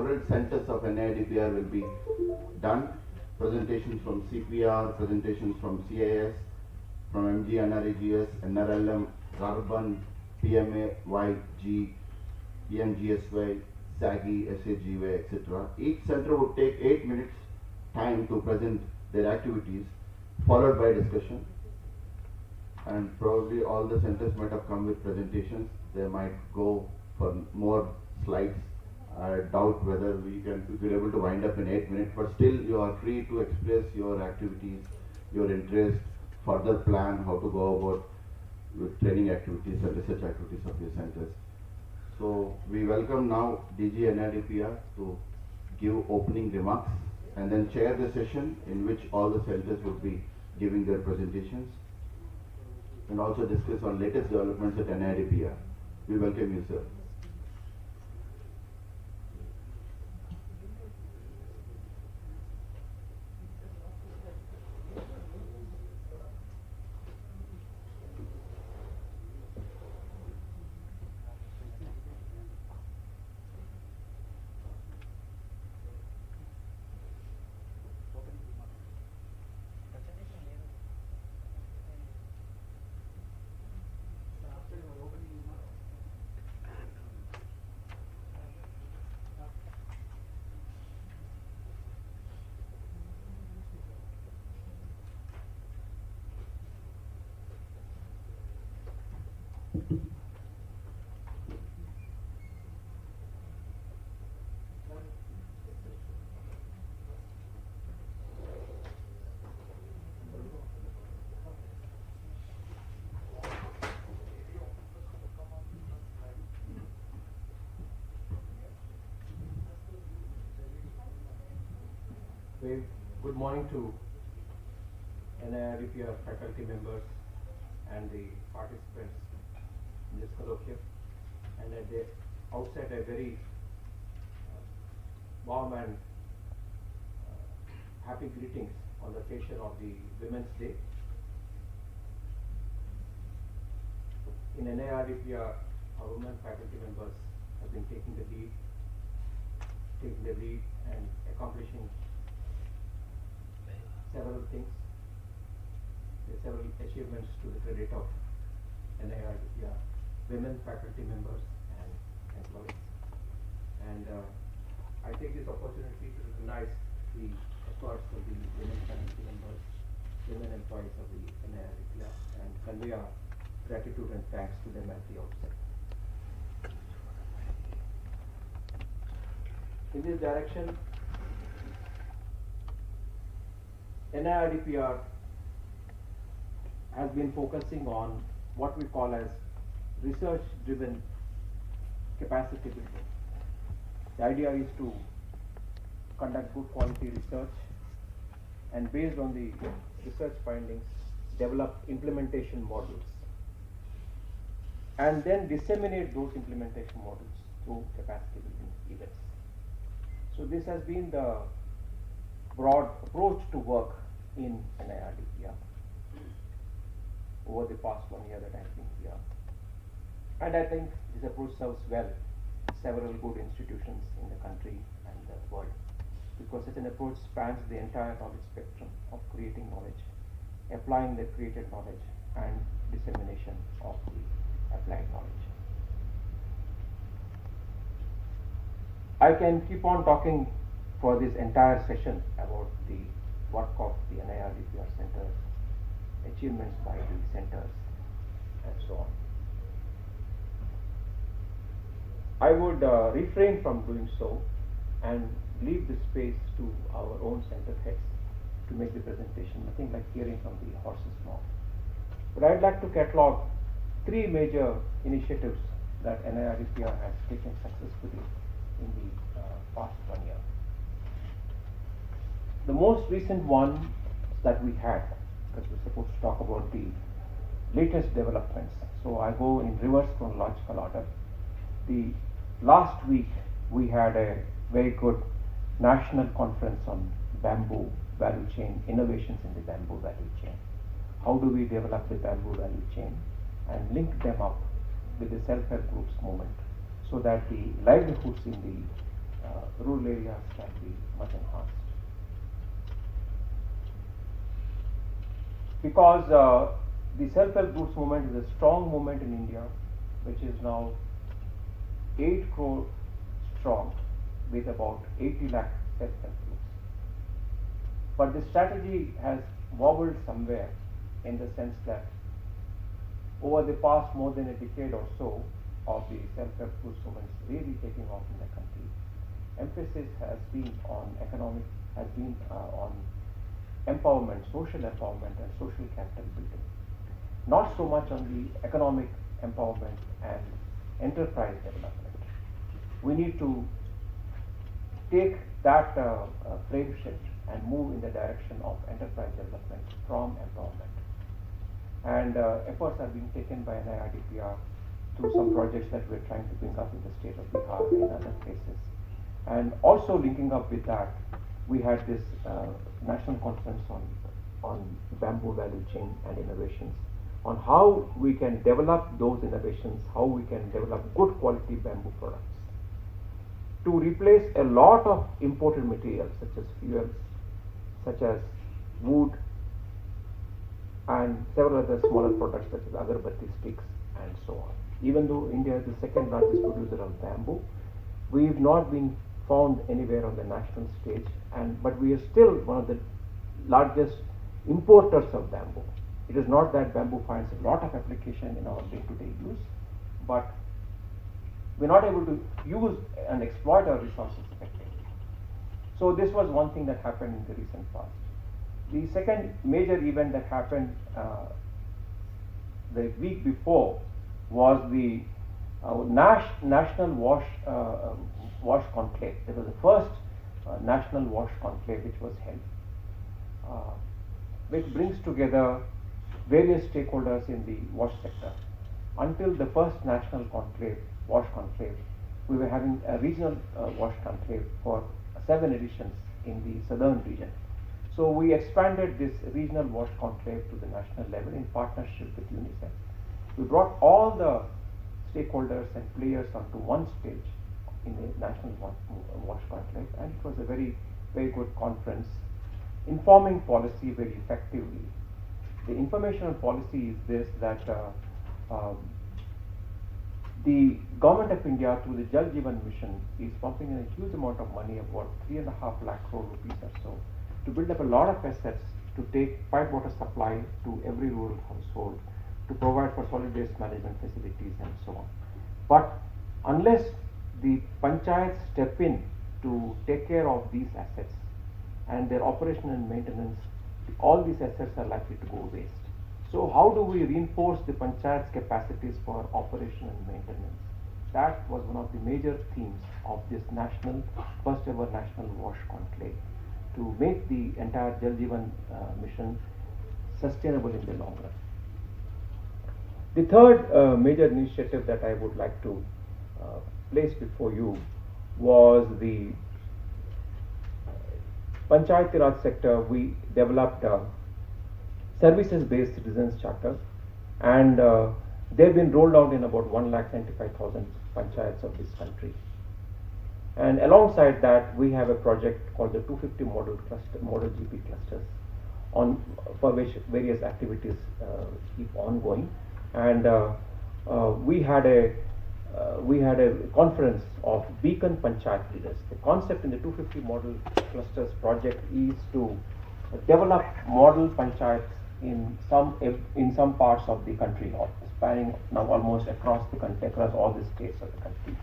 several centers of NIDPR will be done. Presentations from CPR, presentations from CIS, from MG, NREGS, NRLM, Carbon, PMA, YG, EMGSY, SAGI, SAGY, etc. Each center would take 8 minutes time to present their activities, followed by discussion. And probably all the centers might have come with presentations. They might go for more slides. I doubt whether we're able to wind up in 8 minutes, but still you are free to express your activities, your interest, further plan how to go about with training activities and research activities of your centers. So we welcome now DG NIDPR to give opening remarks and then chair the session in which all the centers would be giving their presentations and also discuss on latest developments at NIDPR. We welcome you, sir. Good morning to NIDPR faculty members and the participants in this colloquium, and at the outset a very warm and happy greetings on the occasion of the Women's Day. In NIDPR, our women faculty members have been taking the lead and accomplishing several things. There are several achievements to the credit of NIDPR women faculty members and employees. And I take this opportunity to recognize the efforts of the women faculty members, women employees of the NIDPR, and convey our gratitude and thanks to them at the outset. In this direction, NIDPR has been focusing on what we call as research-driven capacity building. The idea is to conduct good quality research and based on the research findings, develop implementation models and then disseminate those implementation models through capacity building events. So this has been the broad approach to work in NIDPR over the past 1 year that I have been here. And I think this approach serves well several good institutions in the country and the world, because such an approach spans the entire knowledge spectrum of creating knowledge, applying the created knowledge, and dissemination of the applied knowledge. I can keep on talking for this entire session about the work of the NIDPR centers, achievements by the centers, and so on. I would refrain from doing so and leave the space to our own center heads to make the presentation, nothing like hearing from the horse's mouth. But I'd like to catalog 3 major initiatives that NIDPR has taken successfully in the past 1 year. The most recent one that we had, because we're supposed to talk about the latest developments, so I go in reverse chronological order. The last week we had a very good national conference on bamboo value chain, innovations in the bamboo value chain. How do we develop the bamboo value chain and link them up with the self-help groups movement so that the livelihoods in the rural areas can be much enhanced. Because the self-help groups movement is a strong movement in India, which is now 8 crore strong with about 80 lakh self-help groups. But the strategy has wobbled somewhere in the sense that over the past more than a decade or so of the self-help groups movement really taking off in the country, emphasis has been on on empowerment, social empowerment and social capital building. Not so much on the economic empowerment and enterprise development. We need to take that frame shift and move in the direction of enterprise development from empowerment. And efforts are being taken by RD&PR through some projects that we're trying to bring up in the state of Bihar and other places. And also linking up with that, we had this national conference on bamboo value chain and innovations, on how we can develop those innovations, how we can develop good quality bamboo products to replace a lot of imported materials such as fuels, such as wood, and several other smaller products such as agarbatti sticks and so on. Even though India is the second largest producer of bamboo, we've not been found anywhere on the national stage, but we are still one of the largest importers of bamboo. It is not that bamboo finds a lot of application in our day-to-day use, but we're not able to use and exploit our resources effectively. So this was one thing that happened in the recent past. The second major event that happened the week before was the national wash conclave. It was the first national wash conclave which was held, which brings together various stakeholders in the wash sector. Until the first national wash conclave, we were having a regional wash conclave for 7 editions in the southern region. So we expanded this regional wash conclave to the national level in partnership with UNICEF. We brought all the stakeholders and players onto one stage in the national wash conclave, and it was a very, very good conference, informing policy very effectively. The informational policy is this, that the government of India through the Jal Jeevan mission is pumping in a huge amount of money, about 3.5 lakh crore rupees or so, to build up a lot of assets to take piped water supply to every rural household, to provide for solid waste management facilities and so on. But unless the panchayats step in to take care of these assets and their operation and maintenance, all these assets are likely to go waste. So how do we reinforce the panchayat's capacities for operation and maintenance? That was one of the major themes of this first ever national wash conclave, to make the entire Jal Jeevan mission sustainable in the long run. The third major initiative that I would like to place before you was the Panchayati Raj sector. We developed a services-based citizens charter, and they've been rolled out in about 1,75,000 panchayats of this country. And alongside that, we have a project called the 250 model GP clusters, for which various activities keep ongoing. And we had a conference of beacon panchayat leaders. The concept in the 250 model clusters project is to develop model panchayats in some parts of the country, spanning now almost across the country, across all the states of the country.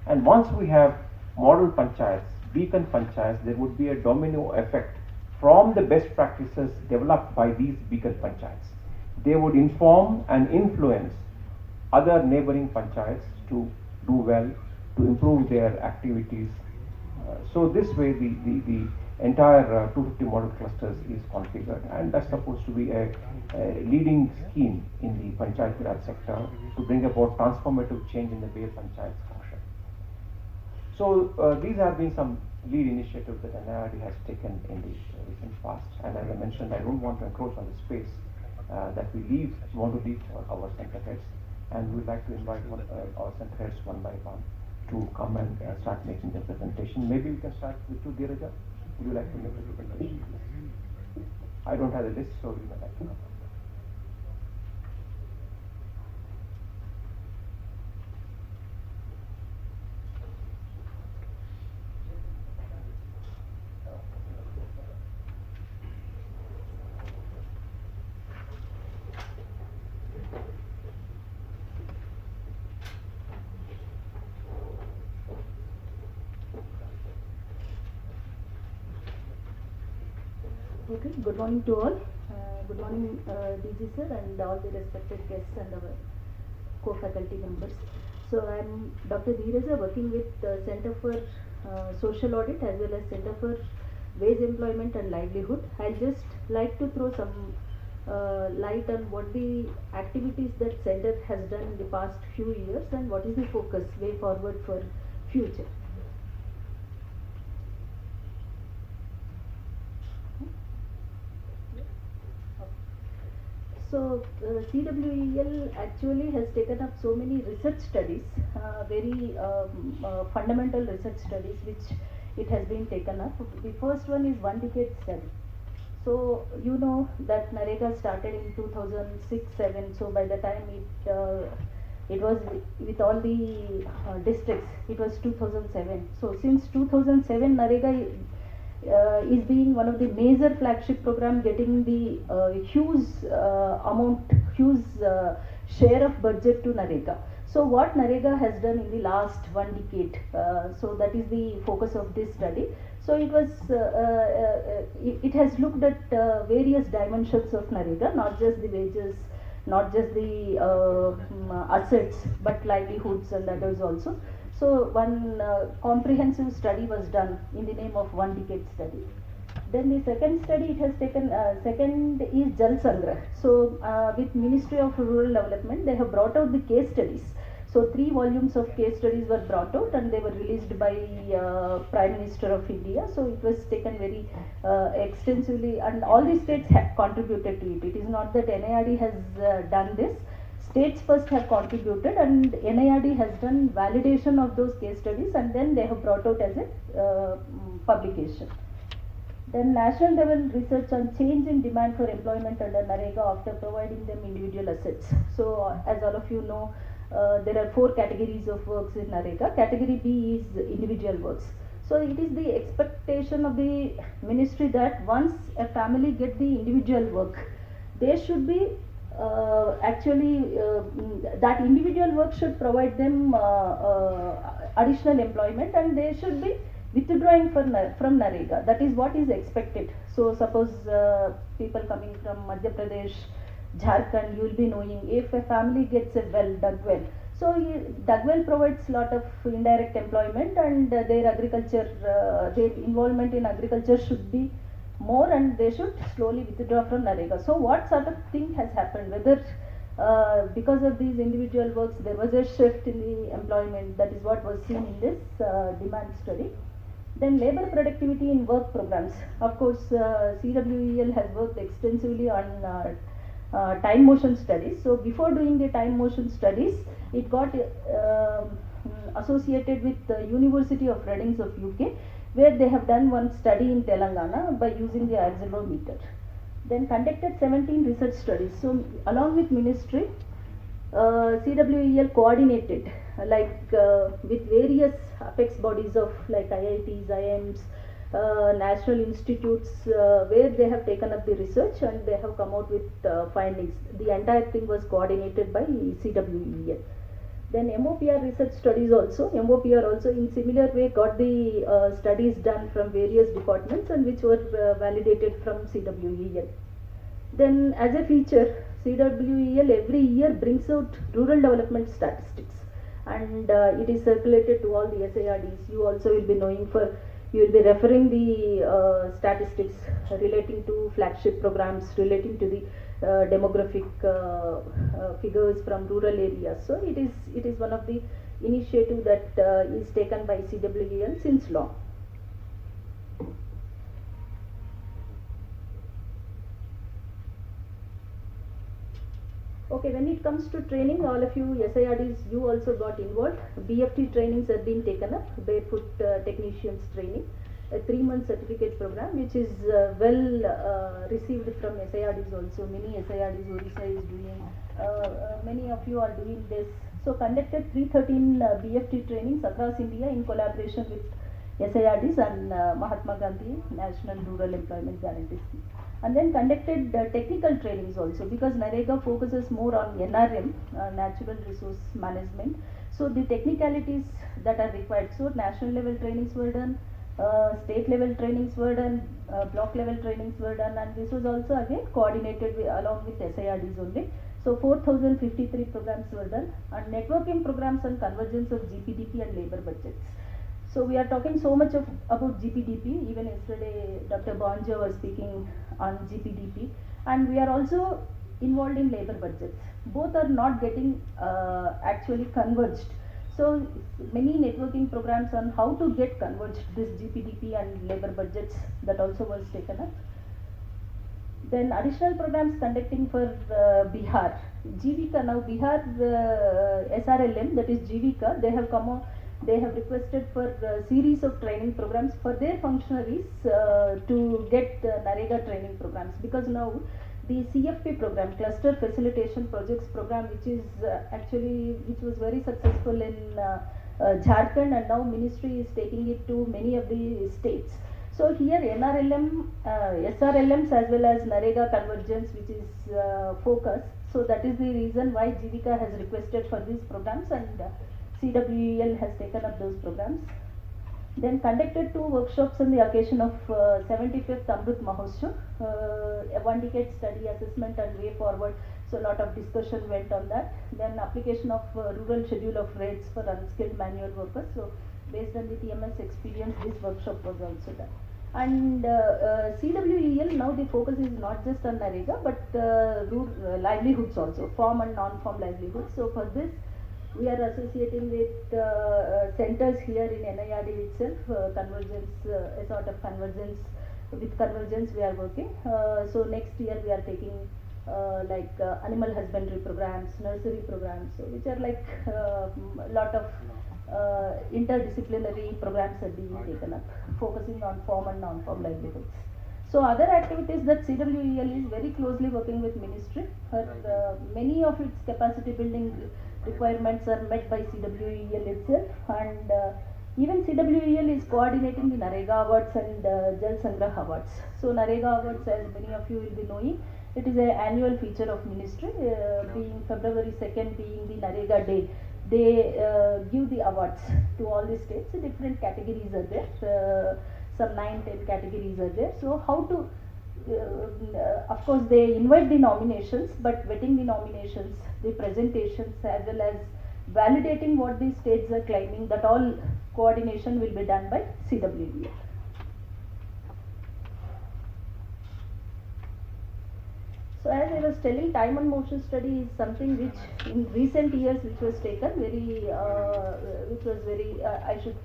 And once we have model panchayats, beacon panchayats, there would be a domino effect from the best practices developed by these beacon panchayats. They would inform and influence other neighboring panchayats to do well, to improve their activities. So this way the entire 250 model clusters is configured, and that's supposed to be a leading scheme in the Panchayati Raj sector to bring about transformative change in the way panchayats function. So these have been some lead initiatives that NIRD has taken in the recent past, and as I mentioned, I don't want to encroach on the space that we want to leave for our center heads, and we would like to invite our center heads one by one to come and start making the presentation. Maybe we can start with you, Dheeraja. Would you like to make the presentation? I don't have the list, so you may like to come. Okay, good morning to all. Good morning, DG sir, and all the respected guests and our co-faculty members. So I am Dr. Dheeraja, working with Center for Social Audit as well as Center for Wage Employment and Livelihood. I'll just like to throw some light on what the activities that Center has done in the past few years and what is the focus way forward for future. So CWEL actually has taken up so many research studies, very fundamental research studies which it has been taken up. The first one is 1 decade study. So you know that NREGA started in 2006-07. So by the time it was with all the districts, it was 2007. So since 2007, NREGA is being one of the major flagship program, getting the huge share of budget to NREGA. So what NREGA has done in the last 1 decade, so that is the focus of this study. So it was, it has looked at various dimensions of NREGA, not just the wages, not just the assets, but livelihoods and others also. So one comprehensive study was done in the name of 1 decade study. Then the second study it has taken, second is Jal Sangrah. So with Ministry of Rural Development, they have brought out the case studies. So 3 volumes of case studies were brought out and they were released by Prime Minister of India. So it was taken very extensively, and all the states have contributed to it. It is not that NIRD has done this. States first have contributed and NIRD has done validation of those case studies and then they have brought out as a publication. Then national level research on change in demand for employment under NREGA after providing them individual assets. So as all of you know, there are 4 categories of works in NREGA. Category B is individual works. So it is the expectation of the ministry that once a family get the individual work, they should be that individual work should provide them additional employment and they should be withdrawing from NREGA. That is what is expected. So suppose people coming from Madhya Pradesh, Jharkhand, you will be knowing if a family gets a well, dug well. So dug well provides lot of indirect employment and their agriculture, their involvement in agriculture should be more and they should slowly withdraw from NREGA. So what sort of thing has happened? Whether because of these individual works there was a shift in the employment, that is what was seen in this demand study. Then labor productivity in work programs. Of course, CWEL has worked extensively on time motion studies. So before doing the time motion studies, it got associated with the University of Reading of UK, where they have done one study in Telangana by using the accelerometer. Then conducted 17 research studies. So along with ministry, CWEL coordinated with various apex bodies of like IITs, IIMs, national institutes where they have taken up the research and they have come out with findings. The entire thing was coordinated by CWEL. Then MOPR research studies also. MOPR also in similar way got the studies done from various departments and which were validated from CWEL. Then as a feature, CWEL every year brings out rural development statistics and it is circulated to all the SIRDs. You also will be knowing you will be referring the statistics relating to flagship programs, relating to the demographic figures from rural areas. So it is one of the initiative that is taken by CWEL since long. Okay, when it comes to training, all of you SIRDs, you also got involved. BFT trainings have been taken up, barefoot technicians training, a 3-month certificate program which is well received from SIRDs also. Many SIRDs, Orissa is doing, many of you are doing this. So conducted 313 BFT trainings across India in collaboration with SIRDs and Mahatma Gandhi National Rural Employment Guarantee Scheme. And then conducted technical trainings also, because NREGA focuses more on NRM, natural resource management. So the technicalities that are required, so national level trainings were done, state level trainings were done, block level trainings were done, and this was also again coordinated along with SIRDs only. So 4,053 programs were done, and networking programs on convergence of GPDP and labor budgets. So we are talking so much about GPDP. Even yesterday, Dr. Bonja was speaking on GPDP, and we are also involved in labor budgets. Both are not getting actually converged. So many networking programs on how to get converged this GPDP and labor budgets, that also was taken up. Then additional programs conducting for Bihar, Jivika. Now Bihar SRLM, that is Jivika, they have come on. They have requested for a series of training programs for their functionaries to get NREGA training programs, because now the CFP program, Cluster Facilitation Projects program, which is which was very successful in Jharkhand, and now ministry is taking it to many of the states. So here NRLM, SRLMs as well as NREGA convergence, which is focus. So that is the reason why Jivika has requested for these programs, and CWEL has taken up those programs. Then conducted 2 workshops on the occasion of 75th Amrit Mahotsav, a 1-decade study assessment and way forward. So a lot of discussion went on that. Then application of rural schedule of rates for unskilled manual workers. So based on the TMS experience, this workshop was also done. And CWEL, now the focus is not just on NREGA but livelihoods also, farm and non-farm livelihoods. So for this, we are associating with centers here in NIRD itself, convergence, a sort of convergence. With convergence we are working. So next year we are taking animal husbandry programs, nursery programs, so which are like a lot of interdisciplinary programs are being taken up, focusing on farm and non-farm livelihoods. So other activities that CWEL is very closely working with ministry. Many of its capacity building requirements are met by CWEL itself, and even CWEL is coordinating the NREGA awards and Jal Sangrah awards. So NREGA awards, as many of you will be knowing, it is an annual feature of ministry, being February 2nd being the NREGA day. They give the awards to all the states. Different categories are there, some 9-10 categories are there. So how to of course they invite the nominations, but vetting the nominations, the presentations, as well as validating what the states are claiming, that all coordination will be done by CWEL. So as I was telling, time and motion study is something which in recent years which was taken very, which was very, I should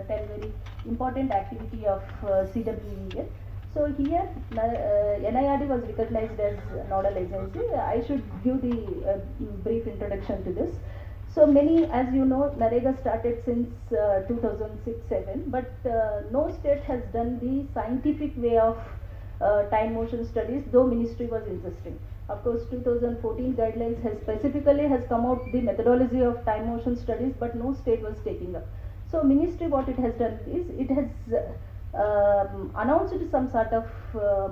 tell, very important activity of CWEL. So here NIRD was recognized as nodal agency. I should give the brief introduction to this. So many, as you know, NREGA started since 2006-07, but no state has done the scientific way of time motion studies, though ministry was insisting. Of course, 2014 guidelines has specifically come out the methodology of time motion studies, but no state was taking up. So ministry, what it has done is it has announced some sort of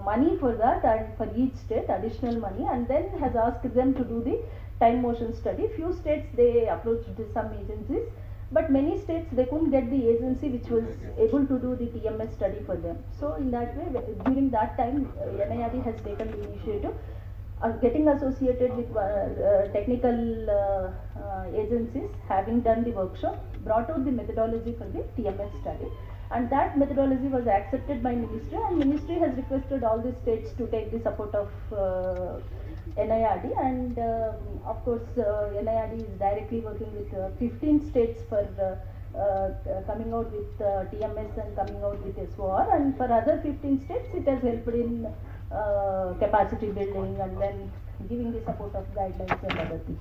money for that, and for each state additional money, and then has asked them to do the time motion study. Few states they approached some agencies, but many states they couldn't get the agency which was able to do the TMS study for them. So in that way, during that time, NIRD has taken the initiative, getting associated with technical agencies, having done the workshop, brought out the methodology for the TMS study, and that methodology was accepted by ministry, and ministry has requested all the states to take the support of NIRD, and of course NIRD is directly working with 15 states for coming out with TMS and coming out with SOR, and for other 15 states it has helped in capacity building, and then giving the support of guidelines and other things.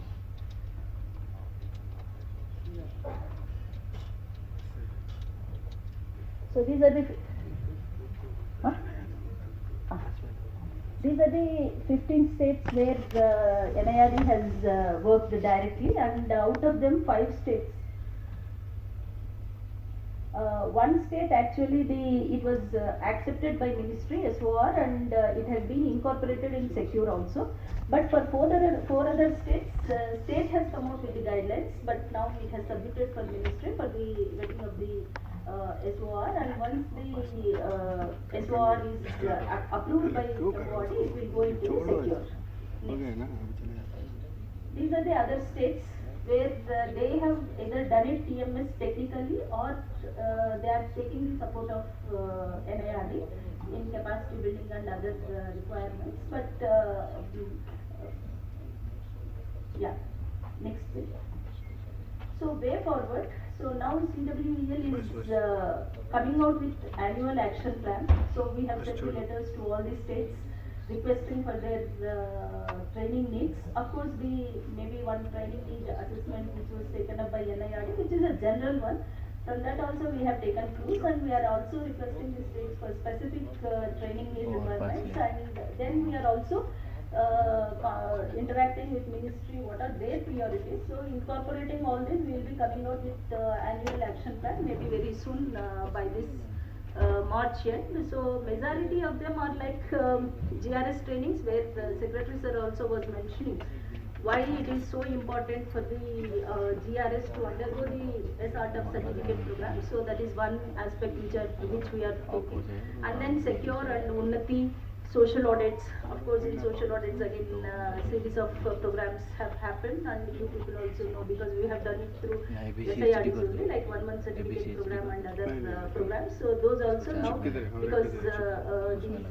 So these are the huh? These are the 15 states where NIRD has worked directly, and out of them 5 states. One state actually it was accepted by ministry SOR, and it has been incorporated in secure also. But for four other states, state has come out with the guidelines, but now it has submitted for ministry for the vetting of the SOR, and once the SOR is approved by body, it will go into the secure. These are the other states where they have either done it TMS technically, or they are taking the support of NIRD in capacity building and other requirements. But yeah, next page. So way forward. So now CWEL is coming out with annual action plan. So we have sent the letters to all the states requesting for their training needs. Of course, maybe one training need assessment which was taken up by NIRD, which is a general one. From that also we have taken clues, and we are also requesting the states for specific training need requirements, and then we are also interacting with ministry what are their priorities. So incorporating all this, we will be coming out with annual action plan maybe very soon by this March end. So majority of them are like GRS trainings, where the Secretary sir also was mentioning why it is so important for the GRS to undergo the SRTF certificate program. So that is one aspect which we are taking. And then secure and Unnati social audits. Of course, in social audits again series of programs have happened, and you people also know because we have done it through SIRDs only, like 1 month certificate program and other programs. So those also now, because these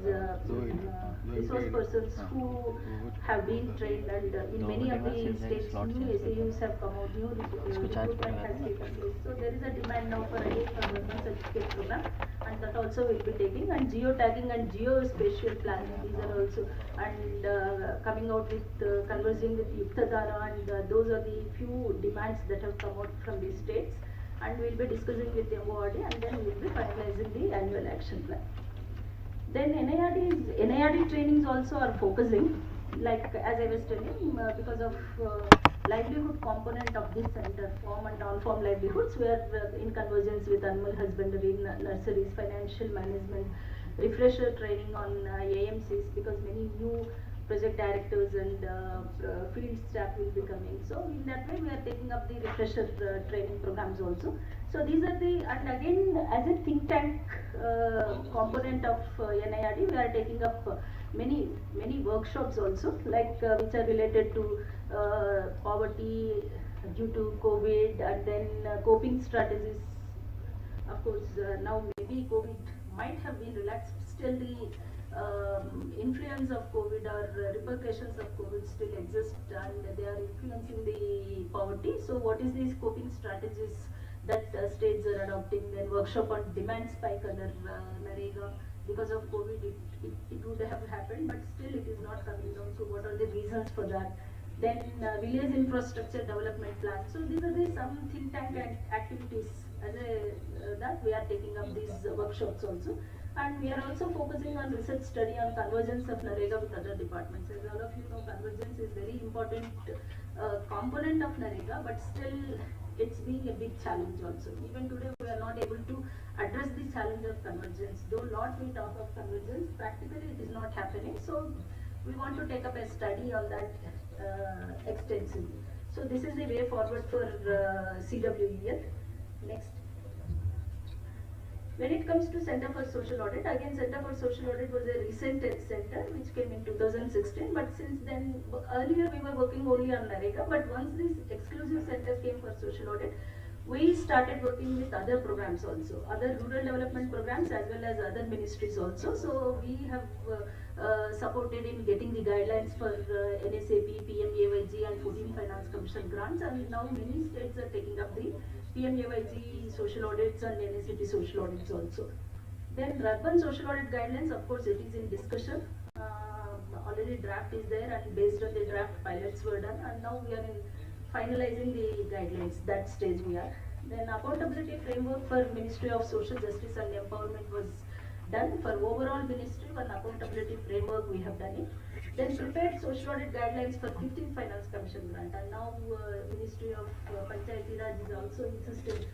resource persons who have been trained, and in many of the states new SAUs have come out, new recruitment has taken place. So there is a demand now for again for 1 month certificate program, and that also will be taking, and geotagging and geospatial planning, these are also, and coming out with conversing with Yuktadara, and those are the few demands that have come out from the states, and we will be discussing with the MORD, and then we will be finalizing the annual action plan. Then NIRD trainings also are focusing, like as I was telling, because of livelihood component of this center, farm and non-farm livelihoods, we are in convergence with animal husbandry, nurseries, financial management, refresher training on AMCs, because many new project directors and field staff will be coming. So in that way we are taking up the refresher training programs also. So these are the, and again as a think tank component of NIRD, we are taking up many workshops also, like which are related to poverty due to COVID, and then coping strategies. Of course, now maybe COVID might have been relaxed, still the influence of COVID or repercussions of COVID still exist, and they are influencing the poverty. So what is these coping strategies that states are adopting? Then workshop on demand spike under NREGA. Because of COVID, it would have happened, but still it is not coming down. So what are the reasons for that? Then village infrastructure development plan. So these are the some think tank activities. As that we are taking up these workshops also, and we are also focusing on research study on convergence of NREGA with other departments. As all of you know, convergence is very important component of NREGA, but still it's being a big challenge also. Even today we are not able to address the challenge of convergence. Though lot we talk of convergence, practically it is not happening. So we want to take up a study on that extensively. So this is the way forward for CWEL. Next. When it comes to Center for Social Audit, again Center for Social Audit was a recent center which came in 2016, but since then, earlier we were working only on NREGA, but once this exclusive center came for social audit, we started working with other programs also, other rural development programs as well as other ministries also. So we have supported in getting the guidelines for NSAP, PMAYG and 14 Finance Commission grants, and now many states are taking up the PMAYG social audits and NSAP social audits also. Then urban social audit guidelines, of course it is in discussion. Already draft is there, and based on the draft pilots were done, and now we are in finalizing the guidelines. That stage we are. Then accountability framework for Ministry of Social Justice and Empowerment was done. For overall ministry, one accountability framework we have done it. Then prepared social audit guidelines for 15th Finance Commission grant, and now Ministry of Panchayati Raj is also insisting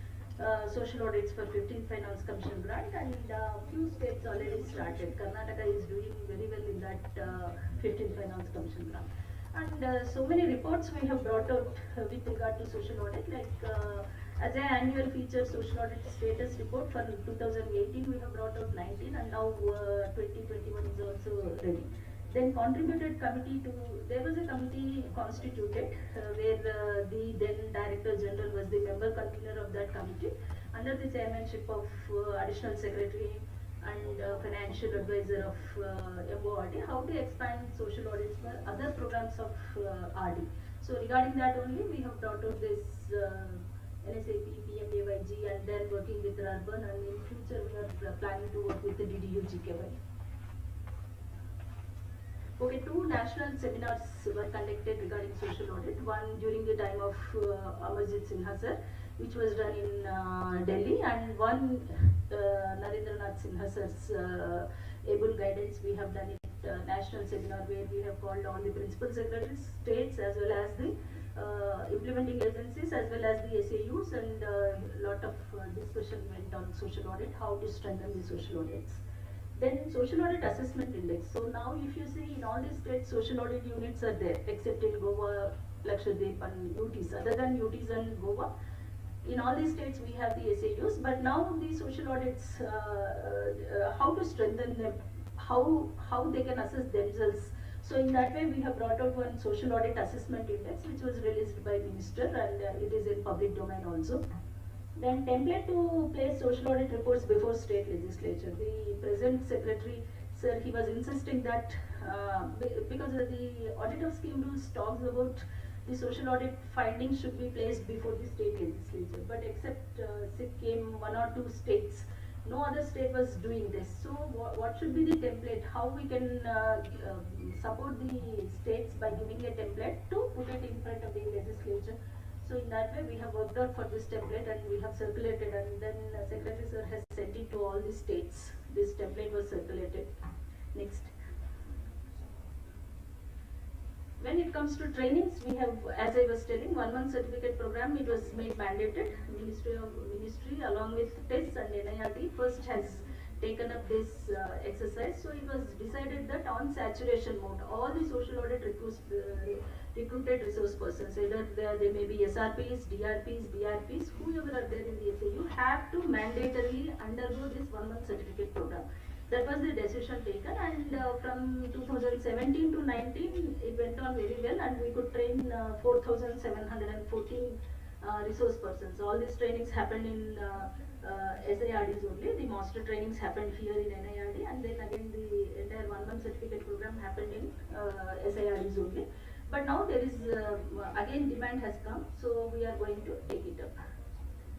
social audits for 15th Finance Commission grant, and few states already started. Karnataka is doing very well in that 15th Finance Commission grant. And so many reports we have brought out with regard to social audit, like as an annual feature social audit status report for 2018 we have brought out 19, and now 2021 is also ready. Then contributed committee to, there was a committee constituted where the then Director General was the member convener of that committee under the chairmanship of Additional Secretary and Financial Advisor of MORD, how to expand social audits for other programs of RD. So regarding that only we have brought out this NSAP, PMAYG, and then working with Urban, and in future we are planning to work with the DDU-GKY. Okay, 2 national seminars were conducted regarding social audit. One during the time of Amarjit Sinha sir, which was done in Delhi, and one Narendranath Sinha sir's able guidance we have done it national seminar, where we have called all the principal secretaries, states, as well as the implementing agencies, as well as the SAUs, and lot of discussion went on social audit, how to strengthen the social audits. Then social audit assessment index. So now if you see in all these states social audit units are there, except in Goa, Lakshadweep and UTs. Other than UTs and Goa, in all these states we have the SAUs, but now the social audits, how to strengthen them, how they can assess themselves. So in that way we have brought out one social audit assessment index, which was released by Minister, and it is in public domain also. Then template to place social audit reports before state legislature. The present secretary, sir, he was insisting that because the audit of scheme rules talks about the social audit findings should be placed before the state legislature. But except SIP came 1 or 2 states, no other state was doing this. So what should be the template? How we can support the states by giving a template to put it in front of the legislature. So in that way we have worked out for this template, and we have circulated, and then Secretary sir has sent it to all the states. This template was circulated. Next. When it comes to trainings, we have, as I was telling, 1-month certificate program, it was made mandated. Ministry along with TESS and NIRD first has taken up this exercise. So it was decided that on saturation mode, all the social audit recruited resource persons, either they may be SRPs, DRPs, BRPs, whoever are there in the SAU, have to mandatorily undergo this 1-month certificate program. That was the decision taken, and from 2017 to 19, it went on very well, and we could train 4,714 resource persons. All these trainings happened in SIRDs only. The master trainings happened here in NIRD, and then again the entire 1-month certificate program happened in SIRDs only. But now there is again demand has come, so we are going to take it up.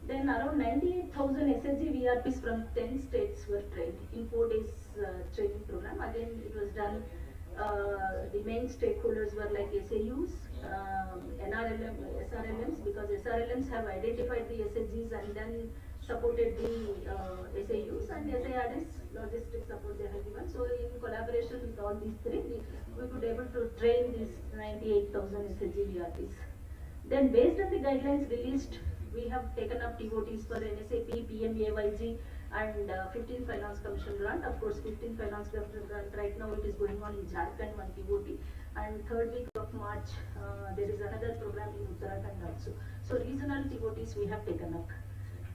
Then around 98,000 SSG VRPs from 10 states were trained in 4 days training program. Again, it was done. The main stakeholders were like SAUs, SRLMs, because SRLMs have identified the SSGs and then supported the SAUs, and SIRDs logistics support they have given. So in collaboration with all these three, we could able to train these 98,000 SSG VRPs. Then based on the guidelines released, we have taken up TOTs for NSAP, PMAYG, and 15th Finance Commission grant. Of course, 15th Finance Commission grant right now it is going on in Jharkhand, one TOT, and 3rd week of March there is another program in Uttarakhand also. So regional TOTs we have taken up.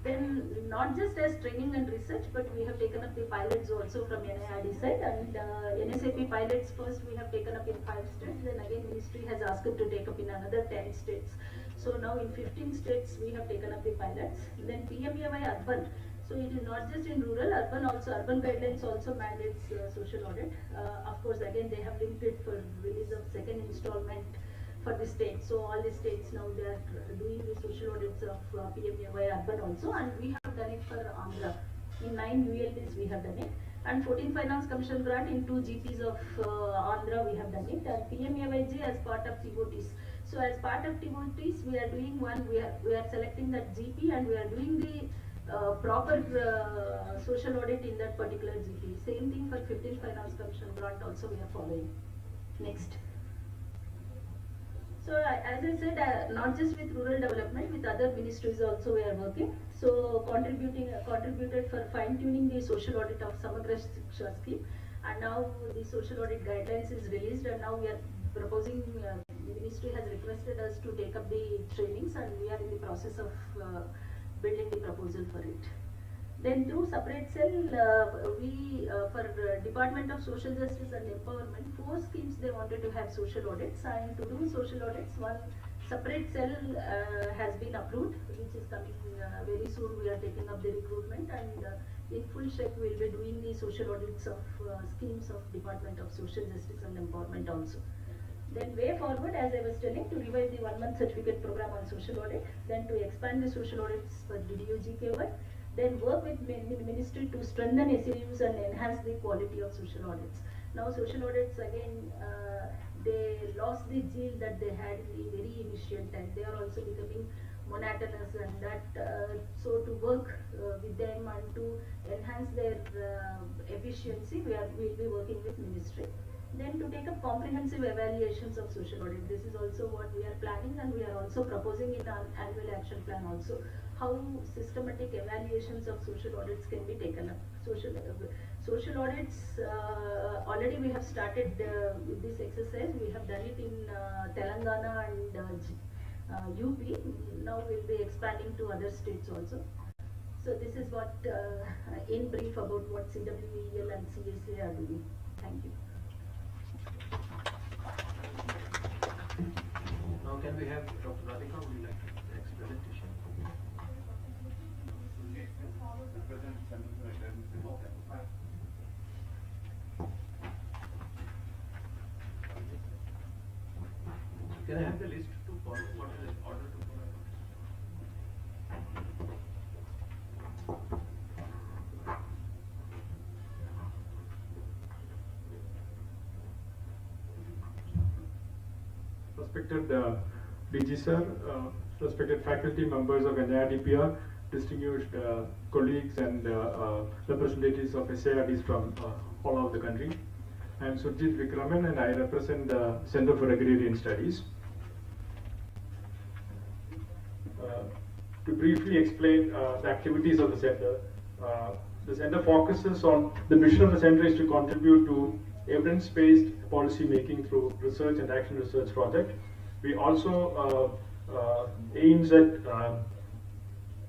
Then not just as training and research, but we have taken up the pilots also from NIRD side, and NSAP pilots first we have taken up in 5 states, then again Ministry has asked to take up in another 10 states. So now in 15 states we have taken up the pilots. Then PMAY urban. So it is not just in rural, urban also, urban guidelines also mandates social audit. Of course again they have linked it for release of second installment for the state. So all the states now they are doing the social audits of PMAY urban also, and we have done it for Andhra. In 9 ULBs we have done it. and 14 Finance Commission grant in 2 GPs of Andhra we have done it, and PMAYG as part of TOTs. So as part of TOTs we are doing one, we are selecting that GP and we are doing the proper social audit in that particular GP. Same thing for 15 Finance Commission grant also we are following. Next. So as I said, not just with rural development, with other ministries also we are working. So contributed for fine tuning the social audit of Samagra Shiksha scheme, and now the social audit guidelines is released, and now we are proposing. The ministry has requested us to take up the trainings, and we are in the process of building the proposal for it. Then through separate cell, we for Department of Social Justice and Empowerment, 4 schemes they wanted to have social audits, and to do social audits, one separate cell has been approved, which is coming very soon. We are taking up the recruitment, and in full shape we will be doing the social audits of schemes of Department of Social Justice and Empowerment also. Then way forward, as I was telling, to revive the 1-month certificate program on social audit, then to expand the social audits for DDOGKY, then work with the ministry to strengthen SAUs and enhance the quality of social audits. Now social audits again, they lost the zeal that they had in the very initial time. They are also becoming monotonous, and that so to work with them and to enhance their efficiency, we will be working with ministry. Then to take up comprehensive evaluations of social audit. This is also what we are planning, and we are also proposing in our annual action plan also how systematic evaluations of social audits can be taken up. Social audits, already we have started with this exercise. We have done it in Telangana and UP. Now we will be expanding to other states also. So this is what in brief about what CWEL and CSA are doing. Thank you. Now can we have Dr. Radhika, would you like to make the next presentation? Can I have the list to follow? What is the order to follow? Respected DG sir, respected faculty members of RD&PR, distinguished colleagues and representatives of SIRDs from all over the country. I am Surjit Vikraman and I represent the Center for Agrarian Studies. To briefly explain the activities of the center focuses on the mission of the center is to contribute to evidence-based policy making through research and action research project. We also aims at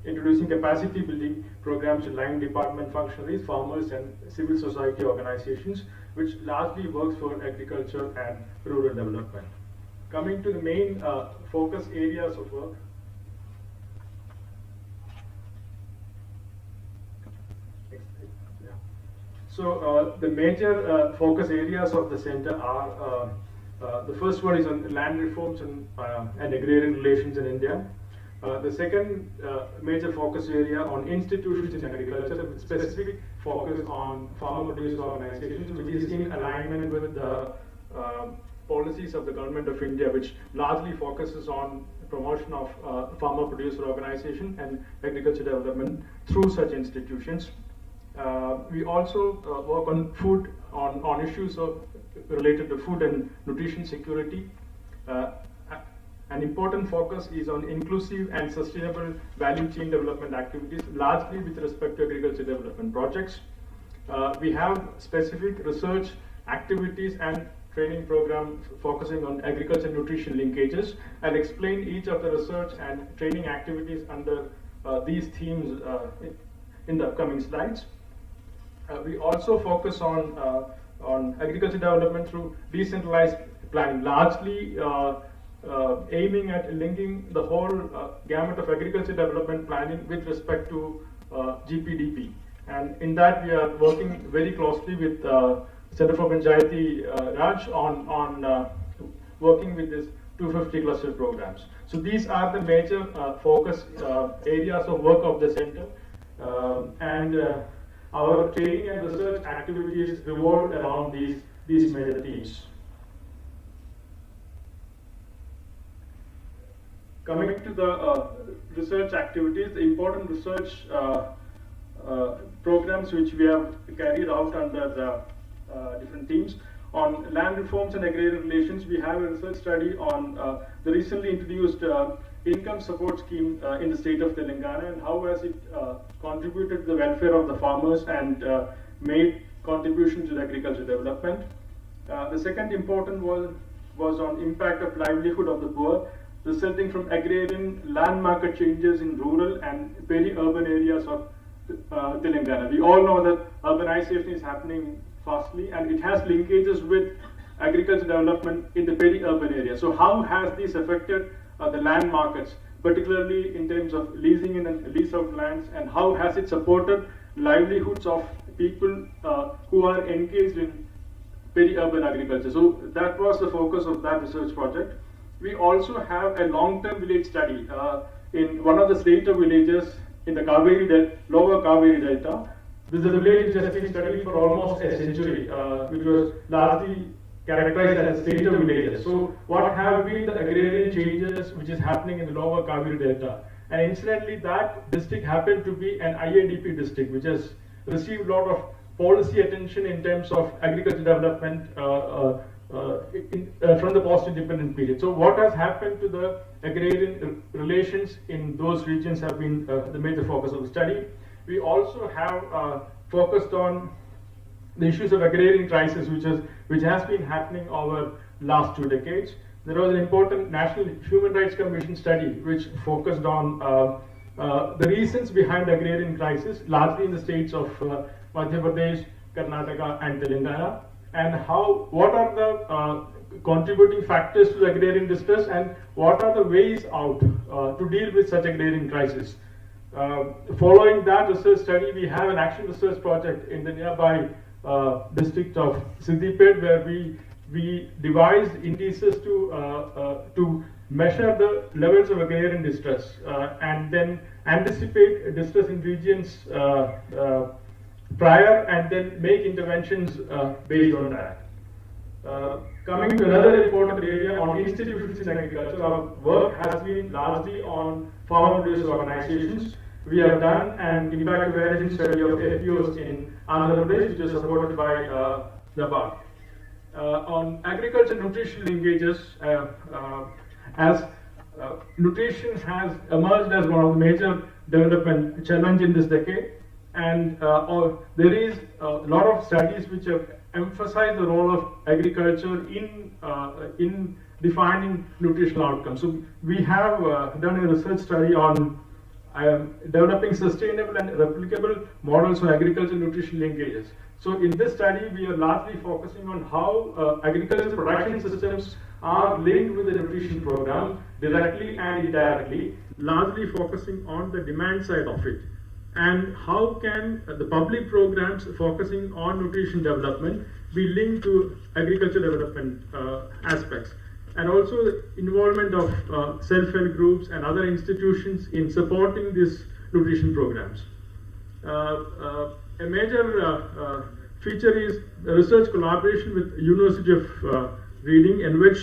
introducing capacity building programs in line department functionaries, farmers and civil society organizations, which largely works for agriculture and rural development. Coming to the main focus areas of work. So the major focus areas of the center are the first one is on land reforms and agrarian relations in India. The second major focus area on institutions in agriculture, with specific focus on farmer producer organizations, which is in alignment with the policies of the government of India, which largely focuses on promotion of farmer producer organization and agriculture development through such institutions. We also work on food, on issues related to food and nutrition security. An important focus is on inclusive and sustainable value chain development activities, largely with respect to agriculture development projects. We have specific research activities and training program focusing on agriculture nutrition linkages. I'll explain each of the research and training activities under these themes in the upcoming slides. We also focus on agriculture development through decentralized planning, largely aiming at linking the whole gamut of agriculture development planning with respect to GPDP. And in that we are working very closely with Center for Panchayati Raj on working with this 250 cluster programs. So these are the major focus areas of work of the center. our training and research activities revolve around these major themes. Coming to the research activities, the important research programs which we have carried out under the different themes. On land reforms and agrarian relations, we have a research study on the recently introduced income support scheme in the state of Telangana, and how has it contributed to the welfare of the farmers and made contribution to the agricultural development. The second important was on impact of livelihood of the poor, resulting from agrarian land market changes in rural and peri-urban areas of Telangana. We all know that urbanization is happening fastly, and it has linkages with agricultural development in the peri-urban area. So how has this affected the land markets, particularly in terms of leasing in and lease out lands, and how has it supported livelihoods of people who are engaged in peri-urban agriculture? So that was the focus of that research project. We also have a long-term village study in one of the slater villages in the lower Kaveri Delta. This is a village which has been studied for almost a century, which was largely characterized as slater villages. So what have been the agrarian changes which is happening in the lower Kaveri Delta? And incidentally, that district happened to be an IADP district, which has received a lot of policy attention in terms of agricultural development from the post-independent period. So what has happened to the agrarian relations in those regions have been the major focus of the study. We also have focused on the issues of agrarian crisis, which has been happening over last 2 decades. There was an important National Human Rights Commission study which focused on the reasons behind agrarian crisis, largely in the states of Madhya Pradesh, Karnataka, and Telangana, and what are the contributing factors to the agrarian distress, and what are the ways out to deal with such agrarian crisis. Following that research study, we have an action research project in the nearby district of Siddipet, where we devised indices to measure the levels of agrarian distress and then anticipate distress in regions prior, and then make interventions based on that. Coming to another important area on institutions in agriculture, our work has been largely on farmer producer organizations. We have done an impact evaluation study of FPOs in Andhra Pradesh, which is supported by NABARD. On agriculture nutrition linkages, as nutrition has emerged as one of the major development challenge in this decade, and there is a lot of studies which have emphasized the role of agriculture in defining nutritional outcomes. So we have done a research study on developing sustainable and replicable models for agricultural nutrition linkages. So in this study, we are largely focusing on how agricultural production systems are linked with the nutrition program directly and indirectly, largely focusing on the demand side of it. And how can the public programs focusing on nutrition development be linked to agriculture development aspects? And also the involvement of self-help groups and other institutions in supporting these nutrition programs. A major feature is the research collaboration with University of Reading, in which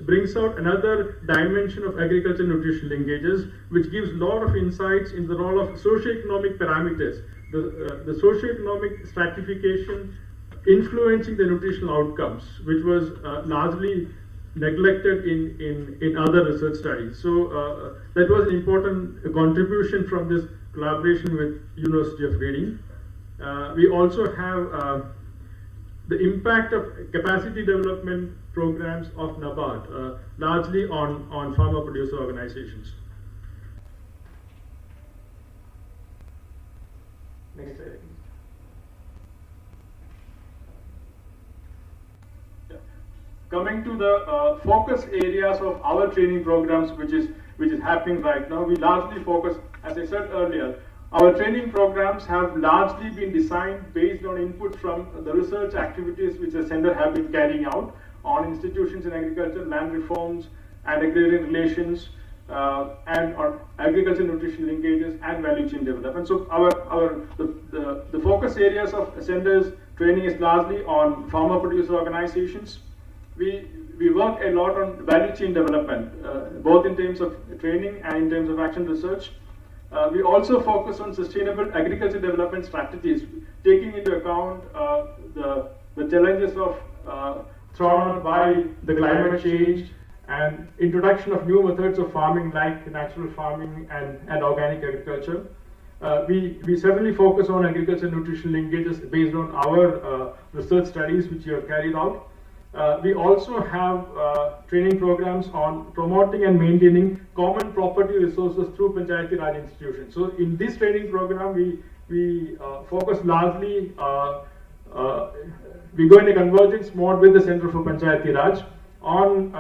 brings out another dimension of agricultural nutrition linkages, which gives a lot of insights in the role of socioeconomic parameters, the socioeconomic stratification influencing the nutritional outcomes, which was largely neglected in other research studies. So that was an important contribution from this collaboration with University of Reading. We also have the impact of capacity development programs of NABARD, largely on farmer producer organizations. Next slide, please. Yeah. Coming to the focus areas of our training programs, which is happening right now, we largely focus, as I said earlier, our training programs have largely been designed based on input from the research activities which the center have been carrying out on institutions in agriculture, land reforms, and agrarian relations, and on agriculture nutrition linkages and value chain development. So the focus areas of center's training is largely on farmer producer organizations. We work a lot on value chain development, both in terms of training and in terms of action research. We also focus on sustainable agriculture development strategies, taking into account the challenges of thrown out by the climate change and introduction of new methods of farming like natural farming and organic agriculture. We certainly focus on agriculture nutrition linkages based on our research studies which we have carried out. We also have training programs on promoting and maintaining common property resources through Panchayati Raj institutions. So in this training program, we focus largely, we go in a convergence mode with the Center for Panchayati Raj on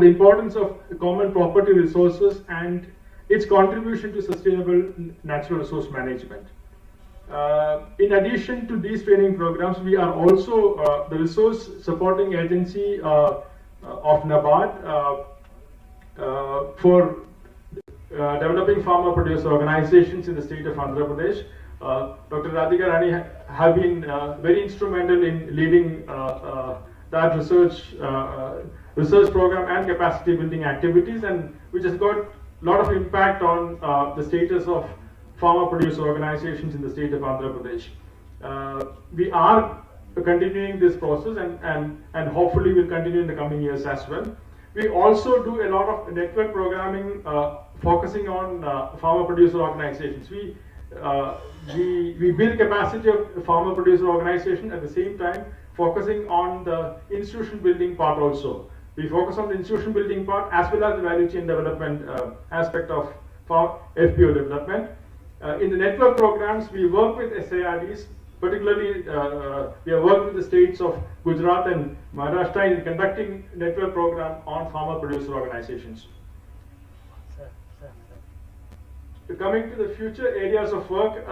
the importance of common property resources and its contribution to sustainable natural resource management. In addition to these training programs, we are also the resource supporting agency of NABARD for developing farmer producer organizations in the state of Andhra Pradesh. Dr. Radhika Rani have been very instrumental in leading that research program and capacity building activities, and which has got a lot of impact on the status of farmer producer organizations in the state of Andhra Pradesh. We are continuing this process and hopefully will continue in the coming years as well. We also do a lot of network programming focusing on farmer producer organizations. We build capacity of farmer producer organization at the same time focusing on the institution building part also. We focus on the institution building part as well as the value chain development aspect of FPO development. In the network programs, we work with SIRDs, particularly we have worked with the states of Gujarat and Maharashtra in conducting network program on farmer producer organizations. Coming to the future areas of work,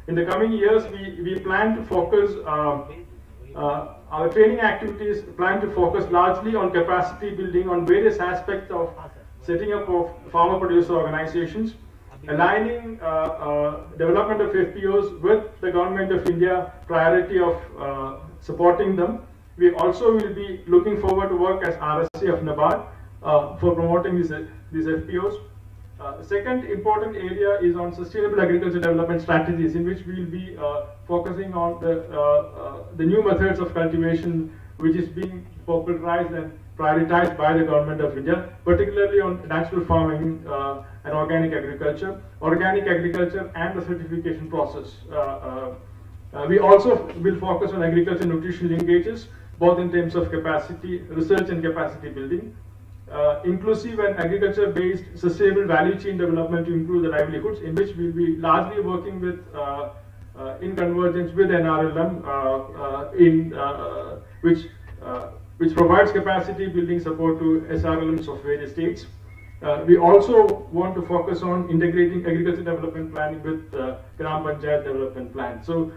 in the coming years, we plan to focus, our training activities plan to focus largely on capacity building on various aspects of setting up of farmer producer organizations, aligning development of FPOs with the government of India priority of supporting them. We also will be looking forward to work as RSC of NABARD for promoting these FPOs. The second important area is on sustainable agriculture development strategies, in which we will be focusing on the new methods of cultivation which is being popularized and prioritized by the government of India, particularly on natural farming and organic agriculture and the certification process. We also will focus on agriculture nutrition linkages, both in terms of capacity research and capacity building. Inclusive and agriculture-based sustainable value chain development to improve the livelihoods, in which we will be largely working with in convergence with NRLM, which provides capacity building support to SRLMs of various states. We also want to focus on integrating agriculture development planning with Gram Panchayat development plan. So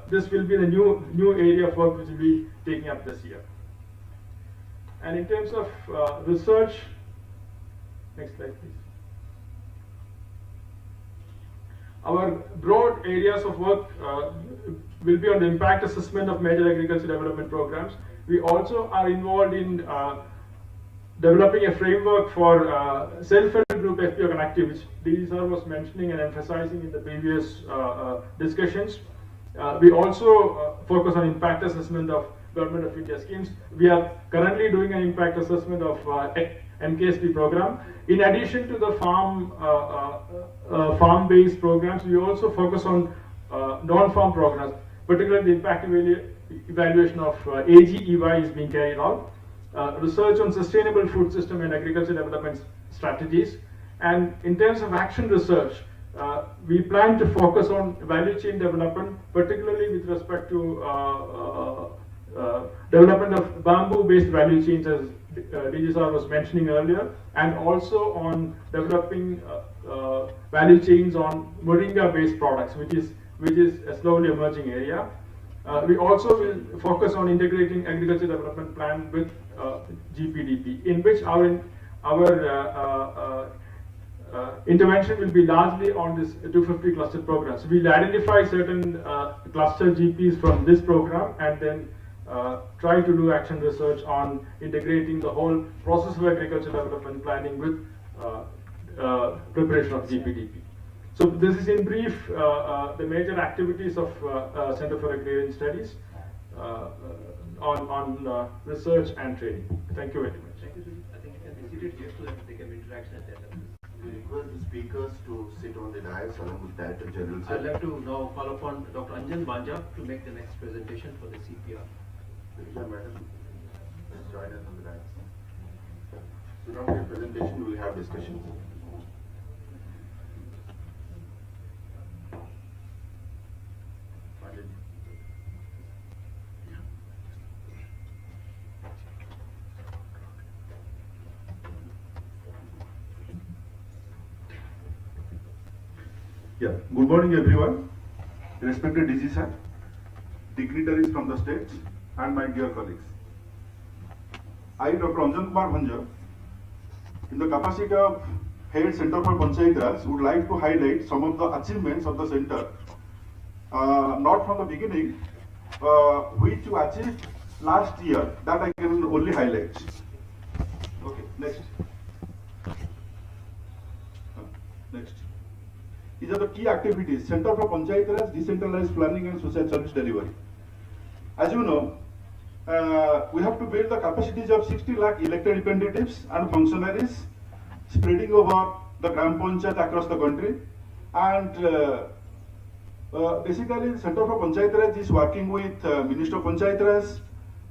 this will be the new area of work which will be taking up this year. And in terms of research, next slide please. Our broad areas of work will be on the impact assessment of major agriculture development programs. We also are involved in developing a framework for self-help group FPO connectivity, which D. Sir was mentioning and emphasizing in the previous discussions. We also focus on impact assessment of Government of India schemes. We are currently doing an impact assessment of MKSP program. In addition to the farm-based programs, we also focus on non-farm programs, particularly the impact evaluation of AGEY is being carried out. Research on sustainable food system and agriculture development strategies. And in terms of action research, we plan to focus on value chain development, particularly with respect to development of bamboo-based value chains, as DG was mentioning earlier, and also on developing value chains on moringa-based products, which is a slowly emerging area. We also will focus on integrating agriculture development plan with GPDP, in which our our intervention will be largely on this 250 cluster program. So we'll identify certain cluster GPs from this program and then try to do action research on integrating the whole process of agriculture development planning with preparation of GPDP. So this is in brief the major activities of Center for Agrarian Studies on research and training. Thank you very much. Thank you, sir. I think you can visit it here so that there can be interaction at that level. We request the speakers to sit on the dais along with Director General. I'd like to now call upon Dr. Anjan Banja to make the next presentation for the CPR. Madam, please join us on the dais. So now the presentation, we will have discussions. Yeah, good morning everyone, respected DG sir, dignitaries from the states and my dear colleagues. I, Dr. Anjan Kumar Bhanja, in the capacity of Head Center for Panchayat Raj, would like to highlight some of the achievements of the center, not from the beginning, which you achieved last year, that I can only highlight. Okay, next. Next. These are the key activities. Center for Panchayat Raj, Decentralized Planning and Social Service Delivery. As you know, we have to build the capacities of 60 lakh elected representatives and functionaries spreading over the Gram Panchayat across the country. And basically, Center for Panchayat Raj is working with Minister of Panchayat Raj.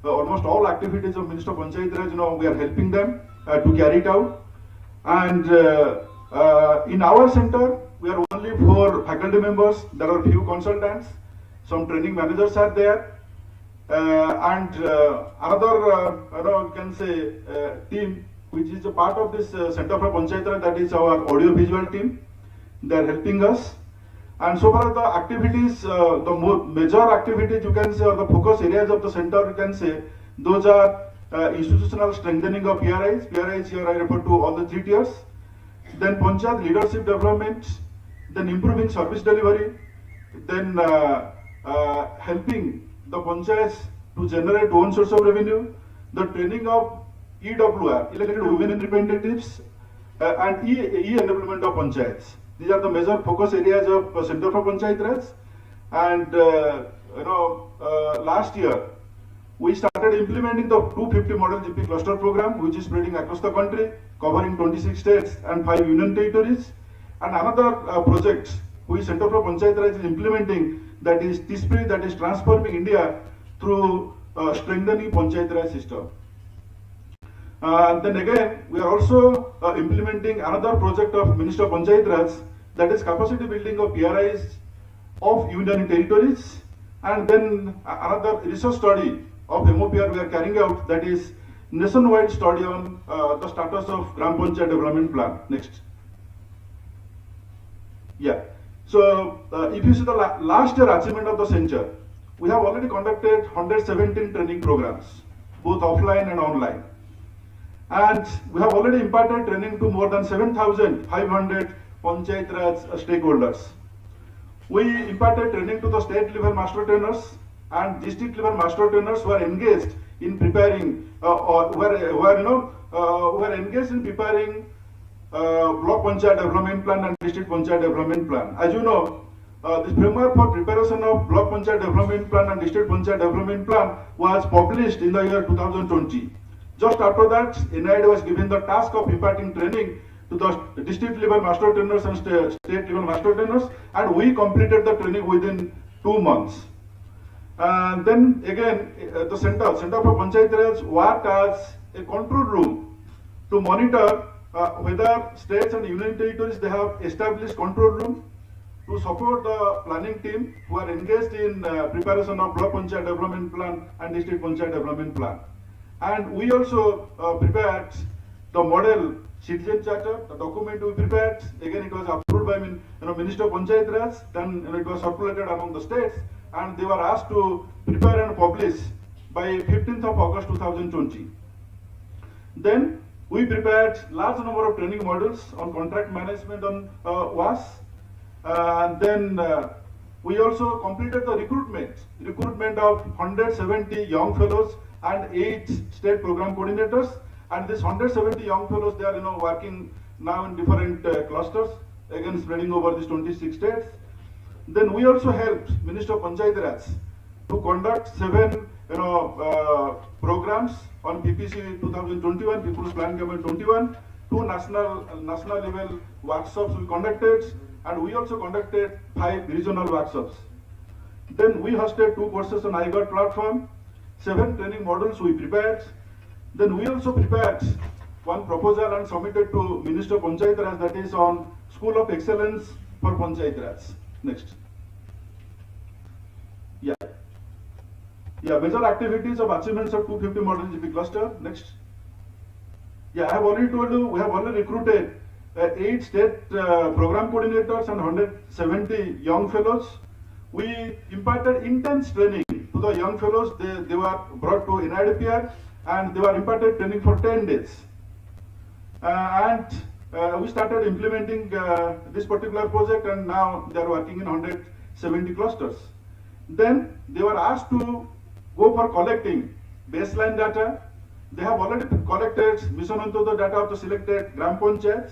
Almost all activities of Minister of Panchayat Raj, we are helping them to carry it out. And in our center, we are only 4 faculty members. There are few consultants, some training managers are there, and another, you can say, team which is a part of this Center for Panchayat Raj, that is our audio-visual team. They are helping us. And so far the activities, the major activities you can say, or the focus areas of the center, you can say, those are institutional strengthening of PRIs. PRIs here I refer to all the 3 tiers. Then Panchayat leadership development, then improving service delivery, then helping the Panchayats to generate own source of revenue, the training of EWR, elected women representatives, and e-enablement of Panchayats. These are the major focus areas of Center for Panchayat Raj. And last year we started implementing the 250 model GP cluster program, which is spreading across the country, covering 26 states and 5 union territories. And another project which Center for Panchayat Raj is implementing, that is TSPRI, that is transforming India through strengthening Panchayat Raj system. Then again, we are also implementing another project of Minister of Panchayat Raj, that is capacity building of PRIs of union territories. And then another research study of MOPR we are carrying out, that is nationwide study on the status of Gram Panchayat Development Plan. Next. Yeah. So if you see the last year achievement of the center, we have already conducted 117 training programs, both offline and online. And we have already imparted training to more than 7,500 Panchayat Raj stakeholders. We imparted training to the state level master trainers and district level master trainers who are engaged in preparing, who are engaged in preparing Block Panchayat Development Plan and District Panchayat Development Plan. As you know, the framework for preparation of Block Panchayat Development Plan and District Panchayat Development Plan was published in the year 2020. Just after that, NID was given the task of imparting training to the district level master trainers and state level master trainers, and we completed the training within 2 months. And then again, the Center for Panchayat Raj worked as a control room to monitor whether states and union territories, they have established control room to support the planning team who are engaged in preparation of Block Panchayat Development Plan and District Panchayat Development Plan. And we also prepared the model citizen charter, the document we prepared. Again, it was approved by Minister of Panchayat Raj. Then it was circulated among the states, and they were asked to prepare and publish by 15th of August 2020. Then We prepared large number of training modules on contract management on WAS. And then we also completed the recruitment of 170 young fellows and 8 state program coordinators. And this 170 young fellows, they are working now in different clusters, again spreading over these 26 states. Then we also helped Minister of Panchayat Raj to conduct 7 programs on PPC 2021, People's Plan Campaign 21, 2 national level workshops we conducted, and we also conducted 5 regional workshops. Then we hosted 2 courses on iGov platform, 7 training modules we prepared. Then we also prepared 1 proposal and submitted to Minister of Panchayat Raj, that is on School of Excellence for Panchayat Raj. Next. Yeah, major activities of achievements of 250 model GP cluster. Next. Yeah, I have already told you, we have already recruited 8 state program coordinators and 170 young fellows. We imparted intense training to the young fellows. They were brought to RD&PR and they were imparted training for 10 days. We started implementing this particular project, and now they are working in 170 clusters. Then they were asked to go for collecting baseline data. They have already collected Mission Antodaya data of the selected Gram Panchayats.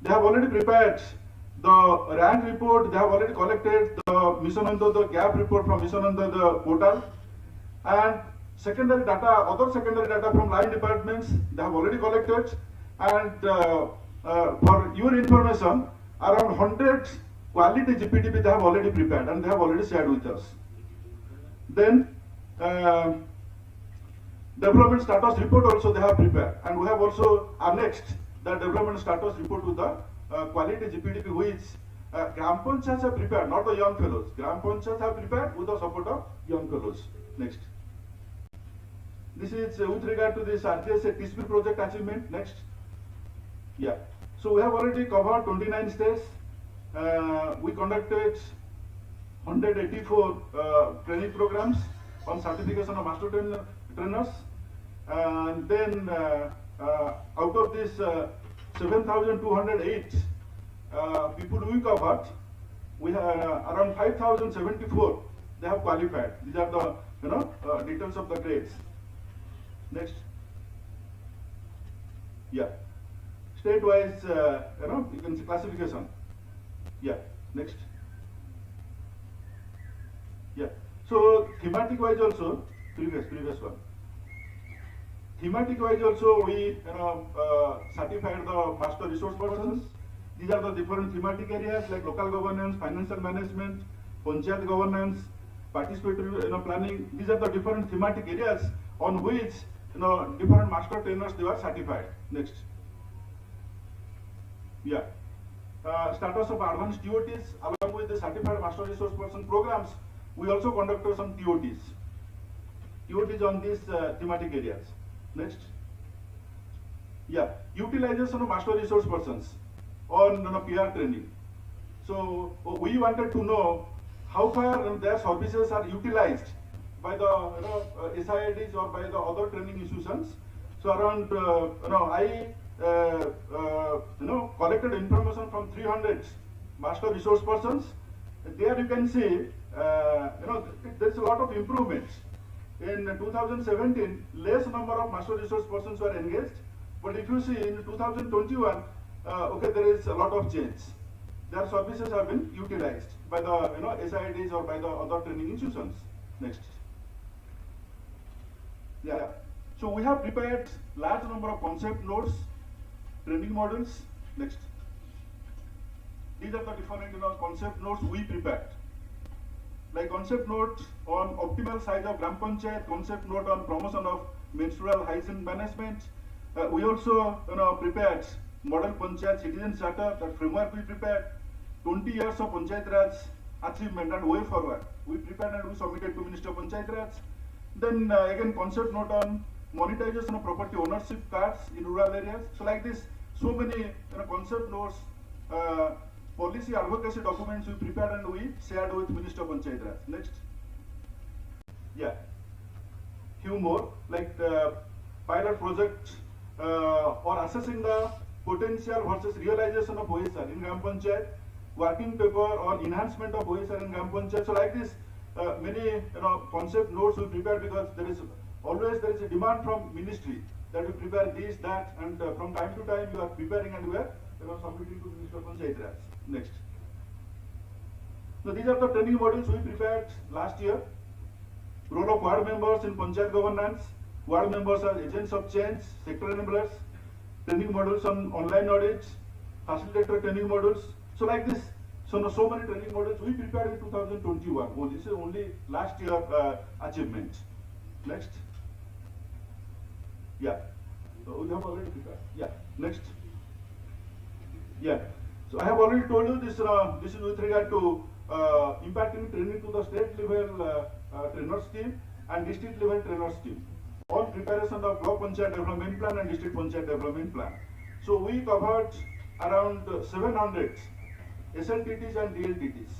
They have already prepared the rank report. They have already collected the Mission Antodaya gap report from Mission Antodaya portal. And secondary data, other secondary data from line departments, they have already collected. And for your information, around 100 quality GPDP they have already prepared and they have already shared with us. Then development status report also they have prepared, and we have also annexed the development status report to the quality GPDP, which Gram Panchayats have prepared, not the young fellows. Gram Panchayats have prepared with the support of young fellows. Next. This is with regard to this RDSA TSP project achievement. Next. Yeah. So we have already covered 29 states. We conducted 184 training programs on certification of master trainers. And then out of this 7,208 people we covered, we have around 5,074 they have qualified. These are the details of the grades. Next. Yeah. State-wise, you can see classification. Yeah. Next. Yeah. So thematic-wise also, previous one. Thematic-wise also, we certified the master resource persons. These are the different thematic areas like local governance, financial management, panchayat governance, participatory planning. These are the different thematic areas on which different master trainers they were certified. Next. Yeah. Status of advanced TOTs along with the certified master resource person programs. We also conducted some TOTs. TOTs on these thematic areas. Next. Yeah. Utilization of master resource persons on PR training. So we wanted to know how far their services are utilized by the SIRDs or by the other training institutions. So around I collected information from 300 master resource persons. There you can see there's a lot of improvements. In 2017, less number of master resource persons were engaged, but if you see in 2021, there is a lot of change. Their services have been utilized by the SIRDs or by the other training institutions. Next. Yeah. So we have prepared large number of concept notes, training modules. Next. These are the different concept notes we prepared. Like concept note on optimal size of Gram Panchayat, concept note on promotion of menstrual hygiene management. We also prepared model Panchayat citizen charter, that framework we prepared. 20 years of Panchayat Raj achievement and way forward. We prepared and we submitted to Minister of Panchayat Raj. Then again concept note on monetization of property ownership cards in rural areas. So like this, so many concept notes, policy advocacy documents we prepared and we shared with Minister of Panchayat Raj. Next. Yeah. Few more, like the pilot project or assessing the potential versus realization of OSR in Gram Panchayat, working paper on enhancement of OSR in Gram Panchayat. So like this, many concept notes we prepare, because there is a demand from ministry that we prepare this, that, and from time to time you are preparing and we are submitting to Minister of Panchayat Raj. Next. So these are the training modules we prepared last year. Role of ward members in Panchayat governance. Ward members are agents of change, sector enablers, training modules on online audit, facilitator training modules. So like this, so many training modules we prepared in 2021. Oh, this is only last year achievement. Next. Yeah. So we have already prepared. Yeah. Next. Yeah. So I have already told you this. This is with regard to impacting training to the state level trainers team and district level trainers team. All preparation of block panchayat development plan and district panchayat development plan. So we covered around 700 SLTTs and DLTTs.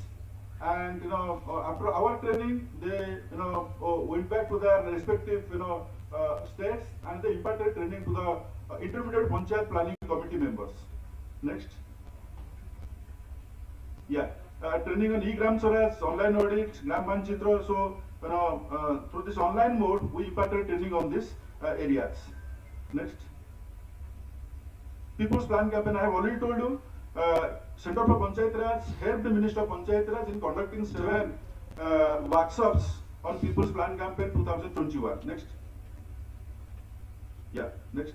And after our training, they went back to their respective states and they imparted training to the intermediate panchayat planning committee members. Next. Yeah, training on e-gram Swaraj, online audit, gram panchitra. So through this online mode, we imparted training on these areas. Next. People's Plan Campaign, I have already told you, Center for Panchayat Raj helped the Minister of Panchayat Raj in conducting 7 workshops on People's Plan Campaign 2021. Next. Yeah, next.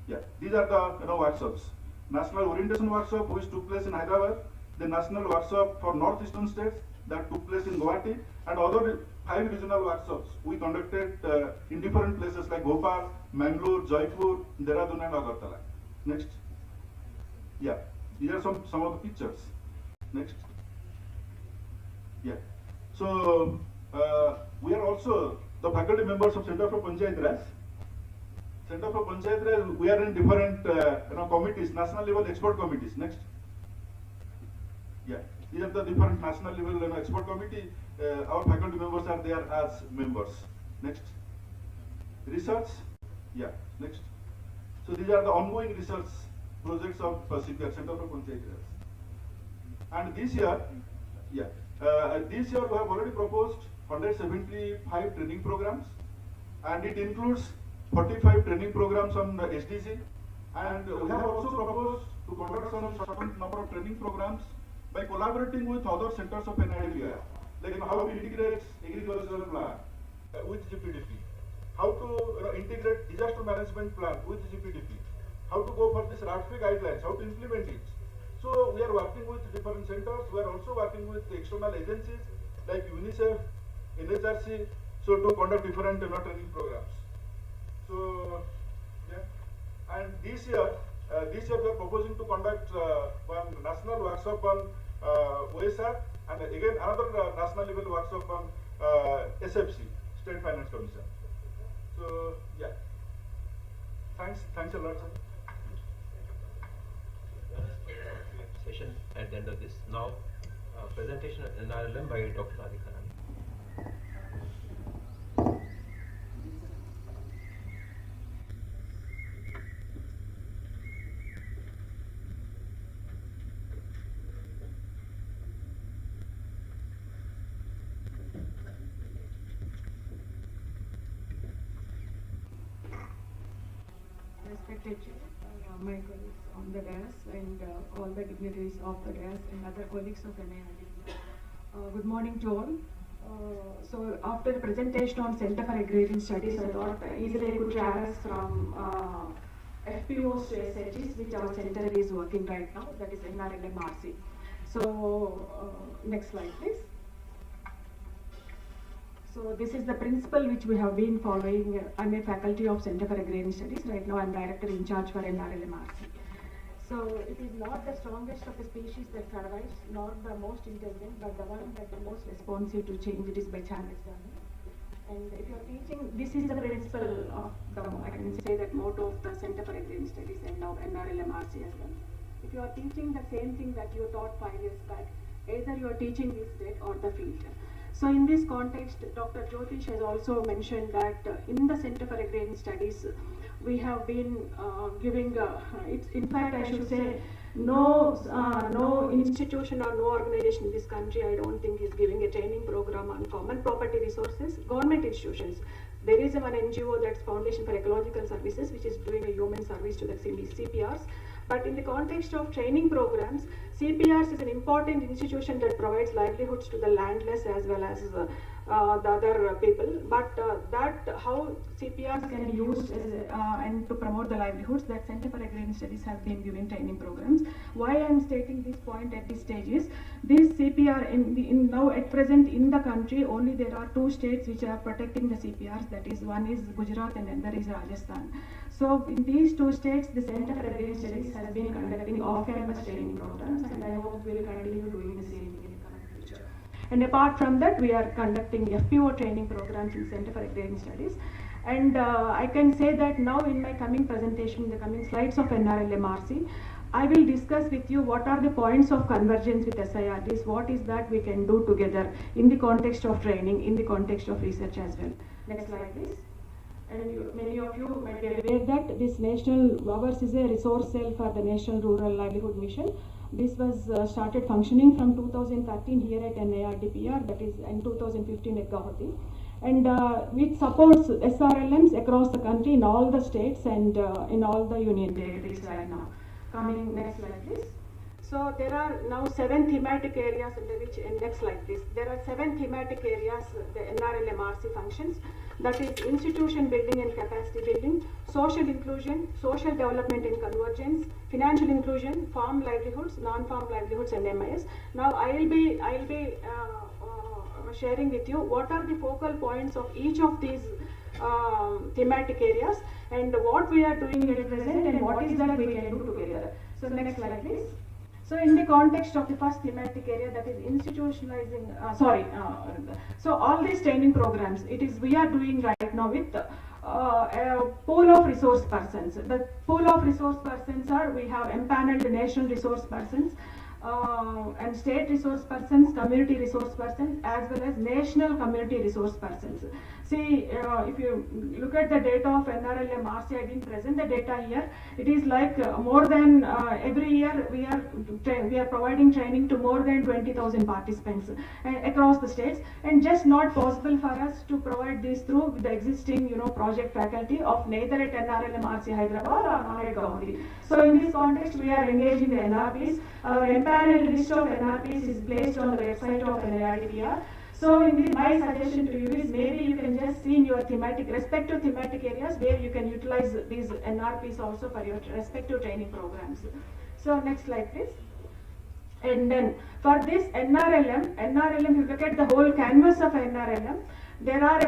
Yeah, these are the workshops. National Orientation Workshop which took place in Hyderabad, the National Workshop for Northeastern States that took place in Guwahati, and other 5 regional workshops we conducted in different places like Bhopal, Mangalore, Jaipur, Dehradun and Agartala. Next. Yeah, these are some of the pictures. Next. Yeah. So we are also the faculty members of Center for Panchayat Raj. Center for Panchayat Raj, we are in different committees, national level expert committees. Next. Yeah, these are the different national level expert committee. Our faculty members are there as members. Next. Research. Yeah, next. So these are the ongoing research projects of CPR, Center for Panchayat Raj. And this year, yeah, this year we have already proposed 175 training programs, and it includes 45 training programs on the SDG, and we have also proposed to conduct some certain number of training programs by collaborating with other centers of NIDPR, like how to integrate agricultural plan with GPDP, how to integrate disaster management plan with GPDP, how to go for this RD&PR guidelines, how to implement it. So we are working with different centers. We are also working with external agencies like UNICEF, NHRC, so to conduct different training programs. So yeah, and this year we are proposing to conduct one national workshop on OSR, and again another national level workshop on SFC, State Finance Commission. So yeah, thanks a lot, sir. Session at the end of this. Now, presentation in NRLM by Dr. Radhika Rani. Respected my colleagues on the dais and all the dignitaries of the dais and other colleagues of NIDPR. Good morning to all. So after the presentation on Center for Agrarian Studies, I thought easily I could traverse from FPOs to SHGs, which our center is working right now, that is NRLM-RC. So next slide please. So this is the principle which we have been following. I'm a faculty of Center for Agrarian Studies. Right now I'm director in charge for NRLM-RC. So it is not the strongest of the species that survives, not the most intelligent, but the one that is most responsive to change. It is by chance learning. And if you are teaching, this is the principle of the, I can say that motto of the Center for Agrarian Studies and now NRLM-RC as well. If you are teaching the same thing that you taught 5 years back, either you are teaching this state or the field. So in this context, Dr. Jyotish has also mentioned that in the Center for Agrarian Studies, we have been giving, it's in fact I should say, no institution or no organization in this country I don't think is giving a training program on common property resources. Government institutions, there is one NGO, that's Foundation for Ecological Services, which is doing a human service to the CPRs. But in the context of training programs, CPRs is an important institution that provides livelihoods to the landless as well as the other people. But that how CPRs can be used as, and to promote the livelihoods, that Center for Agrarian Studies have been giving training programs. Why I am stating this point at this stage is, this CPR now at present in the country, only there are 2 states which are protecting the CPRs. That is, one is Gujarat and another is Rajasthan. So in these 2 states, the Center for Agrarian Studies has been conducting off-campus training programs, and I hope we will continue doing the same in the coming future. And apart from that, we are conducting FPO training programs in Center for Agrarian Studies. And I can say that now in my coming presentation, the coming slides of NRLMRC, I will discuss with you what are the points of convergence with SIRDs, what is that we can do together in the context of training, in the context of research as well. Next slide please. And many of you might be aware that this ours is a resource cell for the National Rural Livelihood Mission. This was started functioning from 2013 here at RD&PR, that is in 2015 at Guwahati. And it supports SRLMs across the country in all the states and in all the union territories right now. Coming next slide please. So there are now 7 thematic areas under which, next slide please. There are 7 thematic areas the NRLMRC functions. That is institution building and capacity building, social inclusion, social development and convergence, financial inclusion, farm livelihoods, non-farm livelihoods and MIS. Now I'll be sharing with you what are the focal points of each of these thematic areas and what we are doing at present and what is that we can do together. So next slide please. So in the context of the first thematic area, that is institutionalizing, so all these training programs, we are doing right now with a pool of resource persons. The pool of resource persons we have empaneled national resource persons, and state resource persons, community resource persons, as well as national community resource persons. See, if you look at the data of NRLMRC, I didn't present the data here. It is like more than every year we are providing training to more than 20,000 participants across the states, and just not possible for us to provide this through the existing project faculty of neither at NRLMRC Hyderabad or not at Guwahati. So in this context, we are engaging the NRPs. Our empaneled list of NRPs is placed on the website of RD&PR. So my suggestion to you is maybe you can just see in your respective thematic areas where you can utilize these NRPs also for your respective training programs. So next slide please. And then for this NRLM, if you look at the whole canvas of NRLM, there are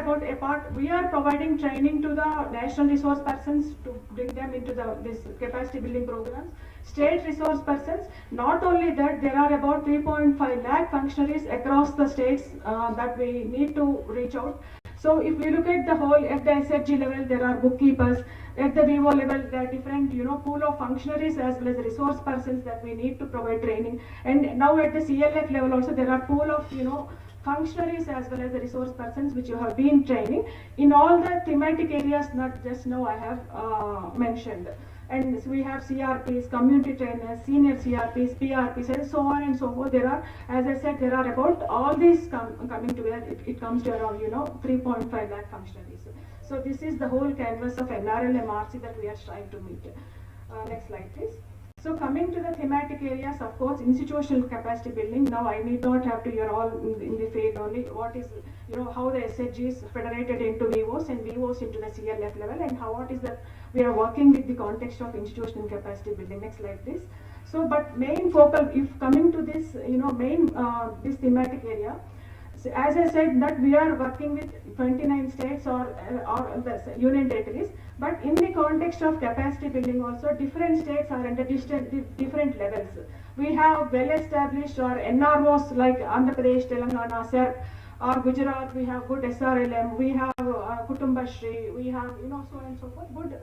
we are providing training to the national resource persons to bring them into this capacity building programs. State resource persons, not only that, there are about 3.5 lakh functionaries across the states that we need to reach out. So if we look at the whole, at the SFG level, there are bookkeepers. At the VO level, there are different, pool of functionaries as well as resource persons that we need to provide training. And now at the CLF level also, there are pool of, functionaries as well as the resource persons which you have been training in all the thematic areas, not just now I have mentioned. And so we have CRPs, community trainers, senior CRPs, PRPs, and so on and so forth. There are, as I said, there are about all these coming together. It comes to around 3.5 lakh functionaries. So this is the whole canvas of NRLMRC that we are trying to meet. Next slide, please. So coming to the thematic areas, of course, institutional capacity building. Now I need not have to hear all in the field only. What is, how the SHGs federated into VOs and VOs into the CLF level, and what is that we are working with the context of institutional capacity building. Next slide, please. So, but main focal, if coming to this, this thematic area, so as I said that we are working with 29 states or the union territories, but in the context of capacity building also, different states are under different levels. We have well established or NROs like Andhra Pradesh, Telangana, SIRD, or Gujarat, we have good SRLM, we have Kutumbashri, we have so on and so forth, good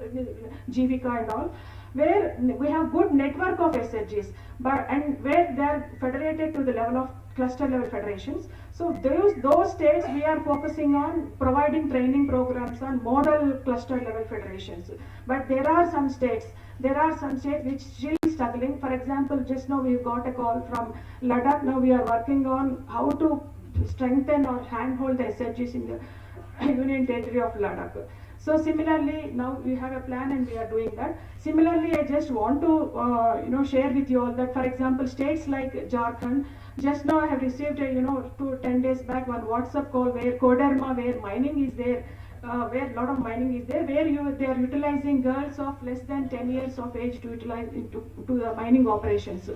Jivika and all, where we have good network of SHGs, and where they are federated to the level of cluster level federations. So those states we are focusing on providing training programs on model cluster level federations. But there are some states which still struggling. For example, just now we got a call from Ladakh. Now we are working on how to strengthen or handhold the SHGs in the Union Territory of Ladakh. So similarly, now we have a plan and we are doing that. Similarly, I just want to share with you all that, for example, states like Jharkhand, just now I have received a 10 days back one WhatsApp call where Koderma, where mining is there, where a lot of mining is there, where they are utilizing girls of less than 10 years of age to utilize to the mining operations.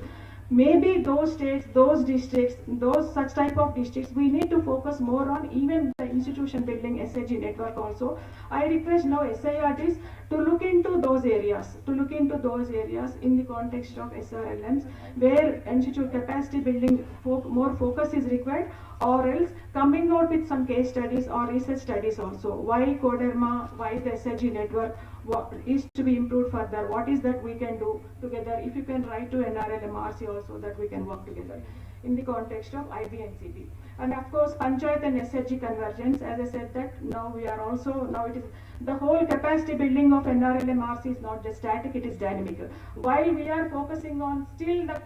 Maybe those states, those districts, those such type of districts, we need to focus more on even the institution building SHG network also. I request now SIRDs to look into those areas, in the context of SRLMs, where institute capacity building more focus is required, or else coming out with some case studies or research studies also. Why Koderma, why the SHG network, what is to be improved further, what is that we can do together. If you can write to NRLMRC also, that we can work together in the context of IB and CB. And of course, Panchayat and SHG convergence, as I said that now we are also, now it is, the whole capacity building of NRLMRC is not just static, it is dynamic. While we are focusing on still the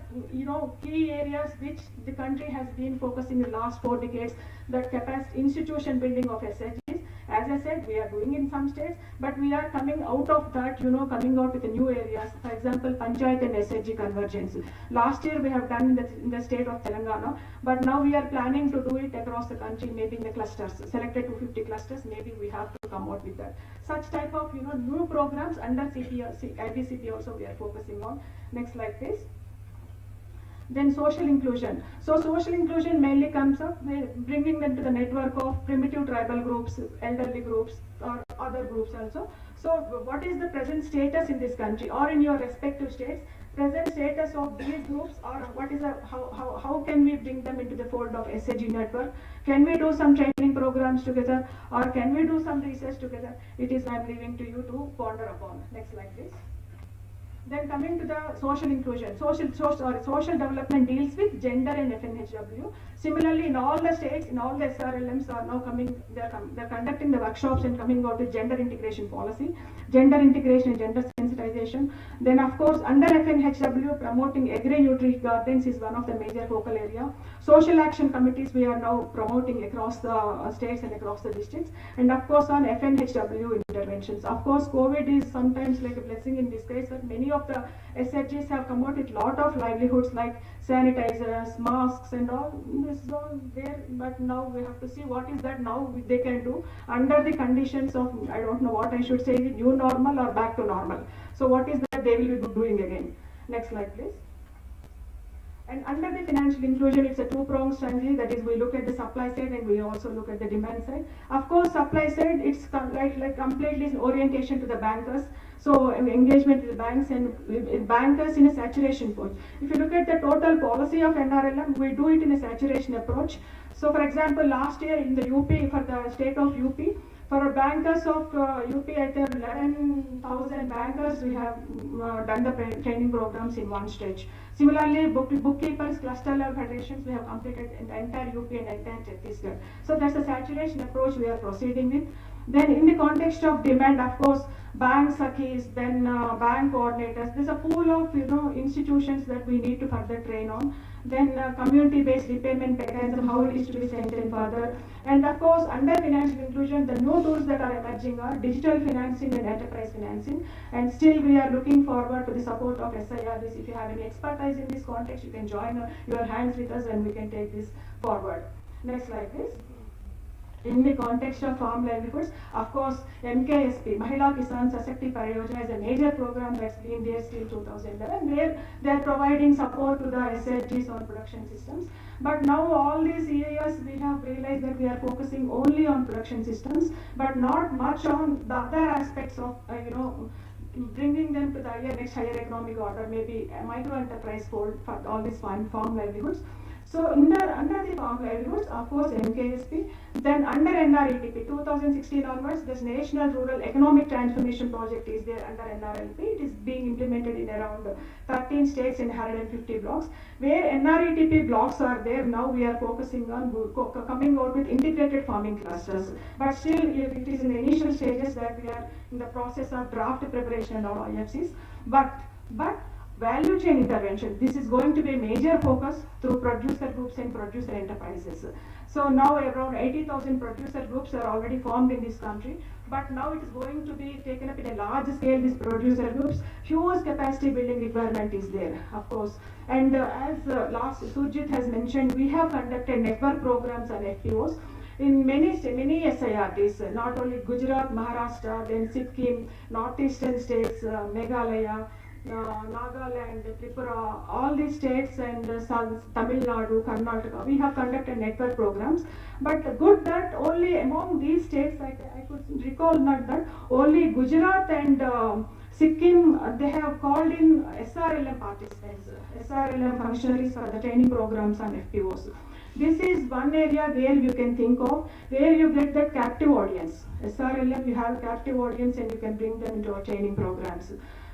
key areas which the country has been focusing in the last 4 decades, that capacity institution building of SHGs, as I said, we are doing in some states, but we are coming out of that, coming out with the new areas. For example, Panchayat and SHG convergence. Last year we have done in the state of Telangana, but now we are planning to do it across the country, maybe in the clusters, selected 250 clusters, maybe we have to come out with that. Such type of, new programs under IBCP also we are focusing on. Next slide please. Then social inclusion. So social inclusion mainly comes up bringing them to the network of primitive tribal groups, elderly groups, or other groups also. So what is the present status in this country or in your respective states? Present status of these groups, or what is how can we bring them into the fold of SHG network? Can we do some training programs together, or can we do some research together? It is I'm leaving to you to ponder upon. Next slide please. Then coming to the social inclusion, social development deals with gender and FNHW. Similarly, in all the states, in all the SRLMs are now coming, they're conducting the workshops and coming out with gender integration policy, gender integration and gender sensitization. Then of course, under FNHW, promoting agri-nutrient gardens is one of the major focal area. Social action committees we are now promoting across the states and across the districts. And of course, on FNHW interventions. Of course, COVID is sometimes like a blessing in disguise, but many of the SHGs have come out with lot of livelihoods like sanitizers, masks and all. This is all there, but now we have to see what is that now they can do under the conditions of, I don't know what I should say, new normal or back to normal. So what is that they will be doing again? Next slide please. And under the financial inclusion, it's a two-pronged strategy. That is, we look at the supply side and we also look at the demand side. Of course, supply side, it's like completely orientation to the bankers. So engagement with the banks and bankers in a saturation approach. If you look at the total policy of NRLM, we do it in a saturation approach. So for example, last year in the UP, for the state of UP, for bankers of UP, I think 11,000 bankers, we have done the training programs in one stage. Similarly, bookkeepers, cluster level federations, we have completed in the entire UP and entire Chhattisgarh. So that's the saturation approach we are proceeding with. Then in the context of demand, of course, bank sakis, then bank coordinators. There's a pool of institutions that we need to further train on. Then community-based repayment mechanism, how it is to be strengthened further. And of course, under financial inclusion, the new tools that are emerging are digital financing and enterprise financing. And still we are looking forward to the support of SIRDs. If you have any expertise in this context, you can join your hands with us and we can take this forward. Next slide please. In the context of farm livelihoods, of course, MKSP, Mahila Kisan Sashakti Pariyojana, is a major program that's been there till 2011, where they are providing support to the SHGs on production systems. But now all these years we have realized that we are focusing only on production systems, but not much on the other aspects of, bringing them to the next higher economic order, maybe a micro enterprise fold for all these farm livelihoods. So under the farm livelihoods, of course, MKSP, then under NRETP, 2016 onwards, this National Rural Economic Transformation Project is there under NRLP. It is being implemented in around 13 states in 150 blocks. Where NRETP blocks are there, now we are focusing on coming out with integrated farming clusters. But still, it is in the initial stages that we are in the process of draft preparation and all IFCs. But value chain intervention, this is going to be a major focus through producer groups and producer enterprises. So now around 80,000 producer groups are already formed in this country, but now it is going to be taken up in a large scale, these producer groups. Huge capacity building requirement is there, of course. And as last Surjit has mentioned, we have conducted network programs and FPOs in many SIRDs, not only Gujarat, Maharashtra, then Sikkim, northeastern states, Meghalaya, Nagaland, Tripura, all these states, and Tamil Nadu, Karnataka, we have conducted network programs. But good that only among these states, I could recall not that, only Gujarat and Sikkim, they have called in SRLM participants, SRLM functionaries for the training programs and FPOs. This is one area where you can think of, where you get that captive audience. SRLM, you have a captive audience and you can bring them into our training programs.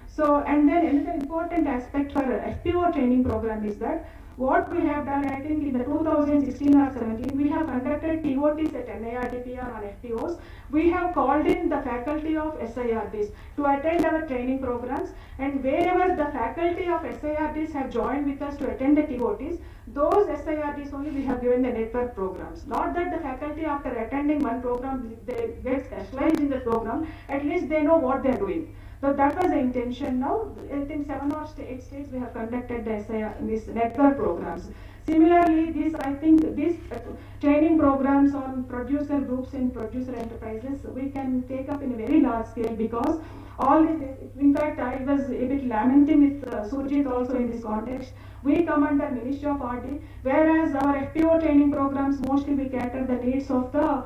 So, and then another important aspect for FPO training program is that what we have done, I think in the 2016 or 17, we have conducted TOTs at RD&PR on FPOs. We have called in the faculty of SIRDs to attend our training programs, and wherever the faculty of SIRDs have joined with us to attend the TOTs, those SIRDs only we have given the network programs. Not that the faculty after attending one program, they get specialized in the program, at least they know what they are doing. So that was the intention. Now, I think 7 or 8 states we have conducted these network programs. Similarly, these training programs on producer groups and producer enterprises, we can take up in a very large scale, because all these, in fact, I was a bit lamenting with Surjit also in this context. We come under Ministry of RD, whereas our FPO training programs mostly we cater the needs of the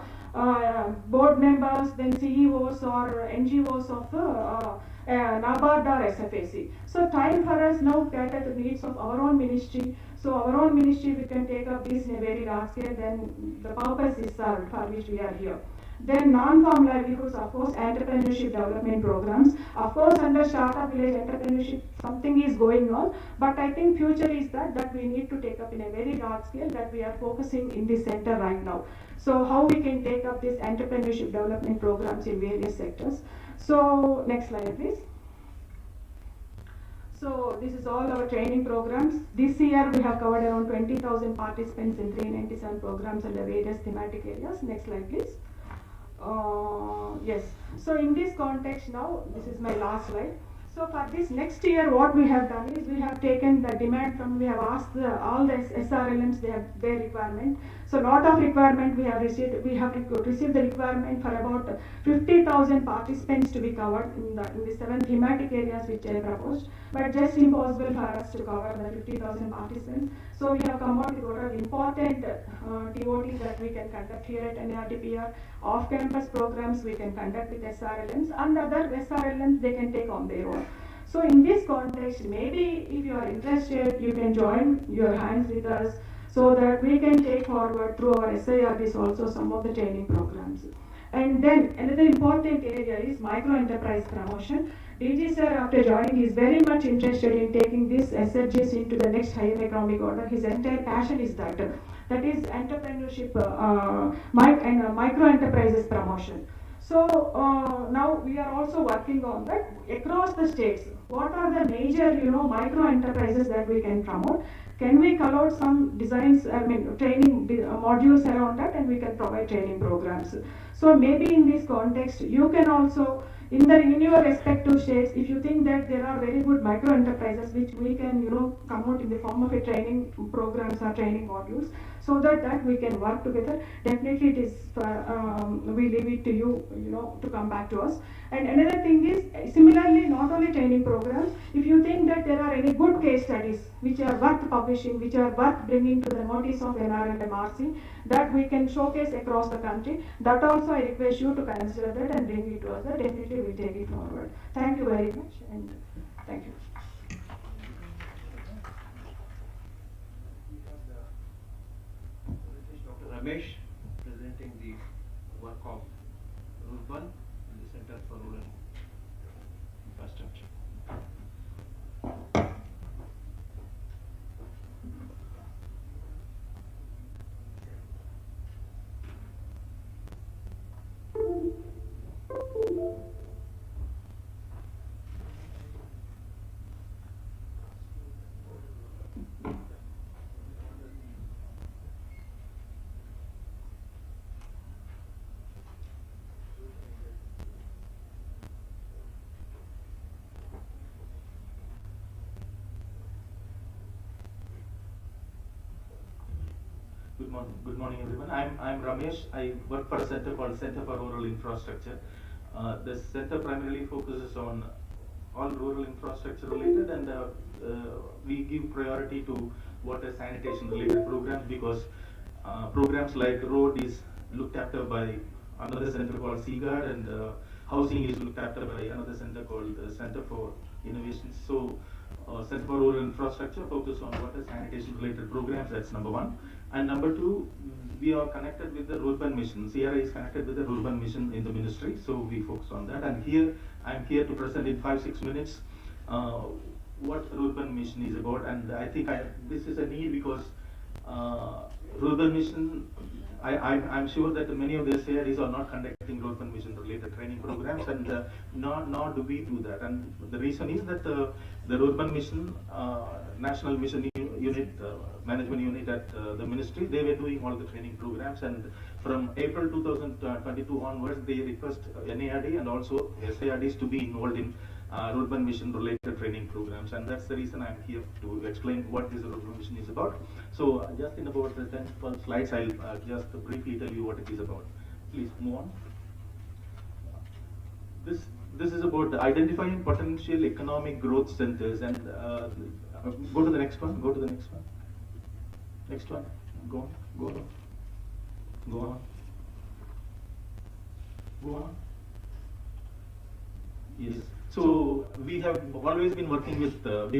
board members, then CEOs or NGOs of the NABARD or SFAC. So time for us now cater the needs of our own ministry. So our own ministry, we can take up this in a very large scale, then the purpose is served for which we are here. Then non-farm livelihoods, of course, entrepreneurship development programs. Of course, under startup village entrepreneurship, something is going on, but I think future is that we need to take up in a very large scale, that we are focusing in this center right now. So how we can take up these entrepreneurship development programs in various sectors. So next slide, please. So this is all our training programs. This year we have covered around 20,000 participants in 397 programs under various thematic areas. Next slide, please. Yes. So in this context now, this is my last slide. So for this next year, what we have done is we have taken the demand from, we have asked all the SRLMs their requirement. So lot of requirement we have received. We have received the requirement for about 50,000 participants to be covered in the 7 thematic areas which I proposed. But just impossible for us to cover the 50,000 participants. So we have come out with what are important TOTs that we can conduct here at RD&PR. Off-campus programs we can conduct with SRLMs, and other SRLMs they can take on their own. So in this context, maybe if you are interested, you can join your hands with us, so that we can take forward through our SIRDs also some of the training programs. And then another important area is micro enterprise promotion. DG sir, after joining, is very much interested in taking these SRGs into the next higher economic order. His entire passion is that is entrepreneurship and micro enterprises promotion. So now we are also working on that across the states. What are the major, micro enterprises that we can promote? Can we collate some designs, training modules around that, and we can provide training programs. So maybe in this context, you can also, in your respective states, if you think that there are very good micro enterprises which we can, come out in the form of a training programs or training modules, so that we can work together. Definitely it is, we leave it to you, to come back to us. And another thing is, similarly, not only training programs, if you think that there are any good case studies which are worth publishing, which are worth bringing to the notice of NRL&MRC, that we can showcase across the country, that also I request you to consider that and bring it to us. That definitely will take it forward. Thank you very much, and thank you. Ramesh, presenting the work of Urban and the Center for Rural Infrastructure. Good morning, everyone. I'm Ramesh. I work for a center called Center for Rural Infrastructure. The center primarily focuses on all rural infrastructure related, and we give priority to water sanitation related programs, because programs like road is looked after by another center called SIRD, and housing is looked after by another center called Center for Innovation. So Center for Rural Infrastructure focus on water sanitation related programs. That's number one. And number two, we are connected with the urban mission. CRI is connected with the urban mission in the ministry, so we focus on that. And here, I'm here to present in 5-6 minutes what urban mission is about. And I think this is a need, because urban mission, I'm sure that many of the CRIs are not conducting urban mission related training programs, and nor do we do that. And the reason is that the urban mission, national mission unit, management unit at the ministry, they were doing all the training programs, and from April 2022 onwards, they request NARD and also SIRDs to be involved in urban mission related training programs, and that's the reason I'm here to explain what this urban mission is about. So just in about 10-12 slides, I'll just briefly tell you what it is about. Please move on. This is about identifying potential economic growth centers, and go to the next one. Go to the next one. Next one. Go on. Go on. Go on. Go on. Yes. So we have always been working with gram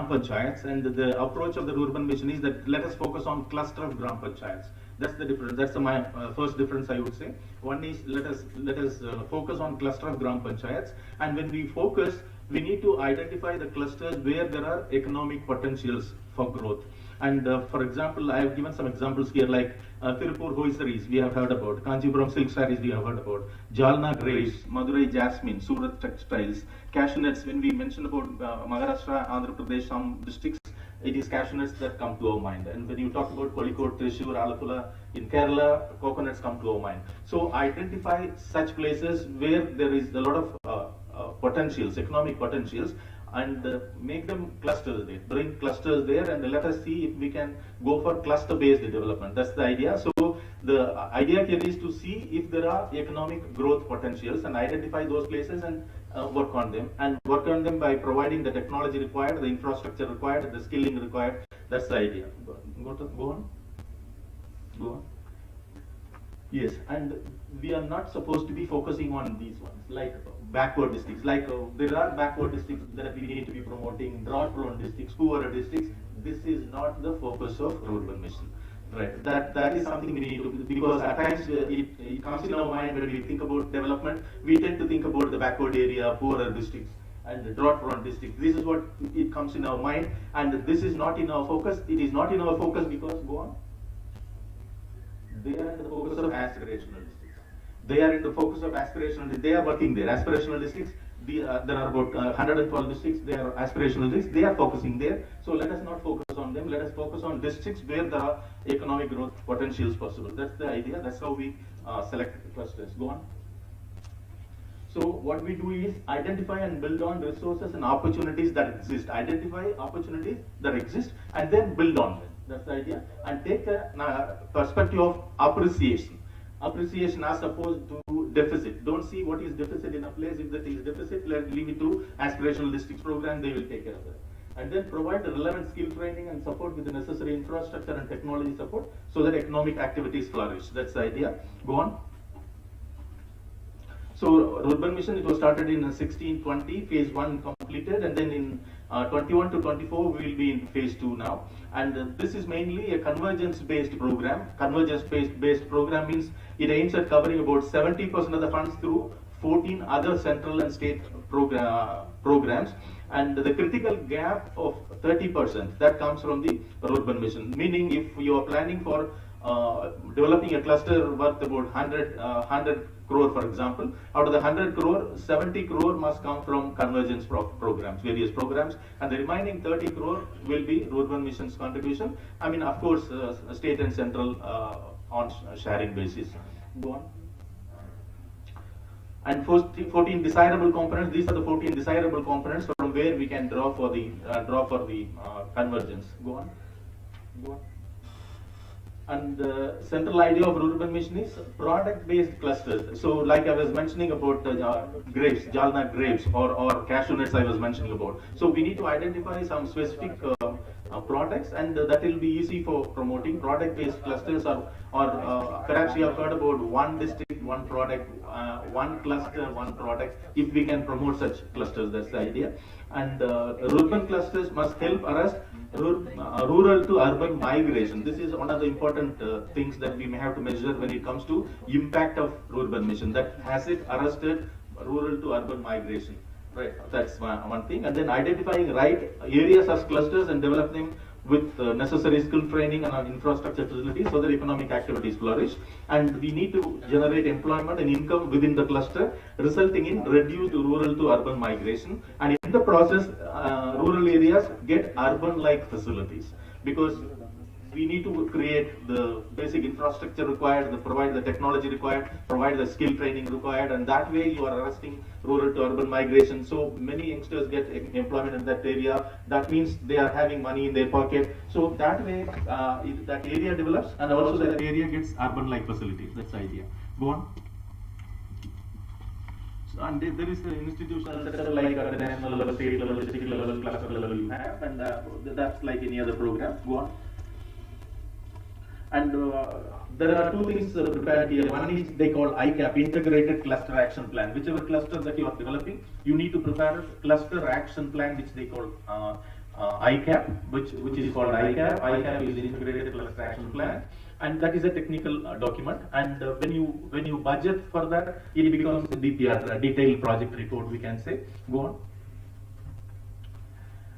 panchayats, and the approach of the urban mission is that let us focus on cluster of gram panchayats. That's the difference. That's my first difference, I would say. One is let us focus on cluster of gram panchayats, and when we focus, we need to identify the clusters where there are economic potentials for growth. And for example, I have given some examples here, like Tirupur hosieries we have heard about, Kanchipuram silk sarees we have heard about, Jalna grapes, Madurai jasmine, Surat textiles, cashew nuts. When we mention about Maharashtra, Andhra Pradesh, some districts, it is cashew nuts that come to our mind. And when you talk about Kozhikode, Thrissur, Alappuzha, in Kerala, coconuts come to our mind. So identify such places where there is a lot of potentials, economic potentials, and make them clusters there, bring clusters there, and let us see if we can go for cluster-based development. That's the idea. So the idea here is to see if there are economic growth potentials and identify those places and work on them by providing the technology required, the infrastructure required, the skilling required. That's the idea. Go on. Yes, and we are not supposed to be focusing on these ones, like backward districts. Like there are backward districts that we need to be promoting, drought-prone districts, poorer districts. This is not the focus of urban mission, right? That is something we need to, because at times it comes in our mind when we think about development. We tend to think about the backward area, poorer districts, and the drought-prone districts. This is what it comes in our mind, and this is not in our focus. It is not in our focus because, go on. They are in the focus of aspirational districts. They are in the focus of aspirational. They are working there. Aspirational districts. There are about 112 districts. They are aspirational districts. They are focusing there. So let us not focus on them. Let us focus on districts where there are economic growth potentials possible. That's the idea. That's how we select clusters. Go on. So what we do is identify and build on resources and opportunities that exist. Identify opportunities that exist and then build on them. That's the idea. And take a perspective of appreciation. Appreciation as opposed to deficit. Don't see what is deficit in a place. If that is deficit, leave it to aspirational districts program. They will take care of it. And then provide the relevant skill training and support with the necessary infrastructure and technology support so that economic activities flourish. That's the idea. Go on. So urban mission, it was started in 16-20, phase 1 completed, and then in 21 to 24 we will be in phase 2 now. And this is mainly a convergence-based program. Convergence-based program means it aims at covering about 70% of the funds through 14 other central and state programs, and the critical gap of 30% that comes from the urban mission. Meaning, if you are planning for developing a cluster worth about 100 crore, for example, out of the 100 crore, 70 crore must come from convergence programs, various programs, and the remaining 30 crore will be urban mission's contribution. I mean, of course, state and central on sharing basis. Go on. And 14 desirable components. These are the 14 desirable components from where we can draw for the convergence. Go on. Go on. And the central idea of urban mission is product-based clusters. So, like I was mentioning about grapes, Jalna grapes, or cashew nuts I was mentioning about. So, we need to identify some specific products, and that will be easy for promoting. Product-based clusters, or perhaps you have heard about one district, one product, one cluster, one product. If we can promote such clusters, that's the idea. And urban clusters must help arrest rural to urban migration. This is one of the important things that we may have to measure when it comes to impact of urban mission. That has it arrested rural to urban migration. Right, that's one thing. And then identifying right areas as clusters and develop them with necessary skill training and infrastructure facilities so that economic activities flourish. And we need to generate employment and income within the cluster, resulting in reduced rural to urban migration. And in the process, rural areas get urban-like facilities, because we need to create the basic infrastructure required, provide the technology required, provide the skill training required, and that way you are arresting rural to urban migration. So many youngsters get employment in that area. That means they are having money in their pocket. So that way that area develops, and also that area gets urban-like facilities. That's the idea. Go on. And there is the institutional sector, like at the national level, state level, district level, cluster level you have, and that's like any other program. Go on. And there are two things prepared here. One is they call ICAP, Integrated Cluster Action Plan. Whichever cluster that you are developing, you need to prepare a cluster action plan, which they call ICAP, which is called ICAP. ICAP is the Integrated Cluster Action Plan, and that is a technical document. And when you budget for that, it becomes a DPR, detailed project report, we can say. Go on.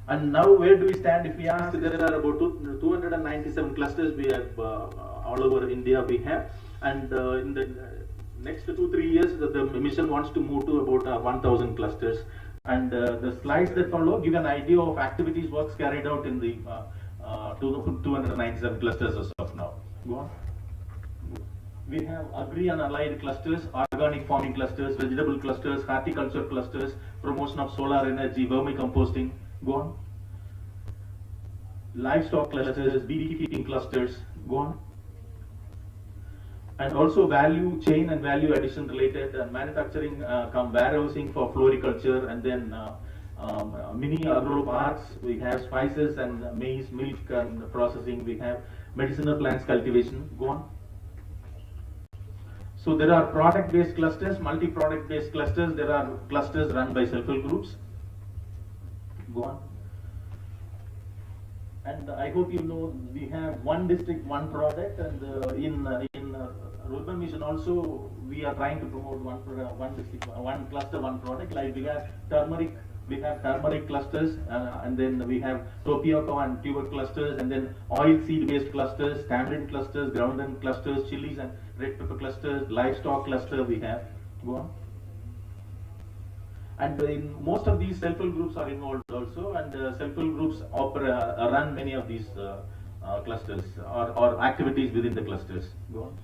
And now, where do we stand? If we ask, there are about 297 clusters we have all over India we have, and in the next 2-3 years, the mission wants to move to about 1,000 clusters. And the slides that follow give an idea of activities, works carried out in the 297 clusters as of now. Go on. We have agri and allied clusters, organic farming clusters, vegetable clusters, horticulture clusters, promotion of solar energy, vermicomposting. Go on. Livestock clusters, beekeeping clusters. Go on. And also value chain and value addition related manufacturing, warehousing for floriculture, and then mini agro parks. We have spices and maize, milk and processing. We have medicinal plants cultivation. Go on. So there are product-based clusters, multi-product based clusters. There are clusters run by self-help groups. Go on. And I hope you know we have one district, one product, and in urban mission also we are trying to promote one district, one cluster, one product. Like we have turmeric clusters, and then we have tapioca and tuber clusters, and then oil seed based clusters, tamarind clusters, groundnut clusters, chilies and red pepper clusters, livestock cluster we have. Go on. And in most of these self-help groups are involved also, and self-help groups run many of these clusters or activities within the clusters. Go on.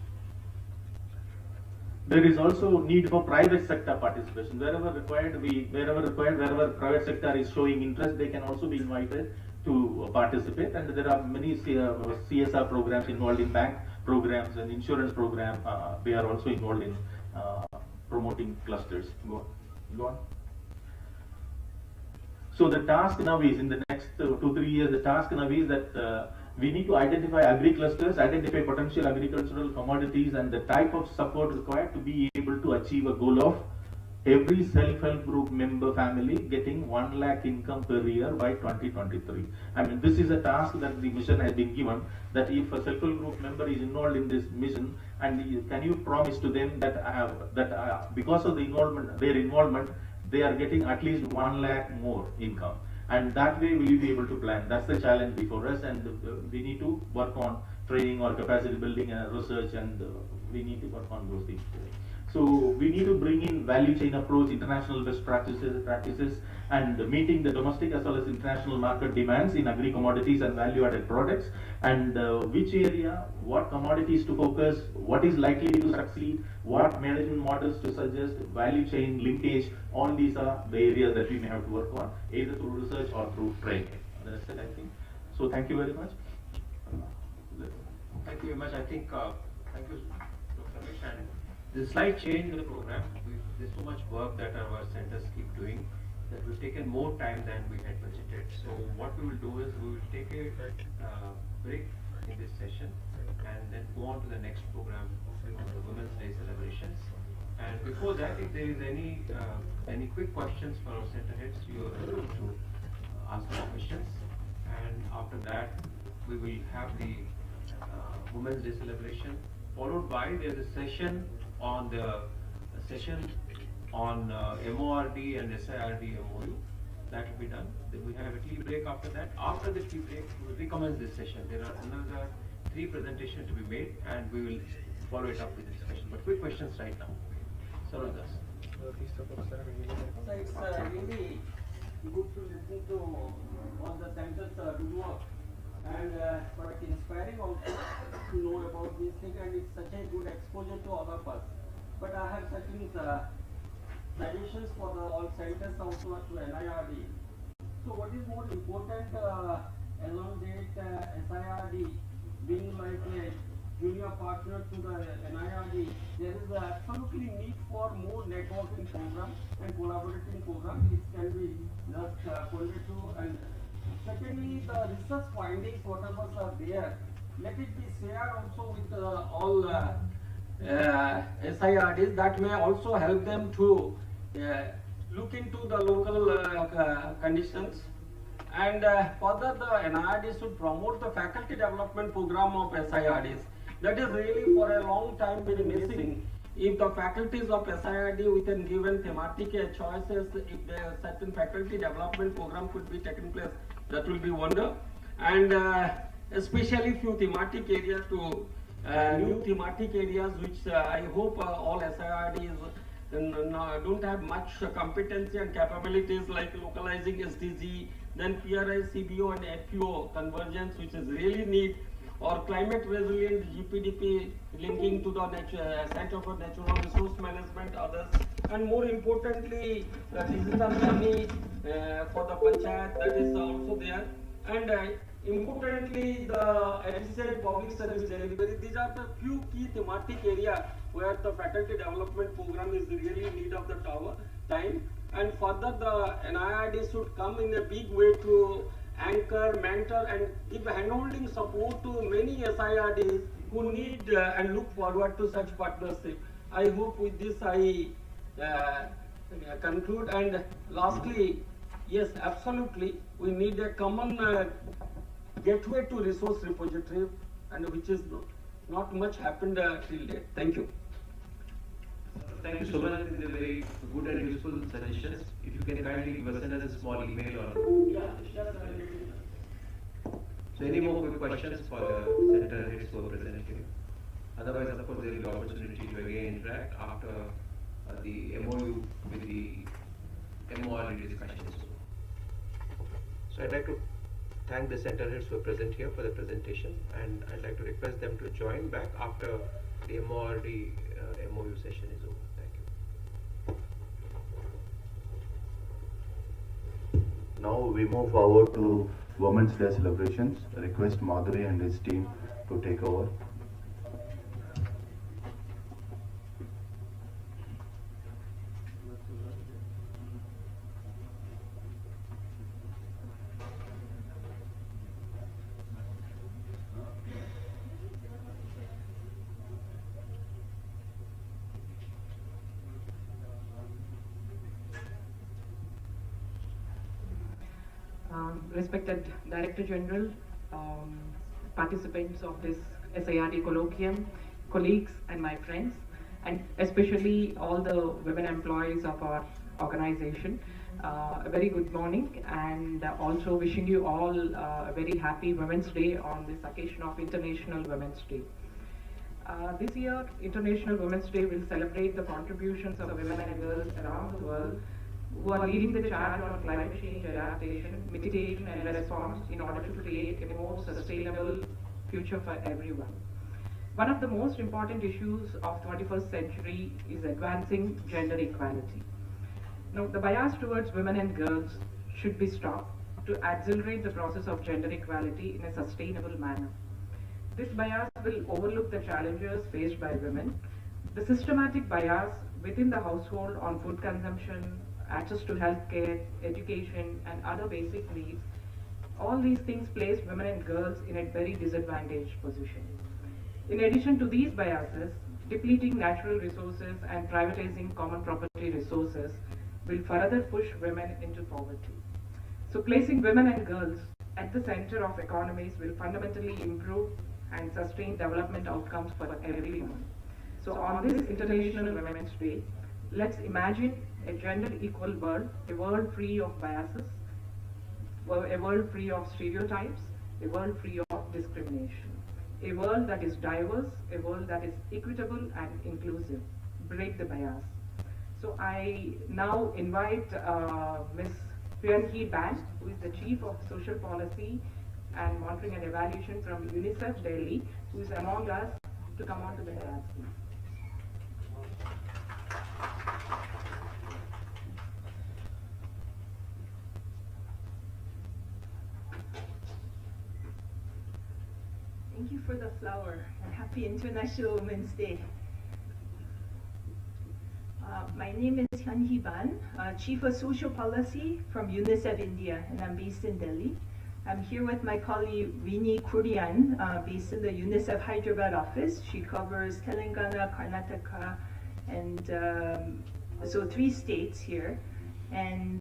There is also need for private sector participation. Wherever required, wherever private sector is showing interest, they can also be invited to participate. And there are many CSR programs involved in bank programs and insurance program. We are also involved in promoting clusters. Go on. So the task now is, in the next 2-3 years, the task now is that we need to identify agri-clusters, identify potential agricultural commodities and the type of support required to be able to achieve a goal of every self-help group member family getting 1 lakh income per year by 2023. I mean, this is a task that the mission has been given, that if a self-help group member is involved in this mission, and can you promise to them that because of their involvement, they are getting at least 1 lakh more income, and that way will you be able to plan? That's the challenge before us, and we need to work on training or capacity building and research, and we need to work on those things. So we need to bring in value chain approach, international best practices, and meeting the domestic as well as international market demands in agri commodities and value-added products, and which area, what commodities to focus, what is likely to succeed, what management models to suggest, value chain linkage. All these are the areas that we may have to work on, either through research or through training. That's it, I think. So thank you very much. Thank you very much. I think, thank you, Dr. Ramesh. And the slight change in the program, there's so much work that our centers keep doing that we've taken more time than we had budgeted. So what we will do is we will take a break in this session and then go on to the next program, the Women's Day celebrations. And before that, if there is any quick questions for our center heads, you are able to ask more questions. And after that, we will have the Women's Day celebration, followed by there's a session on MORD and SIRD MOU. That will be done. Then we have a tea break after that. After the tea break, we will recommence this session. There are another 3 presentations to be made, and we will follow it up with the discussion. But quick questions right now. Sarandas. So it's really good to listen to all the centers do work, and but inspiring also to know about these things, and it's such a good exposure to all of us. But I have certain suggestions for all centers also to NIRD. So what is more important along that SIRD being like a junior partner to the NIRD, there is absolutely need for more networking program and collaborating program. It can be just pointed to. And secondly, the research findings, whatever are there, let it be shared also with all SIRDs. That may also help them to look into the local conditions. And further, the NIRD should promote the faculty development program of SIRDs. That is really for a long time been missing. If the faculties of SIRD within given thematic choices, if there certain faculty development program could be taken place, that will be wonder. And especially few thematic areas to new thematic areas, which I hope all SIRDs don't have much competency and capabilities, like localizing SDG, then PRI, CBO and FPO convergence, which is really need, or climate resilient GPDP linking to the Center for Natural Resource Management, others, and more importantly, the digital money for the panchayat, that is also there, and importantly, the efficient public service delivery. These are the few key thematic areas where the faculty development program is really in need of the time. And further, the NIRD should come in a big way to anchor, mentor, and give handholding support to many SIRDs who need and look forward to such partnership. I hope with this I conclude. And lastly, yes, absolutely, we need a common gateway to resource repository, and which is not much happened till date. Thank you. Thank you so much. These are very good and useful suggestions. If you can kindly give us a small email or. Yeah, So any more quick questions for the center heads who are present here? Otherwise, of course, there will be opportunity to again interact after the MOU with the MORD discussions. So I'd like to thank the center heads who are present here for the presentation, and I'd like to request them to join back after the MORD MOU session is over. Thank you. Now we move forward to Women's Day celebrations. I request Madhuri and his team to take over. respected Director General, participants of this SIRD colloquium, colleagues and my friends, and especially all the women employees of our organization. A very good morning, and also wishing you all a very happy Women's Day on this occasion of International Women's Day. This year, International Women's Day will celebrate the contributions of women and girls around the world who are leading the charge on climate change adaptation, mitigation and response in order to create a more sustainable future for everyone. One of the most important issues of 21st century is advancing gender equality. Now, the bias towards women and girls should be stopped to accelerate the process of gender equality in a sustainable manner. This bias will overlook the challenges faced by women. The systematic bias within the household on food consumption, access to healthcare, education, and other basic needs, all these things place women and girls in a very disadvantaged position. In addition to these biases, depleting natural resources and privatizing common property resources will further push women into poverty. So placing women and girls at the center of economies will fundamentally improve and sustain development outcomes for everyone. So on this International Women's Day, let's imagine a gender equal world, a world free of biases, a world free of stereotypes, a world free of discrimination, a world that is diverse, a world that is equitable and inclusive. Break the bias. So I now invite Ms. Priyanhi Ban, who is the Chief of Social Policy and Monitoring and Evaluation from UNICEF Delhi, who is among us, to come on to the dais, please. Thank you for the flower, and happy International Women's Day. My name is Hyunhee Ban, Chief of Social Policy from UNICEF India, and I'm based in Delhi. I'm here with my colleague Rini Kurian, based in the UNICEF Hyderabad office. She covers Telangana, Karnataka, and so 3 states here. And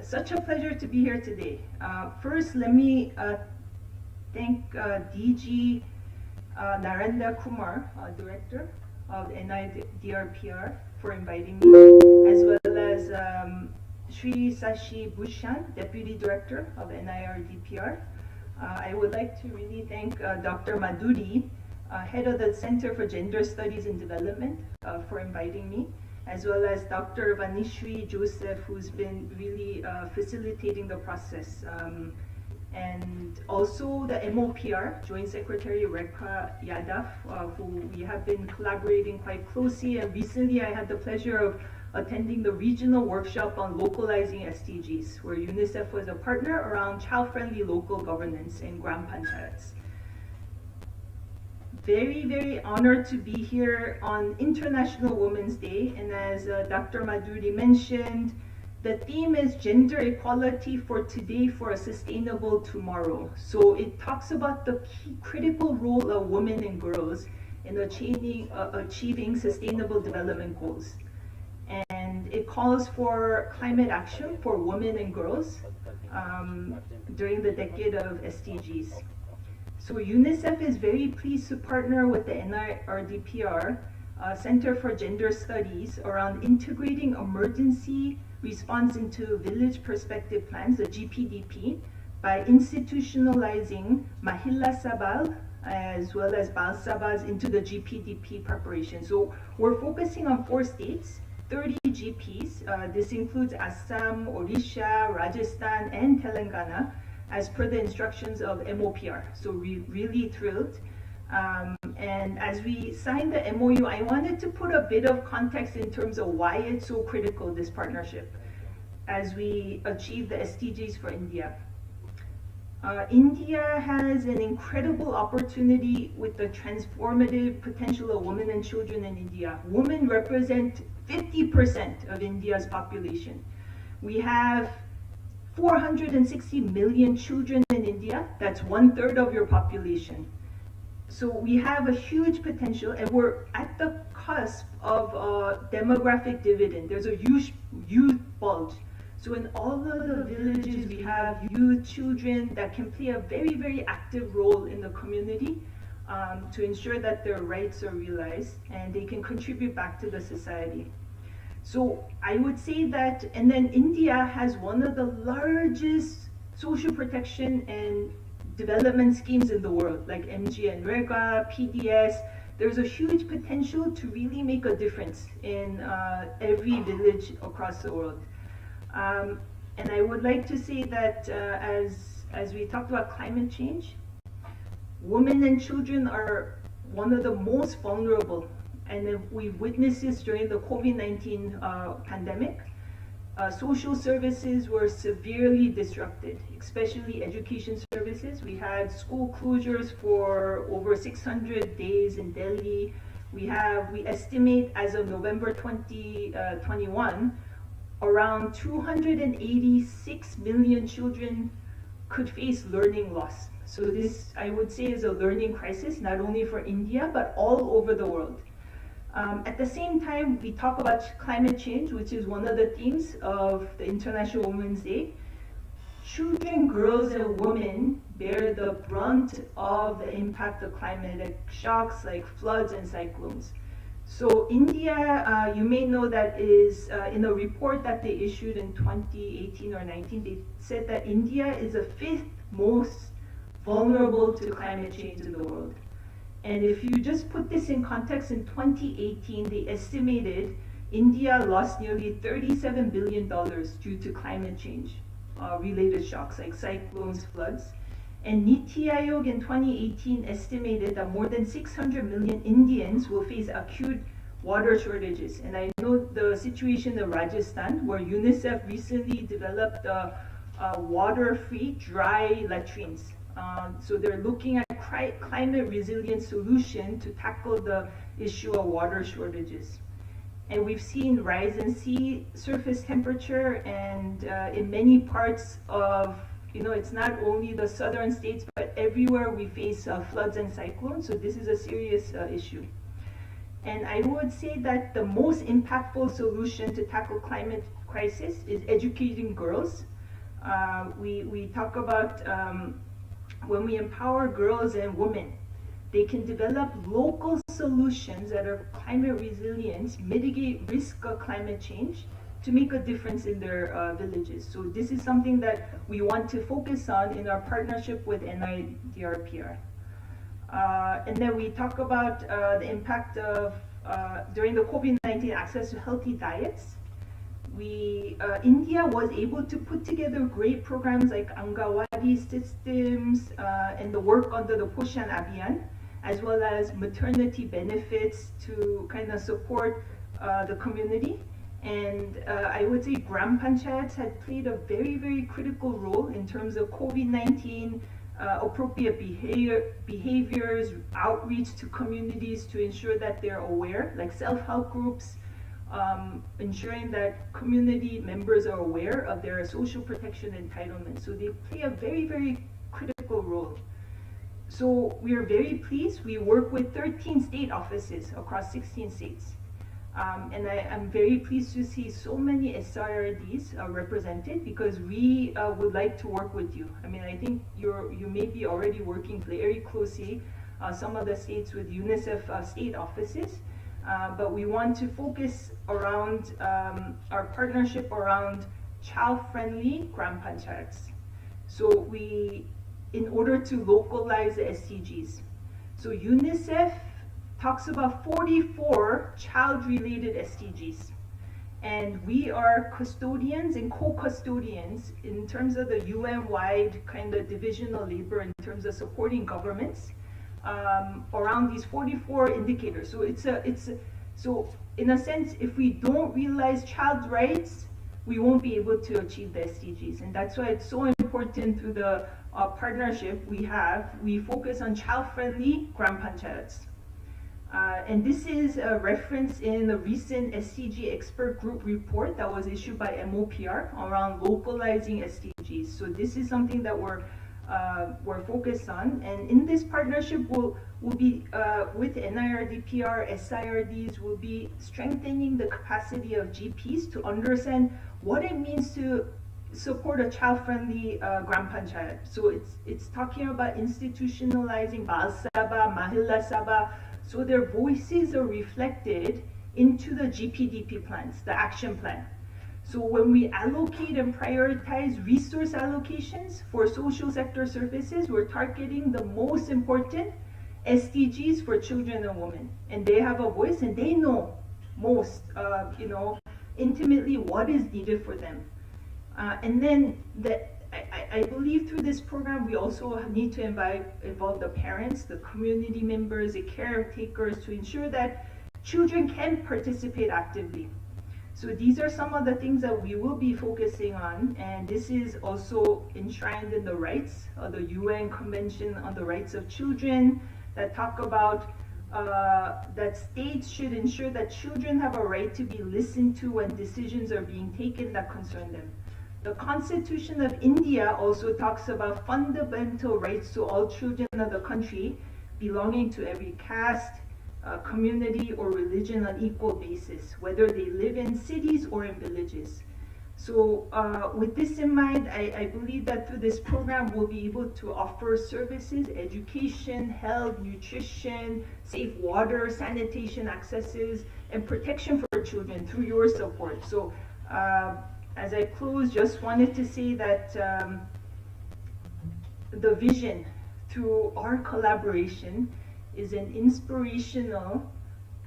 such a pleasure to be here today. First, let me thank DG Narendra Kumar, Director of NIDRPR, for inviting me, as well as Sri Sashi Bhushan, Deputy Director of NIRDPR. I would like to really thank Dr. Madhuri, Head of the Center for Gender Studies and Development, for inviting me, as well as Dr. Vanishri Joseph, who's been really facilitating the process. And also the MOPR, Joint Secretary Rekha Yadav, who we have been collaborating quite closely. And recently I had the pleasure of attending the regional workshop on localizing SDGs, where UNICEF was a partner around child-friendly local governance in Gram Panchayats. Very, very honored to be here on International Women's Day. And as Dr. Madhuri mentioned, the theme is gender equality for today for a sustainable tomorrow. So it talks about the key critical role of women and girls in achieving sustainable development goals. And it calls for climate action for women and girls during the decade of SDGs. So UNICEF is very pleased to partner with the NIRDPR Center for Gender Studies around integrating emergency response into village perspective plans, the GPDP, by institutionalizing Mahila Sabal as well as Bal Sabas into the GPDP preparation. So we're focusing on 4 states, 30 GPs. This includes Assam, Odisha, Rajasthan, and Telangana, as per the instructions of MOPR. So we're really thrilled. And as we signed the MOU, I wanted to put a bit of context in terms of why it's so critical, this partnership, as we achieve the SDGs for India. India has an incredible opportunity with the transformative potential of women and children in India. Women represent 50% of India's population. We have 460 million children in India. That's 1/3 of your population. So we have a huge potential, and we're at the cusp of a demographic dividend. There's a huge youth bulge. So in all of the villages, we have youth, children that can play a very, very active role in the community to ensure that their rights are realized and they can contribute back to the society. So I would say that, and then India has one of the largest social protection and development schemes in the world, like MGNREGA, PDS. There's a huge potential to really make a difference in every village across the world. And I would like to say that as we talked about climate change, women and children are one of the most vulnerable, and we've witnessed this during the COVID-19 pandemic. Social services were severely disrupted, especially education services. We had school closures for over 600 days in Delhi. We estimate as of November 2021, around 286 million children could face learning loss. So this, I would say, is a learning crisis, not only for India, but all over the world. At the same time, we talk about climate change, which is one of the themes of the International Women's Day. Children, girls, and women bear the brunt of the impact of climatic shocks like floods and cyclones. So India, you may know that is in a report that they issued in 2018 or 19, they said that India is the 5th most vulnerable to climate change in the world. And if you just put this in context, in 2018, they estimated India lost nearly $37 billion due to climate change related shocks like cyclones, floods. And Niti Aayog in 2018 estimated that more than 600 million Indians will face acute water shortages. And I know the situation in Rajasthan, where UNICEF recently developed water-free dry latrines. So they're looking at climate resilient solution to tackle the issue of water shortages. And we've seen rise in sea surface temperature, and in many parts of, it's not only the southern states, but everywhere we face floods and cyclones. So this is a serious issue. And I would say that the most impactful solution to tackle climate crisis is educating girls. We talk about when we empower girls and women, they can develop local solutions that are climate resilient, mitigate risk of climate change to make a difference in their villages. So this is something that we want to focus on in our partnership with RD&PR. And then we talk about the impact of, during the COVID-19, access to healthy diets. India was able to put together great programs like Angawadi systems and the work under the Poshan Abhiyan, as well as maternity benefits to kind of support the community. And I would say Gram Panchayats had played a very, very critical role in terms of COVID-19 appropriate behaviors, outreach to communities to ensure that they're aware, like self-help groups, ensuring that community members are aware of their social protection entitlements. So they play a very, very critical role. So we are very pleased. We work with 13 state offices across 16 states. And I'm very pleased to see so many SIRDs represented, because we would like to work with you. I mean, I think you may be already working very closely, some of the states with UNICEF state offices. But we want to focus around our partnership around child-friendly Gram Panchayats. So in order to localize the SDGs. So UNICEF talks about 44 child-related SDGs. And we are custodians and co-custodians in terms of the UN-wide kind of division of labor in terms of supporting governments. Around these 44 indicators. So in a sense, if we don't realize child rights, we won't be able to achieve the SDGs. And that's why it's so important through the partnership we have. We focus on child-friendly Gram Panchayats. And this is a reference in a recent SDG expert group report that was issued by MOPR around localizing SDGs. So this is something that we're we're focused on. And in this partnership, we'll be with NIRD&PR, SIRDs, will be strengthening the capacity of GPs to understand what it means to support a child-friendly Gram Panchayat. So it's talking about institutionalizing Bal Sabha, Mahila Sabha, so their voices are reflected into the GPDP plans, the action plan. So when we allocate and prioritize resource allocations for social sector services, we're targeting the most important SDGs for children and women. And they have a voice and they know most, intimately what is needed for them. And then I believe through this program, we also need to involve the parents, the community members, the caretakers to ensure that children can participate actively. So these are some of the things that we will be focusing on, and this is also enshrined in the rights of the UN Convention on the Rights of Children that talk about that states should ensure that children have a right to be listened to when decisions are being taken that concern them. The Constitution of India also talks about fundamental rights to all children of the country belonging to every caste, community or religion on equal basis, whether they live in cities or in villages. So with this in mind, I believe that through this program, we'll be able to offer services, education, health, nutrition, safe water, sanitation accesses, and protection for children through your support. So as I close, just wanted to say that the vision through our collaboration is an inspirational,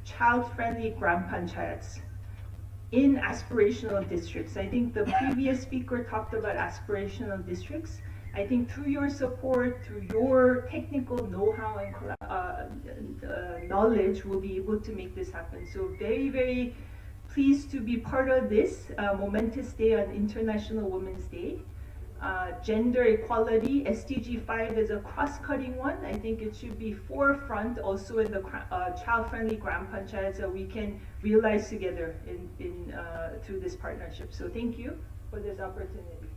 child-friendly Gram Panchayats in aspirational districts. I think the previous speaker talked about aspirational districts. I think through your support, through your technical know-how and knowledge, we'll be able to make this happen. So very, very pleased to be part of this momentous day on International Women's Day. Gender equality, SDG 5 is a cross-cutting one. I think it should be forefront also in the child-friendly Gram Panchayats that we can realize together through this partnership. So thank you for this opportunity.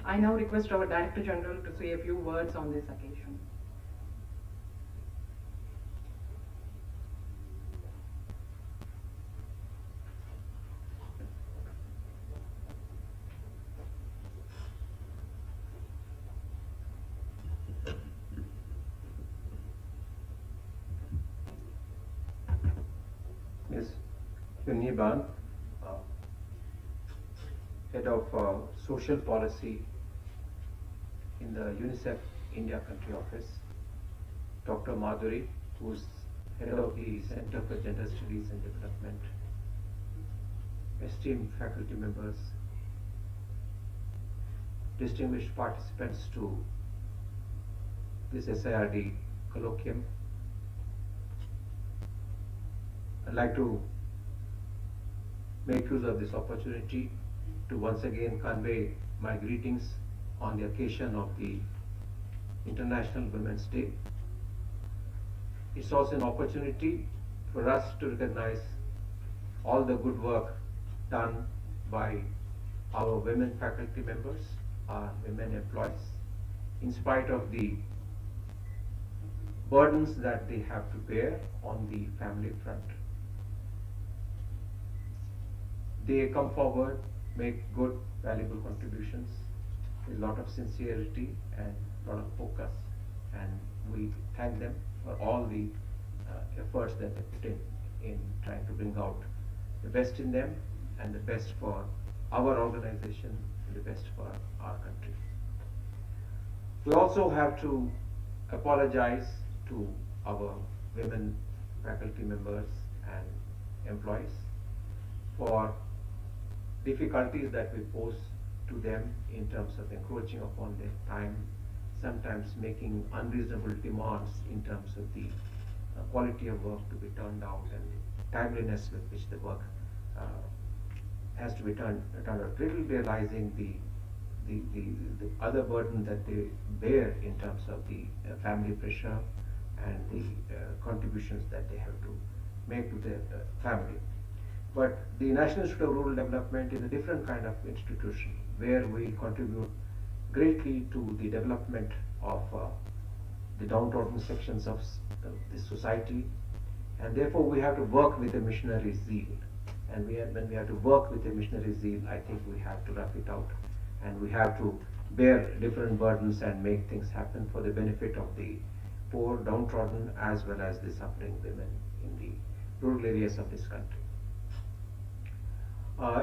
I now request our Director General to say a few words on this occasion. Ms. Yunhee Ban, Head of Social Policy in the UNICEF India Country Office, Dr. Madhuri, who's Head of the Center for Gender Studies and Development, esteemed faculty members, distinguished participants to this SIRD colloquium. I'd like to make use of this opportunity to once again convey my greetings on the occasion of the International Women's Day. It's also an opportunity for us to recognize all the good work done by our women faculty members, our women employees, in spite of the burdens that they have to bear on the family front. They come forward, make good, valuable contributions with a lot of sincerity and a lot of focus, and we thank them for all the efforts that they put in trying to bring out the best in them and the best for our organization and the best for our country. We also have to apologize to our women faculty members and employees for difficulties that we pose to them in terms of encroaching upon their time, sometimes making unreasonable demands in terms of the quality of work to be turned out and the timeliness with which the work has to be turned out. Little realizing the the other burden that they bear in terms of the family pressure and the contributions that they have to make to their family. But the National Institute of Rural Development is a different kind of institution where we contribute greatly to the development of the downtrodden sections of the society, and therefore we have to work with a missionary zeal. And when we have to work with a missionary zeal, I think we have to rough it out, and we have to bear different burdens and make things happen for the benefit of the poor, downtrodden, as well as the suffering women in the rural areas of this country.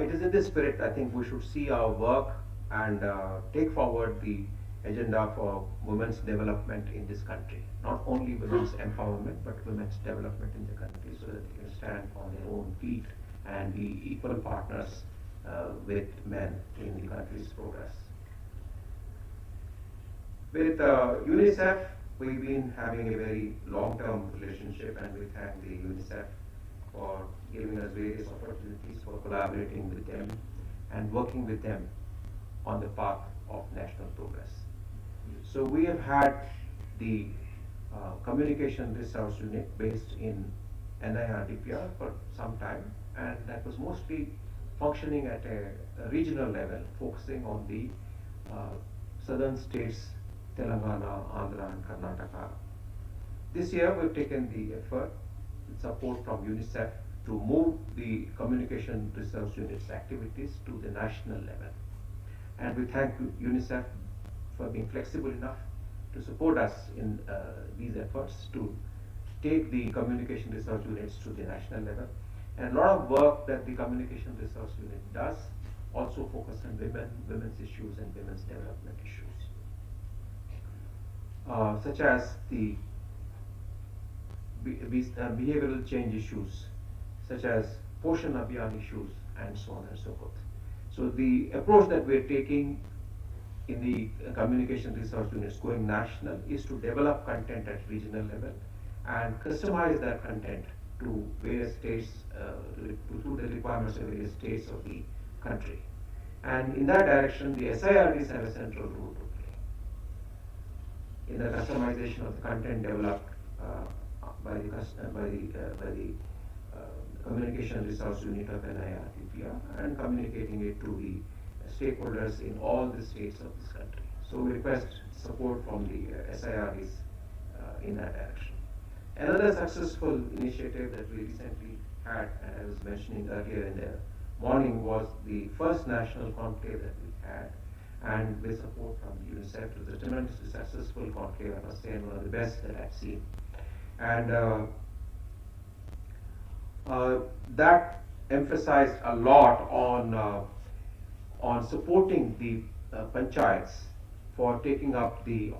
It is in this spirit I think we should see our work and take forward the agenda for women's development in this country. Not only women's empowerment, but women's development in the country, so that they can stand on their own feet and be equal partners with men in the country's progress. With UNICEF, we've been having a very long-term relationship, and we thank the UNICEF for giving us various opportunities for collaborating with them and working with them on the path of national progress. So we have had the communication resource unit based in RD&PR for some time, and that was mostly functioning at a regional level, focusing on the southern states, Telangana, Andhra and Karnataka. This year we've taken the effort with support from UNICEF to move the communication research unit's activities to the national level. And we thank UNICEF for being flexible enough to support us in these efforts to take the communication research units to the national level. And a lot of work that the communication research unit does also focus on women's issues and women's development issues, such as the behavioral change issues, such as Poshan Abhiyan issues, and so on and so forth. So the approach that we are taking in the communication research units going national is to develop content at regional level and customize that content to various states, to the requirements of various states of the country. And in that direction, the SIRDs have a central role to play in the customization of the content developed by the communication resource unit of RD&PR and communicating it to the stakeholders in all the states of this country. So we request support from the SIRDs in that direction. Another successful initiative that we recently had, and I was mentioning earlier in the morning, was the first national conclave that we had, and with support from UNICEF. It was a tremendously successful conclave, I must say, and one of the best that I've seen. And that emphasized a lot on supporting the panchayats for taking up the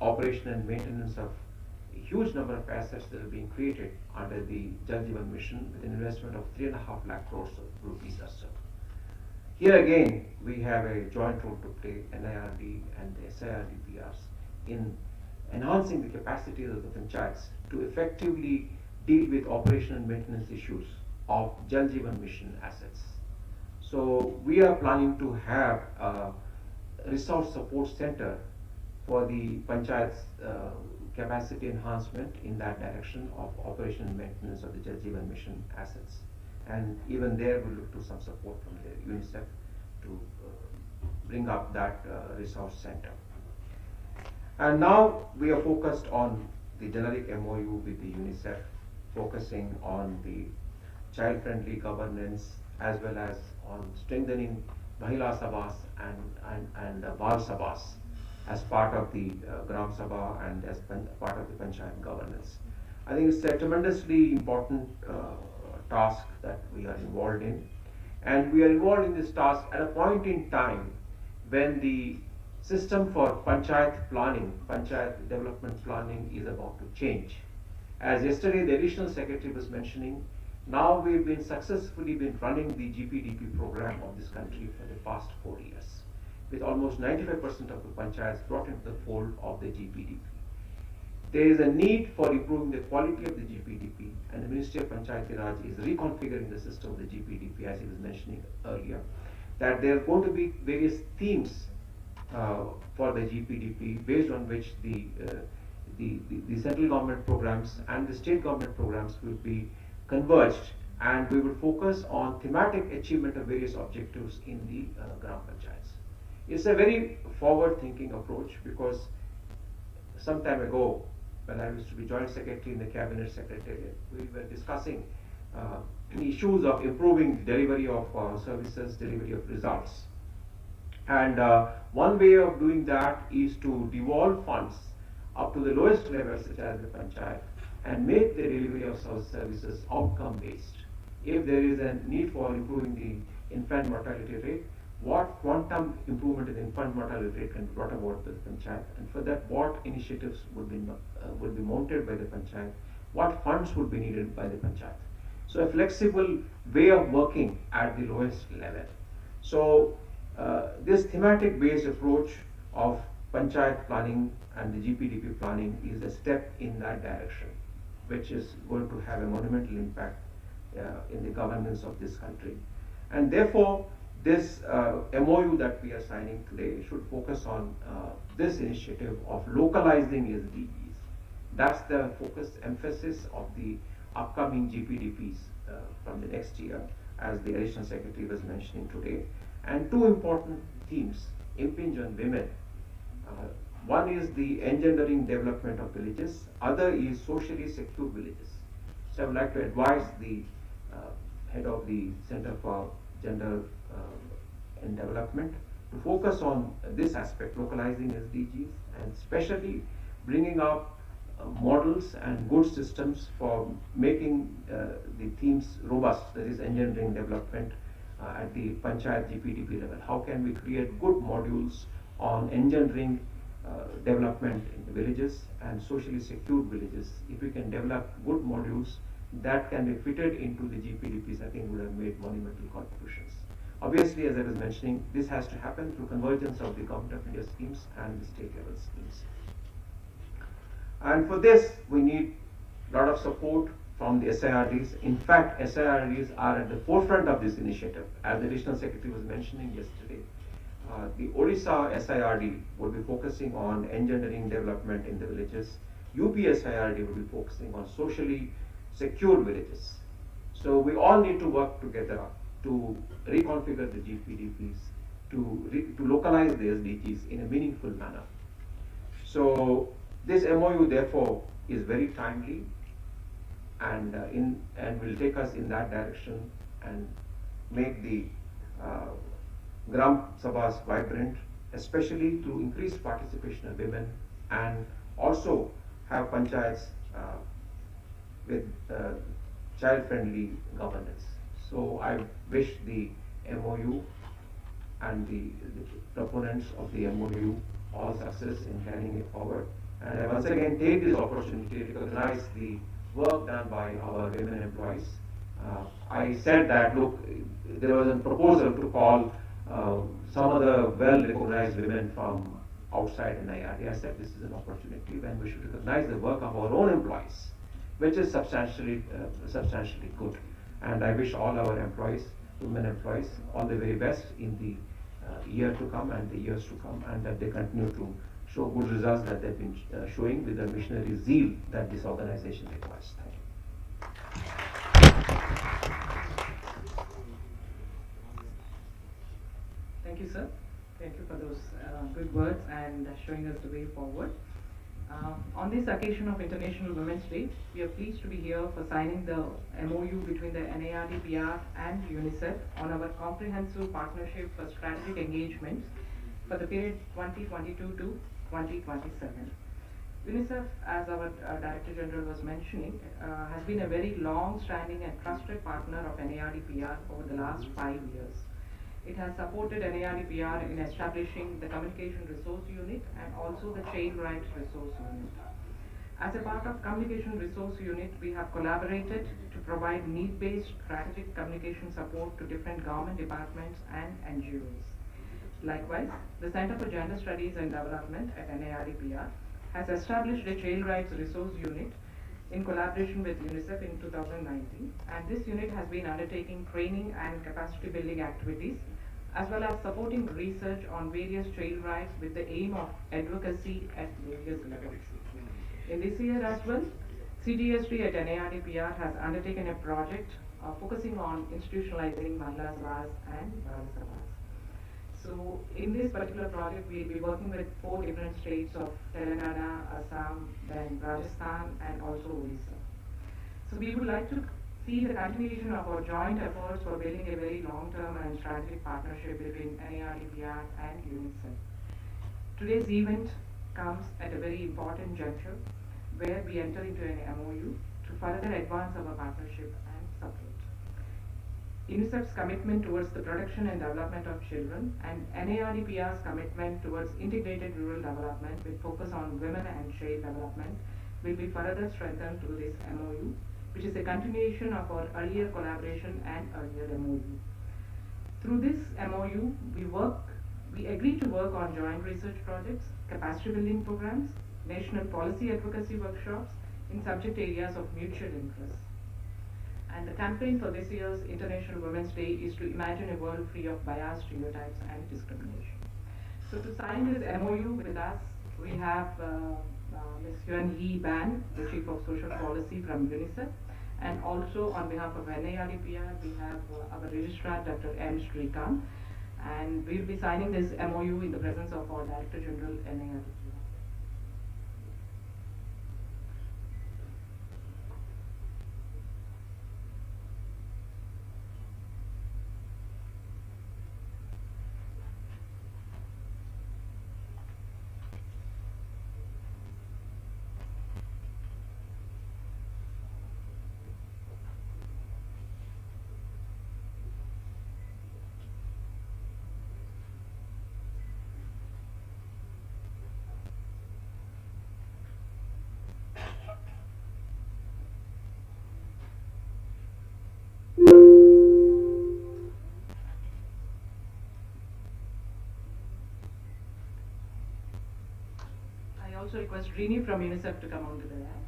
operation and maintenance of a huge number of assets that are being created under the Jal Jeevan Mission with an investment of 3.5 lakh crores of rupees or so. Here again, we have a joint role to play, NIRD and the SIRD&PRs, in enhancing the capacity of the panchayats to effectively deal with operation and maintenance issues of Jal Jeevan Mission assets. So we are planning to have a resource support center for the panchayats capacity enhancement in that direction of operation and maintenance of the Jal Jeevan Mission assets. And even there we look to some support from the UNICEF to bring up that resource center. And now we are focused on the generic MOU with the UNICEF, focusing on the child-friendly governance as well as on strengthening Mahila Sabhas and Bal Sabhas as part of the Gram Sabha and as part of the Panchayat governance. I think it's a tremendously important task that we are involved in, and we are involved in this task at a point in time when the system for Panchayat planning, Panchayat development planning is about to change. As yesterday the additional secretary was mentioning, now we've been successfully running the GPDP program of this country for the past 4 years, with almost 95% of the panchayats brought into the fold of the GPDP. There is a need for improving the quality of the GPDP, and the Ministry of Panchayati Raj is reconfiguring the system of the GPDP, as he was mentioning earlier, that there are going to be various themes for the GPDP, based on which the central government programs and the state government programs will be converged, and we will focus on thematic achievement of various objectives in the Gram Panchayats. It's a very forward-thinking approach, because some time ago, when I used to be Joint Secretary in the Cabinet Secretariat, we were discussing issues of improving delivery of services, delivery of results. And one way of doing that is to devolve funds up to the lowest levels, such as the Panchayat, and make the delivery of services outcome-based. If there is a need for improving the infant mortality rate, what quantum improvement in infant mortality rate can be brought about by the Panchayat, and for that what initiatives would be mounted by the Panchayat, what funds would be needed by the Panchayat. So a flexible way of working at the lowest level. So this thematic based approach of Panchayat planning and the GPDP planning is a step in that direction, which is going to have a monumental impact in the governance of this country. And therefore, this MOU that we are signing today should focus on this initiative of localizing SDGs. That's the focus, emphasis of the upcoming GPDPs from the next year, as the Additional Secretary was mentioning today. And two important themes impinge on women. One is the engendering development of villages, other is socially secure villages. So I would like to advise the head of the Center for Gender and Development to focus on this aspect, localizing SDGs, and especially bringing up models and good systems for making the themes robust, that is engendering development at the Panchayat GPDP level. How can we create good modules on engendering development in the villages and socially secure villages? If we can develop good modules that can be fitted into the GPDPs, I think would have made monumental contributions. Obviously, as I was mentioning, this has to happen through convergence of the Government of India schemes and the state level schemes. And for this, we need a lot of support from the SIRDs. In fact, SIRDs are at the forefront of this initiative. As the Additional Secretary was mentioning yesterday, the Odisha SIRD will be focusing on engendering development in the villages. UP SIRD will be focusing on socially secure villages. So we all need to work together to reconfigure the GPDPs, to localize the SDGs in a meaningful manner. So this MOU therefore is very timely and will take us in that direction and make the Gram Sabhas vibrant, especially to increase participation of women, and also have panchayats with child-friendly governance. So I wish the MOU and the proponents of the MOU all success in carrying it forward. And I once again take this opportunity to recognize the work done by our women employees. I said that, look, there was a proposal to call some of the well-recognized women from outside NIRD. I said this is an opportunity when we should recognize the work of our own employees, which is substantially good. And I wish all our employees, women employees, all the very best in the year to come and the years to come, and that they continue to show good results that they've been showing with the missionary zeal that this organization requires. Thank you. Thank you, sir. Thank you for those good words and showing us the way forward. On this occasion of International Women's Day, we are pleased to be here for signing the MOU between the RD&PR and UNICEF on our comprehensive partnership for strategic engagements for the period 2022 to 2027. UNICEF, as our Director General was mentioning, has been a very long-standing and trusted partner of RD&PR over the last 5 years. It has supported RD&PR in establishing the Communication Resource Unit and also the Child Rights Resource Unit. As a part of Communication Resource Unit, we have collaborated to provide need-based strategic communication support to different government departments and NGOs. Likewise, the Center for Gender Studies and Development at RD&PR has established a Child Rights Resource Unit in collaboration with UNICEF in 2019, and this unit has been undertaking training and capacity building activities as well as supporting research on various child rights with the aim of advocacy at various levels. In this year as well, CDSD at NARD&PR has undertaken a project focusing on institutionalizing Mahila Sabhas and Bal Sabhas. So in this particular project, we will be working with 4 different states of Telangana, Assam, then Rajasthan, and also Odisha. So we would like to see the continuation of our joint efforts for building a very long-term and strategic partnership between NARD&PR and UNICEF. Today's event comes at a very important juncture where we enter into an MOU to further advance our partnership and support. UNICEF's commitment towards the protection and development of children and NARD&PR's commitment towards integrated rural development with focus on women and child development will be further strengthened through this MOU, which is a continuation of our earlier collaboration and earlier MOU. Through this MOU, we agreed to work on joint research projects, capacity building programs, national policy advocacy workshops in subject areas of mutual interest. And the campaign for this year's International Women's Day is to imagine a world free of bias, stereotypes, and discrimination. So to sign this MOU with us, we have Ms. Yuan Hee Ban, the Chief of Social Policy from UNICEF, and also on behalf of NARD&PR, we have our Registrar, Dr. M. Srikanth, and we will be signing this MOU in the presence of our Director General, NARD&PR. I also request Rini from UNICEF to come on to the lab.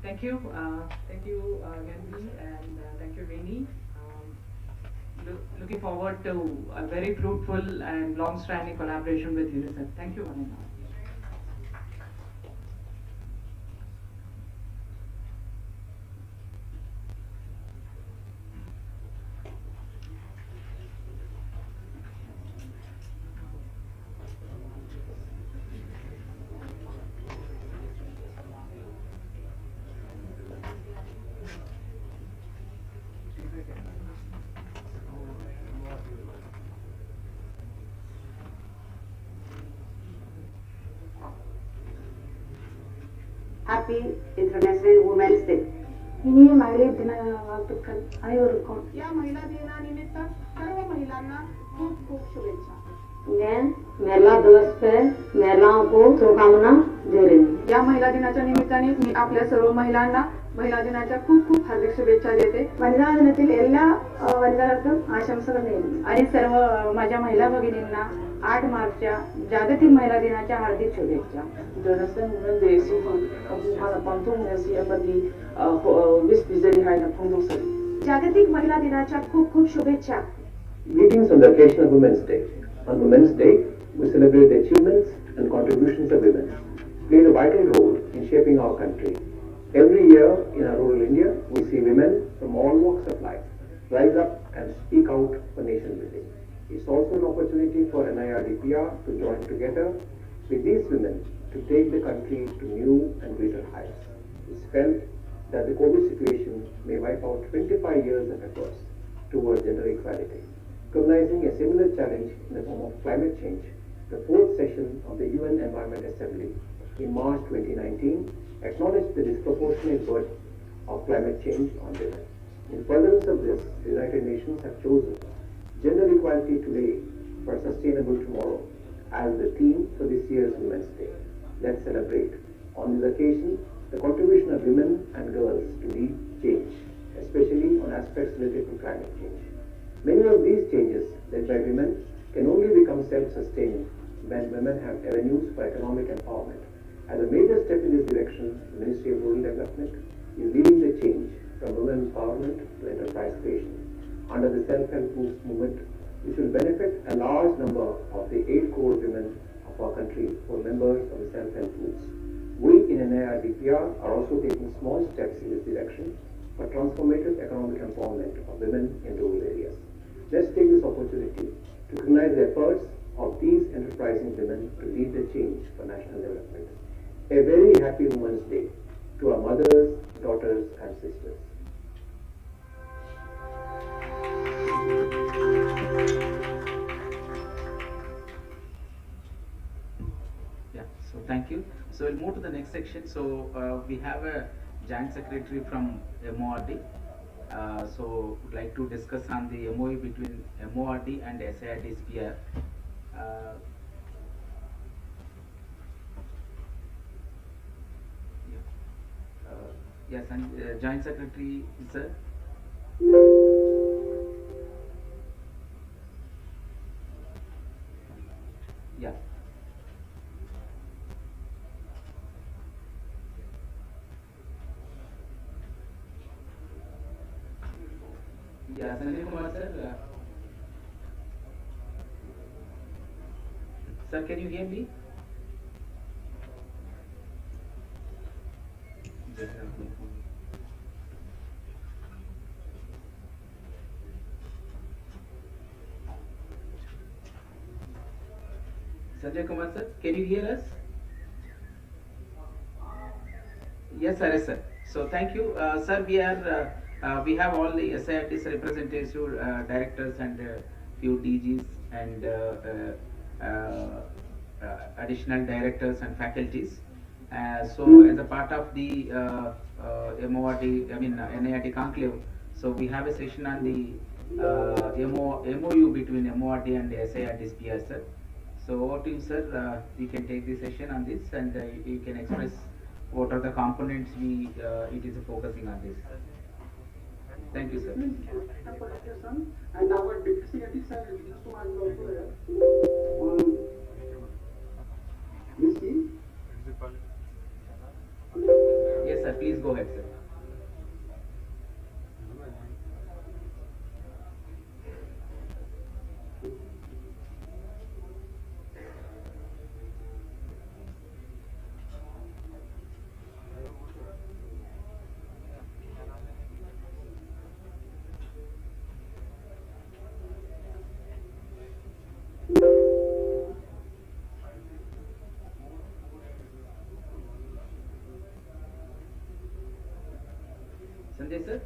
Thank you, Gandhi, and thank you, Rini. Looking forward to a very fruitful and long-standing collaboration with UNICEF. Thank you, one and all. Happy International Women's Day. இனிய மகளிர் தின வாழ்த்துக்கள் அனைவருக்கும். या महिला दिनानिमित्त सर्व महिलांना खूप खूप शुभेच्छा. मैं महिला दिवस पर महिलाओं को शुभकामना दे रही हूँ. या महिला दिनाच्या निमित्ताने मी आपल्या सर्व महिलांना महिला दिनाच्या खूप खूप हार्दिक शुभेच्छा देते. वनिता दिनातील എല്ലാ വനിതകൾക്കും ആശംസകൾ നേരുന്നു. आणि सर्व माझ्या महिला भगिनींना 8 मार्चच्या जागतिक महिला दिनाच्या हार्दिक शुभेच्छा. International Women's Day sifan kabuhana pantong nasi amadi wispizeli haina pondosari. जागतिक महिला दिनाच्या खूप खूप शुभेच्छा. Greetings on the occasion of Women's Day. On Women's Day, we celebrate the achievements and contributions of women, played a vital role in shaping our country. Every year in our rural India, we see women from all walks of life rise up and speak out for nation building. It's also an opportunity for NARD&PR to join together with these women to take the country to new and greater heights. It's felt that the COVID situation may wipe out 25 years of efforts towards gender equality. Recognizing a similar challenge in the form of climate change, the fourth session of the UN Environment Assembly in March 2019 acknowledged the disproportionate burden of climate change on women. In furtherance of this, the United Nations have chosen gender equality today for a sustainable tomorrow as the theme for this year's Women's Day. Let's celebrate. On this occasion, the contribution of women and girls to lead change, especially on aspects related to climate change. Many of these changes led by women can only become self-sustaining when women have avenues for economic empowerment. As a major step in this direction, the Ministry of Rural Development is leading the change from women empowerment to enterprise creation under the self-help movement, which will benefit a large number of the 8 crore women of our country who are members of the self-help groups. We in RD&PR are also taking small steps in this direction for transformative economic empowerment of women in rural areas. Let's take this opportunity to recognize the efforts of these enterprising women to lead the change for national development. A very happy Women's Day to our mothers, daughters and sisters. Yeah, so thank you. So we'll move to the next section. So we have a Joint Secretary from MORD. So would like to discuss on the MOU between MORD and SIRD&PR. Yes, and Joint Secretary, sir. Yeah. Yeah, Sanjay Kumar, sir. Sir, can you hear me? Sanjay Kumar, sir, can you hear us? Yes, sir. Yes, sir. So thank you, sir. We have all the SIRD's representatives, directors, and few DGs and additional directors and faculties. So as a part of the MORD, NIRD conclave, so we have a session on the MOU between MORD and SIRD&PR, sir. So over to you, sir. You can take the session on this, and you can express what are the components it is focusing on this. Thank you, sir. And our deputy secretary, sir, is also there. Yes, sir. Please go ahead, sir. Sanjay, sir.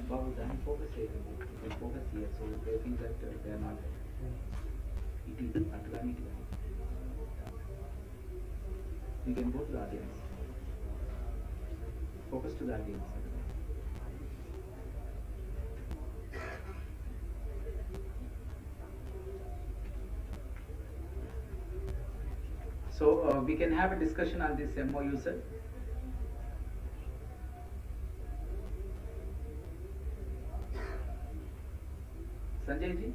Babu, then focus here. You can focus here, so they feel that they are not. It is automatic. You can go to the audience. Focus to the audience. So we can have a discussion on this MOU, sir. Sanjay ji.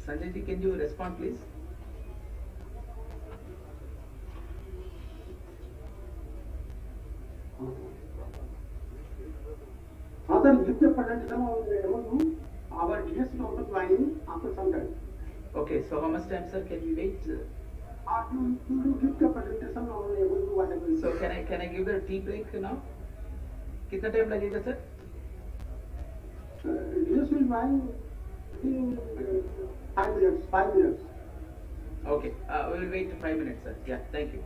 Sanjay ji, can you respond, please? Other give the presentation on the MOU, our DSC also joining after some time. Okay, so how much time, sir? Can we wait? You give the presentation on the MOU whatever. So can I give the tea break now? कितना time लगेगा sir? DSC will join in 5 minutes. 5 minutes. Okay, we will wait 5 minutes, sir. Yeah, thank you.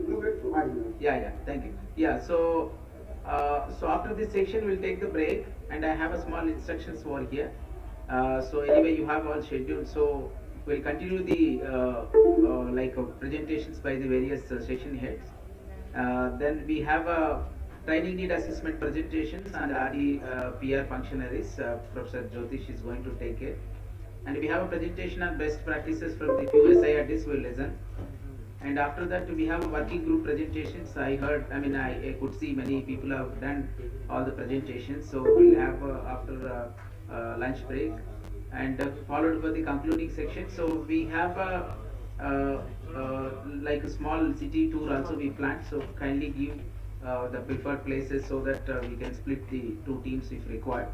You wait for 5 minutes. Yeah, thank you. Yeah, so after this section we'll take the break, and I have a small instructions over here. So anyway, you have all scheduled. So we'll continue the presentations by the various section heads. Then we have a training need assessment presentations and RD&PR functionaries. Professor Jyotish is going to take it. And we have a presentation on best practices from the few SIRDs we'll listen. And after that we have working group presentations. I could see many people have done all the presentations. So we'll have after lunch break, and followed by the concluding section. So we have like a small city tour also we planned. So kindly give the preferred places so that we can split the two teams if required.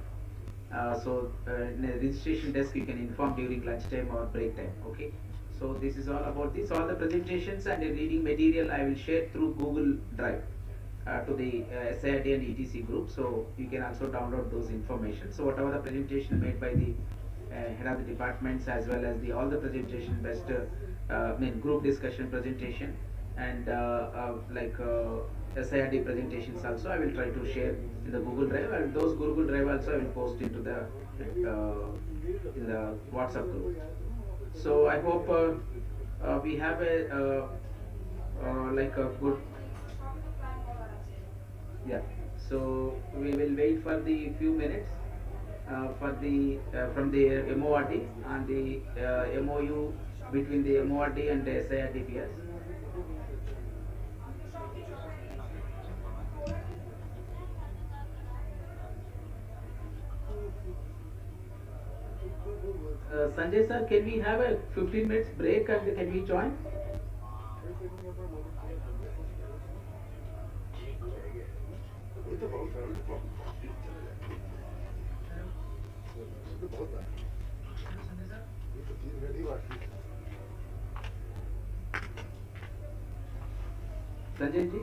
In the registration desk you can inform during lunchtime or break time. Okay. So this is all about this. All the presentations and the reading material I will share through Google Drive to the SIRD and ETC group. So you can also download those information. So whatever the presentation made by the head of the departments, as well as all the presentation best group discussion presentation, and SIRD presentations also I will try to share in the Google Drive, and those Google Drive also I will post into the in the WhatsApp group. So I hope we have a good, yeah. So we will wait for the few minutes for the from the MORD and the MOU between the MORD and the SIRD&PRs. Sanjay sir, can we have a 15 minutes break and can we join? Sanjay ji,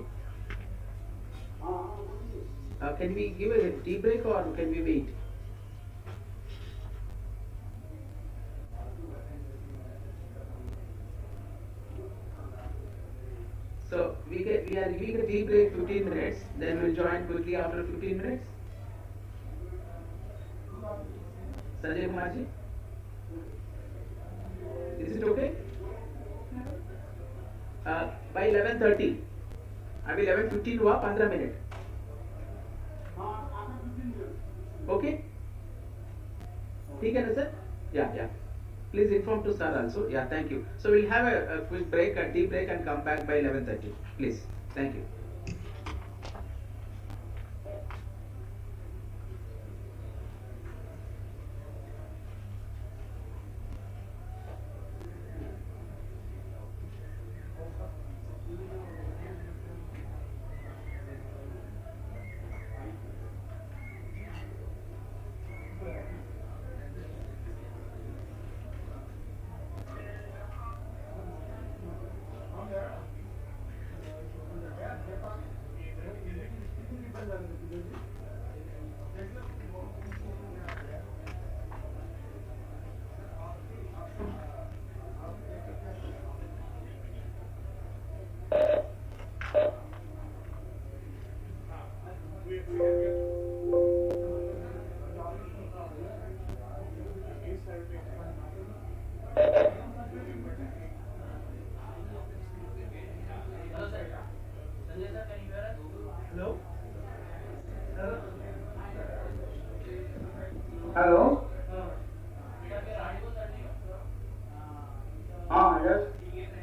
can we give a tea break or can we wait? So we are giving a tea break 15 minutes, then we'll join quickly after 15 minutes. Sanjay Kumar ji, is it okay? By 11:30, अभी 11:15 हुआ, 15 minute. Okay? ठीक है ना sir? Yeah. Please inform to sir also. Yeah, thank you. So we'll have a quick break, a tea break, and come back by 11:30. Please. Thank you. Hello? Yes.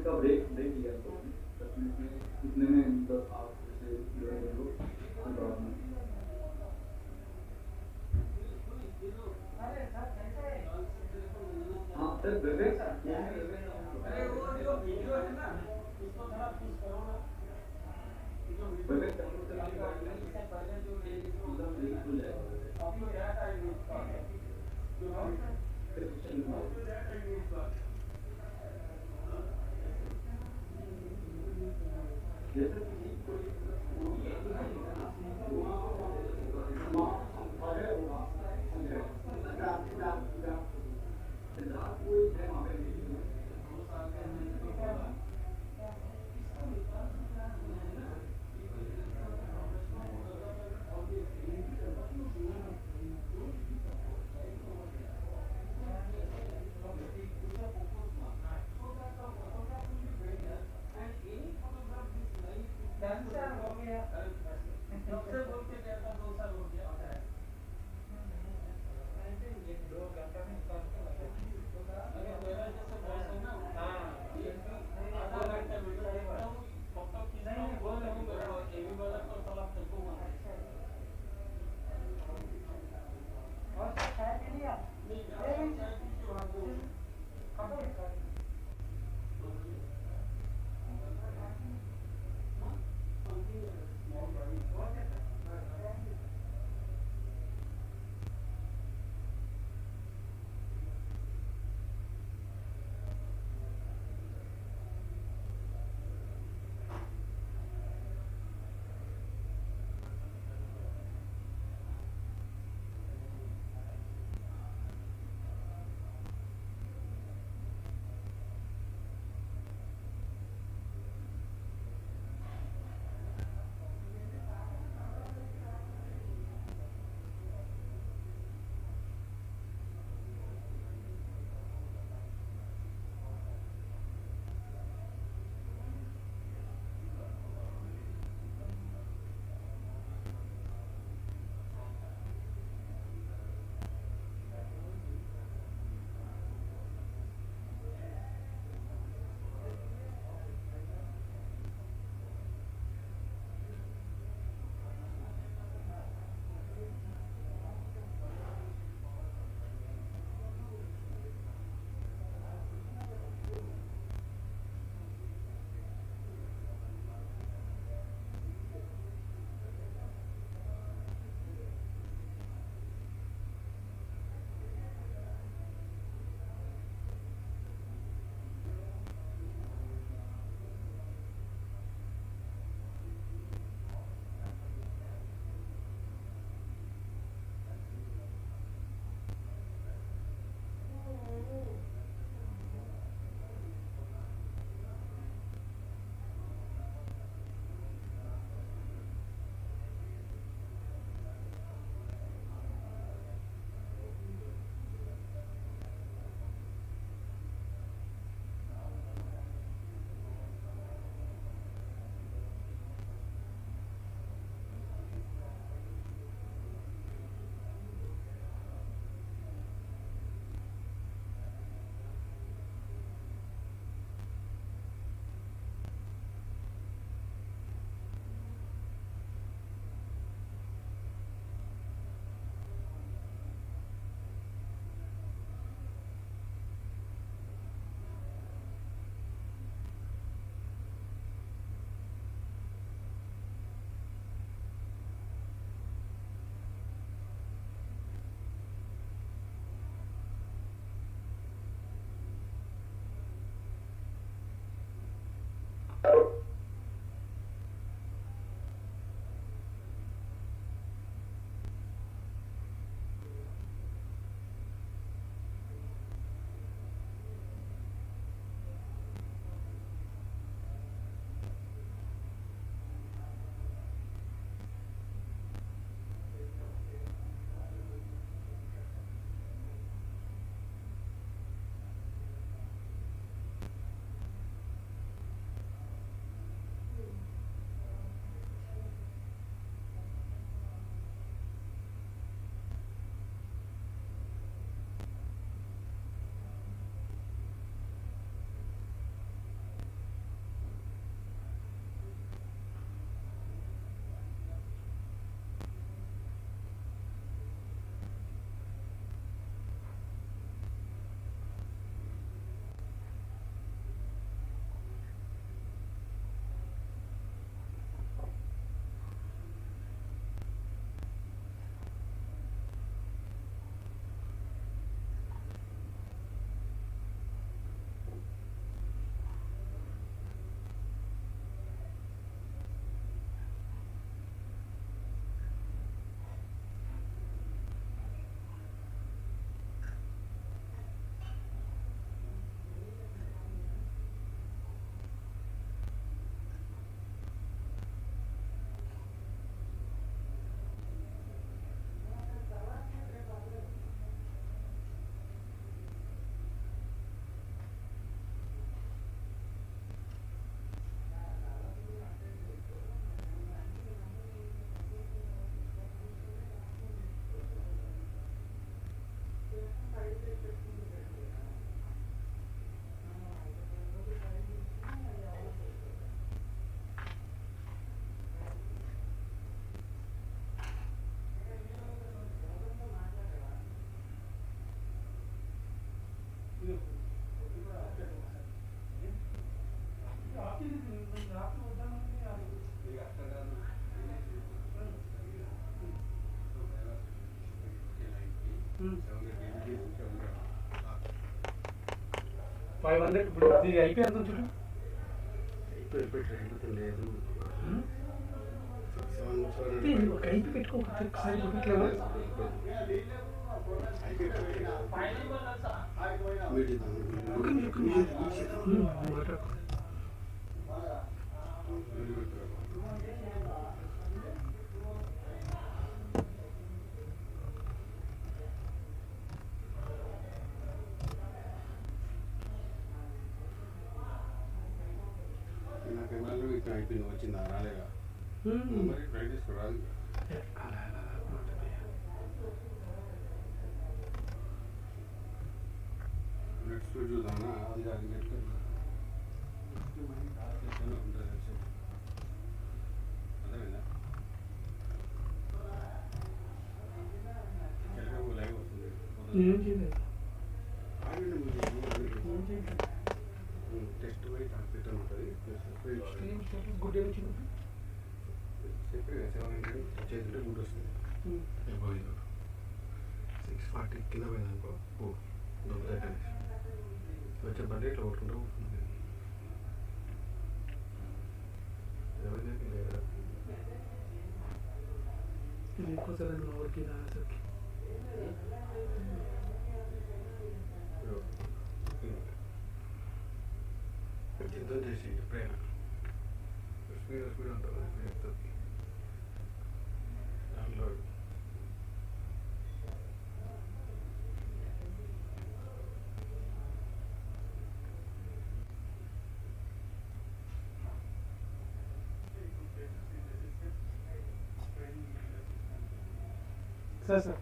का break लिया तो 10 minute में कितने में मतलब आप जैसे हाँ सर ब्रेक अरे वो जो वीडियो है ना उसको थोड़ा पुश करो ना ब्रेक इससे पहले जो मतलब ब्रेक हो जाएगा आप लोग क्या टाइम यूज कर जैसे 500 ఇప్పుడు ఇది అయిపోయింది చూడు ఒక ఐపీ పెట్టుకో ఒకసారి చూపించలేవా అయిపోయింది వచ్చిందా రాలేదా మరి ట్రై చేసుకోరాదు నెక్స్ట్ చూద్దామా అది కాదు నెట్ అర్థమైందా లైవ్ వస్తుంది ఏం చేయలేదు టెస్ట్ పోయి ట్రాన్స్లేటర్ ఉంటుంది గుడ్ వచ్చింది చెప్పి 700 చేతుంటే గుడ్ వస్తుంది 640 కింద పోయిందనుకో దొరుకుతాయి వచ్చే బండి ఇట్లా కొట్టుకుంటూ ఉంటుంది ఇది ఎక్కువ సార్ ఊరికి రాసరికి ఎంతో చేసి ఎప్పుడైనా స్పీడ్ ఉంటుంది స్పీడ్ ఎక్కుతుంది దాంట్లో సార్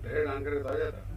डायरेक्ट ऑन करके तो आ जाता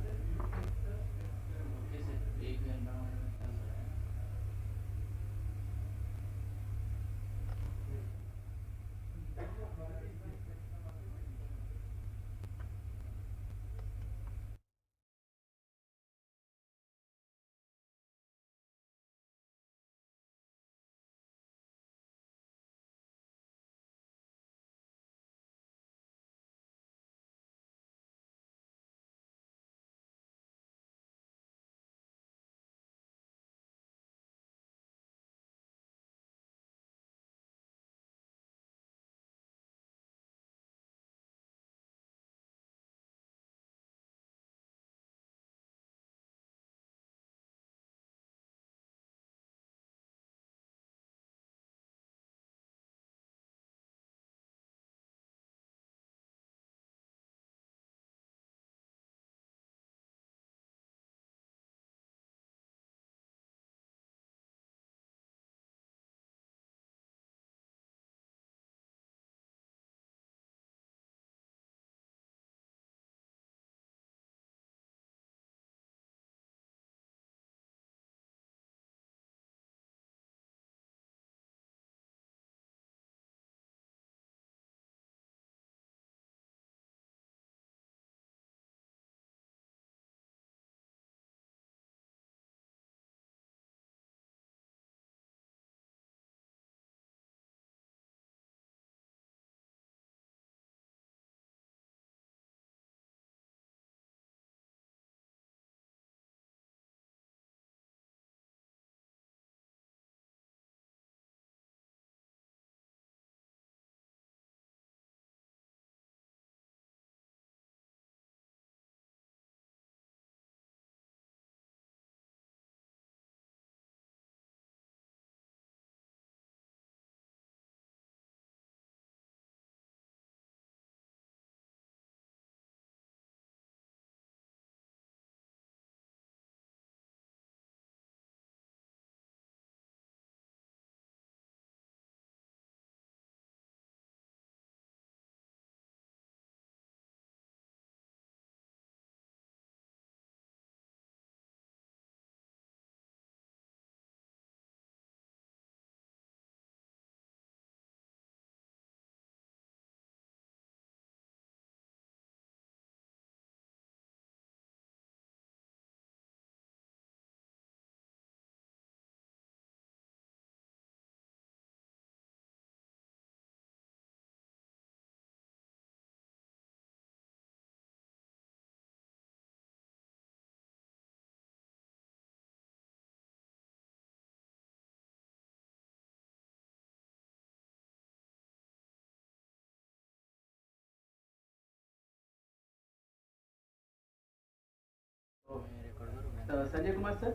Sanjay Kumar sir?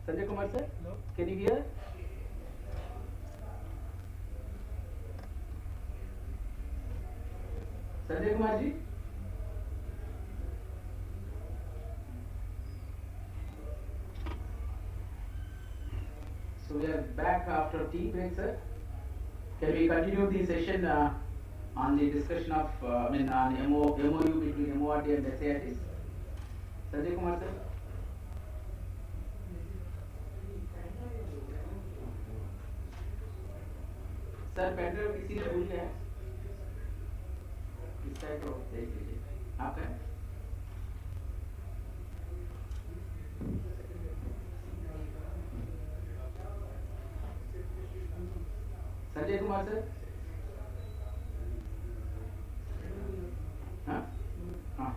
Sanjay Kumar sir? Can you hear? Sanjay Kumar ji? So we are back after tea break, sir. Can we continue the session on the discussion of, on MOU between MORD and SIRTs? Sanjay Kumar, sir. Sir pendrive किसी ने भूल गया है इस type को देख लीजिए आप है संजय कुमार सर हाँ हाँ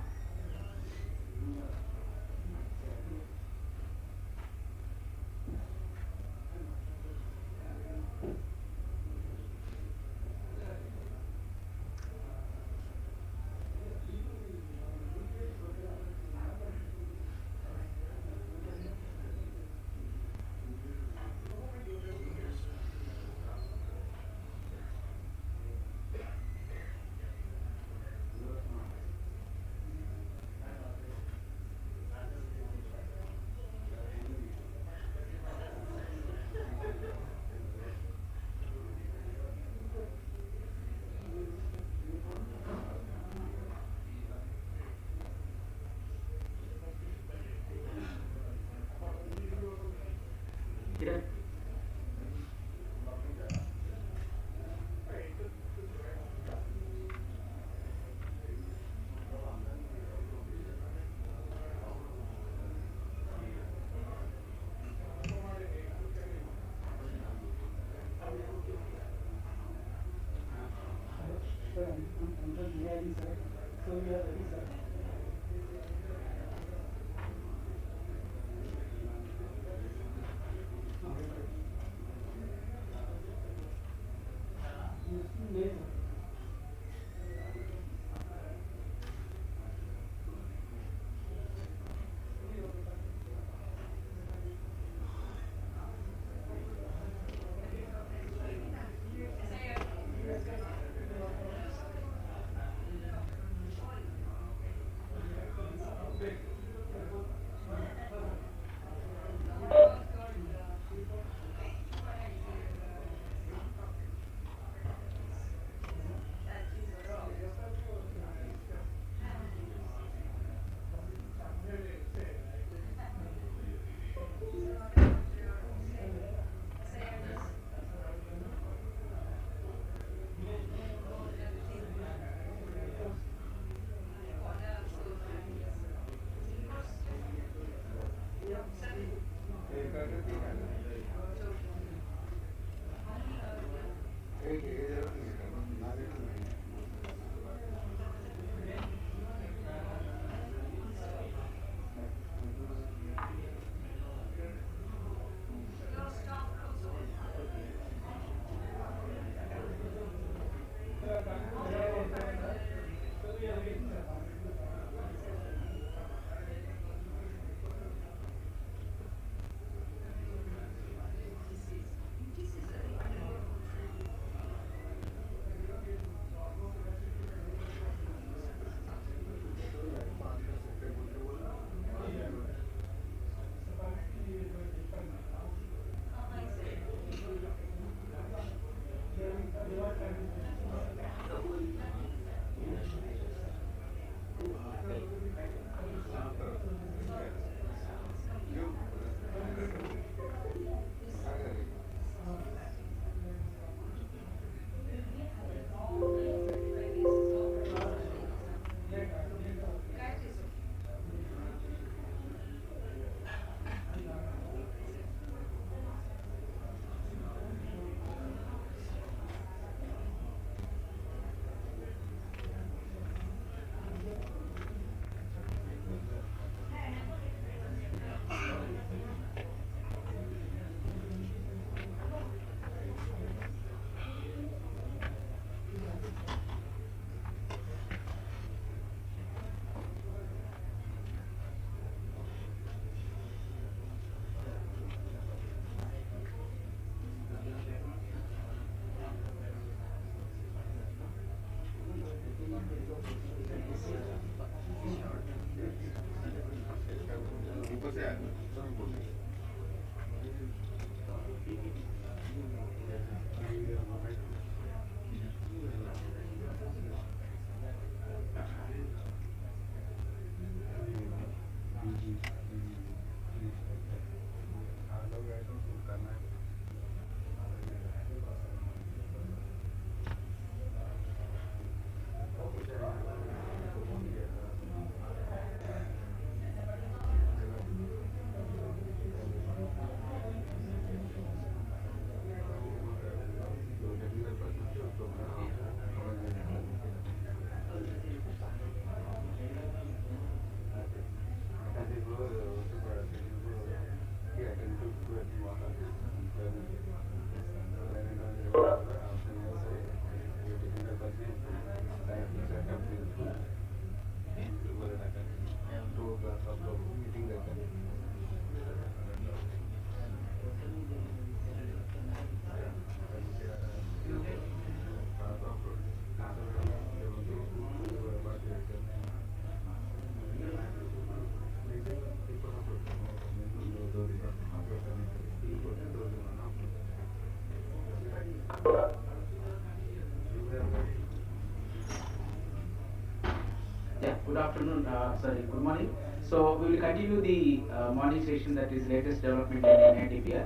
good morning. So we will continue the morning session, that is latest development in RD&PR.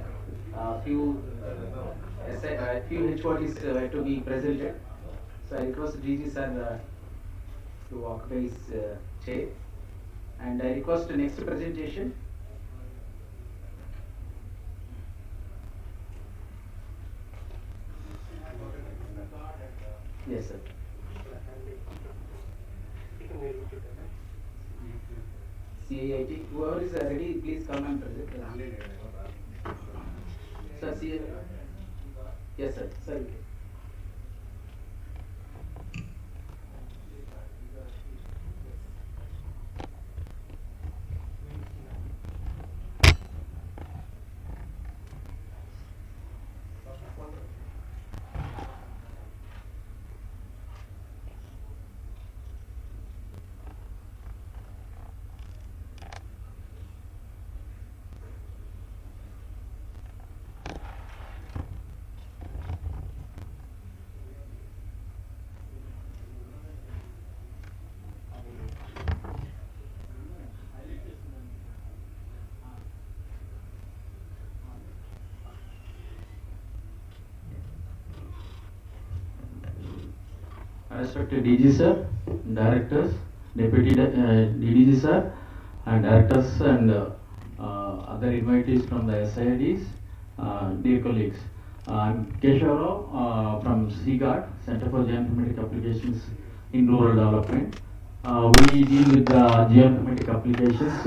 Few HODs to be presented. So I request DG sir to occupy his chair, and I request the next presentation. Yes, sir. CIT, whoever is ready, please come and present. Sir, CIT. Yes, sir. Sir. Respected DG sir, directors, deputy DDG sir, and directors and other invitees from the SIRDs, dear colleagues. I'm Keshav from CGARD, Center for Geoinformatic Applications in Rural Development. We deal with the geoinformatic applications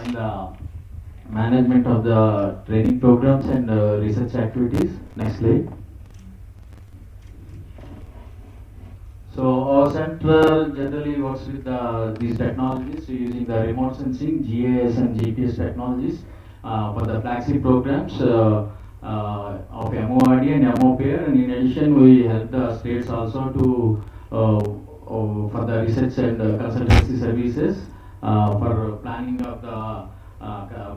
in the management of the training programs and research activities. Next slide. So our center generally works with these technologies using the remote sensing, GIS and GPS technologies for the flagship programs of MORD and MOPR, and in addition we help the states also to for the research and consultancy services for planning of the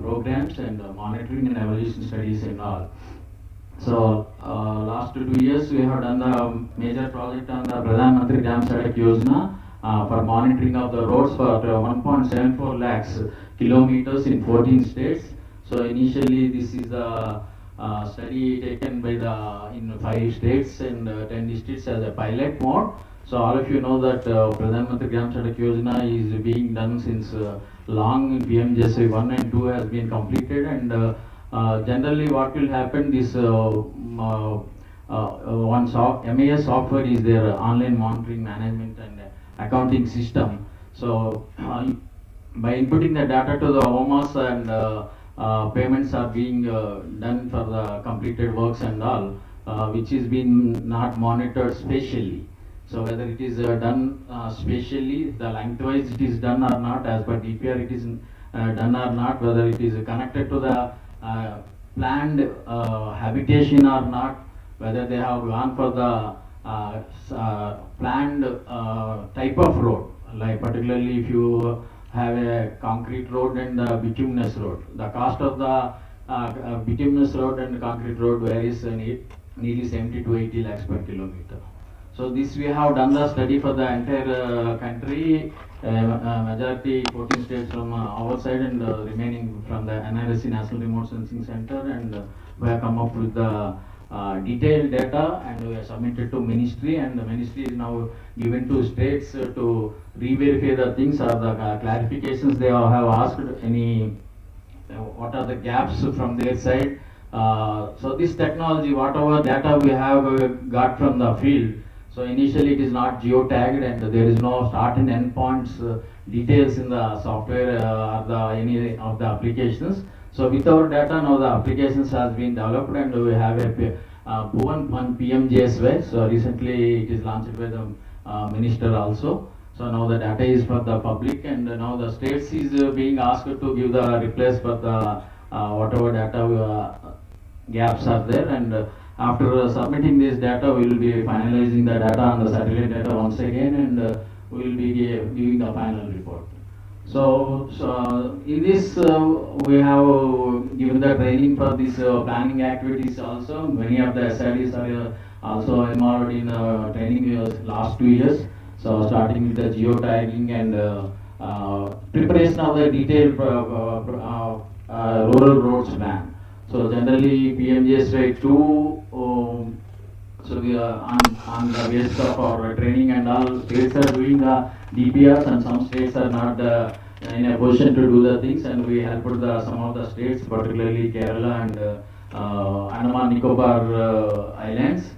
programs and monitoring and evaluation studies and all. So last 2 years we have done the major project on the Pradhan Mantri Gram Sadak Yojana for monitoring of the roads for 1.74 lakhs kilometers in 14 states. So initially this is the study taken by in 5 states and 10 districts as a pilot mode. So all of you know that Pradhan Mantri Gram Sadak Yojana is being done since long. PMJSY 1 and 2 has been completed, and generally what will happen, this MAS software is their online monitoring, management and accounting system. So by inputting the data to the OMAS and payments are being done for the completed works and all, which is being not monitored spatially. So whether it is done spatially, the lengthwise it is done or not, as per DPR it is done or not, whether it is connected to the planned habitation or not, whether they have gone for the planned type of road, like particularly if you have a concrete road and a bituminous road, the cost of the bituminous road and concrete road varies nearly 70 to 80 lakhs per kilometer. So this we have done the study for the entire country, majority 14 states from our side and remaining from the NRSC National Remote Sensing Center, and we have come up with the detailed data and we have submitted to ministry, and the ministry is now given to states to re-verify the things or the clarifications they have asked, any what are the gaps from their side. So this technology, whatever data we have got from the field, so initially it is not geotagged and there is no start and end points details in the software or any of the applications. So with our data now the applications has been developed, and we have a Bhuvan one PMJSY. So recently it is launched by the minister also. So now the data is for the public, and now the states is being asked to give the replace for the whatever data gaps are there, and after submitting this data we will be finalizing the data on the satellite data once again, and we will be giving the final report. So in this we have given the training for this planning activities also. Many of the SIDs are also involved in training last 2 years. So starting with the geotagging and preparation of the detailed rural roads plan. So generally PMGSY 2, so we are on the basis of our training and all, states are doing the DPRs and some states are not in a position to do the things, and we helped some of the states, particularly Kerala and Andaman Nicobar Islands.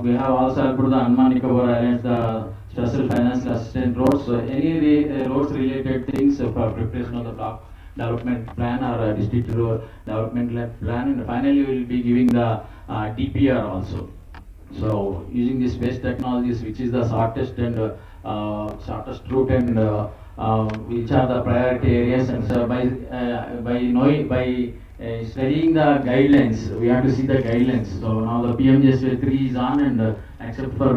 We have also helped the Andaman Nicobar Islands, the special financial assistance roads. So any roads related things for preparation of the block development plan or district development plan, and finally we will be giving the DPR also. So using this best technologies, which is the shortest and shortest route, and which are the priority areas, and so by studying the guidelines, we have to see the guidelines. So now the PMGSY 3 is on, and except for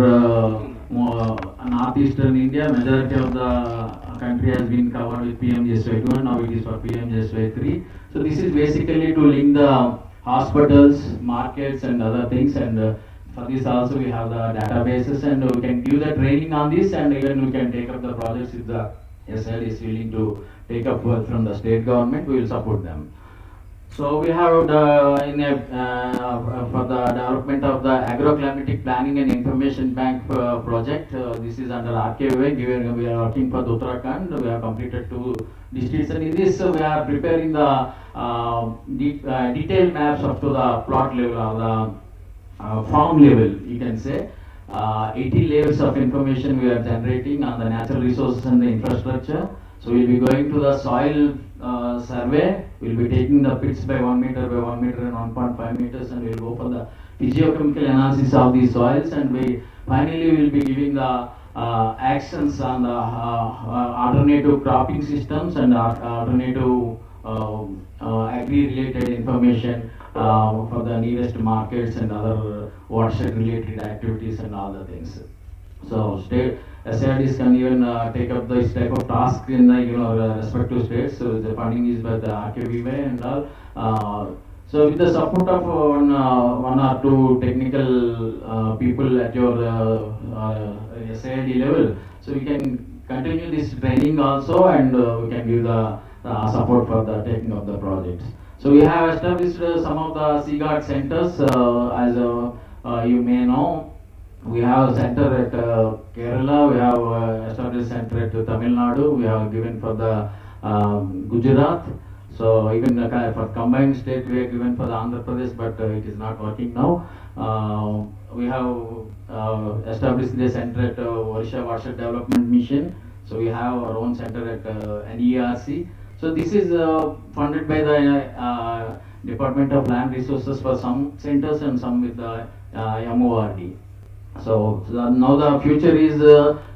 northeastern India, majority of the country has been covered with PMGSY 2, and now it is for PMGSY 3. So this is basically to link the hospitals, markets and other things, and for this also we have the databases, and we can give the training on this, and even we can take up the projects if the SID is willing to take up work from the state government, we will support them. So we have for the development of the agroclimatic planning and information bank project. This is under RKV, given we are working for Uttarakhand. We have completed 2 districts, and in this we are preparing the detailed maps up to the plot level or the farm level, you can say. 80 layers of information we are generating on the natural resources and the infrastructure. So we'll be going to the soil survey. We'll be taking the pits by 1 meter by 1 meter and 1.5 meters, and we'll go for the physiochemical analysis of these soils, and we finally will be giving the actions on the alternative cropping systems and alternative agri-related information for the nearest markets and other watershed related activities and all the things. So state SIDs can even take up this type of task in the respective states. So the funding is by the RKV and all. So with the support of one or two technical people at your SID level, so we can continue this training also, and we can give the support for the taking of the projects. So we have established some of the SIGARD centers, as you may know. We have a center at Kerala, we have established center at Tamil Nadu, we have given for the Gujarat. So even for combined state we have given for the Andhra Pradesh, but it is not working now. We have established the center at Odisha Watershed Development Mission. So we have our own center at NERC. So this is funded by the Department of Land Resources for some centers and some with the MORD. So now the future is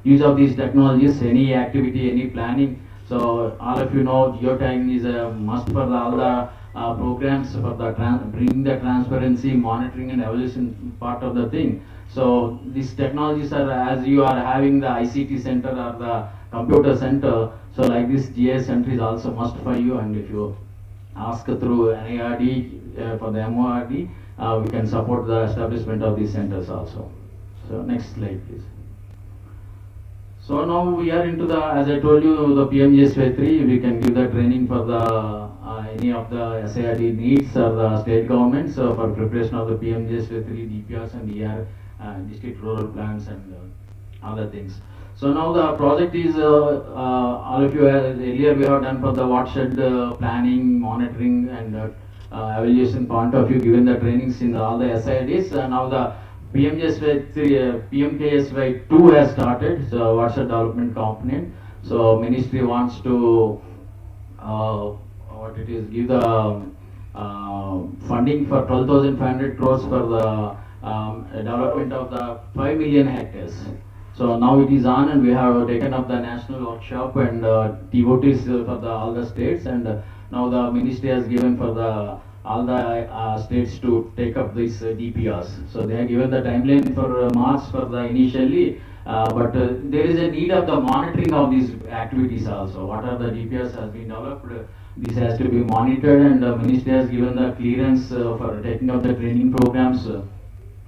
use of these technologies, any activity, any planning. So all of you know geotagging is a must for all the programs for the bringing the transparency, monitoring and evaluation part of the thing. So these technologies are, as you are having the ICT center or the computer center, so like this GIS center is also must for you, and if you ask through NARD for the MORD, we can support the establishment of these centers also. So next slide please. So now we are into the, as I told you, the PMGSY 3, we can give the training for the any of the SID needs or the state governments for preparation of the PMGSY 3 DPRs and ER district rural plans and other things. So now the project is, all of you earlier we have done for the watershed planning, monitoring and evaluation point of view, given the trainings in all the SIDs. Now the PMGSY 3, PMKSY 2 has started, so watershed development component. So ministry wants to give the funding for 12,500 crores for the development of the 5 million hectares. So now it is on, and we have taken up the national workshop and TOTs for all the states, and now the ministry has given for all the states to take up these DPRs. So they have given the timeline for March for the initially, but there is a need of the monitoring of these activities also. What are the DPRs has been developed? This has to be monitored, and the ministry has given the clearance for taking up the training programs.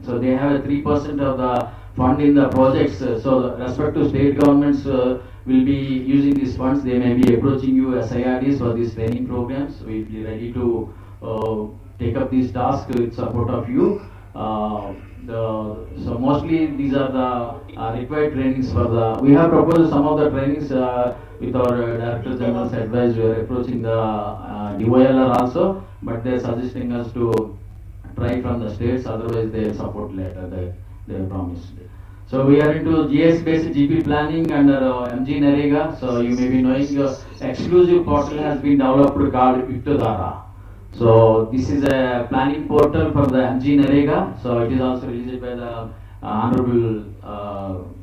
So they have a 3% of the fund in the projects. So respect to state governments, will be using these funds, they may be approaching you as SIRDs for these training programs. We'll be ready to take up these tasks with support of you. So mostly these are the required trainings for the. We have proposed some of the trainings with our Director General's advice. We are approaching the DOLR also, but they are suggesting us to try from the states. Otherwise, they support later. They promised. So we are into GS-based GP planning under MG Narega. So you may be knowing exclusive portal has been developed called Iktadara. So this is a planning portal for the MG Narega. So it is also released by the Honorable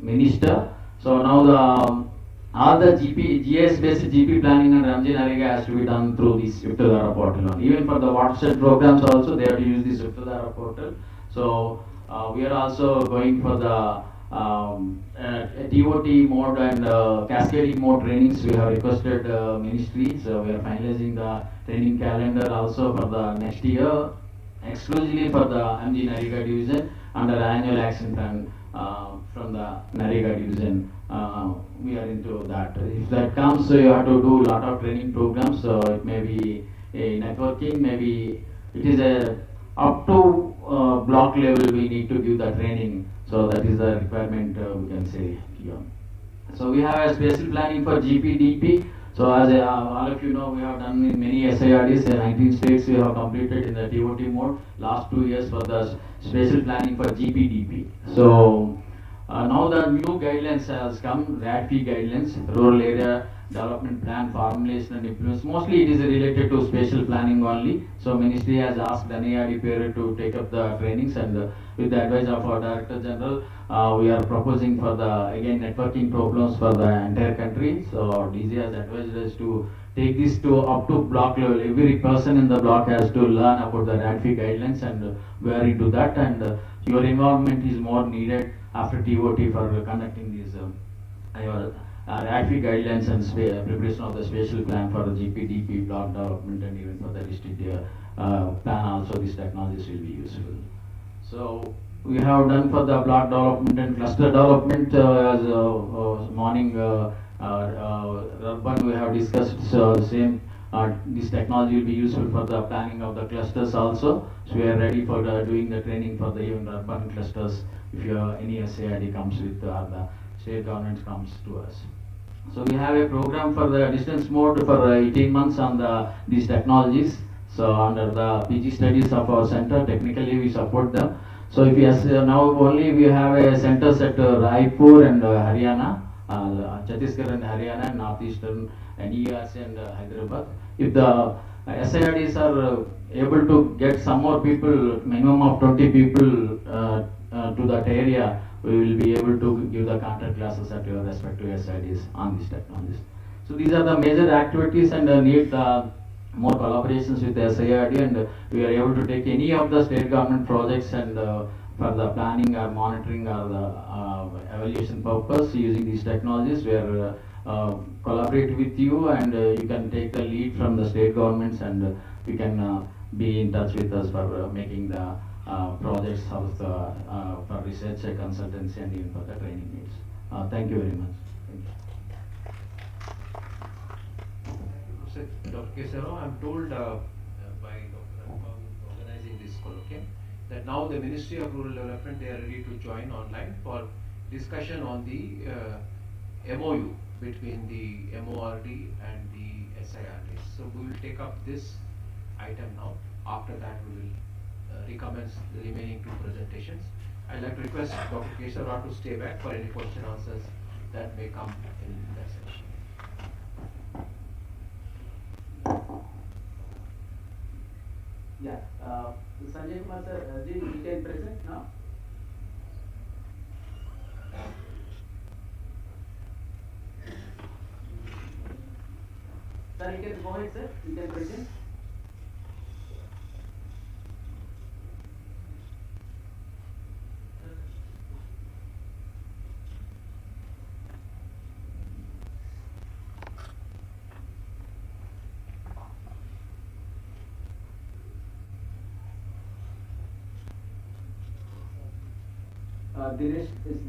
Minister. So now the all the GS-based GP planning under MG Narega has to be done through this Iktadara portal. Even for the watershed programs also they have to use this Iktadara portal. So we are also going for the TOT mode and cascading mode trainings. We have requested ministry, so we are finalizing the training calendar also for the next year, exclusively for the MG Narega division under annual action plan from the Narega division. We are into that. If that comes, so you have to do a lot of training programs. So it may be a networking, maybe it is a up to block level we need to give the training. So that is the requirement we can say here. So we have a spatial planning for GPDP. So as all of you know, we have done in many SIRDs in 19 states. We have completed in the TOT mode last 2 years for the spatial planning for GPDP. So now the new guidelines has come, RADP guidelines, rural area development plan formulation and implementation. Mostly it is related to spatial planning only. So ministry has asked RD&PR to take up the trainings, and with the advice of our Director General, we are proposing for the again networking programs for the entire country. So DC has advised us to take this to up to block level. Every person in the block has to learn about the RADP guidelines, and we are into that. And your involvement is more needed after TOT for conducting these RADP guidelines and preparation of the spatial plan for the GPDP block development, and even for the district plan also these technologies will be useful. So we have done for the block development and cluster development as morning urban we have discussed. So the same this technology will be useful for the planning of the clusters also. So we are ready for doing the training for the even urban clusters if any SIRD comes with the state government comes to us. So we have a program for the distance mode for 18 months on these technologies. So under the PG studies of our center, technically we support them. So if yes, now only we have a centers at Raipur and Haryana, Chhattisgarh and Haryana, and Northeastern and ERC and Hyderabad. If the SIRDs are able to get some more people, minimum of 20 people to that area, we will be able to give the contract classes at your respective SIDs on these technologies. So these are the major activities, and need more collaborations with the SIRD, and we are able to take any of the state government projects and for the planning or monitoring or the evaluation purpose using these technologies. We are collaborate with you, and you can take the lead from the state governments, and we can be in touch with us for making the projects of the for research consultancy and even for the training needs. Thank you very much. Dr. Kesaro, I'm told by Dr. Anupam organizing this colloquium that now the Ministry of Rural Development, they are ready to join online for discussion on the MOU between the MORD and the SIRDs. So we will take up this item now. After that we will recommence the remaining two presentations. I'd like to request Dr. Kesaro to stay back for any question answers that may come in that session. Yeah, Sanjay Kumar sir, you can present now. Sir, you can go ahead, sir. You can present.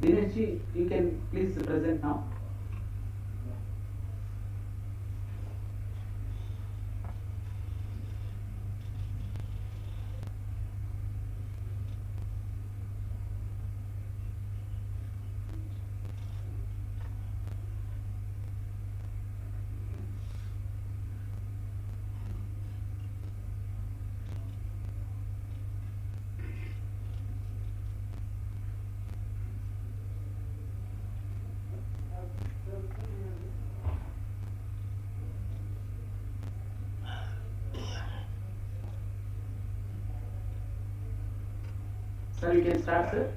Dinesh, you can please present now. Sir, you can start, sir.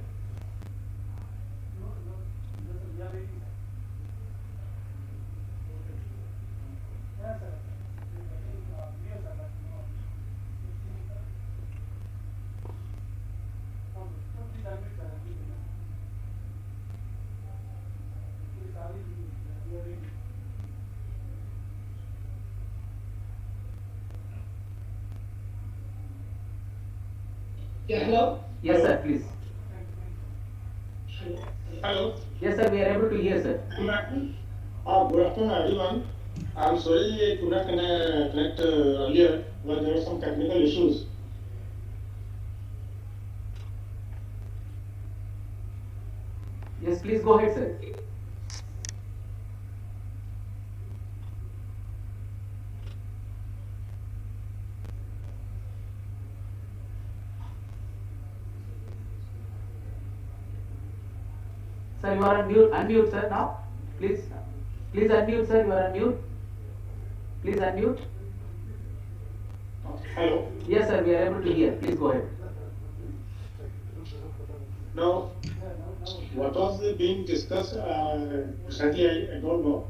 Yeah, hello? Yes, sir, please. Hello? Yes, sir, we are able to hear, sir. Good afternoon, everyone. I'm sorry I could not connect earlier, but there were some technical issues. Yes, please go ahead, sir. Sir, you are on mute. Unmute, sir, now. Please. Please unmute, sir. You are on mute. Please unmute. Hello? Yes, sir, we are able to hear. Please go ahead. Now, what was being discussed recently, I don't know.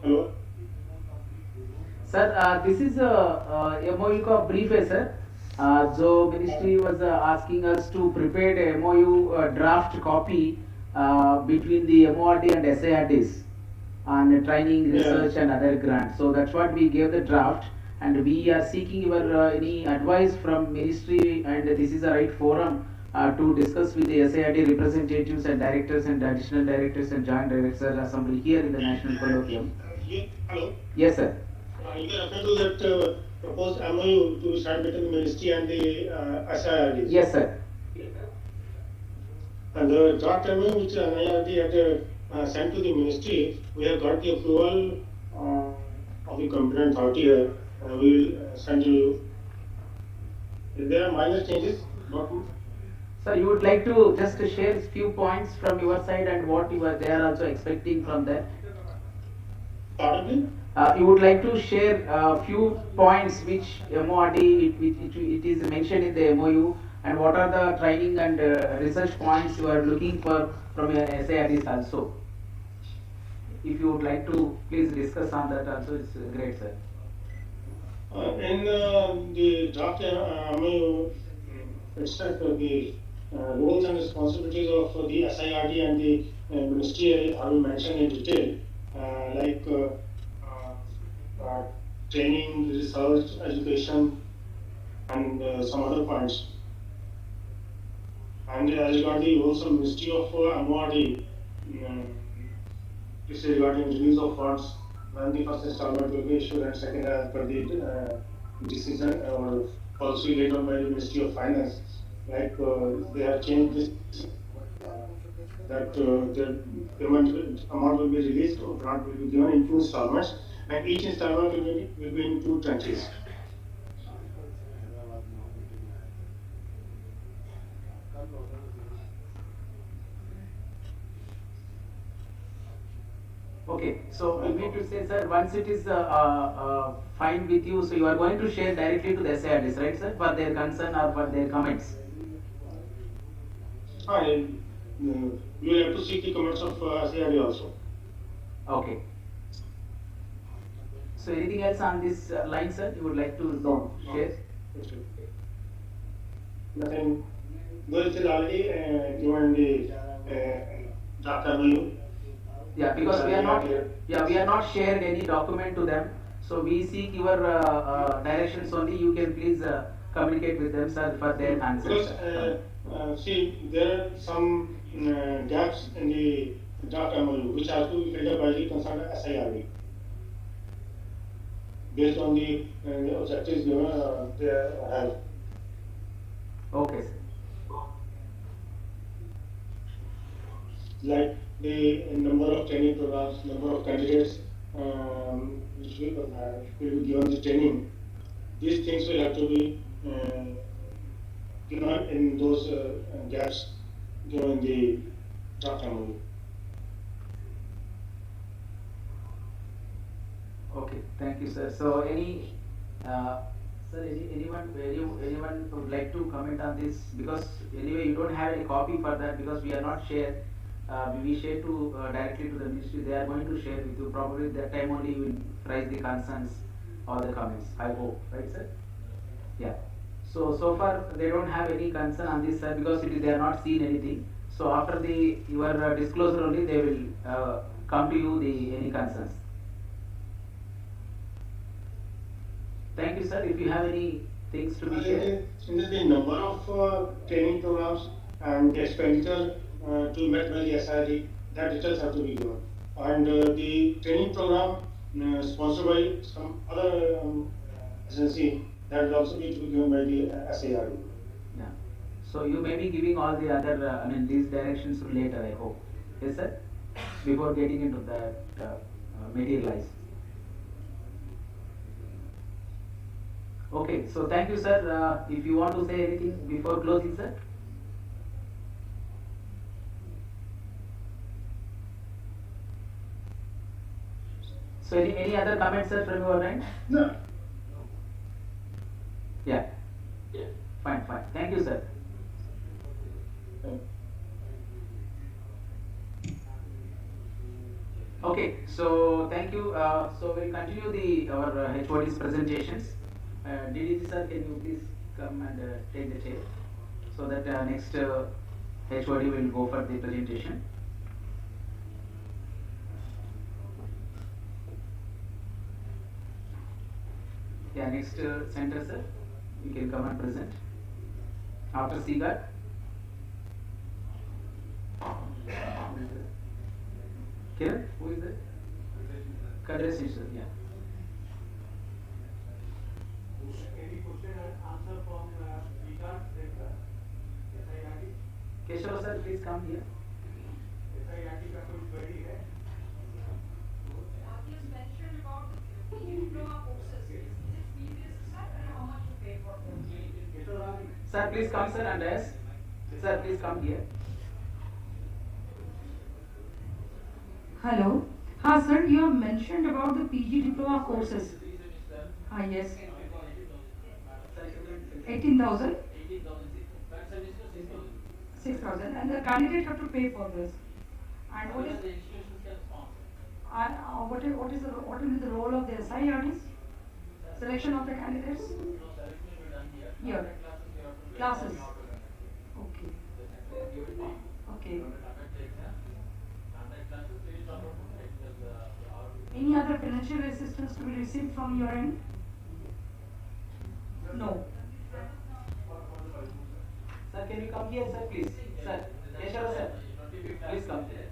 Hello? Sir, this is a MOU का brief है sir. जो ministry was asking us to prepare a MOU draft copy between the MORD and SIRDs on training, research and other grants. So that's what we gave the draft, and we are seeking your any advice from ministry, and this is the right forum to discuss with the SIRD representatives and directors and additional directors and joint directors assembly here in the national colloquium. Hello? Yes, sir. You can refer to that proposed MOU to start between the ministry and the SIRDs. Yes, sir. And the draft MOU which NIRD had sent to the ministry, we have got the approval of the competent authority here. We will send you. If there are minor changes, Sir, you would like to just share a few points from your side and what they are also expecting from that? Pardon me? You would like to share a few points which MORD it is mentioned in the MOU, and what are the training and research points you are looking for from your SIRDs also. If you would like to please discuss on that also, it's great, sir. In the draft MOU, it's that the roles and responsibilities of the SIRD and the ministry are mentioned in detail, like training, research, education, and some other points. And as regarding the roles of Ministry of MORD, this is regarding release of funds when the first installment will be issued and second as per the decision or policy laid on by the Ministry of Finance. Like they have changed this that the payment amount will be released or grant will be given in 2 installments, and each installment will be in 2 tranches. Okay, so you mean to say, sir, once it is fine with you, so you are going to share directly to the SIRDs, right, sir, for their concern or for their comments? You will have to seek the comments of SIRD also. Okay. So anything else on this line, sir, you would like to share? Nothing. Though it is already given the draft MOU. Yeah, because we are not shared any document to them. So we seek your directions only. You can please communicate with them, sir, for their answers. Because see, there are some gaps in the draft MOU which have to be filled up by the concerned SIRD based on the objectives given they have. Okay, sir. Like the number of training programs, number of candidates which will be given the training. These things will have to be given in those gaps given the draft MOU. Okay, thank you, sir. So any Sir, anyone would like to comment on this? Because anyway, you don't have any copy for that because we are not shared. We share to directly to the ministry. They are going to share with you. Probably that time only you will raise the concerns or the comments. I hope, right, sir? Yeah. So far they don't have any concern on this, sir, because they are not seen anything. So after your disclosure only, they will come to you any concerns. Thank you, sir. If you have any things to be shared. The number of training programs and the expenditure to met by the SIRD, that details have to be given. And the training program sponsored by some other agency, that will also need to be given by the SIRD. Yeah. So you may be giving all the other, these directions later, I hope. Yes, sir? Before getting into that materialize. Okay, so thank you, sir. If you want to say anything before closing, sir. So any other comments, sir, from your end? No. Yeah. Fine. Thank you, sir. Okay, so thank you. So we'll continue our HOD's presentations. DDG sir, can you please come and take the chair so that next HOD will go for the presentation. Yeah, next center, sir, you can come and present. After CGAT. Kiran, who is that? Kadri sir, yeah. Any question and answer from CGAT center? SIRD? Keshav sir, please come here. SIRD का कोई query है? Sir, please come, sir, and ask. Sir, please come here. Hello. Sir, you have mentioned about the PG diploma courses. Yes. 18,000? 6,000. And the candidate have to pay for this. And what will be the role of the SIRDs? Selection of the candidates? Here. Classes. Okay. Any other financial assistance to be received from your end? No. Sir, can you come here, sir, please? Sir, Keshav sir, please come here.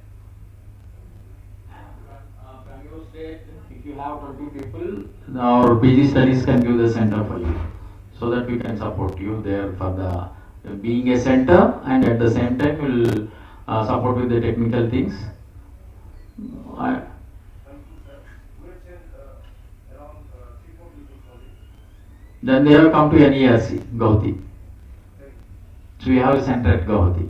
From your state, if you have 20 people, our PG studies can give the center for you, so that we can support you there for the being a center, and at the same time will support with the technical things. Then they have come to NERC, Gauhati. So we have a center at Gauhati.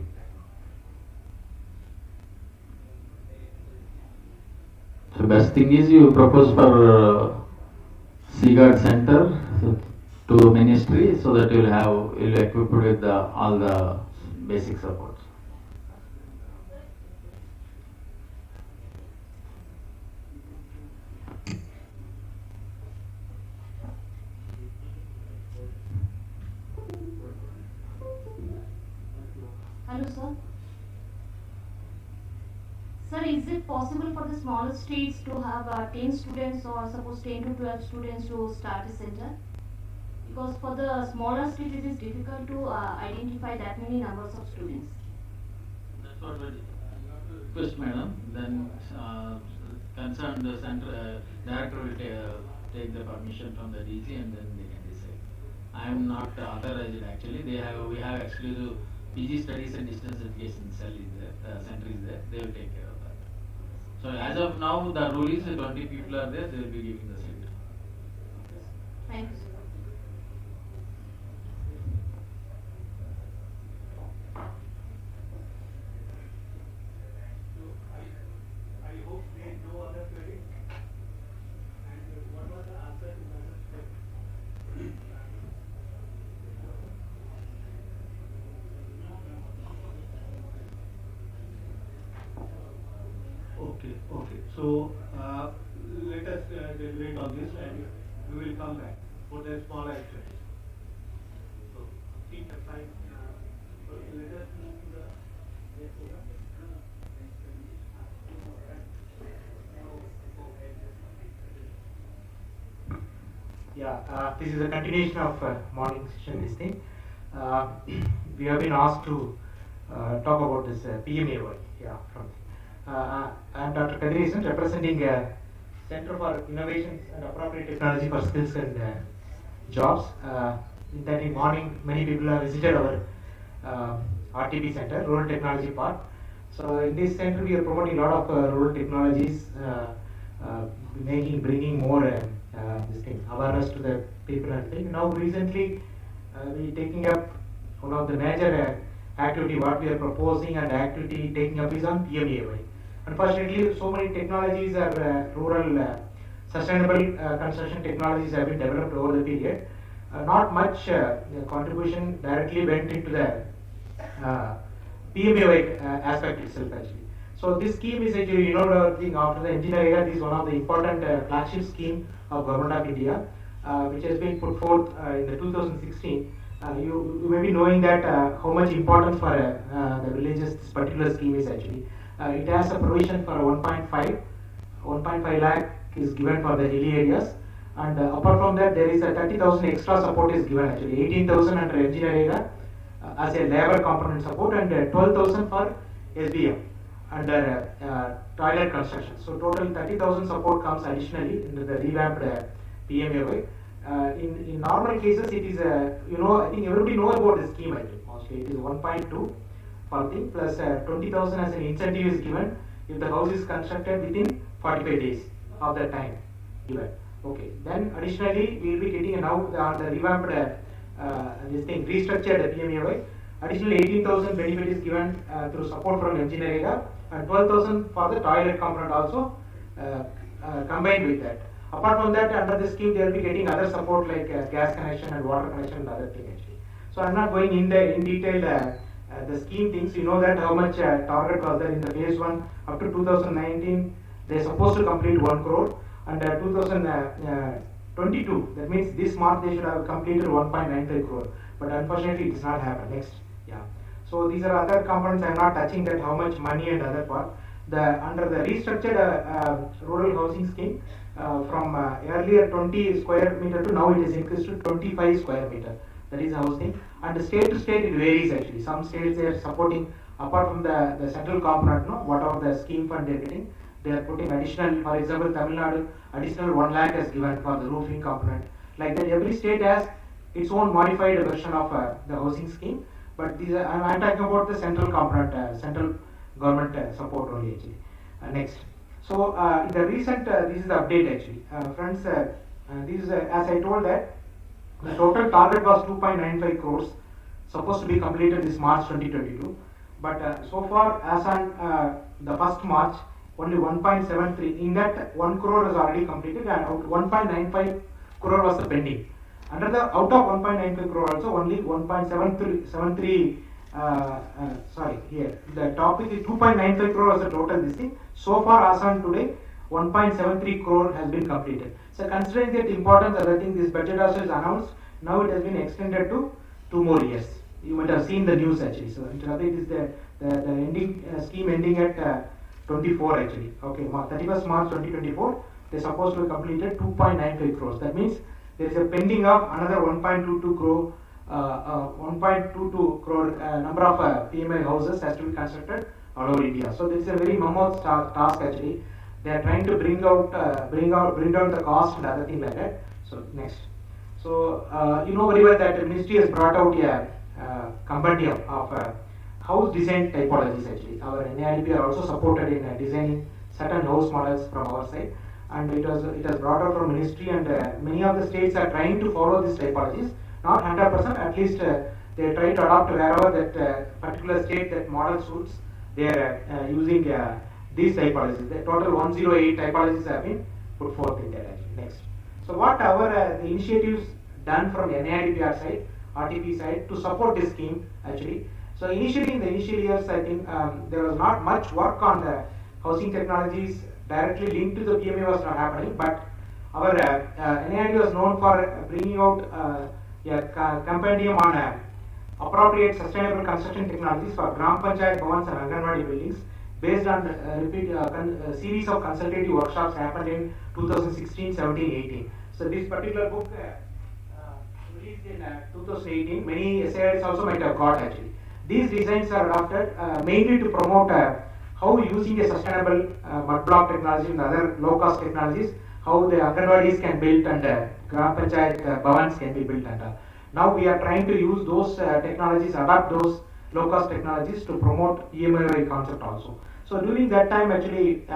So best thing is you propose for CGAT center to the ministry, so that you'll equip with all the basic supports. Hello, sir. Sir, is it possible for the smaller states to have 10 students or suppose 10 to 12 students to start a center? Because for the smaller state it is difficult to identify that many numbers of students. That's what we request, madam. Then concerned center director will take the permission from the DG, and then they can decide. I am not authorized actually. We have exclusive PG studies and distance education cell is there, center is there. They will take care of that. So as of now, the rule is 20 people are there. They will be giving the center. Thank you, sir. I hope there is no other query. And what was the answer to Madam's question? So let us deliberate on this, and we will come back for the smaller exercise. So keep aside. Let us move to the next program. Yeah, this is a continuation of morning session. This thing, we have been asked to talk about this PMAY. Yeah, I'm Dr. Kadrisan, representing Center for Innovations and Appropriate Technology for Skills and Jobs. In that morning, many people have visited our RTP Center, Rural Technology Park. So in this center, we are promoting a lot of rural technologies, bringing more this thing awareness to the people and thing. Now recently, we taking up one of the major activity what we are proposing, and activity taking up is on PMAY. Unfortunately, so many technologies are rural sustainable construction technologies have been developed over the period. Not much contribution directly went into the PMAY aspect itself actually. So this scheme is actually, after the engineering era, this is one of the important flagship scheme of Government of India, which has been put forth in the 2016. You may be knowing that how much importance for the villages this particular scheme is actually. It has a provision for 1.5 lakh is given for the hilly areas, and apart from that there is a 30,000 extra support is given actually. 18,000 under engineering as a labor component support, and 12,000 for SBM under toilet construction. So total 30,000 support comes additionally into the revamped PMAY. In normal cases, it is I think everybody knows about this scheme. I think mostly it is 1.2 per thing plus 20,000 as an incentive is given if the house is constructed within 45 days of the time given. Okay. Then additionally, we will be getting now the revamped this thing restructured PMAY. Additionally, 18,000 benefit is given through support from engineering, and 12,000 for the toilet component also combined with that. Apart from that, under the scheme, they will be getting other support like gas connection and water connection and other things actually. So I'm not going in detail the scheme things. You know that how much target was there in the phase 1 up to 2019. They're supposed to complete 1 crore, and 2022. That means this March they should have completed 1.95 crore. But unfortunately, it does not happen. Next, yeah. So these are other components. I'm not touching that how much money and other part. Under the restructured rural housing scheme, from earlier 20 square meter to now it is increased to 25 square meter. That is housing, and state to state it varies actually. Some states they are supporting apart from the central component, whatever the scheme fund they are getting, they are putting additional. For example, Tamil Nadu additional 1 lakh is given for the roofing component. Like that, every state has its own modified version of the housing scheme. But these are, I'm talking about the central component, central government support only actually. Next. So in the recent, this is the update actually. Friends, this is as I told that the total target was 2.95 crores, supposed to be completed this March 2022. But so far as on the 1st March, only 1.73. In that 1 crore is already completed, and 1.95 crore was the pending. Out of 1.95 crore also only 1.73 sorry, here the topic is 2.95 crore was the total this thing. So far as on today, 1.73 crore has been completed. So considering that importance, I think this budget also is announced. Now it has been extended to 2 more years. You might have seen the news actually. So it is the ending scheme ending at 24 actually. Okay, 31st March 2024. They are supposed to be completed 2.95 crores. That means there is a pending of another 1.22 crore. 1.22 crore number of PMI houses has to be constructed all over India. So this is a very mammoth task actually. They are trying to bring down the cost and other things like that. So next. So you know very well that the ministry has brought out a compendium of house design typologies actually. Our RD&PR also supported in designing certain house models from our side, and it has brought out from ministry, and many of the states are trying to follow these typologies. Not 100%, at least they try to adopt wherever that particular state that model suits. They are using these typologies. The total 108 typologies have been put forth in that actually. Next. So what our the initiatives done from RD&PR side, RTP side to support this scheme actually. So initially in the initial years, I think there was not much work on the housing technologies directly linked to the PMA was not happening, but our NID was known for bringing out a compendium on appropriate sustainable construction technologies for Gram Panchayat Bhavans and Anganwadi buildings based on series of consultative workshops happened in 2016, 17, 18. So this particular book released in 2018, many SIRs also might have got actually. These designs are adopted mainly to promote how using a sustainable mud block technology and other low cost technologies, how the Anganwadis can build and Gram Panchayat Bhavans can be built and now we are trying to use those technologies, adapt those low cost technologies to promote EMI concept also. So during that time actually,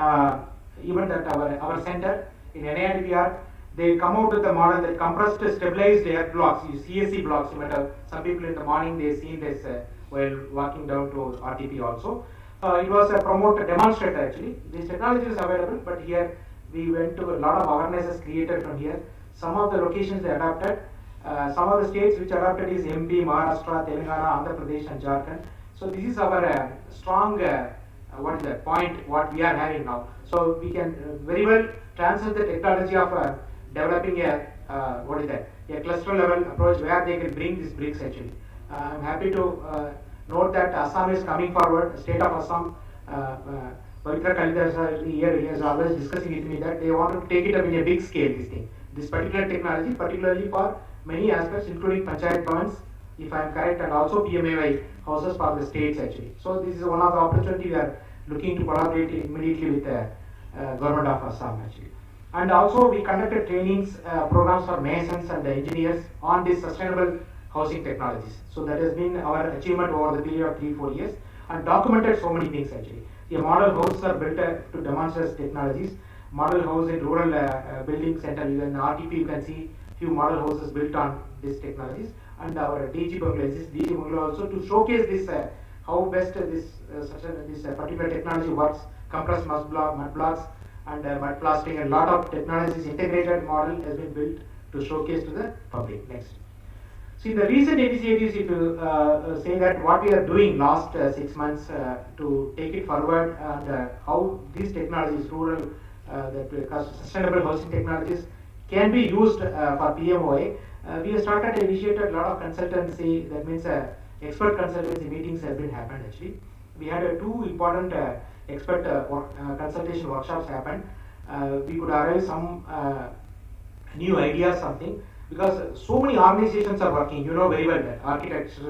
even that our center in RD&PR, they come out with a model that compressed stabilized air blocks, CSC blocks. You might have, some people in the morning they seen this while walking down to RTP also. It was a demonstrator actually. This technology is available, but here we went to a lot of awarenesses created from here. Some of the locations they adopted. Some of the states which adopted is MP, Maharashtra, Telangana, Andhra Pradesh and Jharkhand. So this is our strong what is the point what we are having now. So we can very well translate the technology of developing a what is that, a cluster level approach where they can bring these bricks actually. I'm happy to note that Assam is coming forward. State of Assam, Pavitra Kalidasa here is always discussing with me that they want to take it up in a big scale. This particular technology, particularly for many aspects, including Panchayat Bhavans, if I am correct, and also PMAY houses for the states actually. So this is one of the opportunity we are looking to collaborate immediately with the government of Assam actually. And also we conducted trainings, programs for masons and engineers on these sustainable housing technologies. So that has been our achievement over the period of 3-4 years and documented so many things actually. The model houses are built to demonstrate technologies. Model house in rural building center, in RTP you can see few model houses built on these technologies, and our DG bungalow also to showcase this how best this particular technology works. Compressed mud blocks and mud plastering, and lot of technologies integrated model has been built to showcase to the public. Next. See the recent initiatives, if you say that what we are doing last 6 months to take it forward and how these technologies, rural sustainable housing technologies can be used for PMOA. We have started initiated a lot of consultancy, that means expert consultancy meetings have been happened actually. We had 2 important expert consultation workshops happen. We could arrive some new ideas, something, because so many organizations are working, you know very well that architects,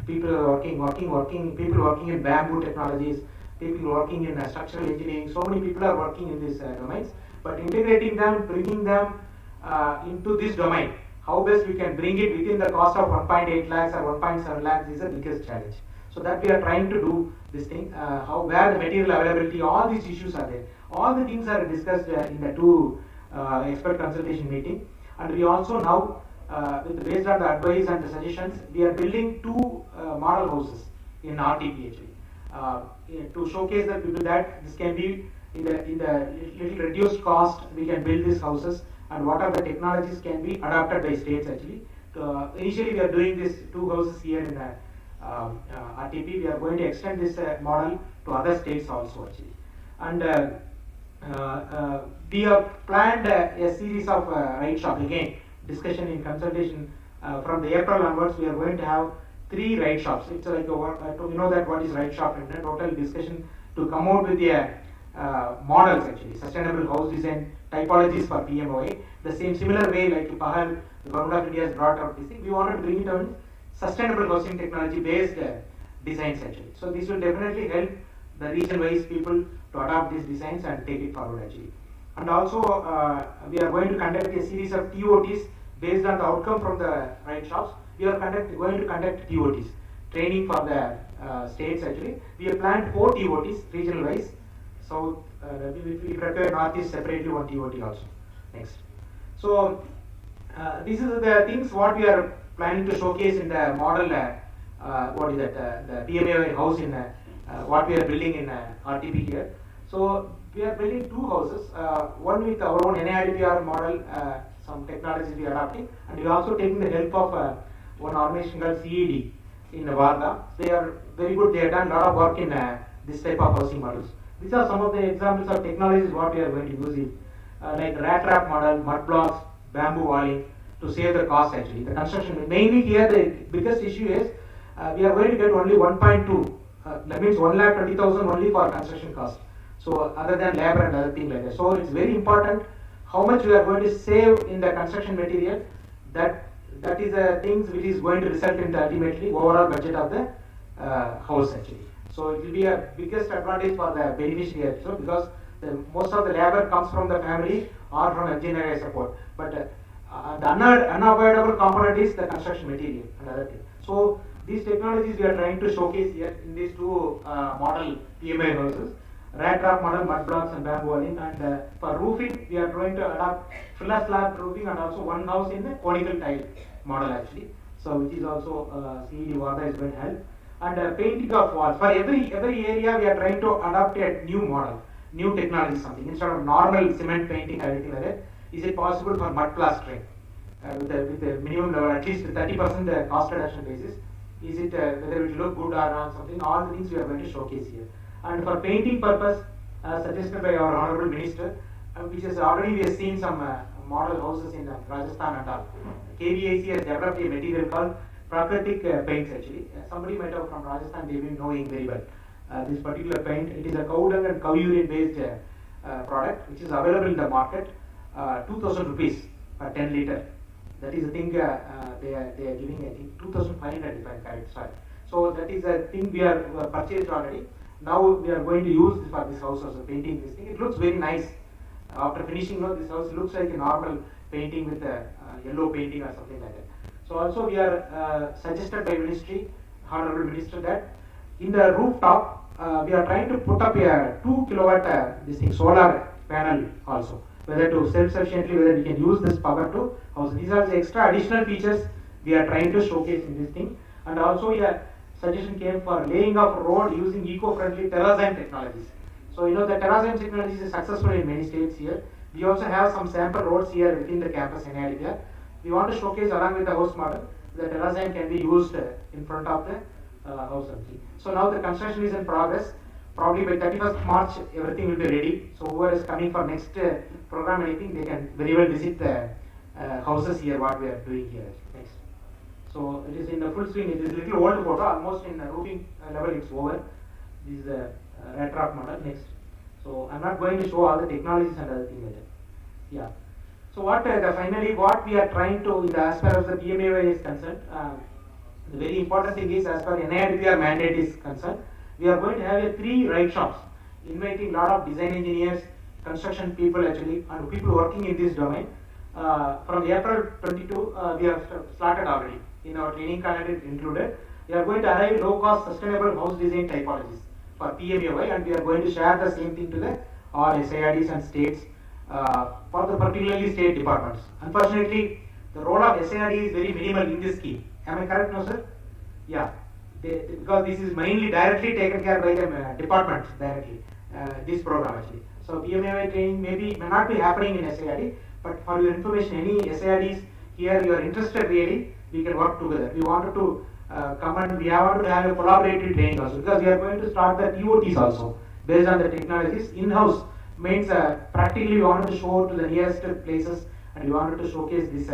people are working, people working in bamboo technologies, people working in structural engineering, so many people are working in these domains, but integrating them, bringing them into this domain, how best we can bring it within the cost of 1.8 lakhs or 1.7 lakhs is the biggest challenge. So that we are trying to do this thing, where the material availability, all these issues are there. All the things are discussed in the 2 expert consultation meeting. And we also now, based on the advice and the suggestions, we are building 2 model houses in RTP actually, to showcase the people that this can be in the little reduced cost, we can build these houses, and what are the technologies can be adopted by states actually. Initially we are doing this 2 houses here in RTP. We are going to extend this model to other states also actually. And we have planned a series of ride shop, again discussion in consultation from the April onwards. We are going to have 3 ride shops. It's like you know that what is ride shop, and a total discussion to come out with the models actually, sustainable house design typologies for PMOA. The similar way like Pahal, the government of India has brought up this thing. We wanted to bring it on sustainable housing technology based designs actually. So this will definitely help the region wise people to adopt these designs and take it forward actually. And also we are going to conduct a series of TOTs based on the outcome from the ride shops. We are going to conduct TOTs, training for the states actually. We have planned 4 TOTs regional wise. So we prepare Northeast separately 1 TOT also. Next. So these are the things what we are planning to showcase in the model, what is that, the PMA house in what we are building in RTP here. So we are building 2 houses, one with our own RD&PR model, some technologies we are adopting, and we are also taking the help of one organization called CED in Varda. They are very good. They have done a lot of work in this type of housing models. These are some of the examples of technologies what we are going to use it, like rat trap model, mud blocks, bamboo walling, to save the cost actually. The construction, mainly here the biggest issue is we are going to get only 1.2, that means 1,20,000 only for construction cost. So other than labor and other things like that. So it's very important how much we are going to save in the construction material. That is the things which is going to result in the ultimately overall budget of the house actually. So it will be a biggest advantage for the beneficiary also, because most of the labor comes from the family or from engineering support. But the unavoidable component is the construction material and other things. So these technologies we are trying to showcase here in these two model PMA houses. Rat trap model, mud blocks and bamboo walling, and for roofing we are going to adopt filler slab roofing and also one house in the conical tile model actually. So which is also CED Varda is going to help. And painting of walls. For every area we are trying to adopt a new model, new technology something. Instead of normal cement painting or anything like that, is it possible for mud plastering with a minimum level, at least 30% cost reduction basis? Is it whether it will look good or not something? All the things we are going to showcase here. And for painting purpose, suggested by our Honorable Minister, which is already we have seen some model houses in Rajasthan and all. KVIC has developed a material called Prakratic paints actually. Somebody might have from Rajasthan, they will knowing very well. This particular paint, it is a cow dung and cow urine based product which is available in the market, 2,000 rupees per 10 liter. That is the thing they are giving, I think 2,500 if I'm correct. Sorry. So that is a thing we are purchased already. Now we are going to use this for this house also, painting this thing. It looks very nice. After finishing this house looks like a normal painting with a yellow painting or something like that. So also we are suggested by Ministry, Honorable Minister, that in the rooftop we are trying to put up a 2 kilowatt this thing solar panel also. Whether to self-sufficiently, whether we can use this power to house. These are the extra additional features we are trying to showcase in this thing. And also a suggestion came for laying of road using eco-friendly terrazine technologies. So you know the terrazine technology is successful in many states here. We also have some sample roads here within the campus in area. We want to showcase along with the house model, the terrazine can be used in front of the house. So now the construction is in progress. Probably by 31st March everything will be ready. So whoever is coming for next program anything, they can very well visit the houses here what we are doing here. Next. So it is in the full swing. It is a little old photo, almost in the roofing level it's over. This is the rat trap model. Next. So I'm not going to show all the technologies and other things like that. Yeah. So what finally what we are trying to, as far as the PMAY is concerned, the very important thing is as far as RD&PR mandate is concerned, we are going to have 3 ride shops, inviting a lot of design engineers, construction people actually, and people working in this domain. From April 22, we have started already. In our training calendar included. We are going to arrive low-cost sustainable house design typologies for PMAY, and we are going to share the same thing to the all SIRDs and states for the particularly state departments. Unfortunately, the role of SIRD is very minimal in this scheme. Am I correct, no sir? Yeah, because this is mainly directly taken care by the departments directly. This program actually. So PMAY training may not be happening in SIRD, but for your information, any SIRDs here you are interested really, we can work together. We wanted to come and we wanted to have a collaborative training also, because we are going to start the TOTs also based on the technologies in-house. Means practically we wanted to show to the nearest places and we wanted to showcase these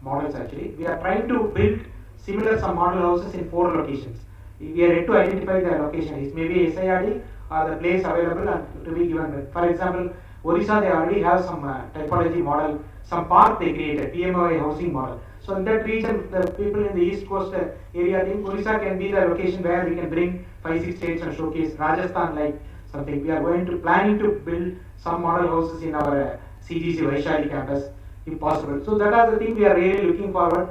models actually. We are trying to build similar some model houses in 4 locations. We are yet to identify the location. It may be SIRD or the place available and to be given. For example, Orissa they already have some typology model, some park they created, PMAY housing model. So in that region, the people in the east coast area, I think Orissa can be the location where we can bring 5-6 states and showcase Rajasthan like something. We are going to planning to build some model houses in our CGC Vaishali campus if possible. So that are the thing we are really looking forward.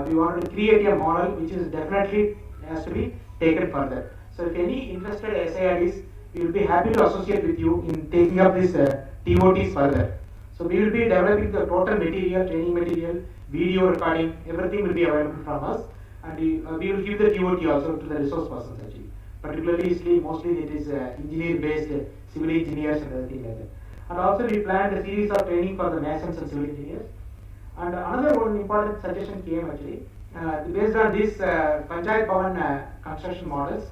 We want to create a model which is definitely has to be taken further. So if any interested SIRDs, we will be happy to associate with you in taking up this TOTs further. So we will be developing the total material, training material, video recording, everything will be available from us, and we will give the TOT also to the resource persons actually. Particularly, mostly it is engineer-based, civil engineers and everything like that. And also we planned a series of training for the masons and civil engineers. And another one important suggestion came actually, based on these Panchayat Bhavan construction models,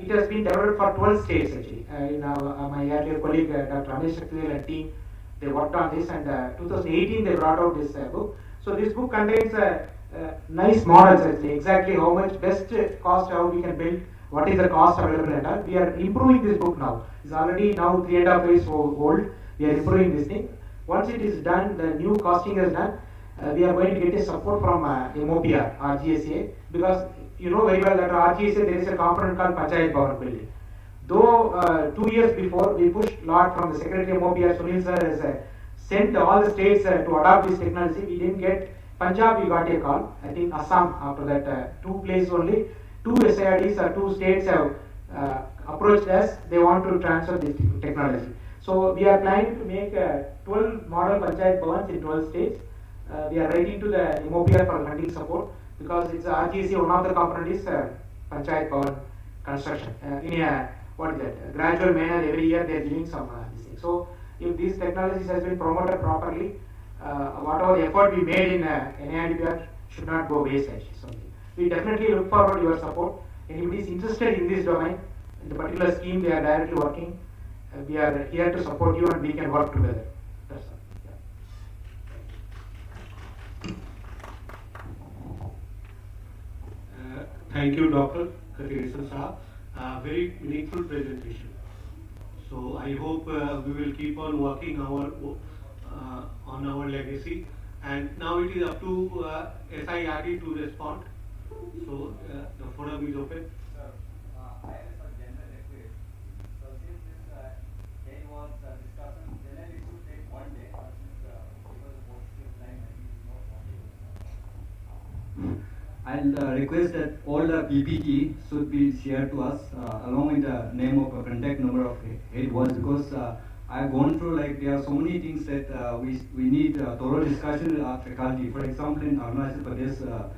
It has been developed for 12 states actually. My earlier colleague Dr. Ramesh Shaktil and team, they worked on this, and 2018 they brought out this book. So this book contains nice models actually, exactly how much best cost, how we can build, what is the cost available and all. We are improving this book now. It's already now 3.5 years old. We are improving this thing. Once it is done, the new costing is done, we are going to get a support from MOPR, RGSA, because you know very well that RGSA there is a component called Panchayat Bhavan building. Though 2 years before we pushed a lot from the Secretary MOPR, Sunil sir has sent all the states to adopt this technology. We didn't get Punjab, we got a call. I think Assam after that, 2 places only, 2 SIRDs or 2 states have approached us. They want to transfer this technology. So we are planning to make 12 model Panchayat Bhavans in 12 states. We are writing to the MOPR for funding support, because it's RGC, one of the component is Panchayat Bhavan construction. In a gradual manner, every year they are giving some this thing. So if these technologies has been promoted properly, whatever the effort we made in NID&PR should not go waste actually. So we definitely look forward to your support. Anybody is interested in this domain, in the particular scheme they are directly working, we are here to support you and we can work together. That's all. Thank you, Dr. Katirsan Saab. Very meaningful presentation. So I hope we will keep on working on our legacy. And now it is up to SIRD to respond. So the forum is open. I'll request that all the PPT should be shared to us along with the name of a contact number of head was, because I've gone through, like, there are so many things that we need thorough discussion with our faculty. For example, in Arunachal Pradesh,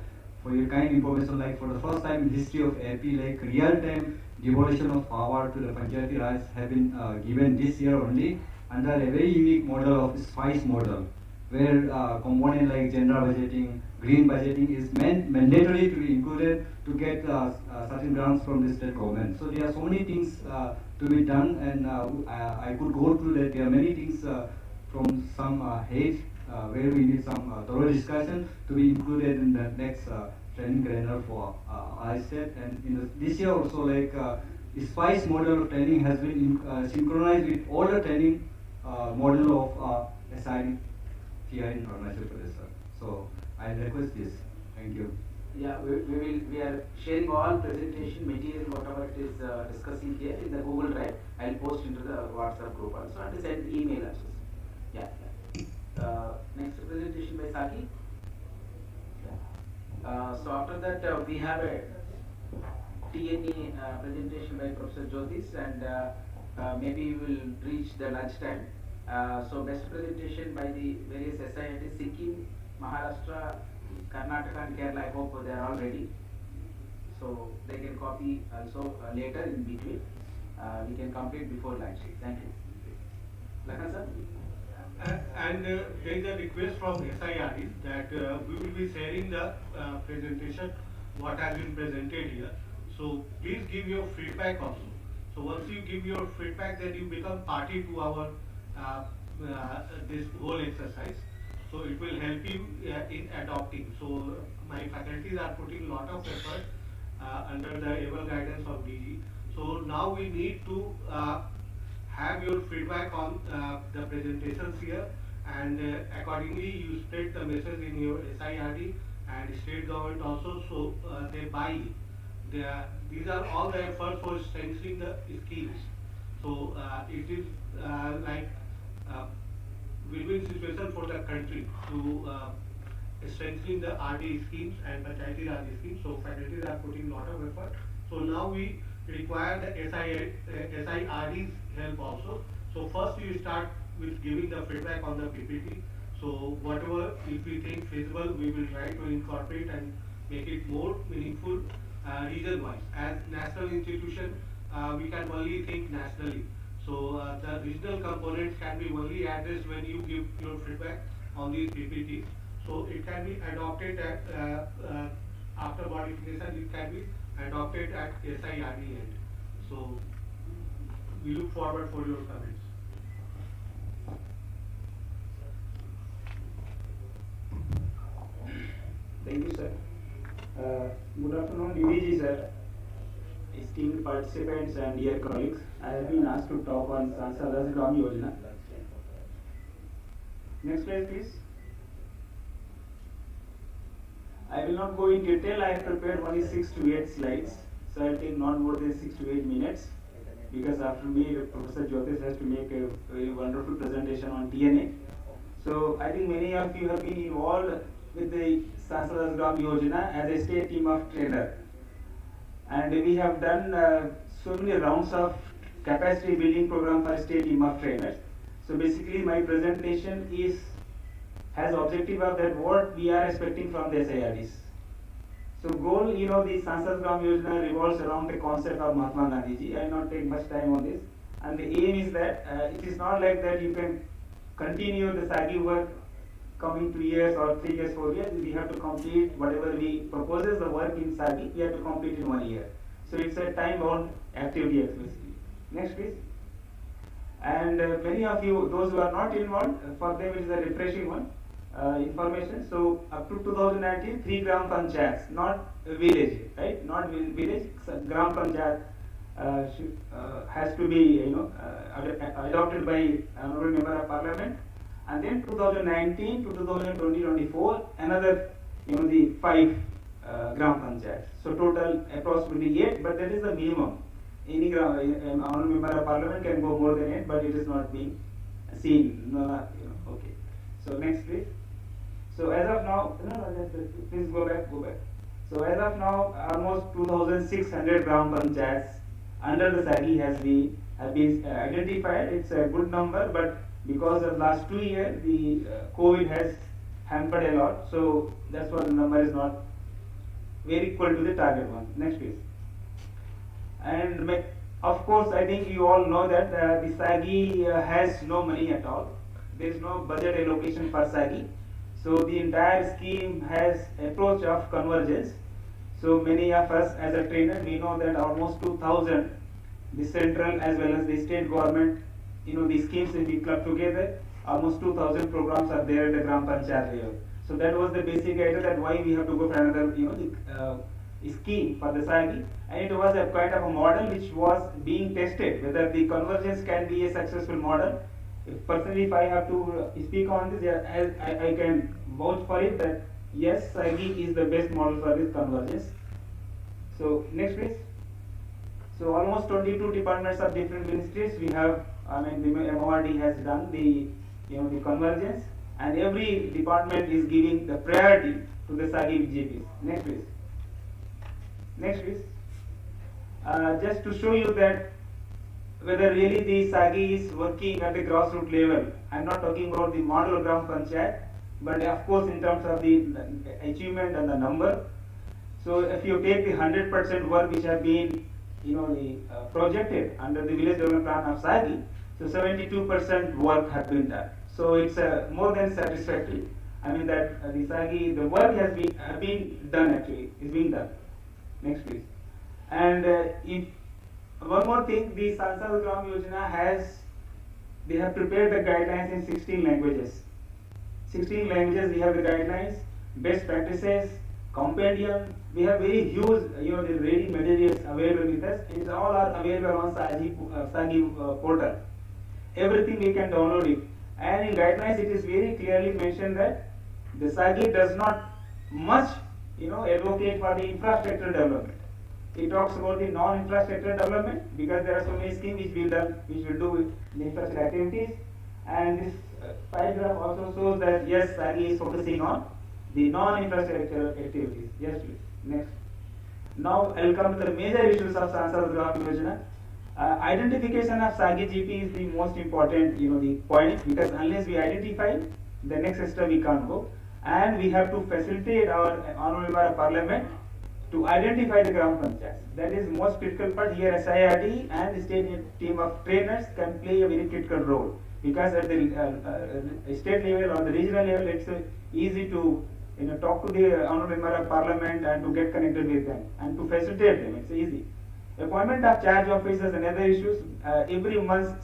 for your kind information, like for the first time in history of AP, like real-time devolution of power to the Panchayati Raj have been given this year only under a very unique model of SPICE model, where component like gender budgeting, green budgeting is mandatory to be included to get certain grants from the state government. So there are so many things to be done, and I could go through that. There are many things from some heads where we need some thorough discussion to be included in the next training calendar for ISTET. And in this year also, like SPICE model of training has been synchronized with all the training model of SID here in Arunachal Pradesh. So I request this. Thank you. Yeah, we are sharing all presentation material, whatever it is discussing here in the Google Drive. I'll post into the WhatsApp group also, and send email also. Yeah. Next presentation by Saki. So after that we have a TNE presentation by Professor Jyotis, and maybe we will reach the lunch time. So best presentation by the various SIITs, Sikkim, Maharashtra, Karnataka and Kerala. I hope they are all ready. So they can copy also later in between. We can complete before lunch. Thank you. Lakhan sir? And there is a request from SIRDs that we will be sharing the presentation, what has been presented here. So please give your feedback also. So once you give your feedback, then you become party to our this whole exercise. So it will help you in adopting. So my faculties are putting a lot of effort under the able guidance of DG. So now we need to have your feedback on the presentations here, and accordingly you spread the message in your SIRD and state government also, so they buy it. These are all the efforts for strengthening the schemes. So it is like win-win situation for the country to strengthening the RD schemes and Panchayati Raj schemes. So faculties are putting a lot of effort. So now we require the SIRD's help also. So first you start with giving the feedback on the PPT. So whatever, if we think feasible, we will try to incorporate and make it more meaningful region-wise. As national institution, we can only think nationally. So the regional components can be only addressed when you give your feedback on these PPTs. So it can be adopted at, after modification, it can be adopted at SIRD end. So we look forward for your comments. Thank you, sir. Good afternoon, DDG, sir. Esteemed participants and dear colleagues, I have been asked to talk on Sansad Gram Yojana. Next slide, please. I will not go in detail. I have prepared only 6 to 8 slides, so I will take not more than 6 to 8 minutes, because after me, Professor Jyotish has to make a very wonderful presentation on TNA. So I think many of you have been involved with the Sansad Gram Yojana as a state team of trainer. And we have done so many rounds of capacity building program for state team of trainers. So basically my presentation has objective of that what we are expecting from the SIRDs. So goal, the Sansad Gram Yojana revolves around the concept of Mahatma Gandhi ji. I will not take much time on this. And the aim is that it is not like that you can continue the SAGI work coming 2 years or 3 years, 4 years. We have to complete whatever we proposes the work in SAGI, we have to complete in 1 year. So it's a time-bound activity basically. Next please. And many of you, those who are not involved, for them it is a refreshing one, information. So up to 2019, 3 Gram Panchayats, not village, right? Not village, Gram Panchayat has to be, adopted by honorable member of parliament. And then 2019 to 2020-24, another, the 5 Gram Panchayats. So total approximately 8, but that is the minimum. Any honorable member of parliament can go more than 8, but it is not being seen. Okay. So next please. So as of now, please go back. So as of now, almost 2,600 Gram Panchayats under the SAGI have been identified. It's a good number, but because of last 2 years, the COVID has hampered a lot. So that's why the number is not very equal to the target one. Next please. And of course, I think you all know that the SAGI has no money at all. There is no budget allocation for SAGI. So the entire scheme has approach of convergence. So many of us as a trainer, we know that almost 2,000, the central as well as the state government, the schemes will be clubbed together. Almost 2,000 programs are there at the Gram Panchayat level. So that was the basic idea that why we have to go for another, scheme for the SAGI. And it was a kind of a model which was being tested, whether the convergence can be a successful model. Personally, if I have to speak on this, I can vouch for it that yes, SAGI is the best model for this convergence. So next please. So almost 22 departments of different ministries we have. The MORD has done the the convergence, and every department is giving the priority to the SAGI GPs. Next please. Next please. Just to show you that whether really the SAGI is working at the grassroots level. I am not talking about the model Gram Panchayat, but of course in terms of the achievement and the number. So if you take the 100% work which have been projected under the village development plan of SAGI, so 72% work have been done. So it's more than satisfactory. That the SAGI, the work has been done actually, is being done. Next please. And if one more thing, the Sansad Gram Yojana they have prepared the guidelines in 16 languages. 16 languages we have the guidelines, best practices, compendium. We have very huge, the ready materials available with us. It all are available on SAGI portal. Everything we can download it. And in guidelines, it is very clearly mentioned that the SAGI does not much, advocate for the infrastructure development. It talks about the non-infrastructure development because there are so many schemes which will do with the infrastructure activities. And this paragraph also shows that yes, SAGI is focusing on the non-infrastructure activities. Yes, please. Next. Now I will come to the major issues of Sansad Gram Yojana. Identification of SAGI GP is the most important, the point, because unless we identify, the next step we can't go, and we have to facilitate our honorable member of parliament to identify the Gram Panchayats. That is most critical part. Here SIRD and the state team of trainers can play a very critical role, because at the state level or the regional level, it's easy to talk to the honorable member of parliament and to get connected with them and to facilitate them. It's easy. Appointment of charge officers and other issues. Every month,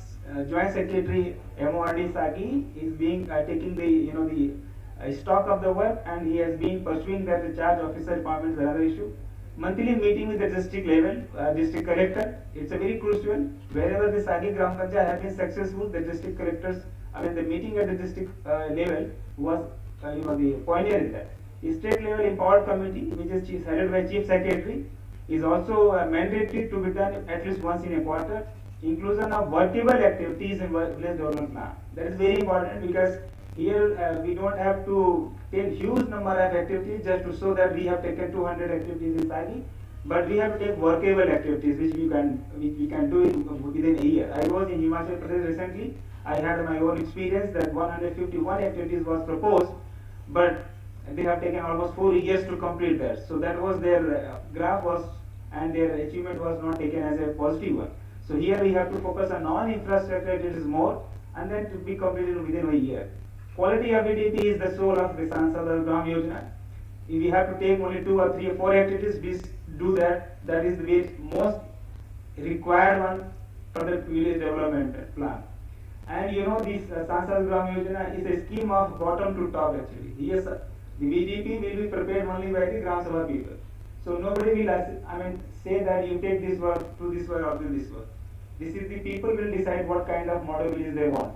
Joint Secretary MORD Sagi is being taking the stock of the work, and he has been pursuing that the charge officer appointments and other issue. Monthly meeting with the district level, district collector. It's a very crucial. Wherever the Sagi Gram Panchayat have been successful, the district collectors, the meeting at the district level was the pioneer in that. The state level empowered committee, which is headed by Chief Secretary, is also mandatory to be done at least once in a quarter. Inclusion of workable activities in village development plan. That is very important, because here we don't have to take huge number of activities just to show that we have taken 200 activities in Sagi, but we have to take workable activities which we can do within a year. I was in Himachal Pradesh recently. I had my own experience that 151 activities was proposed, but they have taken almost 4 years to complete that. So that was their graph was, and their achievement was not taken as a positive one. So here we have to focus on non-infrastructure activities more, and then to be completed within a year. Quality of EDP is the soul of the Sansad Gram Yojana. If we have to take only 2 or 3 or 4 activities, please do that. That is the most required one for the village development plan. And this Sansad Gram Yojana is a scheme of bottom to top actually. Yes, the VDP will be prepared only by the Gram Sabha people. So nobody will say that you take this work, do this work, or do this work. This is the people will decide what kind of model village they want.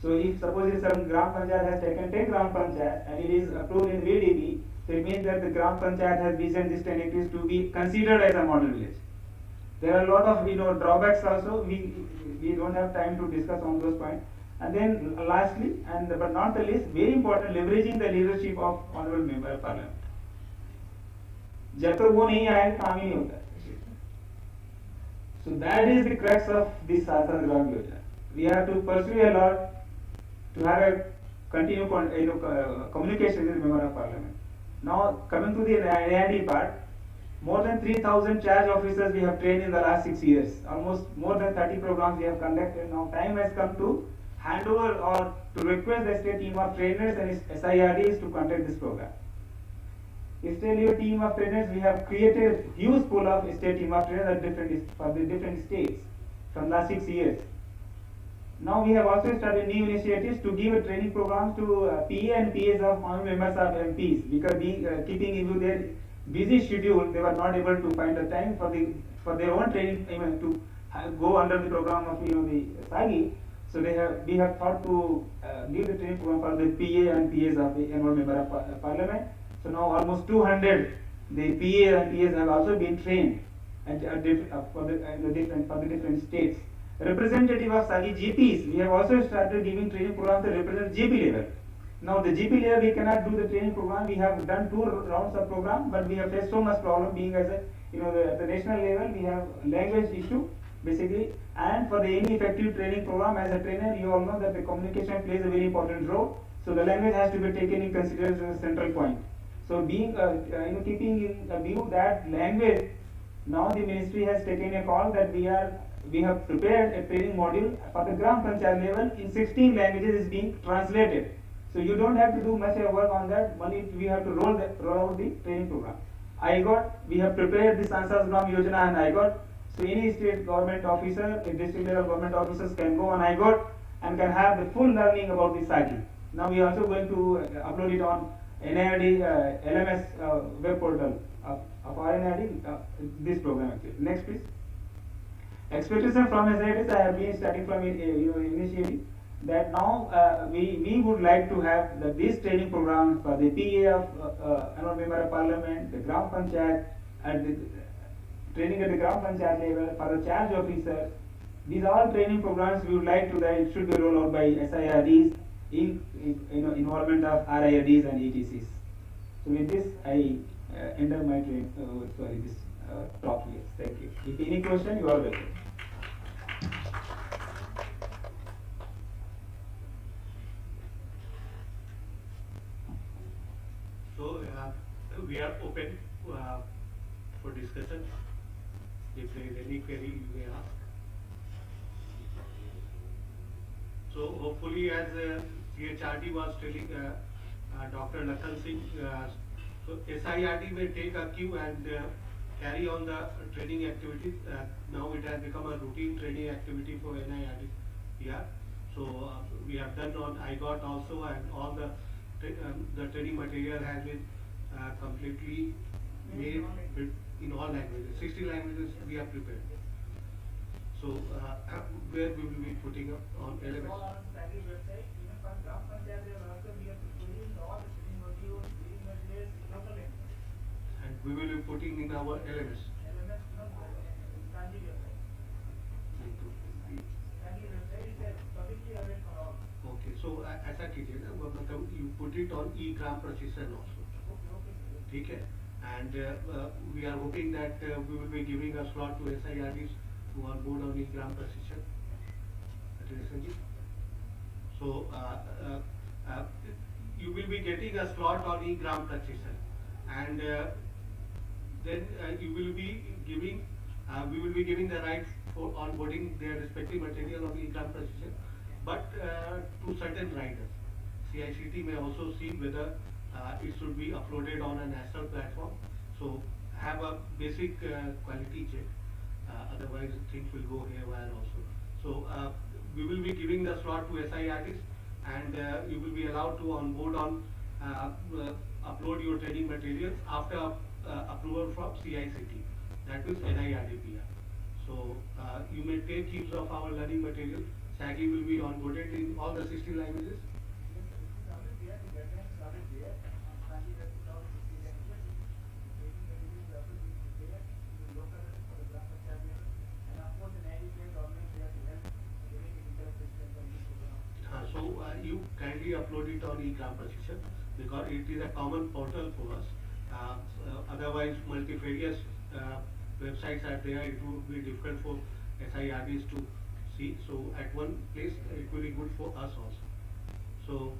So if suppose if some Gram Panchayat has taken 10 Gram Panchayat and it is approved in VDP, so it means that the Gram Panchayat has vision these 10 activities to be considered as a model village. There are a lot of drawbacks also. We don't have time to discuss on those points. And then lastly, but not the least, very important, leveraging the leadership of Honorable Member of Parliament. जब तक वो नहीं आए काम ही नहीं होता. So that is the crux of this Sansad Gram Yojana. We have to pursue a lot to have a continued communication with the Member of Parliament. Now coming to the RD part, more than 3,000 charge officers we have trained in the last 6 years. Almost more than 30 programs we have conducted. Now time has come to hand over or to request the state team of trainers and SIRDs to conduct this program. State team of trainers, we have created huge pool of state team of trainers for the different states from last 6 years. Now we have also started new initiatives to give a training program to PA and PAs of honorable members of MPs, because keeping into their busy schedule, they were not able to find the time for their own training to go under the program of the Sagi. So we have thought to give the training program for the PA and PAs of the honorable member of Parliament. So now almost 200 the PA and PAs have also been trained for the different states. Representative of Sagi GPs, we have also started giving training programs to represent GP level. Now the GP level we cannot do the training program. We have done 2 rounds of program, but we have faced so much problem being as at the national level we have language issue basically. And for the any effective training program, as a trainer you all know that the communication plays a very important role. So the language has to be taken in consideration as a central point. So being keeping in view that language, now the ministry has taken a call that we have prepared a training module for the Gram Panchayat level in 16 languages is being translated. So you don't have to do much work on that. Only we have to roll out the training program. We have prepared the Sansad Gram Yojana and IGOT. So any state government officer, district level government officers can go on IGOT and can have the full learning about the Sagi. Now we are also going to upload it on NIRD LMS web portal of RNID, this program actually. Next please. Expectation from SIRDs, I have been starting from initially that now we would like to have this training program for the PA of honorable member of Parliament, the Gram Panchayat, and the training at the Gram Panchayat level for the charge officer. These are all training programs we would like to that it should be rolled out by SIRDs in involvement of RIRDs and ETCs. So with this I end up my this talk here. Thank you. If any question, you are welcome. So we are open for discussion. If there is any query, you may ask. So hopefully, as CHRD was telling Dr. Lakhal Singh, so SIRD may take a cue and carry on the training activities. Now it has become a routine training activity for NIRD&PR. So we have done on IGOT also, and all the training material has been completely made in all languages. 60 languages we have prepared. So where we will be putting up on LMS. And we will be putting in our LMS. Okay, so ऐसा कीजिए ना, मतलब you put it on e-gram procession also. ठीक है, and we are hoping that we will be giving a slot to SIRDs who are board on e-gram procession. So you will be getting a slot on e-gram procession, and then you will be giving, we will be giving the right for onboarding their respective material on e-gram procession, but to certain riders. CICT may also see whether it should be uploaded on a national platform. So have a basic quality check. Otherwise things will go haywire also. So we will be giving the slot to SIRTs, and you will be allowed to onboard on upload your training materials after approval from CICT, that is NIRD&PR. So you may take use of our learning material. SAGI will be onboarded in all the 60 languages. So you kindly upload it on e-gram procession, because it is a common portal for us. Otherwise multifarious websites are there, it would be difficult for SIRDs to see. So at one place it will be good for us also. So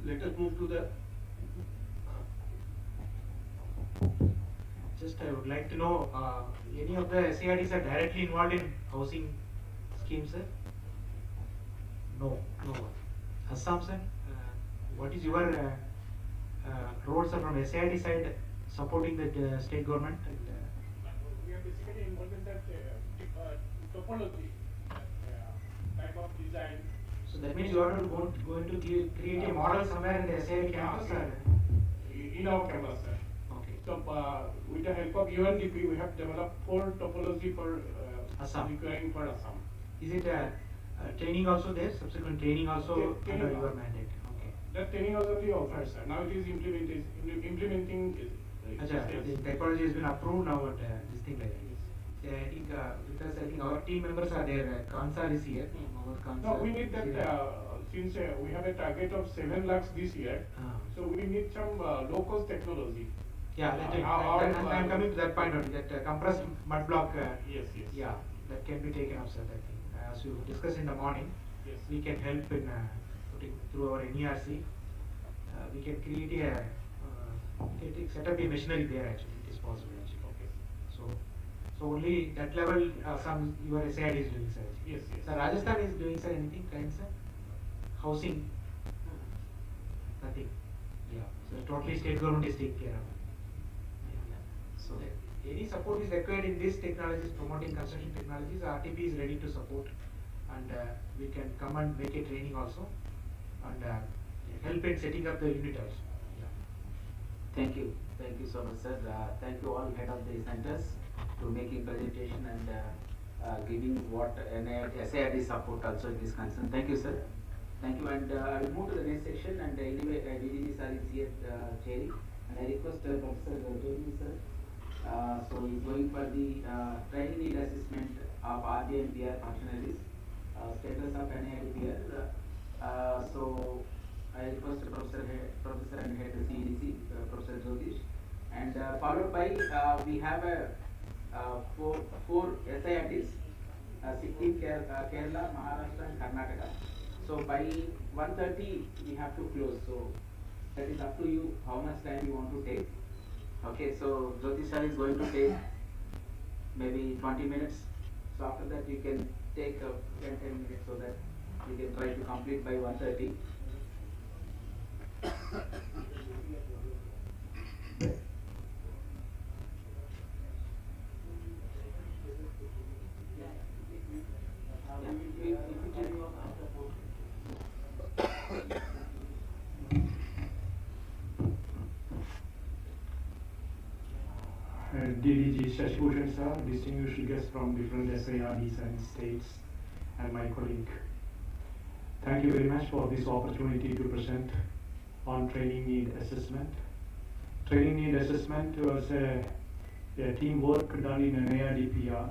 let us move to the just I would like to know, any of the SIRDs are directly involved in housing schemes, sir? No, no one. Assam, sir, what is your roles are from SIRD side supporting the state government? And, we are basically involved in that topology type of design. so that means you are going to create a model somewhere in the SIRD campus, or? In our campus, sir. Okay. So with the help of UNDP, we have developed 4 topology for Assam. requiring for Assam. Is it training also there? Subsequent training also Training under your mandate? Okay. That training was already offered, sir. Now it is implementing. The technology has been approved now, but this thing like this. Yeah, I think because I think our team members are there. Kansar is here. No, we need that since we have a target of 7 lakhs this year. So we need some low-cost technology. Yeah, I'm coming to that point only. That compressed mud block. Yes. Yeah, that can be taken up, sir. I think as you discussed in the morning, yes, we can help in putting through our NERC. We can create a set up a machinery there. Actually, it is possible. Actually. Okay. So only that level. Some your SID is doing, sir. Yes. So Rajasthan is doing, sir, anything kind, sir? Housing. Nothing. Yeah. So totally state government is taking care of. So any support is required in these technologies, promoting construction technologies, RTP is ready to support, and we can come and make a training also, and help in setting up the unit also. Thank you so much, sir. Thank you all head of the centers to making presentation and giving what SIRD support also in this concern. Thank you, sir. Thank you, and I will move to the next section, and anyway DDG sir is here chairing, and I request Professor Jyoti sir. So he is going for the training need assessment of RD&PR functionaries, status of NIRD&PR. So I request Professor and Head CEDC, Professor Jyotish, and followed by we have four SIRTs, Sikkim, Kerala, Maharashtra and Karnataka. So by 1:30 we have to close. So that is up to you how much time you want to take. Okay, so Jyotish sir is going to take maybe 20 minutes. So after that you can take 10 minutes so that we can try to complete by 1:30. DDG Shashibhushan sir, distinguished guests from different SIRDs and states, and my colleague. Thank you very much for this opportunity to present on training need assessment. Training need assessment was a teamwork done in an RD&PR.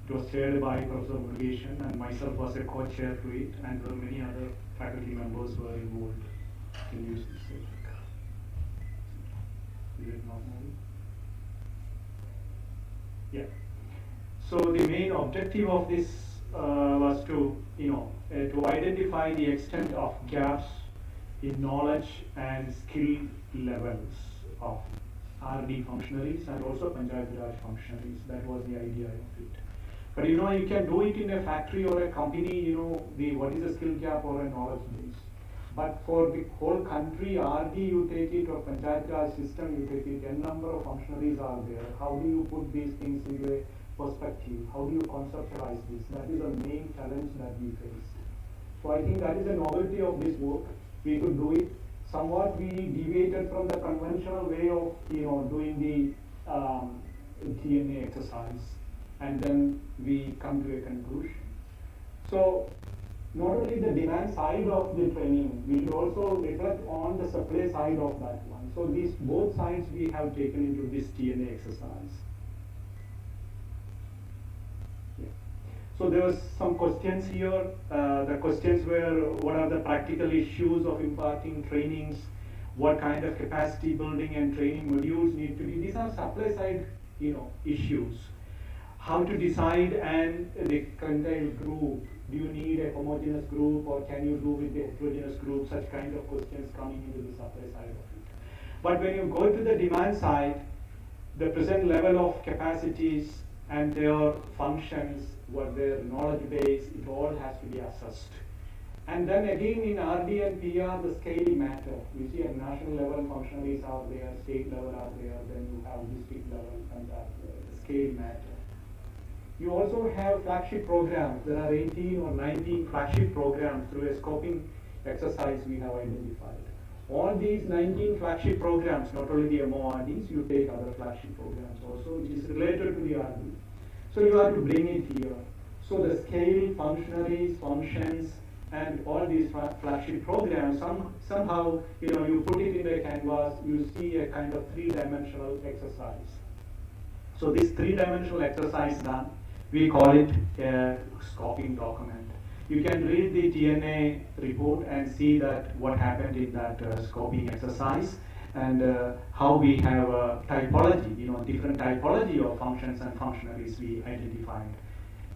It was chaired by Professor Murugesan, and myself was a co-chair to it, and many other faculty members were involved. Can use this. Is it not moving? Yeah. So the main objective of this was to, to identify the extent of gaps in knowledge and skill levels of RD functionaries and also Panchayat Raj functionaries. That was the idea of it. But you can do it in a factory or a company, what is a skill gap or a knowledge base. But for the whole country, RD you take it, or Panchayat Raj system you take it, n number of functionaries are there. How do you put these things into a perspective? How do you conceptualize this? That is the main challenge that we face. So I think that is the novelty of this work. We could do it. Somewhat we deviated from the conventional way of doing the TNA exercise, and then we come to a conclusion. So not only the demand side of the training, we should also reflect on the supply side of that one. So these both sides we have taken into this TNA exercise. Yeah. So there was some questions here. The questions were, what are the practical issues of imparting trainings? What kind of capacity building and training modules need to be? These are supply side, issues. How to decide and the content group. Do you need a homogeneous group, or can you do with the heterogeneous group? Such kind of questions coming into the supply side of it. But when you go to the demand side, the present level of capacities and their functions, what their knowledge base, it all has to be assessed. And then again in RD&PR, the scale matter. You see at national level functionaries are there, state level are there, then you have district level, and that scale matter. You also have flagship programs. There are 18 or 19 flagship programs through a scoping exercise we have identified. All these 19 flagship programs, not only the MORDs, you take other flagship programs also, which is related to the RD. So you have to bring it here. So the scale, functionaries, functions, and all these flagship programs, somehow, you put it in a canvas, you see a kind of three-dimensional exercise. So this three-dimensional exercise done, we call it a scoping document. You can read the TNA report and see that what happened in that scoping exercise, and how we have a typology, different typology of functions and functionaries we identified.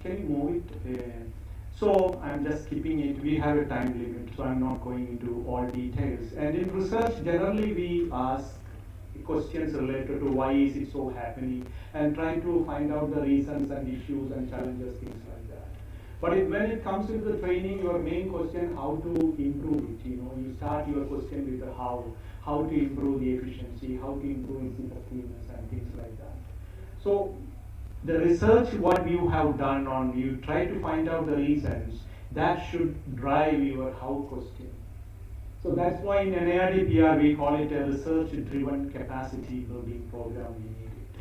Can you move it? So I'm just skipping it. We have a time limit, so I'm not going into all details. And in research, generally we ask questions related to why is it so happening, and try to find out the reasons and issues and challenges, things like that. But when it comes to the training, your main question, how to improve it. You start your question with the how to improve the efficiency, how to improve its effectiveness, and things like that. So the research what you have done on, you try to find out the reasons that should drive your how question. So that's why in an RD&PR we call it a research-driven capacity building program we need it.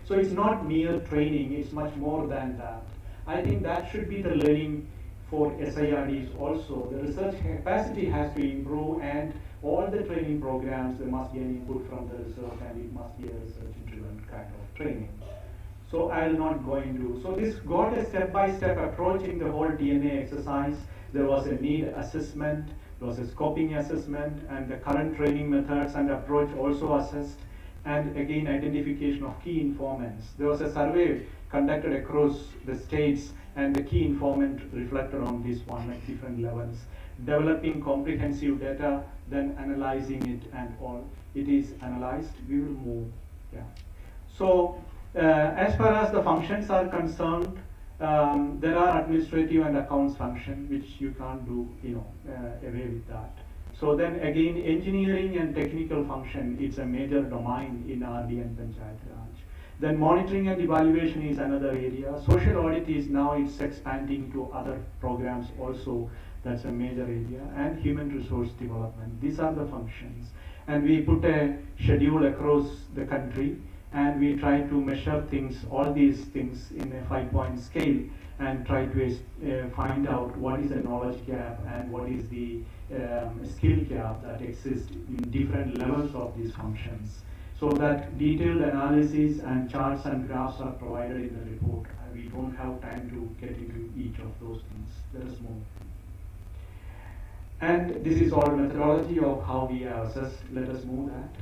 So it's not mere training, it's much more than that. I think that should be the learning for SIRDs also. The research capacity has to improve, and all the training programs, there must be an input from the research, and it must be a research-driven kind of training. So I'll not go into. So this got a step-by-step approach in the whole DNA exercise. There was a need assessment, there was a scoping assessment, and the current training methods and approach also assessed, and again identification of key informants. There was a survey conducted across the states, and the key informant reflected on this one at different levels. Developing comprehensive data, then analyzing it, and all. It is analyzed, we will move. Yeah. So as far as the functions are concerned, there are administrative and accounts function which you can't do, away with that. So then again, engineering and technical function, it's a major domain in RD and Panchayat Raj. Then monitoring and evaluation is another area. Social audit is now it's expanding to other programs also. That's a major area. And human resource development. These are the functions. And we put a schedule across the country. and we try to measure things, all these things in a 5-point scale, and try to find out what is the knowledge gap and what is the skill gap that exists in different levels of these functions. So that detailed analysis and charts and graphs are provided in the report. We don't have time to get into each of those things. Let us move. And this is all methodology of how we are assessed. Let us move that.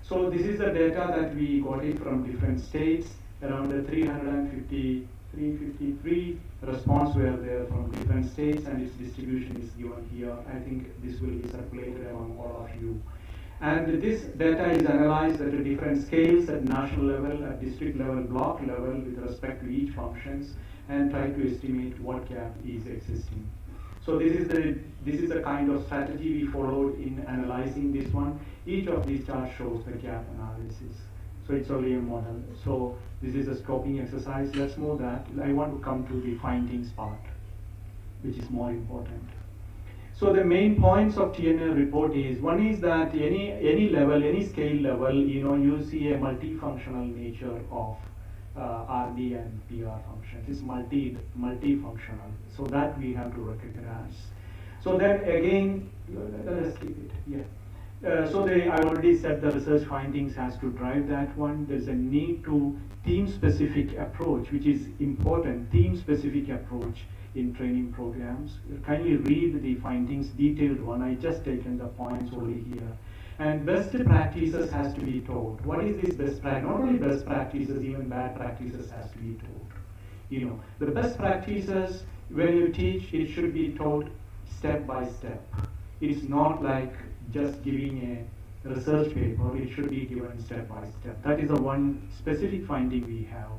So this is the data that we got it from different states. Around the 353 response were there from different states, and its distribution is given here. I think this will be circulated among all of you. And this data is analyzed at different scales, at national level, at district level, block level, with respect to each functions, and try to estimate what gap is existing. So this is the kind of strategy we followed in analyzing this one. Each of these charts shows the gap analysis. So it's only a model. So this is a scoping exercise. Let's move that. I want to come to the findings part, which is more important. So the main points of TNL report is, one is that any level, any scale level, you see a multifunctional nature of RD and PR functions. It's multifunctional. So that we have to recognize. So then again, let's keep it. Yeah. So I already said the research findings has to drive that one. There's a need to theme-specific approach, which is important. Theme-specific approach in training programs. Kindly read the findings, detailed one. I just taken the points over here. And best practices has to be taught. What is this best practice? Not only best practices, even bad practices has to be taught. The best practices, when you teach, it should be taught step by step. It's not like just giving a research paper. It should be given step by step. That is the one specific finding we have.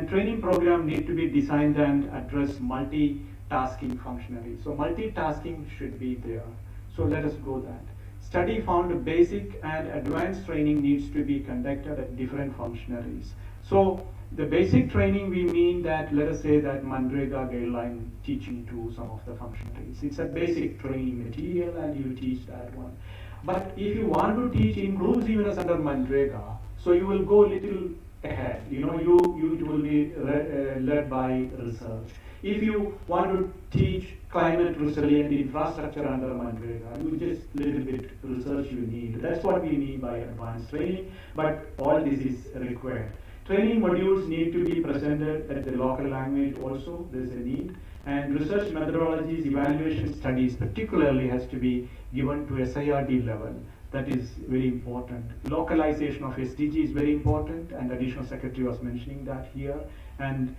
Training program need to be designed and address multitasking functionality. So multitasking should be there. So let us go that. Study found basic and advanced training needs to be conducted at different functionaries. So the basic training, we mean that, let us say that Manrega guideline teaching to some of the functionaries. It's a basic training material and you teach that one. But if you want to teach inclusiveness under Manrega, so you will go little ahead. You will be led by research. If you want to teach climate resilient infrastructure under Manrega, you just little bit research you need. That's what we mean by advanced training, but all this is required. Training modules need to be presented at the local language also, there's a need. And research methodologies, evaluation studies particularly has to be given to SIRD level. That is very important. Localization of SDG is very important, and additional secretary was mentioning that here. And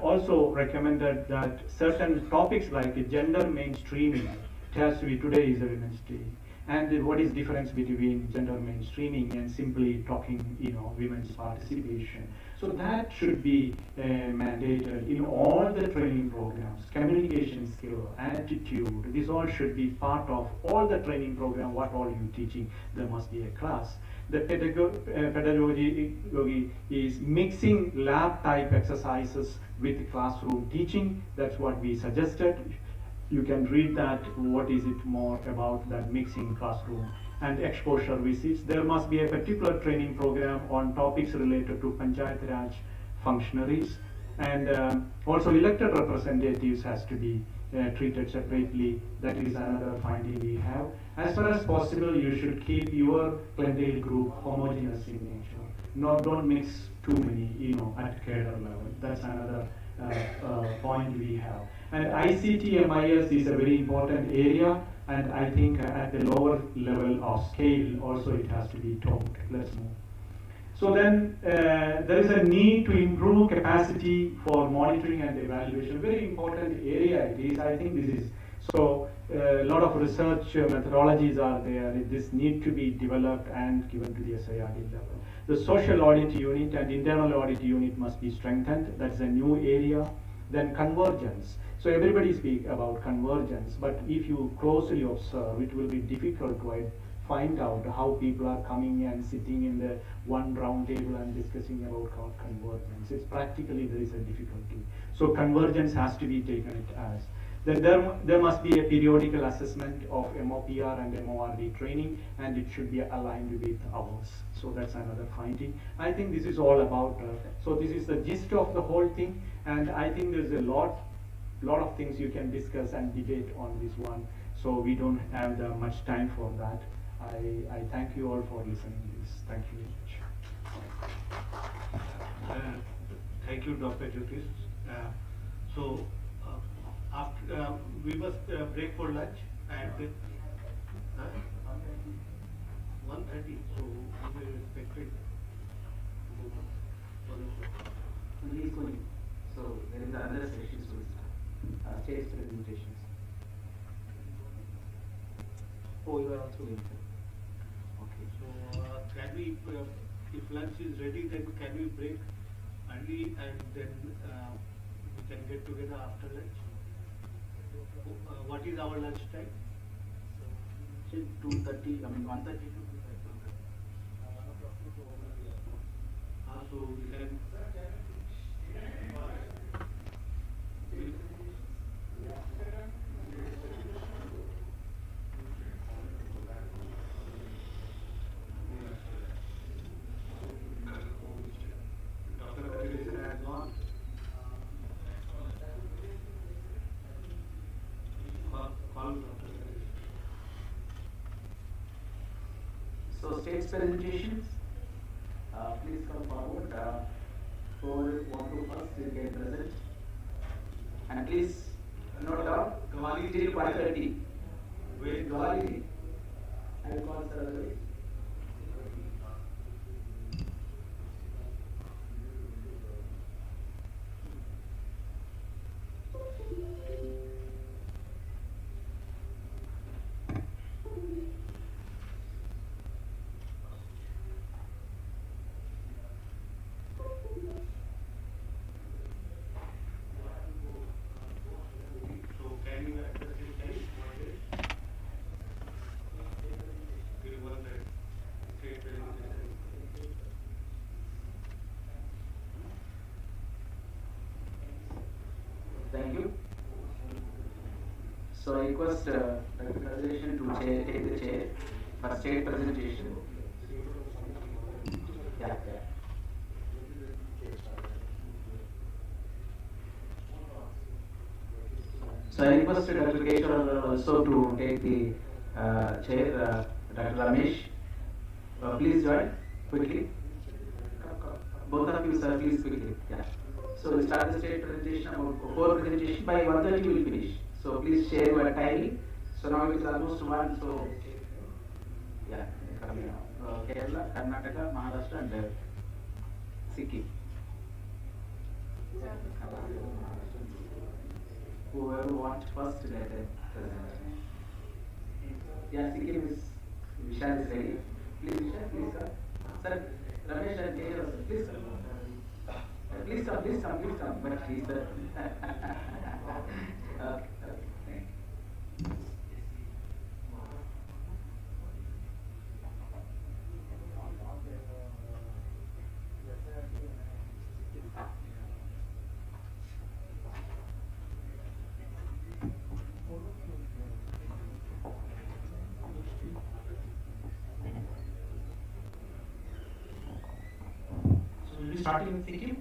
also recommended that certain topics like gender mainstreaming, it has to be, today is a Women's Day. And what is difference between gender mainstreaming and simply talking, women's participation. So that should be mandated in all the training programs. Communication skill, attitude, this all should be part of all the training program. What all you teaching, there must be a class. The pedagogy is mixing lab type exercises with classroom teaching. That's what we suggested. You can read that, what is it more about that mixing classroom and exposure visits. There must be a particular training program on topics related to Panchayat Raj functionaries, and also elected representatives has to be treated separately. That is another finding we have. As far as possible, you should keep your clientele group homogeneous in nature. No, don't mix too many, at cadre level. That's another point we have. And ICT MIS is a very important area, and I think at the lower level of scale also it has to be taught. Let's move. So then there is a need to improve capacity for monitoring and evaluation. Very important area it is. I think this is, so a lot of research methodologies are there. This need to be developed and given to the SIRD level. The social audit unit and internal audit unit must be strengthened. That's a new area. Then convergence. So everybody speak about convergence, but if you closely observe, it will be difficult to find out how people are coming and sitting in the one round table and discussing about convergence. It's practically there is a difficulty. So convergence has to be taken as. Then there must be a periodical assessment of MOPR and MORD training, and it should be aligned with ours. So that's another finding. I think this is all about, so this is the gist of the whole thing, and I think there's a lot of things you can discuss and debate on this one. So we don't have much time for that. I thank you all for listening to this. Thank you very much. Thank you, Dr. Jyotish. So after we must break for lunch at 1:30. So we are expected. So there is another session to start. Stage presentations. Oh, you are also in. Okay. So can we, if lunch is ready, then can we break early and then we can get together after lunch? What is our lunch time? 2:30. I mean 1:30 to 2:30. So we can. So stage presentations, please come forward. Whoever want to first will get present. And please note down, Kawali till 5:30. Wait, Kawali. I will call Sir. Thank you. So I request Dr. Presentation to take the chair for state presentation. Yeah. So I request Dr. Keshwar also to take the chair. Dr. Ramesh, please join quickly. Both of you, sir, please quickly. Yeah. So we start the state presentation about core presentation. By 1:30 we will finish. So please share your timing. So now it is almost 1. So yeah, Kerala, Karnataka, Maharashtra, and Sikkim. Whoever wants first, let them present. Yeah, Sikkim is Vishal is ready. Please, Vishal, please come. Sir, Ramesh and Keshwar, please come. Please come, but he's the okay. So we'll be starting with Sikkim.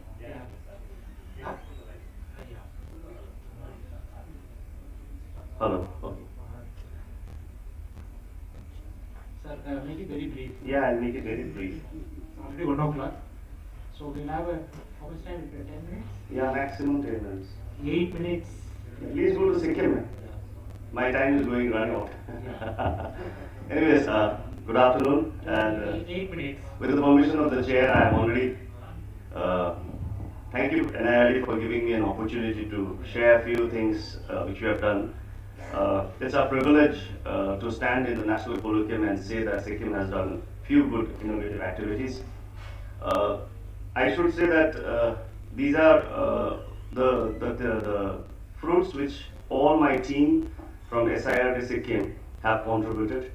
Hello. Okay. Sir, make it very brief. Yeah, I'll make it very brief. Already 1 o'clock. So we'll have how much time? 10 minutes? Yeah, maximum 10 minutes. 8 minutes. Please go to Sikkim. My time is running out. Anyways, good afternoon. And 8 minutes. With the permission of the chair, I am already. Thank you, NIRD, for giving me an opportunity to share a few things which you have done. It's a privilege to stand in the National Colloquium and say that Sikkim has done few good innovative activities. I should say that these are the fruits which all my team from SIRD Sikkim have contributed.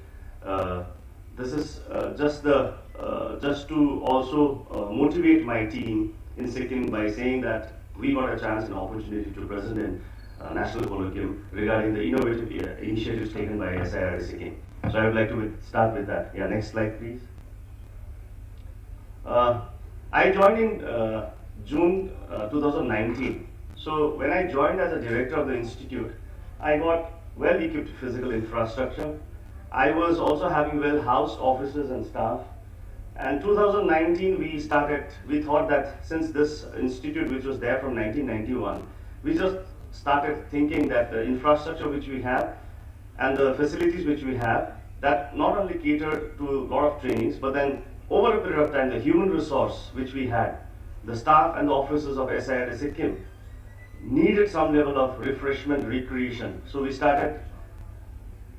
This is just to also motivate my team in Sikkim by saying that we got a chance and opportunity to present in national colloquium regarding the innovative initiatives taken by SIRD Sikkim. So I would like to start with that. Yeah, next slide, please. I joined in June 2019. So when I joined as a director of the institute, I got well-equipped physical infrastructure. I was also having well-housed officers and staff. And 2019 we thought that since this institute, which was there from 1991, we just started thinking that the infrastructure which we have and the facilities which we have, that not only cater to a lot of trainings, but then over a period of time, the human resource which we had, the staff and the officers of SIRD Sikkim, needed some level of refreshment, recreation. So we started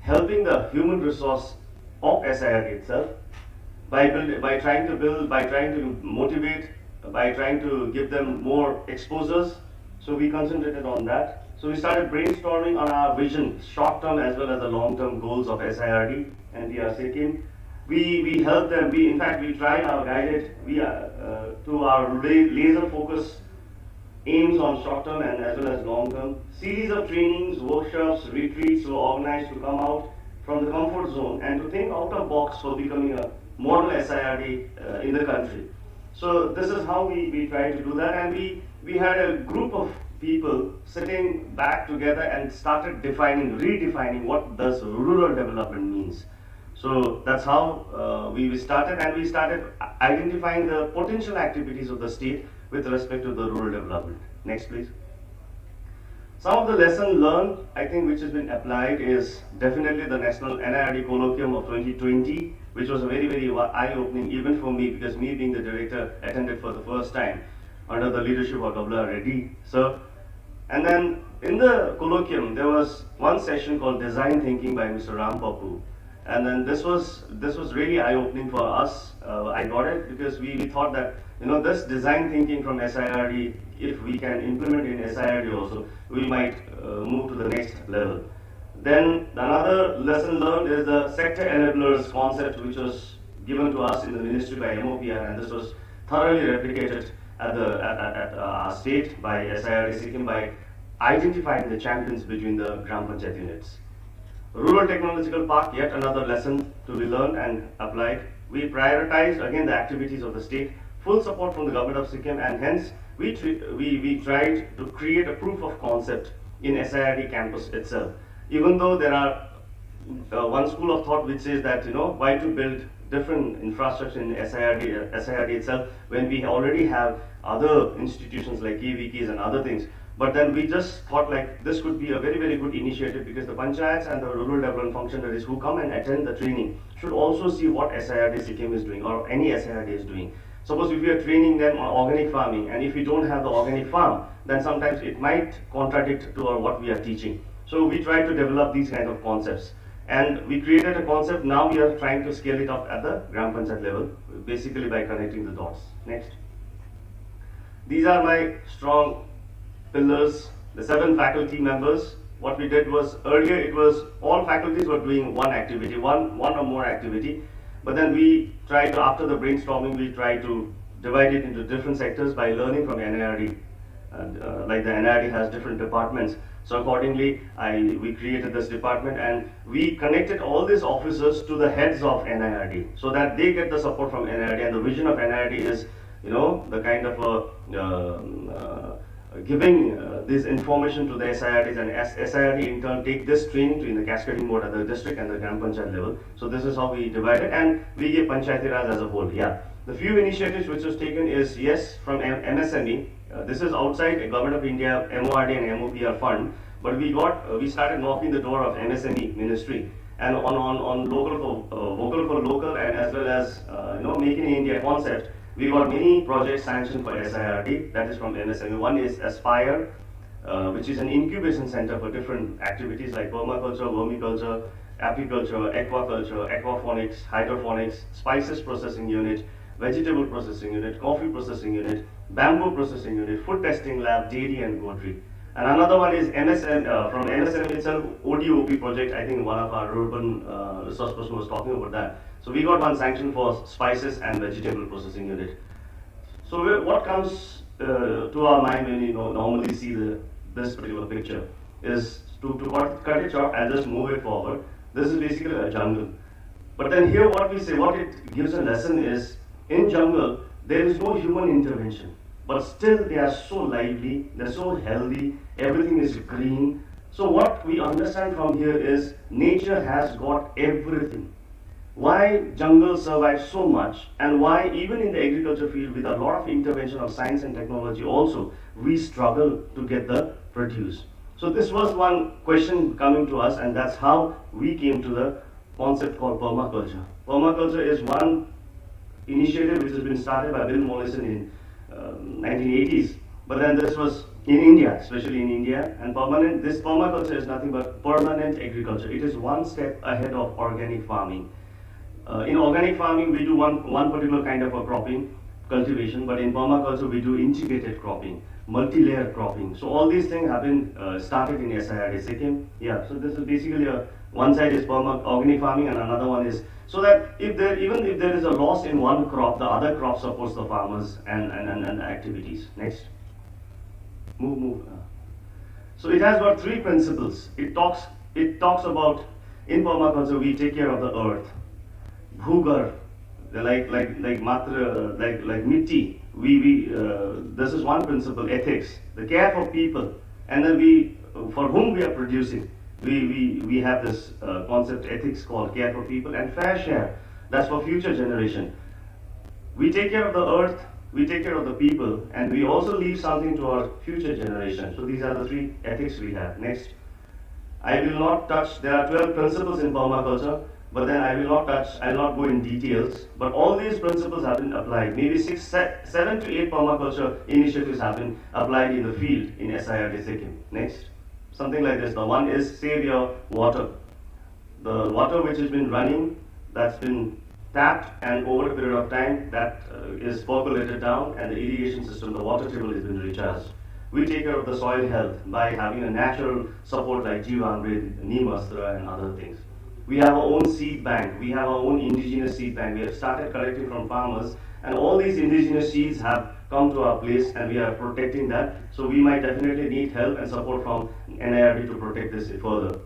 helping the human resource of SIRD itself by trying to motivate, by trying to give them more exposures. So we concentrated on that. So we started brainstorming on our vision, short-term as well as the long-term goals of SIRD&PR Sikkim. We helped them. In fact, we tried our guided to our laser focus aims on short-term and as well as long-term. Series of trainings, workshops, retreats were organized to come out from the comfort zone and to think out of box for becoming a model SIRD in the country. So this is how we tried to do that, and we had a group of people sitting back together and started redefining what does rural development means. So that's how we started, and we started identifying the potential activities of the state with respect to the rural development. Next, please. Some of the lessons learned, I think, which has been applied is definitely the National NIRD Colloquium of 2020, which was a very, very eye-opening event for me, because me being the director attended for the first time under the leadership of W.R. Reddy, sir. And then in the colloquium, there was one session called Design Thinking by Mr. Ram Papu. And then this was really eye-opening for us. I got it because we thought that, this design thinking from SIRD, if we can implement in SIRD also, we might move to the next level. Then another lesson learned is the sector enablers concept, which was given to us in the ministry by MOPR, and this was thoroughly replicated at our state by SIRD Sikkim by identifying the champions between the Gram Panchayat units. Rural Technological Park, yet another lesson to be learned and applied. We prioritized again the activities of the state, full support from the government of Sikkim, and hence we tried to create a proof of concept in SIRD campus itself. Even though there are one school of thought which says that why to build different infrastructure in SIRD itself when we already have other institutions like KVKs and other things. But then we just thought like this could be a very, very good initiative, because the panchayats and the rural development functionaries who come and attend the training should also see what SIRD Sikkim is doing, or any SIRD is doing. Suppose if we are training them on organic farming, and if we don't have the organic farm, then sometimes it might contradict to what we are teaching. So we try to develop these kind of concepts. And we created a concept, now we are trying to scale it up at the Gram Panchayat level, basically by connecting the dots. Next. These are my strong pillars, the 7 faculty members. What we did was, earlier it was all faculties were doing one activity, one or more activity, but then we tried to, after the brainstorming, we tried to divide it into different sectors by learning from NIRD. Like the NIRD has different departments. So accordingly, we created this department, and we connected all these officers to the heads of NIRD so that they get the support from NIRD. And the vision of NIRD is, the kind of giving this information to the SIRDs, and SIRD in turn take this training in the cascading mode at the district and the Gram Panchayat level. So this is how we divided, and we gave Panchayati Raj as a whole. Yeah, the few initiatives which was taken is, yes, from MSME. This is outside Government of India, MORD and MOPR fund, but we started knocking the door of MSME ministry, and on vocal for local, and as well as Make in India concept. We got many projects sanctioned for SIRD, that is from MSME. One is Aspire, which is an incubation center for different activities like permaculture, vermiculture, apiculture, aquaculture, aquaponics, hydroponics, spices processing unit, vegetable processing unit, coffee processing unit, bamboo processing unit, food testing lab, dairy and goatry. And another one is from MSM itself, ODOP project. I think one of our urban resource person was talking about that. So we got one sanction for spices and vegetable processing unit. So what comes to our mind when you normally see this particular picture? is to cut it short and just move it forward. This is basically a jungle. But then here what we say, what it gives a lesson is, in jungle, there is no human intervention. But still they are so lively, they're so healthy, everything is green. So what we understand from here is, nature has got everything. Why jungle survives so much, and why even in the agriculture field with a lot of intervention of science and technology also, we struggle to get the produce. So this was one question coming to us, and that's how we came to the concept called permaculture. Permaculture is one initiative which has been started by Bill Mollison in 1980s, but then this was in India, especially in India, and this permaculture is nothing but permanent agriculture. It is one step ahead of organic farming. In organic farming, we do one particular kind of a cropping, cultivation, but in permaculture, we do integrated cropping, multi-layer cropping. So all these things have been started in SIRD Sikkim. Yeah, so this is basically one side is organic farming and another one is, so that even if there is a loss in one crop, the other crop supports the farmers and activities. Next. Move. So it has got three principles. It talks about, in permaculture, we take care of the earth. Bhugar, like matra, like mitti. This is one principle. Ethics, the care for people, and then for whom we are producing. We have this concept, ethics, called care for people, and fair share. That's for future generation. We take care of the earth, we take care of the people, and we also leave something to our future generation. So these are the three ethics we have. Next. I will not touch, there are 12 principles in permaculture, but then I will not go in details. But all these principles have been applied. Maybe 7 to 8 permaculture initiatives have been applied in the field in SIRD Sikkim. Next. Something like this. The one is save your water. The water which has been running, that's been tapped, and over a period of time, that is percolated down, and the irrigation system, the water table, has been recharged. We take care of the soil health by having a natural support like Jeevamrit, Neem Astra, and other things. We have our own seed bank. We have our own indigenous seed bank. We have started collecting from farmers, and all these indigenous seeds have come to our place, and we are protecting that. So we might definitely need help and support from NIRD to protect this further.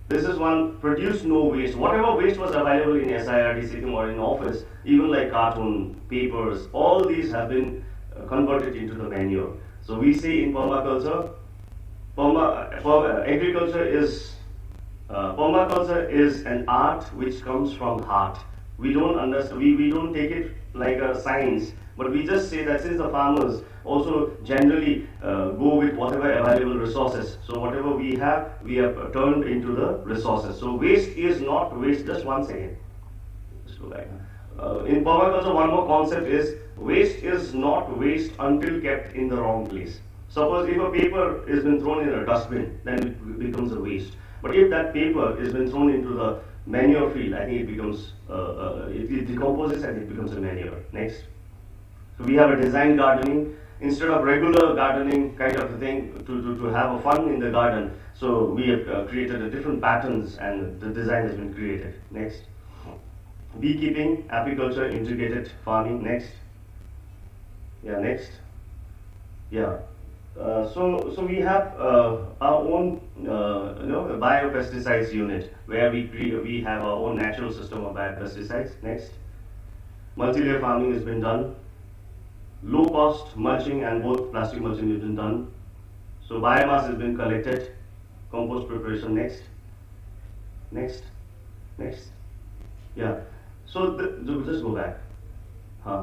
This is one, produce no waste. Whatever waste was available in SIRD Sikkim or in office, even like cartoon, papers, all these have been converted into the manure. So we say in permaculture, permaculture is an art which comes from heart. We don't understand, we don't take it like a science, but we just say that since the farmers also generally go with whatever available resources, so whatever we have turned into the resources. So waste is not waste. Just one second. Let's go back. In permaculture, one more concept is, waste is not waste until kept in the wrong place. Suppose if a paper has been thrown in a dustbin, then it becomes a waste. But if that paper has been thrown into the manure field, I think it becomes, it decomposes and it becomes a manure. Next. So we have a design gardening. Instead of regular gardening kind of a thing, to have a fun in the garden, so we have created a different patterns, and the design has been created. Next. Beekeeping, apiculture, integrated farming. Next. Yeah, next. Yeah. So we have our own biopesticides unit, where we have our own natural system of biopesticides. Next. Multi-layer farming has been done. Low cost mulching and both plastic mulching has been done. So biomass has been collected. Compost preparation. Next. Yeah. So just go back.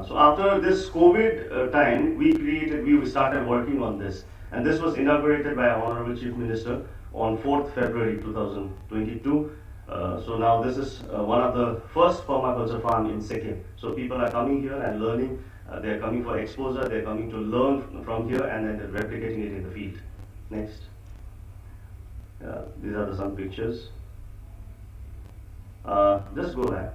So after this COVID time, we started working on this, and this was inaugurated by our Honorable Chief Minister on 4th February 2022. So now this is one of the first permaculture farm in Sikkim. So people are coming here and learning. They're coming for exposure. They're coming to learn from here, and then they're replicating it in the field. Next. These are some pictures. Just go back.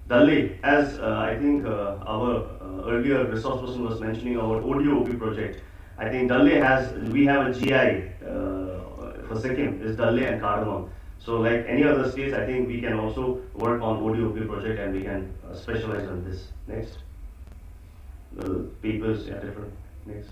Dalle, as I think our earlier resource person was mentioning, our ODOP project. I think Dalle we have a GI for Sikkim, is Dalle and cardamom. So like any other states, I think we can also work on ODOP project, and we can specialize on this. Next. The papers, yeah, different. Next.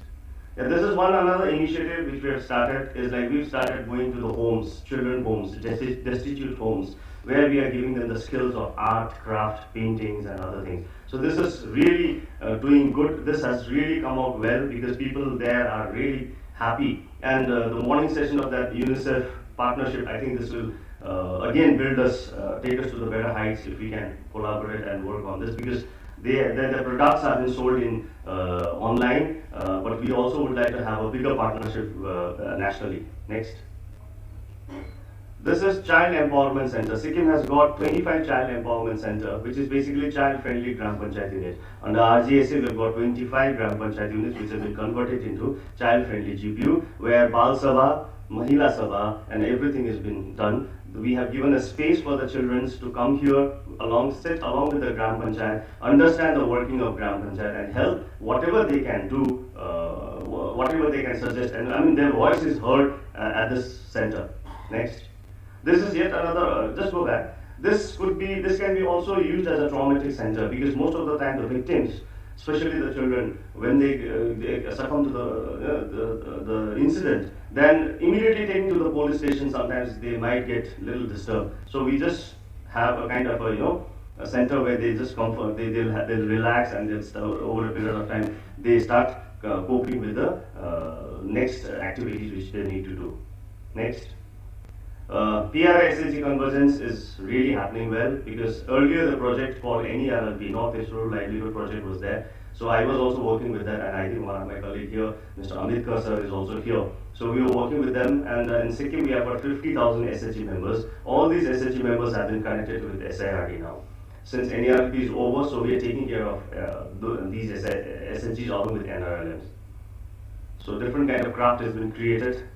Yeah, this is one another initiative which we have started, is like we've started going to the homes, children homes, destitute homes, where we are giving them the skills of art, craft, paintings and other things. So this is really doing good. This has really come out well because people there are really happy. And the morning session of that UNICEF partnership, I think this will again build us, take us to the better heights if we can collaborate and work on this, because their products have been sold in online, but we also would like to have a bigger partnership nationally. Next. This is Child Empowerment Center. Sikkim has got 25 Child Empowerment Center, which is basically child-friendly Gram Panchayat unit. Under RGSA, we've got 25 Gram Panchayat units, which have been converted into child-friendly GPU, where Bal Sabha, Mahila Sabha, and everything has been done. We have given a space for the children to come here, sit along with the Gram Panchayat, understand the working of Gram Panchayat, and help whatever they can do, whatever they can suggest. And I mean, their voice is heard at this center. Next. This is yet another, just go back. This can be also used as a traumatic center, because most of the time the victims, especially the children, when they succumb to the incident, then immediately taken to the police station, sometimes they might get a little disturbed. So we just have a kind of a center where they just comfort, they'll relax, and over a period of time they start coping with the next activities which they need to do. Next. PR-SAG convergence is really happening well, because earlier the project for NERLP, North East Rural Livelihood Project, was there. So I was also working with that, and I think one of my colleagues here, Mr. Amit Sir, is also here. So we were working with them, and in Sikkim we have got 50,000 SHG members. All these SHG members have been connected with SIRD now. Since NERLP is over, so we are taking care of these SHGs along with NRLMs. So different kind of craft has been created.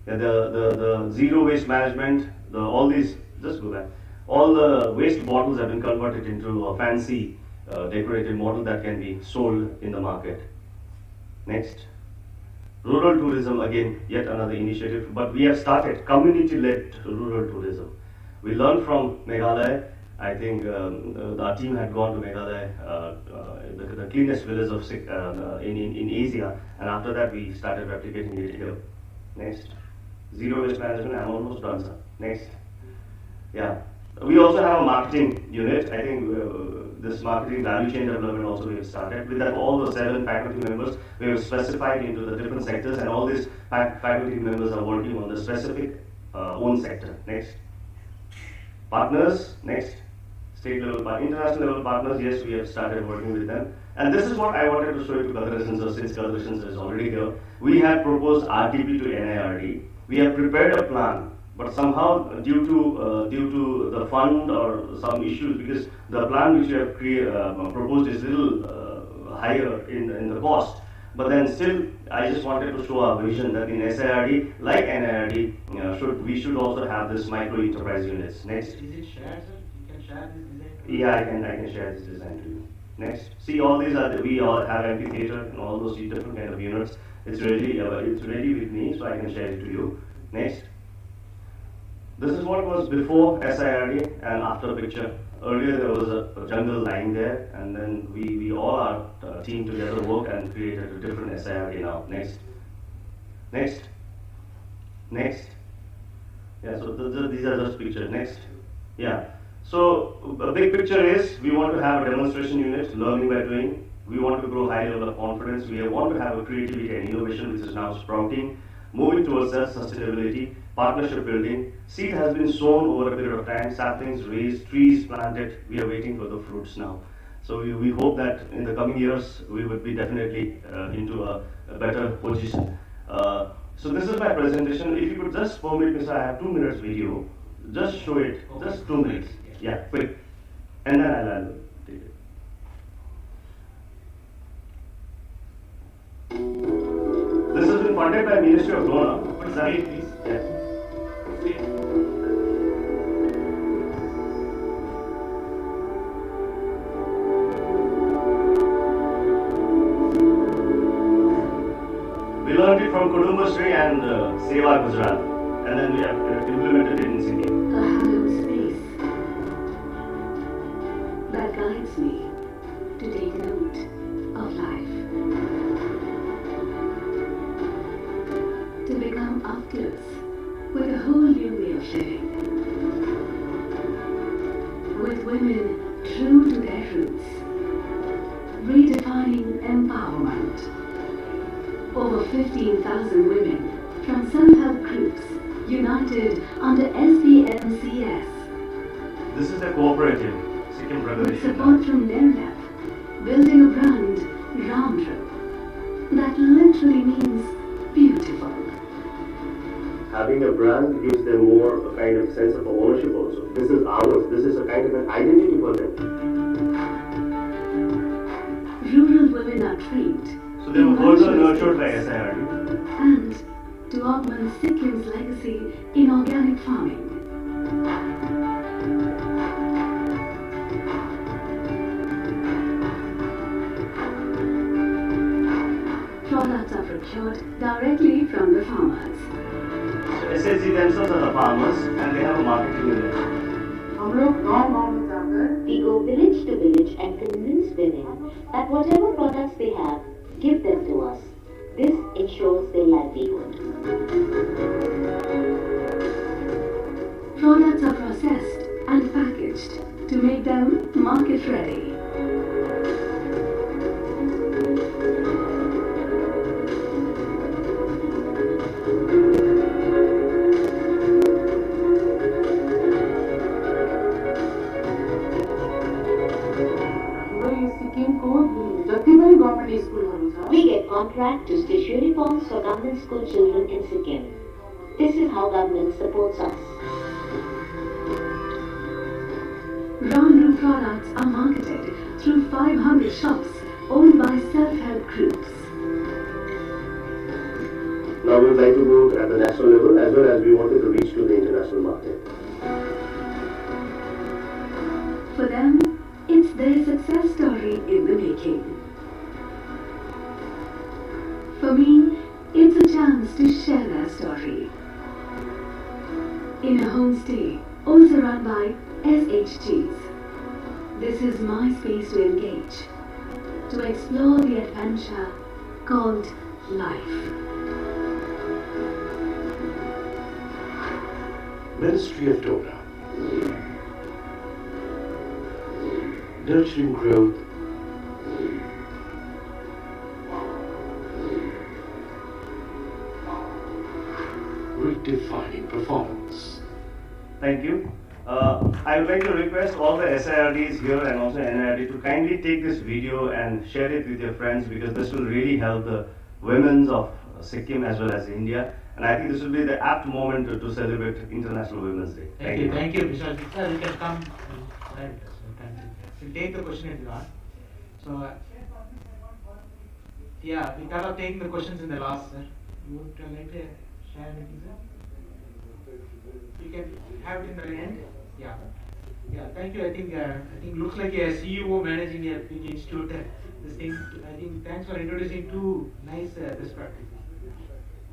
Yeah, the zero waste management, all these, just go back. All the waste bottles have been converted into a fancy decorated model that can be sold in the market. Next. Rural tourism, again, yet another initiative, but we have started community-led rural tourism. We learned from Meghalaya. I think our team had gone to Meghalaya, the cleanest village of in Asia, and after that we started replicating it here. Next. Zero waste management, I'm almost done, sir. Next. Yeah. We also have a marketing unit. I think this marketing value chain development also we have started. With that, all the 7 faculty members, we have specified into the different sectors, and all these faculty members are working on the specific own sector. Next. Partners. Next. State level, international level partners, yes, we have started working with them. And this is what I wanted to show you to Kadrashan sir, since Kadrashan sir is already here. We had proposed RTP to NIRD. We have prepared a plan, but somehow due to the fund or some issues, because the plan which we have proposed is a little higher in the cost, but then still I just wanted to show our vision that in SIRD, like NIRD, we should also have this micro enterprise units. Next. Is it shared, sir? You can share this design? Yeah, I can share this design to you. Next. See, all these we all have amphitheater and all those different kind of units. It's ready with me, so I can share it to you. Next. This is what was before SIRD and after picture. Earlier there was a jungle lying there, and then we all our team together worked and created a different SIRD now. Next. Next. Next. Yeah, so these are just pictures. Next. Yeah. So a big picture is we want to have a demonstration unit, learning by doing. We want to grow high level of confidence. We want to have a creativity and innovation which is now sprouting, moving towards self-sustainability, partnership building. Seed has been sown over a period of time, saplings raised, trees planted. We are waiting for the fruits now. So we hope that in the coming years we would be definitely into a better position. So this is my presentation. If you could just permit me, sir, I have 2 minutes video. Just show it, just 2 minutes. Yeah, quick. And then I'll take it. This has been funded by Ministry of Dona. What's that? Please. Yeah. We learned it from Kudumbashree and Seva Gujarat, and then we have implemented it in Sikkim. A hallowed space that guides me to take note of life. tractors with a whole new way of living. With women true to their roots, redefining empowerment. Over 15,000 women from self-help groups united under SIRD&PRs. This is the cooperative, Sikkim With Revolution. support from NERLAP, building a brand, Ramdru, that literally means beautiful. Having a brand gives them more a kind of sense of ownership also. This is ours. This is a kind of an identity for them. Rural women are trained So they were further nurtured by SIRD. and to augment Sikkim's legacy in organic farming. Products are procured directly from the farmers. So SSG themselves are the farmers and they have a marketing unit. We go village to village and convince women that whatever products they have, give them to us. This ensures their livelihood. Products are processed and packaged to make them market ready. We get contract to stitch uniforms for government school children in Sikkim. This is how government supports us. Ramdru products are marketed through 500 shops owned by self-help groups. Now we would like to go at the national level as well as we wanted to reach to the international market. For them, it's their success story in the making. For me, it's a chance to share their story. In a homestay, also run by SHGs. This is my space to engage, to explore the adventure called life. Ministry of Dona. Nurturing growth, redefining performance. Thank you. I would like to request all the SIRDs here and also NIRD to kindly take this video and share it with your friends because this will really help the women of Sikkim as well as India. And I think this will be the apt moment to celebrate International Women's Day. Thank you, Mr. Sir, you can come. We'll take the question at last. So, yeah, we thought of taking the questions in the last, sir. You would like to share anything, sir? You can have it in the end. Yeah. Yeah, thank you. I think looks like a CEO managing a big institute. This thing, I think, thanks for introducing two nice best practices.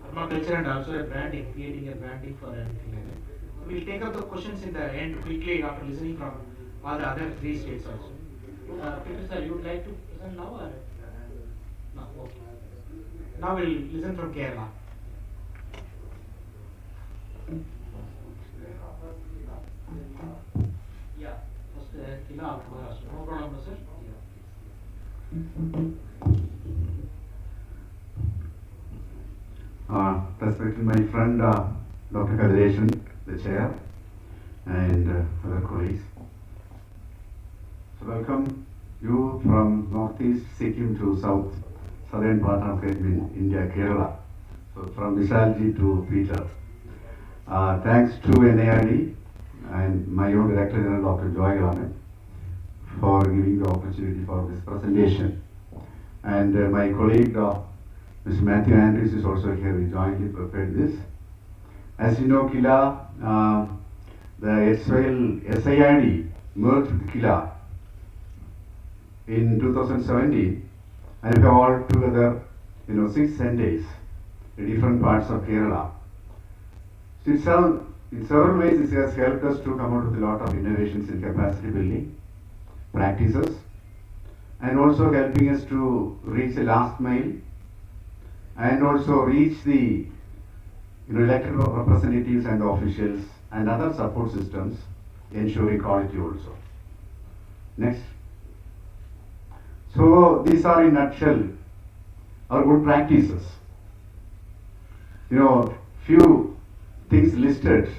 Permaculture and also a branding, creating a branding for anything like that. So we'll take up the questions in the end quickly after listening from all the other three states also. Peter sir, you would like to present now or? No, okay. Now we'll listen from Kerala. Yeah, first Kila after Maharashtra. No problem, sir. Respected my friend Dr. Kadireshan, the chair, and other colleagues. So welcome you from northeast Sikkim to southern part of India, Kerala. So from Vishalji to Peter. Thanks to NIRD and my own Director General Dr. Joy Raman for giving the opportunity for this presentation. And my colleague Mr. Matthew Andrews is also here. We jointly prepared this. As you know, Kila, the SIRD merged with Kila in 2017, and we have all together, 6 centers in different parts of Kerala. So in several ways, it has helped us to come out with a lot of innovations in capacity building practices, and also helping us to reach the last mile and also reach the elected representatives and officials and other support systems, ensuring quality also. Next. So these are in nutshell our good practices. Few things listed,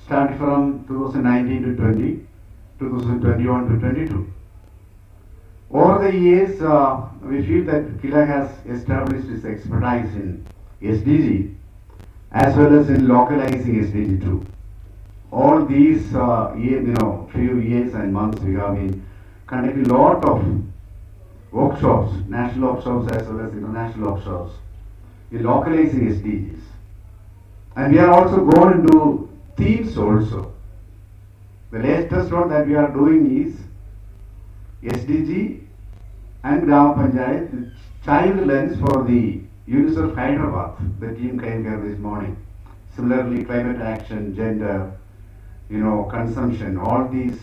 starting from 2019 to 20, 2021 to 22. Over the years, we feel that KILA has established its expertise in SDG as well as in localizing SDG too. All these few years and months we have been conducting a lot of workshops, national workshops as well as international workshops in localizing SDGs. And we are also going into themes also. The latest one that we are doing is SDG and Gram Panchayat, the child lens for the UNICEF Hyderabad. The team came here this morning. Similarly, climate action, gender, consumption, all these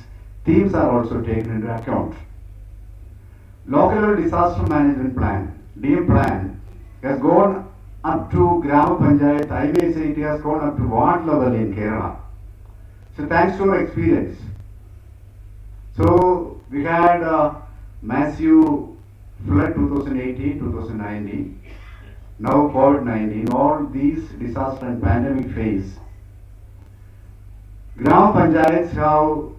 themes are also taken into account. Local level disaster management plan, DM plan, has gone up to Gram Panchayat. I may say it has gone up to ward level in Kerala. So thanks to our experience. So we had a massive flood 2018, 2019, now COVID-19, all these disaster and pandemic phase. Gram Panchayats have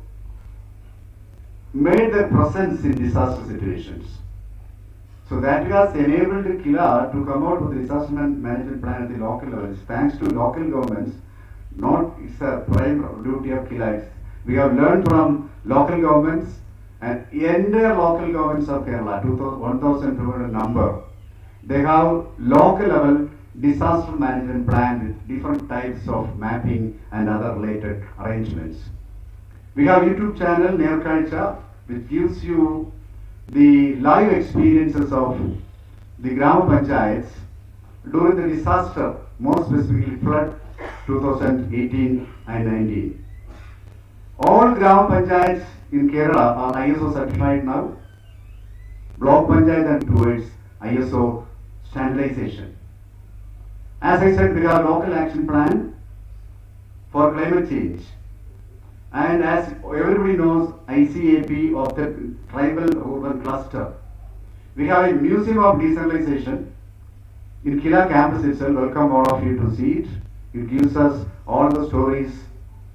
made their presence in disaster situations. So that has enabled KILA to come out with a disaster management plan at the local level. Thanks to local governments, it's a prime duty of KILA. We have learned from local governments and entire local governments of Kerala, 1,200 number. They have local level disaster management plan with different types of mapping and other related arrangements. We have YouTube channel Nerkalcha, which gives you the live experiences of the Gram Panchayats during the disaster, more specifically flood 2018 and 19. All Gram Panchayats in Kerala are ISO certified now. Block Panchayat and towards ISO standardization. As I said, we have local action plan for climate change. And as everybody knows, ICAP of the tribal urban cluster. We have a museum of decentralization in KILA campus itself. Welcome all of you to see it. It gives us all the stories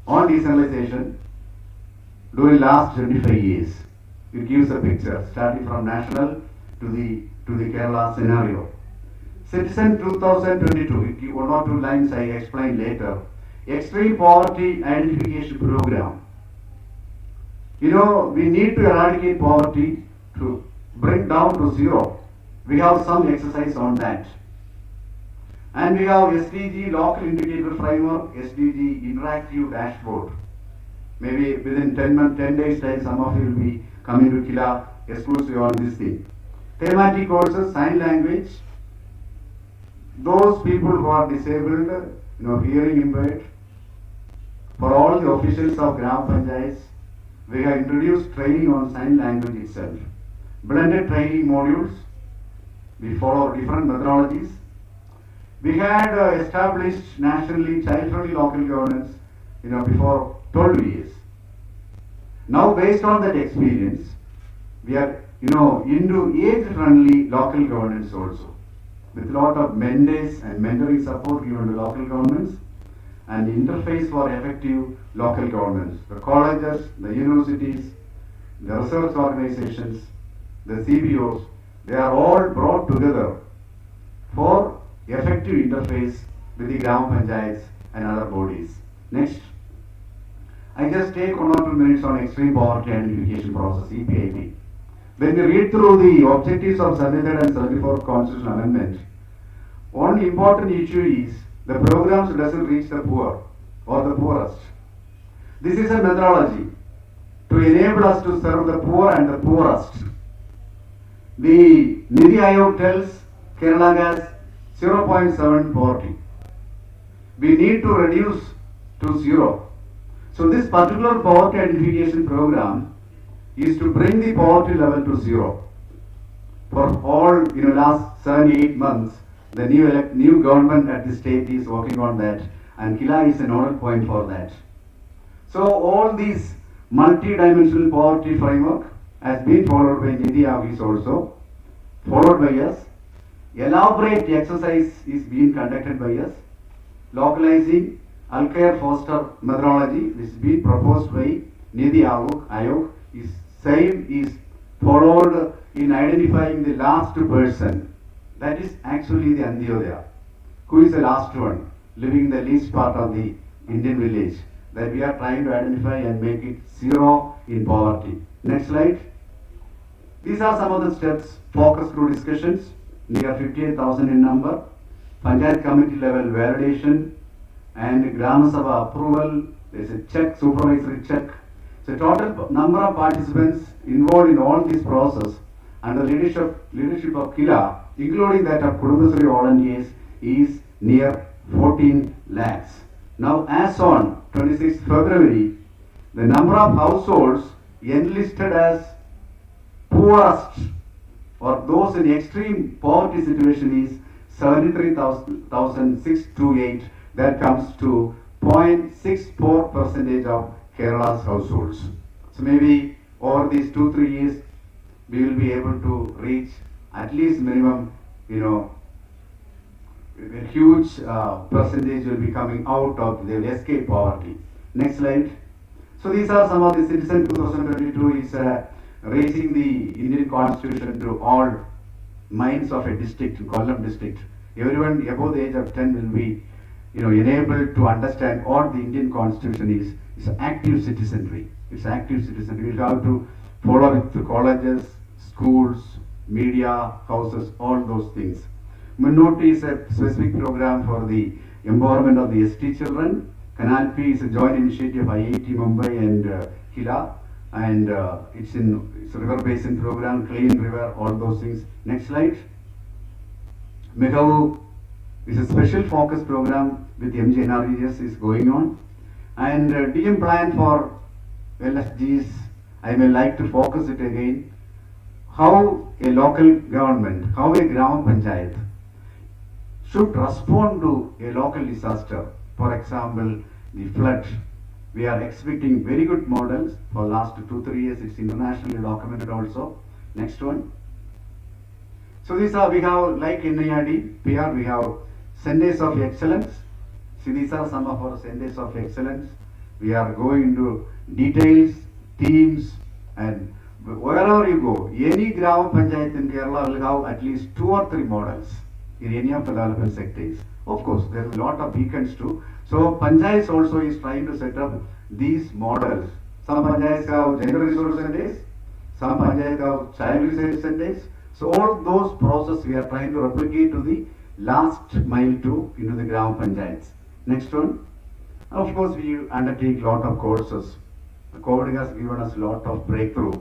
on decentralization during last 25 years. It gives a picture starting from national to the Kerala scenario. Citizen 2022, one or two lines I explain later. Extreme poverty identification program. We need to eradicate poverty to bring down to zero. We have some exercise on that. And we have SDG local indicator framework, SDG interactive dashboard. Maybe within 10 days time, some of you will be coming to KILA exclusive on this thing. Thematic courses, sign language. Those people who are disabled, hearing impaired. For all the officials of Gram Panchayats, we have introduced training on sign language itself. Blended training modules. We follow different methodologies. We had established nationally child-friendly local governance, before 12 years. Now, based on that experience, we are, into age-friendly local governance also, with a lot of mentors and mentoring support given to local governments, and interface for effective local governments. The colleges, the universities, the research organizations, the CBOs, they are all brought together for effective interface with the Gram Panchayats and other bodies. Next. I just take 1 or 2 minutes on extreme poverty identification process, EPIP. When we read through the objectives of 73rd and 74th Constitutional Amendment, one important issue is the programs doesn't reach the poor or the poorest. This is a methodology to enable us to serve the poor and the poorest. The Nidhi Aayog tells Kerala has 0.7 poverty. We need to reduce to 0. So this particular poverty identification program is to bring the poverty level to 0. For all last 7-8 months, The new government at the state is working on that, and Kila is a nodal point for that. So all these multi-dimensional poverty framework has been followed by Niti Aayog also, followed by us. Elaborate exercise is being conducted by us. Localizing Alkire Foster methodology, which is being proposed by Niti Aayog, is same is followed in identifying the last person. That is actually the Antyodaya. Who is the last one living in the least part of the Indian village? That we are trying to identify and make it zero in poverty. Next slide. These are some of the steps, focus group discussions, near 58,000 in number, Panchayat committee level validation, and Gram Sabha approval. There is a check, supervisory check. So total number of participants involved in all this process under leadership of Kila, including that of Kudumbasri volunteers, is near 14 lakhs. Now, as on 26th February, the number of households enlisted as poorest or those in extreme poverty situation is 73,628. That comes to 0.64% of Kerala's households. So maybe over these 2-3 years, we will be able to reach at least minimum, a huge percentage will be coming out of, they will escape poverty. Next slide. So these are some of the Citizen 2022 is raising the Indian Constitution to all minds of a district, Kollam district. Everyone above the age of 10 will be enabled to understand what the Indian Constitution is. It's active citizenry. It's active citizenry. We'll have to follow with the colleges, schools, media, houses, all those things. Minoti is a specific program for the empowerment of the ST children. Canal P is a joint initiative of IIT Mumbai and Kila, and it's a river basin program, clean river, all those things. Next slide. Megavu is a special focus program with MGNRES is going on, and DM plan for LSGs. I may like to focus it again. How a local government, how a Gram Panchayat should respond to a local disaster. For example, the flood. We are expecting very good models for last 2-3 years. It's internationally documented also. Next one. So these are, we have like RD&PR, we have centers of excellence. See, these are some of our centers of excellence. We are going into details, themes, and wherever you go, any Gram Panchayat in Kerala will have at least 2 or 3 models in any of the development sectors. Of course, there is a lot of beacons too. So Panchayats also is trying to set up these models. Some Panchayats have gender resource centers, some Panchayats have child resource centers. So all those processes we are trying to replicate to the last mile to into the Gram Panchayats. Next one. Of course, we undertake lot of courses. COVID has given us lot of breakthrough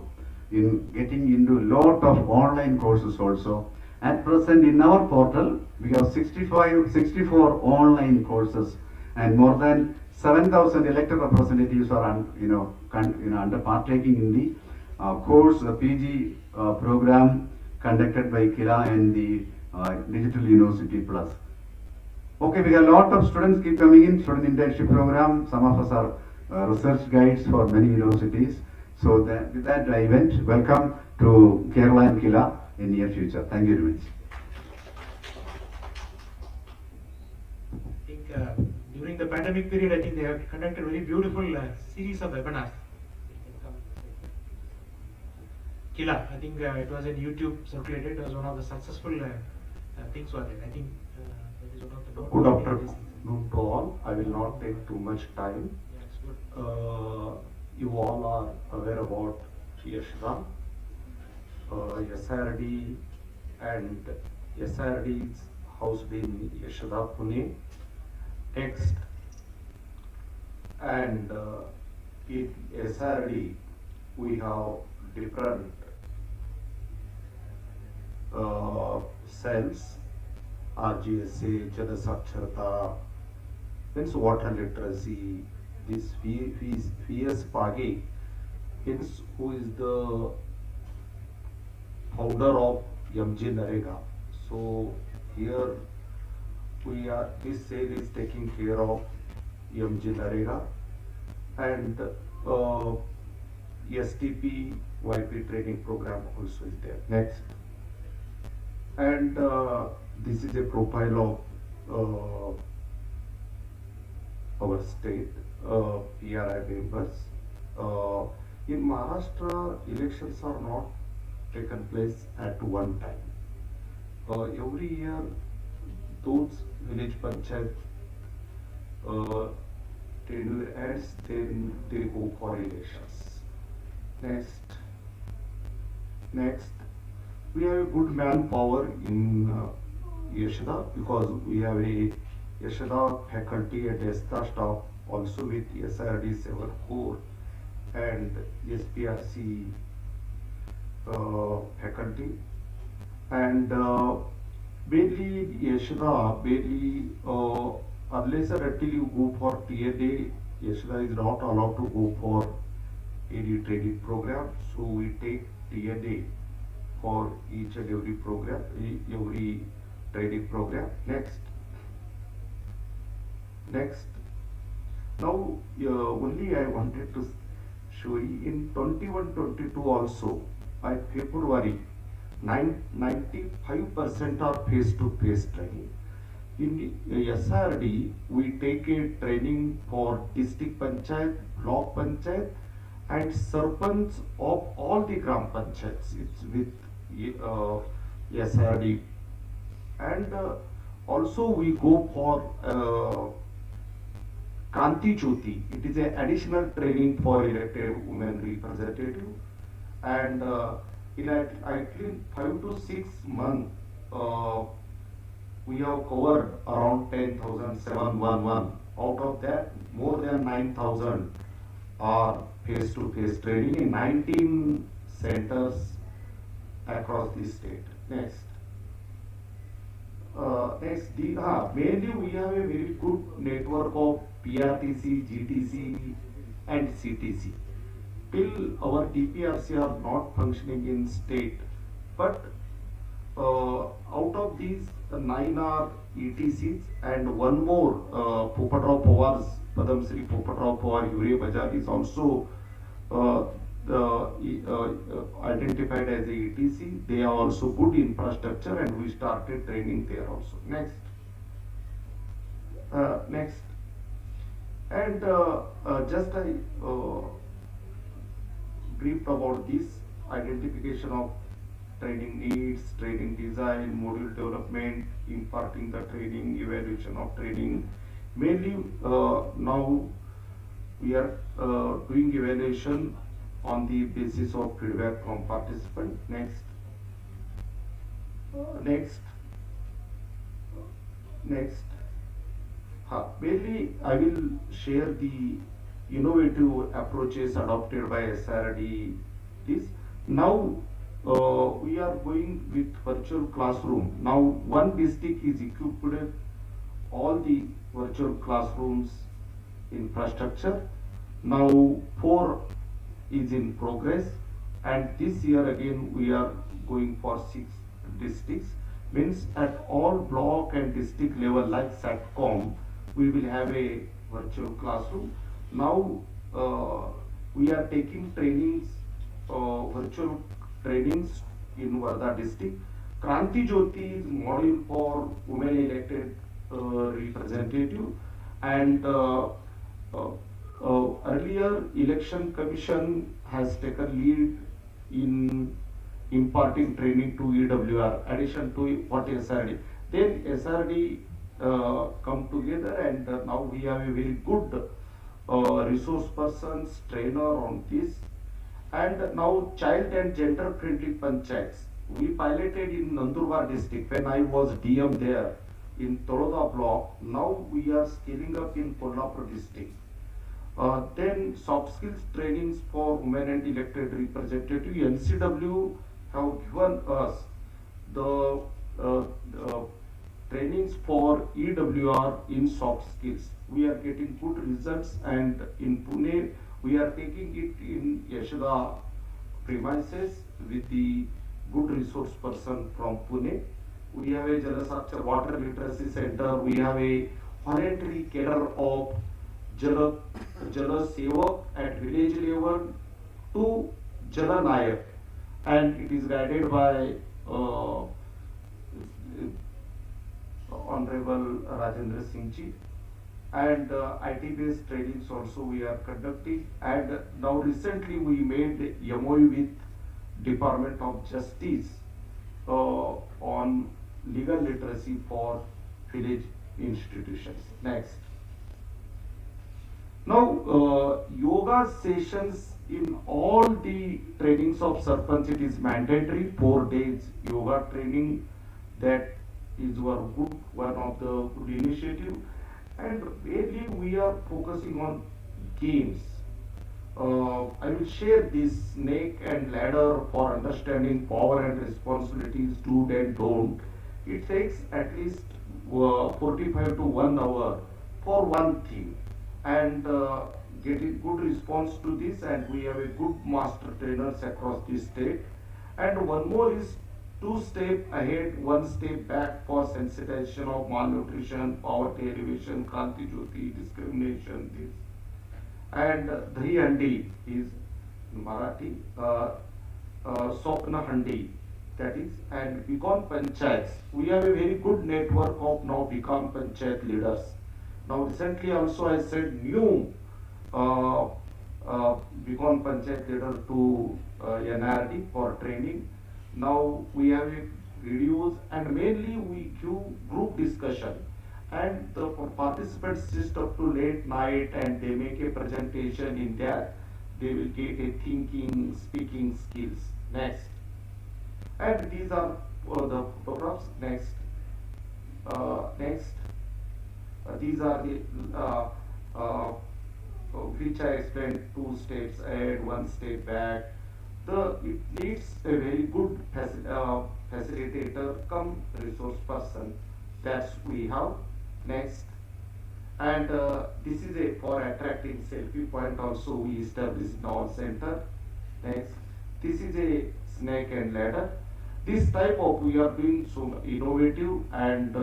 in getting into lot of online courses also. At present in our portal, we have 64 online courses, and more than 7,000 elected representatives are under partaking in the course, the PG program conducted by Kila and the Digital University Plus. Okay, we have a lot of students keep coming in, student internship program. Some of us are research guides for many universities. So with that I went. Welcome to Kerala and Kila in near future. Thank you very much. I think during the pandemic period, I think they have conducted a very beautiful series of webinars. Kila, I think it was in YouTube circulated. It was one of the successful things for it. I think that is one of the Good afternoon to all. I will not take too much time. You all are aware about Yashda, SIRD and SIRD's house in Yashda, Pune. Next, and in SIRD we have different cells, RGSA, Jana Saksharataa, means water literacy. This V.S. Pagi, who is the founder of MG Narega. So here this sale is taking care of MG Narega and STP YP training program also is there. Next. And this is a profile of our state PRI members. In Maharashtra, elections are not taken place at one time. Every year, those village panchayat tenure ends, then they go for elections. Next, we have a good manpower in Yashoda because we have a Yashoda faculty and ESTA staff also with SIRD 7 core and SPRC faculty. And mainly Yashoda, mainly unless and until you go for TNA, Yashoda is not allowed to go for any training program. So we take TNA for each and every program, every training program. Next. Now only I wanted to show you in 21-22 also by February 95% are face-to-face training. In SRD, we take a training for district panchayat, block panchayat, and sarpanch of all the gram panchayats. It's with SRD, and also we go for Kranti Jyoti. It is an additional training for elected women representative, and in I think 5 to 6 months. We have covered around 10,711. Out of that, more than 9,000 are face-to-face training in 19 centers across the state. Next. Mainly we have a very good network of PRTC, GTC, and CTC. Till our DPRC are not functioning in state, but out of these 9 are ETCs and one more Popatrao Pawar's Padam Sri Popatrao Pawar Yure Bajar is also identified as a ETC. They are also good infrastructure and we started training there also. Next. And just I briefed about this identification of training needs, training design, module development, imparting the training, evaluation of training. Mainly now we are doing evaluation on the basis of feedback from participants. Next. Mainly I will share the innovative approaches adopted by SRD. Now we are going with virtual classroom. Now one district is equipped with all the virtual classrooms infrastructure. Now 4 is in progress, and this year again we are going for 6 districts. Means at all block and district level like SATCOM, we will have a virtual classroom. Now we are taking trainings, virtual trainings in Varda district. Kranti Jyoti is module for women elected representative, and earlier election commission has taken lead in imparting training to EWR, addition to what SRD. Then SRD come together, and now we have a very good resource persons, trainer on this. And now child and gender friendly panchayats. We piloted in Nandurbar district when I was DM there in Toloda block. Now we are scaling up in Kolhapur district. Then soft skills trainings for women and elected representative. NCW have given us the trainings for EWR in soft skills. We are getting good results, and in Pune we are taking it in Yashoda premises with the good resource person from Pune. we have a Jala Water Literacy Center, we have a voluntary cadre of Jala Sevak at village level to Jala Nayak, and it is guided by Honorable Rajendra Singh Ji. And IT-based trainings also we are conducting. And now recently we made MOU with Department of Justice on legal literacy for village institutions. Next. Now, yoga sessions in all the trainings of Sarpanch, it is mandatory, 4 days yoga training. That is one of the good initiative. And mainly we are focusing on games. I will share this snake and ladder for understanding power and responsibilities, do and don't. It takes at least 45 to 1 hour for one thing, and getting good response to this, and we have a good master trainers across the state. And one more is 2 steps ahead, 1 step back for sensitization of malnutrition, poverty elevation, Kranti Jyoti, discrimination, this. And Dhahi Handi is Marathi, Sopna Handi, that is, and Bikon Panchayats. We have a very good network of now Bikon Panchayat leaders. Now recently also I said new Bikon Panchayat leader to NRD for training. Now we have videos, and mainly we do group discussion, and the participants sit up to late night and they make a presentation. In that they will get a thinking, speaking skills. Next. And these are the photographs. Next. Next. These are the which I explained, 2 steps ahead, 1 step back. It needs a very good facilitator come resource person. That's we have. Next. And this is a for attracting selfie point also we established in our center. Next. This is a snake and ladder. This type of we are doing so innovative, and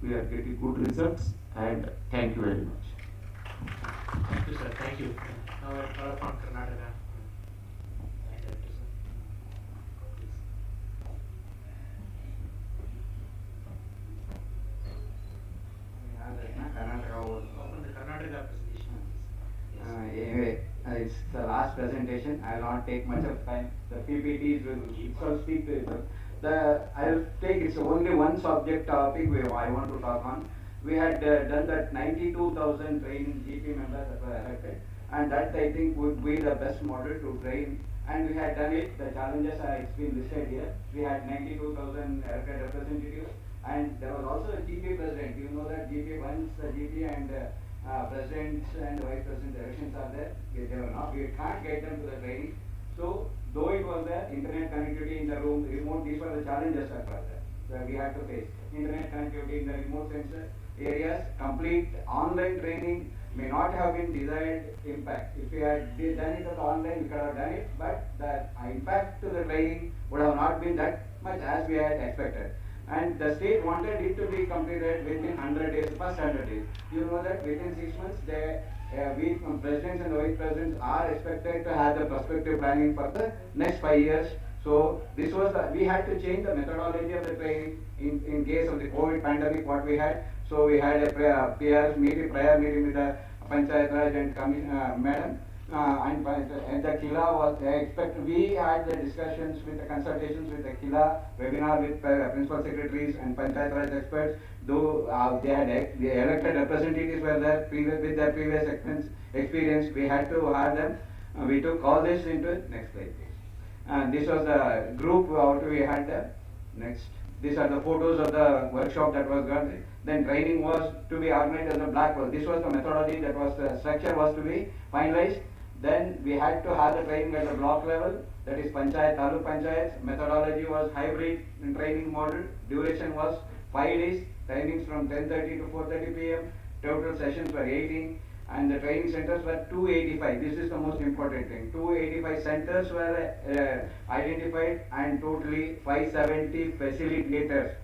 we are getting good results, and thank you very much. Thank you, sir. Thank you. Now I call upon Karnataka. Anyway, it's the last presentation. I will not take much of time. The PPTs will itself speak to itself. I will take, it's only one subject topic I want to talk on. We had done that 92,000 trained GP members that were elected, and that I think would be the best model to train. And we had done it. The challenges are been listed here. We had 92,000 elected representatives, and there was also a GP president. You know that GP, once the GP and presidents and vice president elections are there, they were not. We can't get them to the training. So though it was there, internet connectivity in the room, remote, these were the challenges that were there that we had to face. Internet connectivity in the remote sensor areas, complete online training may not have been desired impact. If we had done it online, we could have done it, but the impact to the training would have not been that much as we had expected. And the state wanted it to be completed within 100 days, first 100 days. You know that within 6 months, we presidents and vice presidents are expected to have the prospective planning for the next 5 years. So this was we had to change the methodology of the training in case of the COVID pandemic. What we had, so we had a prior meeting with the Panchayat Raj and Madam. And the KILA was we had the discussions with the consultations with the KILA, webinar with principal secretaries and Panchayat Raj experts. Though they had the elected representatives were there with their previous experience, we had to have them. We took all this into next slide, please. And this was the group what we had there. Next. These are the photos of the workshop that was done. Then training was to be organized as a black hole. This was the methodology that was the structure was to be finalized. Then we had to have the training at the block level, that is Panchayat, Taluk Panchayats. Methodology was hybrid training model. Duration was 5 days. Timings from 10:30 to 4:30 p.m. Total sessions were 18. And the training centers were 285. This is the most important thing. 285 centers were identified, and totally 570 facilitators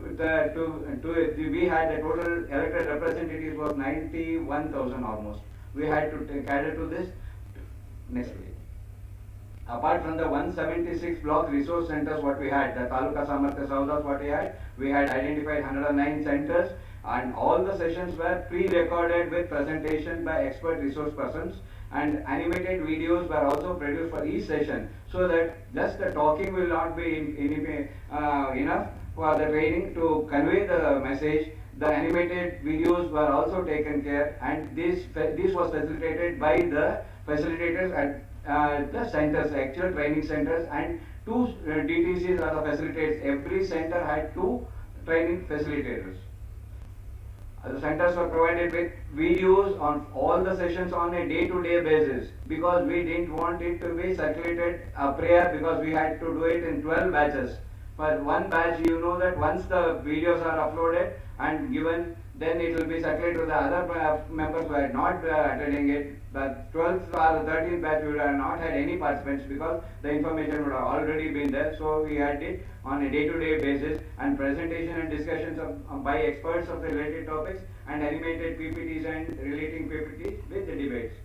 we had the total elected representatives was 91,000 almost. We had to cater to this. Next please. Apart from the 176 block resource centers what we had, the Taluka Samarthya Saudas what we had identified 109 centers, and all the sessions were pre-recorded with presentation by expert resource persons, and animated videos were also produced for each session, so that just the talking will not be enough for the training to convey the message. The animated videos were also taken care, and this was facilitated by the facilitators at the centers, actual training centers, and two DTCs are the facilitators. Every center had two training facilitators. The centers were provided with videos on all the sessions on a day-to-day basis, because we didn't want it to be circulated prior, because we had to do it in 12 batches. For one batch, you know that once the videos are uploaded and given, then it will be circulated to the other members who are not attending it. The 12th or the 13th batch would have not had any participants, because the information would have already been there. So we had it on a day-to-day basis, and presentation and discussions by experts of the related topics, and animated PPTs and relating PPTs with the debates.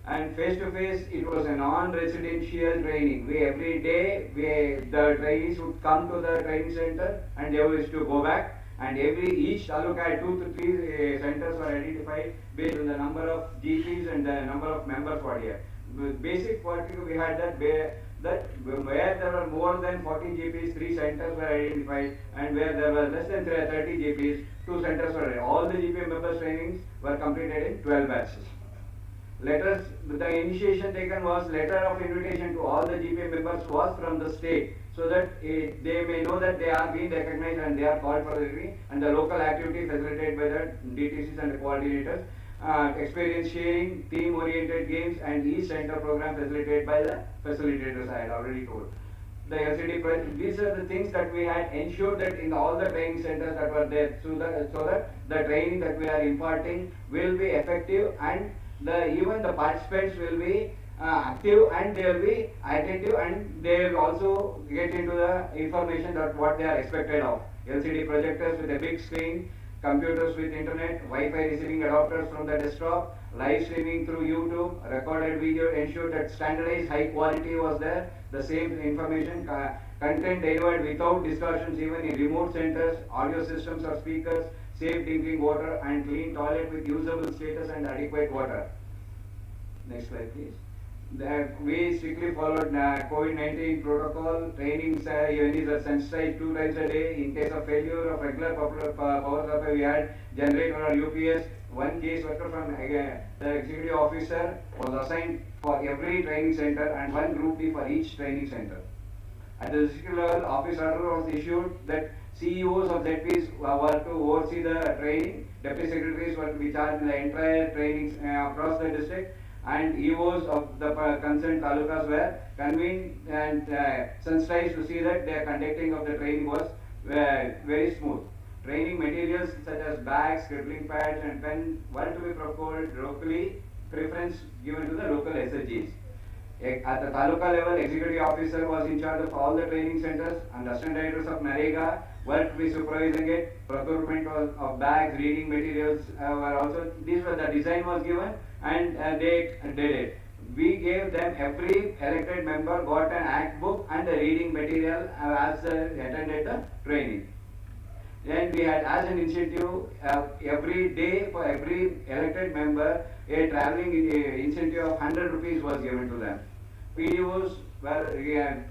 And face-to-face, it was a non-residential training. Every day, the trainees would come to the training center, and they used to go back. And each taluka had 2 to 3 centers were identified based on the number of GPs and the number of members for here. Basic what we had that where there were more than 40 GPs, 3 centers were identified, and where there were less than 30 GPs, 2 centers were identified. All the GP members trainings were completed in 12 batches. Letters, the initiation taken was letter of invitation to all the GP members was from the state, so that they may know that they are being recognized and they are called for the training, and the local activity facilitated by the DTCs and the coordinators, experience sharing, theme-oriented games, and each center program facilitated by the facilitators, I had already told. The LCD project, these are the things that we had ensured that in all the training centers that were there, so that the training that we are imparting will be effective, and even the participants will be active, and they will be attentive, and they will also get into the information that what they are expected of. LCD projectors with a big screen, computers with internet, Wi-Fi receiving adapters from the desktop, live streaming through YouTube, recorded video ensured that standardized high quality was there. The same information, content delivered without distortions even in remote centers, audio systems or speakers, safe drinking water, and clean toilet with usable status and adequate water. Next slide please. We strictly followed COVID-19 protocol. Trainings even is sensitized 2 times a day. In case of failure of regular power supply, we had generator or UPS. One case worker from the executive officer was assigned for every training center, and one group D for each training center. At the district level, office order was issued that CEOs of ZPs were to oversee the training. Deputy secretaries were to be charged in the entire trainings across the district, and EOs of the concerned talukas were convened and sensitized to see that their conducting of the training was very smooth. Training materials such as bags, scribbling pads, and pen were to be procured locally, preference given to the local SHGs. At the taluka level, executive officer was in charge of all the training centers, and assistant directors of NAREGA were to be supervising it. Procurement of bags, reading materials were also, the design was given, and they did it. We gave them, every elected member got an act book and a reading material as attended the training. Then we had, as an incentive, every day for every elected member, a travelling incentive of 100 rupees was given to them. PDOs were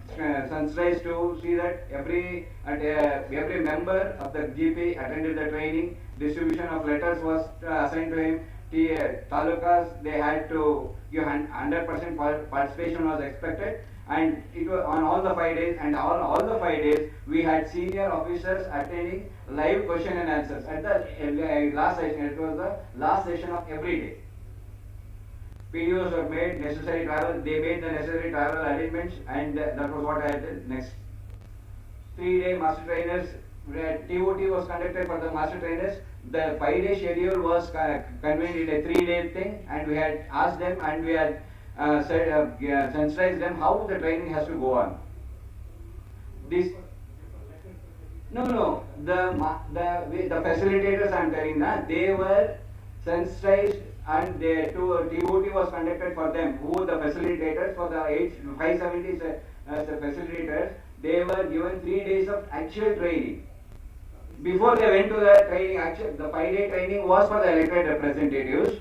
sensitized to see that every member of the GP attended the training. Distribution of letters was assigned to him. Talukas, they had to give 100% participation was expected, and it was on all the 5 days, and all the 5 days we had senior officers attending live question and answers. At the last session, it was the last session of every day. PDOs were made necessary travel, they made the necessary travel arrangements, and that was what I did next. 3-day master trainers, TOT was conducted for the master trainers. The 5-day schedule was convened in a 3-day thing, and we had asked them, and we had sensitized them how the training has to go on. This No. The facilitators I'm telling that they were sensitized and the TOT was conducted for them. Who the facilitators for the age 570s as the facilitators, they were given 3 days of actual training. Before they went to the training, the 5-day training was for the elected representatives.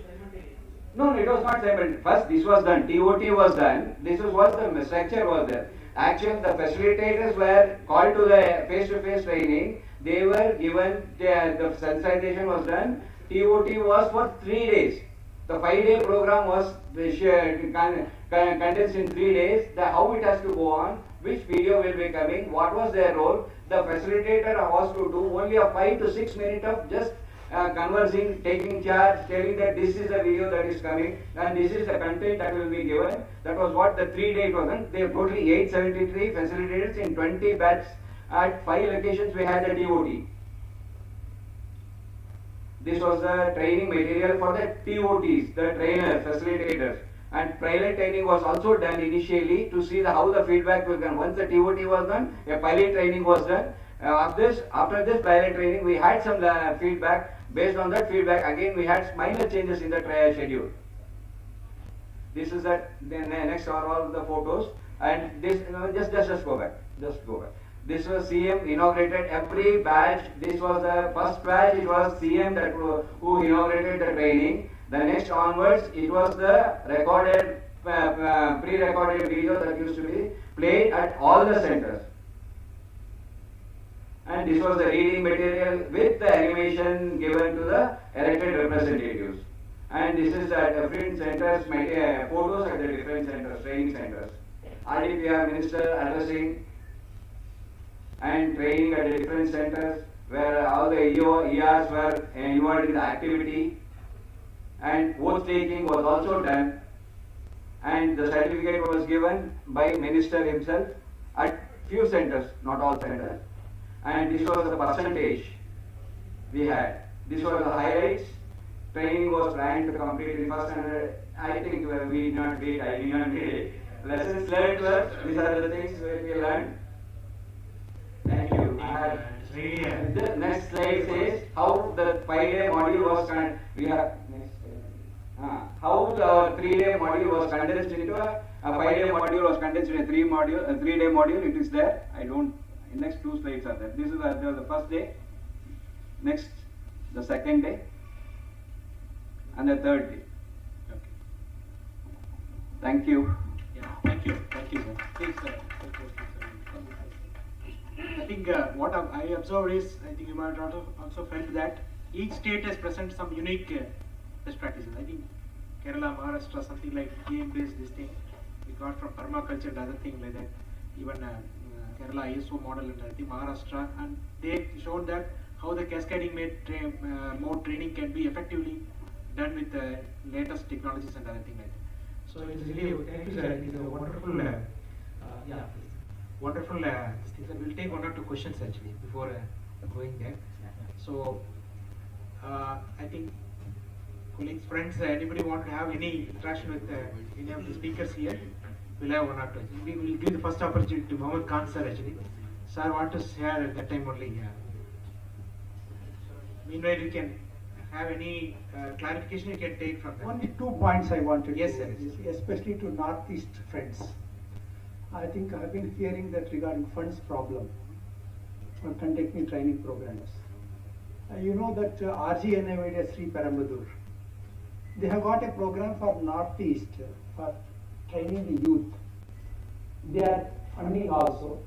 No, it was not simultaneous. First, this was done. TOT was done. This was what the structure was there. Actually, the facilitators were called to the face-to-face training. They were given the sensitization was done. TOT was for 3 days. The 5-day program was condensed in 3 days. How it has to go on, which video will be coming, what was their role. The facilitator was to do only a 5 to 6 minutes of just conversing, taking charge, telling that this is the video that is coming and this is the content that will be given. That was what the 3 days was done. They have totally 873 facilitators in 20 batches at 5 locations. We had the TOT. This was the training material for the TOTs, the trainers, facilitators. And pilot training was also done initially to see how the feedback will come. Once the TOT was done, a pilot training was done. After this pilot training, we had some feedback. Based on that feedback, again we had minor changes in the schedule. This is the next are all the photos. And this, just go back. This was CM inaugurated every batch. This was the first batch. It was CM that who inaugurated the training. The next onwards, it was the recorded, pre-recorded video that used to be played at all the centers. And this was the reading material with the animation given to the elected representatives. And this is at different centers, photos at the different centers, training centers. RD&PR minister addressing and training at the different centers where all the ERs were involved in the activity. And oath taking was also done. And the certificate was given by minister himself at few centers, not all centers. And this was the percentage we had. This was the highlights. Training was planned to complete in first 100. I think we did not read. I did not read it. Lessons learned were, these are the things where we learned. Thank you. The next slide says how the 5-day module was conducted. We have how the 3-day module was condensed into a 5-day module was condensed into a 3-day module. It is there. Next 2 slides are there. This is the first day. Next, the second day, and the third day. Okay. Thank you. Yeah, thank you, sir. Please, I think what I observed is, I think you might also felt that each state has presented some unique best practices. I think Kerala, Maharashtra, something like game-based this thing we got from permaculture and other thing like that. Even Kerala ISO model and I think Maharashtra, and they showed that how the cascading mode training can be effectively done with the latest technologies and other thing like that. So it is really, thank you sir, it is a wonderful, wonderful things. We'll take 1 or 2 questions actually before going there. So I think colleagues, friends, anybody want to have any interaction with any of the speakers here? We'll have 1 or 2. We will give the first opportunity to Mohammed Khan sir actually. Sir want to share at that time only. Meanwhile, you can have any clarification you can take from that. Only 2 points I wanted yes, to sir. Especially to Northeast friends. I think I've been hearing that regarding funds problem for conducting training programs. You know that RG&PR Sri Perambadur, they have got a program for Northeast for training the youth. They are funding also.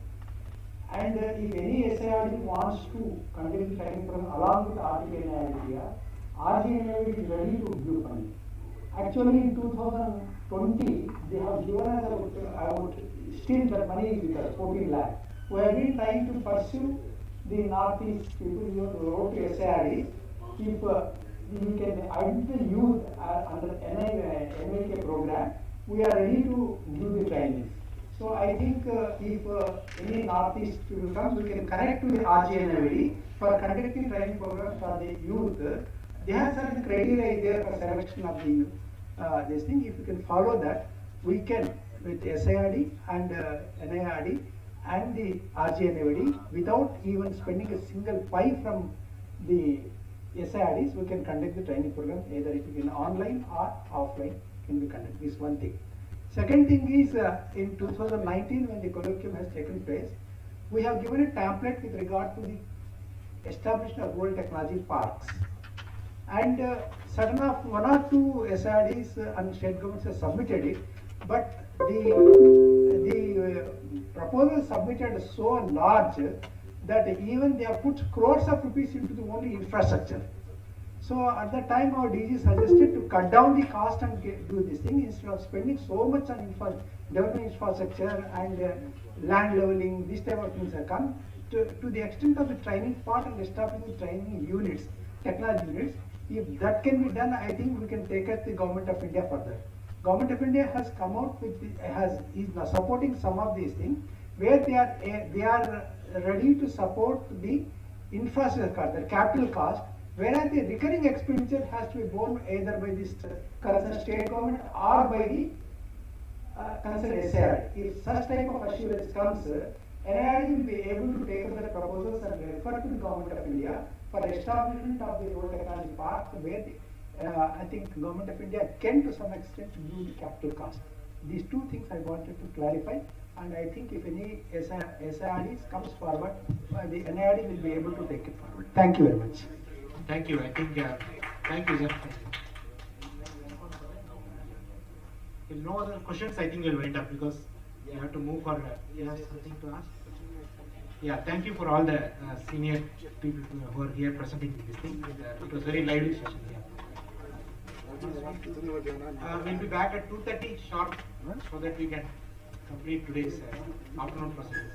And if any SIRD wants to conduct training program along with RD&PR, RG&PR is ready to give funding. Actually, in 2020, they have given us about still the money is with us, 14 lakh. We have been trying to pursue the Northeast people who wrote to SIRD. If we can identify youth under NIK program, we are ready to give the training. So I think if any Northeast people comes, we can connect to the RG&PR for conducting training programs for the youth. They have certain criteria there for selection of the this thing. If we can follow that, we can with SIRD and NIRD and the RG&AVD without even spending a single pie from the SIRDs. We can conduct the training program either it will be online or offline can be conducted. This is one thing. Second thing is in 2019 when the colloquium has taken place, we have given a template with regard to the establishment of rural technology parks. And certain of one or two SIRDs and state governments have submitted it, but the proposal submitted is so large that even they have put crores of rupees into the only infrastructure. So at that time our DG suggested to cut down the cost and do this thing instead of spending so much on developing infrastructure and land leveling. This type of things have come to the extent of the training part and establishing training units, technology units. If that can be done, I think we can take up the Government of India further. Government of India has come out with is now supporting some of these things where they are ready to support the infrastructure, the capital cost, whereas the recurring expenditure has to be borne either by the concerned state government or by the concerned SIRD. If such type of assurance comes, NIRD will be able to take up the proposals and refer to the Government of India for establishment of the rural technology park where I think Government of India can to some extent do the capital cost. These two things I wanted to clarify, and I think if any SIRDs comes forward, the NIRD will be able to take it forward. Thank you very much. Thank you. I think, thank you, sir. If no other questions, I think we'll wind up because you have to move for, you have something to ask? Yeah, thank you for all the senior people who are here presenting this thing. It was very lively session here. We'll be back at 2:30 sharp so that we can complete today's afternoon proceedings.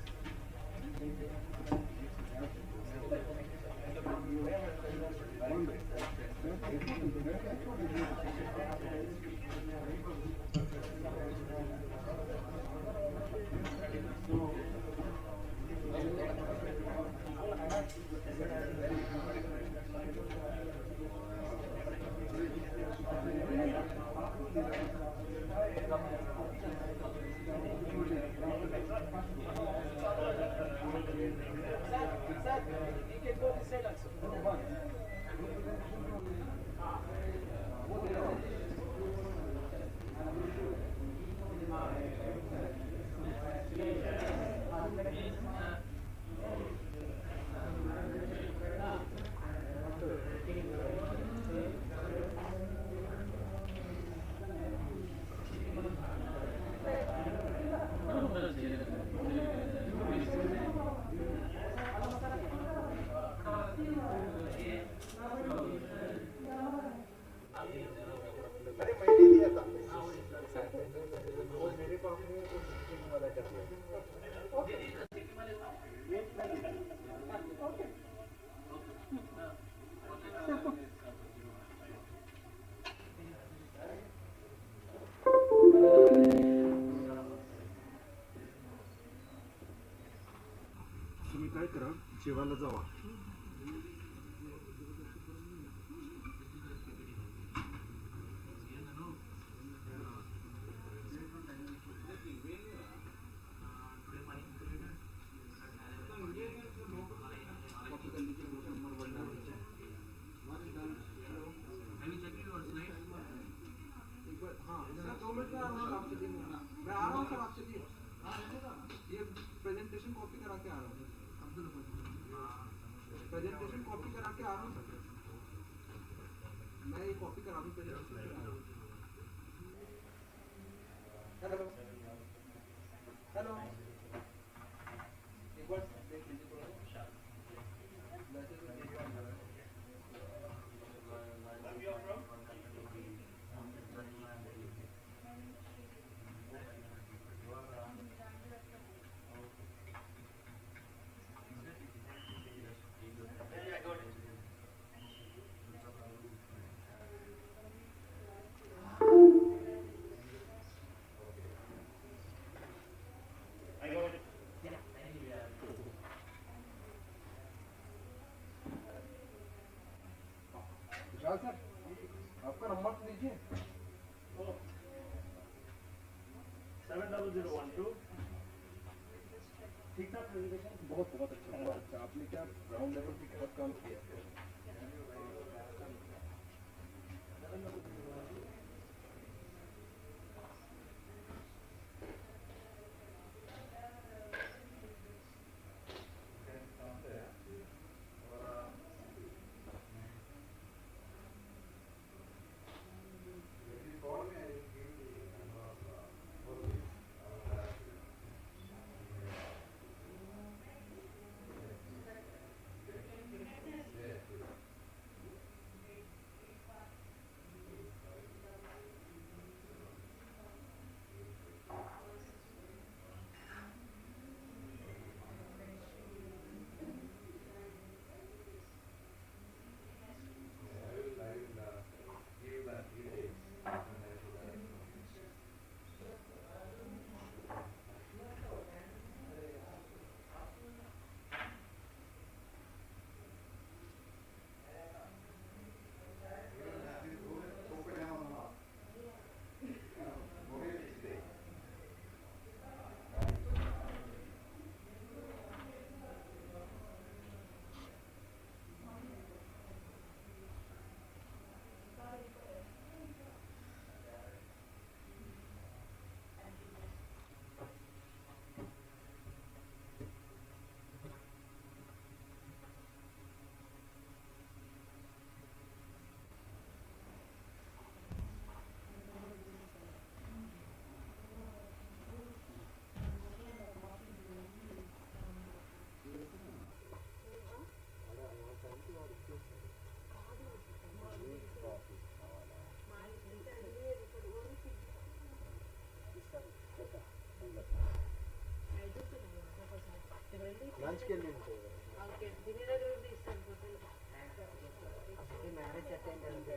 तुम्ही काय करा जेवायला जावा मैं आ रहा हूँ sir आपसे ये presentation copy करा के आ रहा हूँ प्रेजेंटेशन कॉपी करा के आ रहा हूँ सर मैं ये कॉपी करा दूँ प्रेजेंटेशन हेलो हेलो एक बार देख लीजिए थोड़ा सर आपका नंबर तो दीजिए 70012 ठीक ठाक प्रेजेंटेशन, बहुत बहुत अच्छा हुआ। अच्छा, आपने क्या ग्राउंड लेवल पे बहुत काम किया। లంచ్కి వెళ్ళి ఓకే దీని దగ్గర ఉంది ఇస్తాను మ్యారేజ్ అటెండ్ అయ్యింది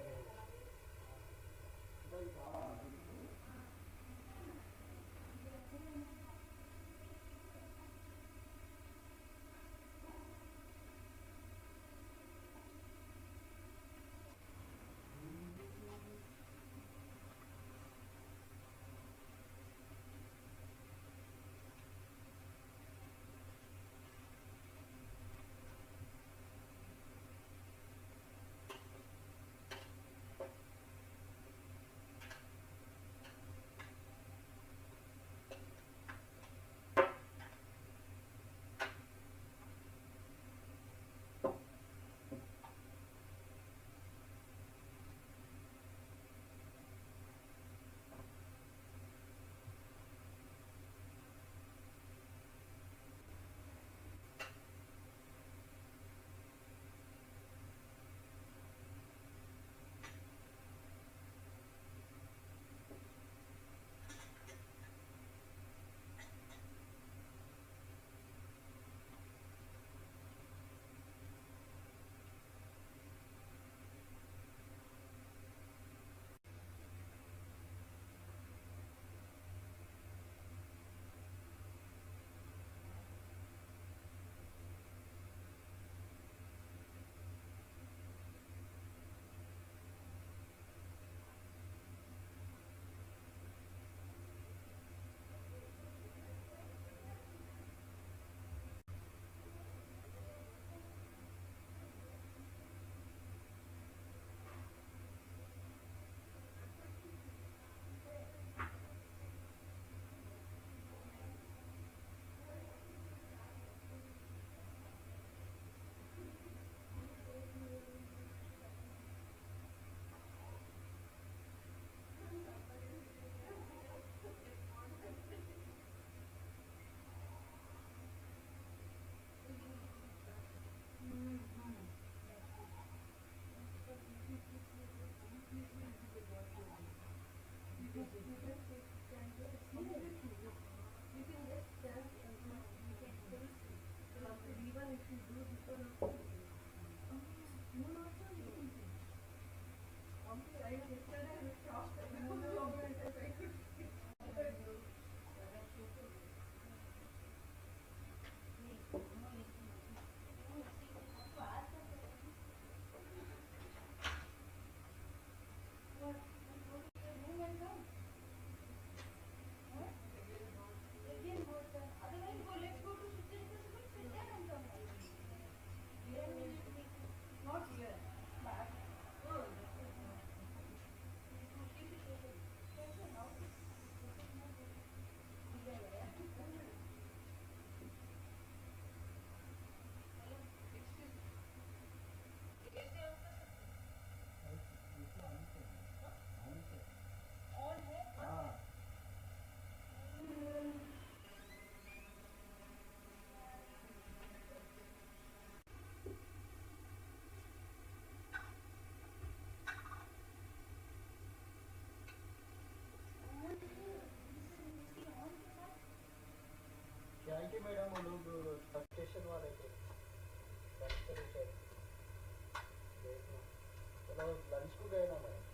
लंच को गए ना मैडम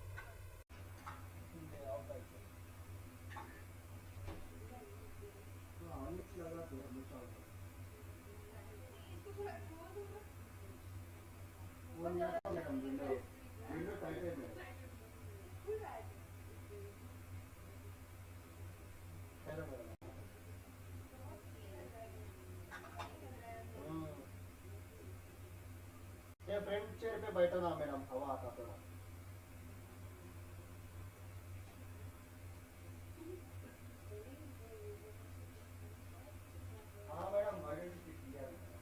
लगा तो मैडम विंडो विंडो टाइट है मैडम ये फ्रंट चेयर पे बैठो ना मैडम हवा आता थोड़ा हाँ मैडम आइडेंटिटी क्लियर है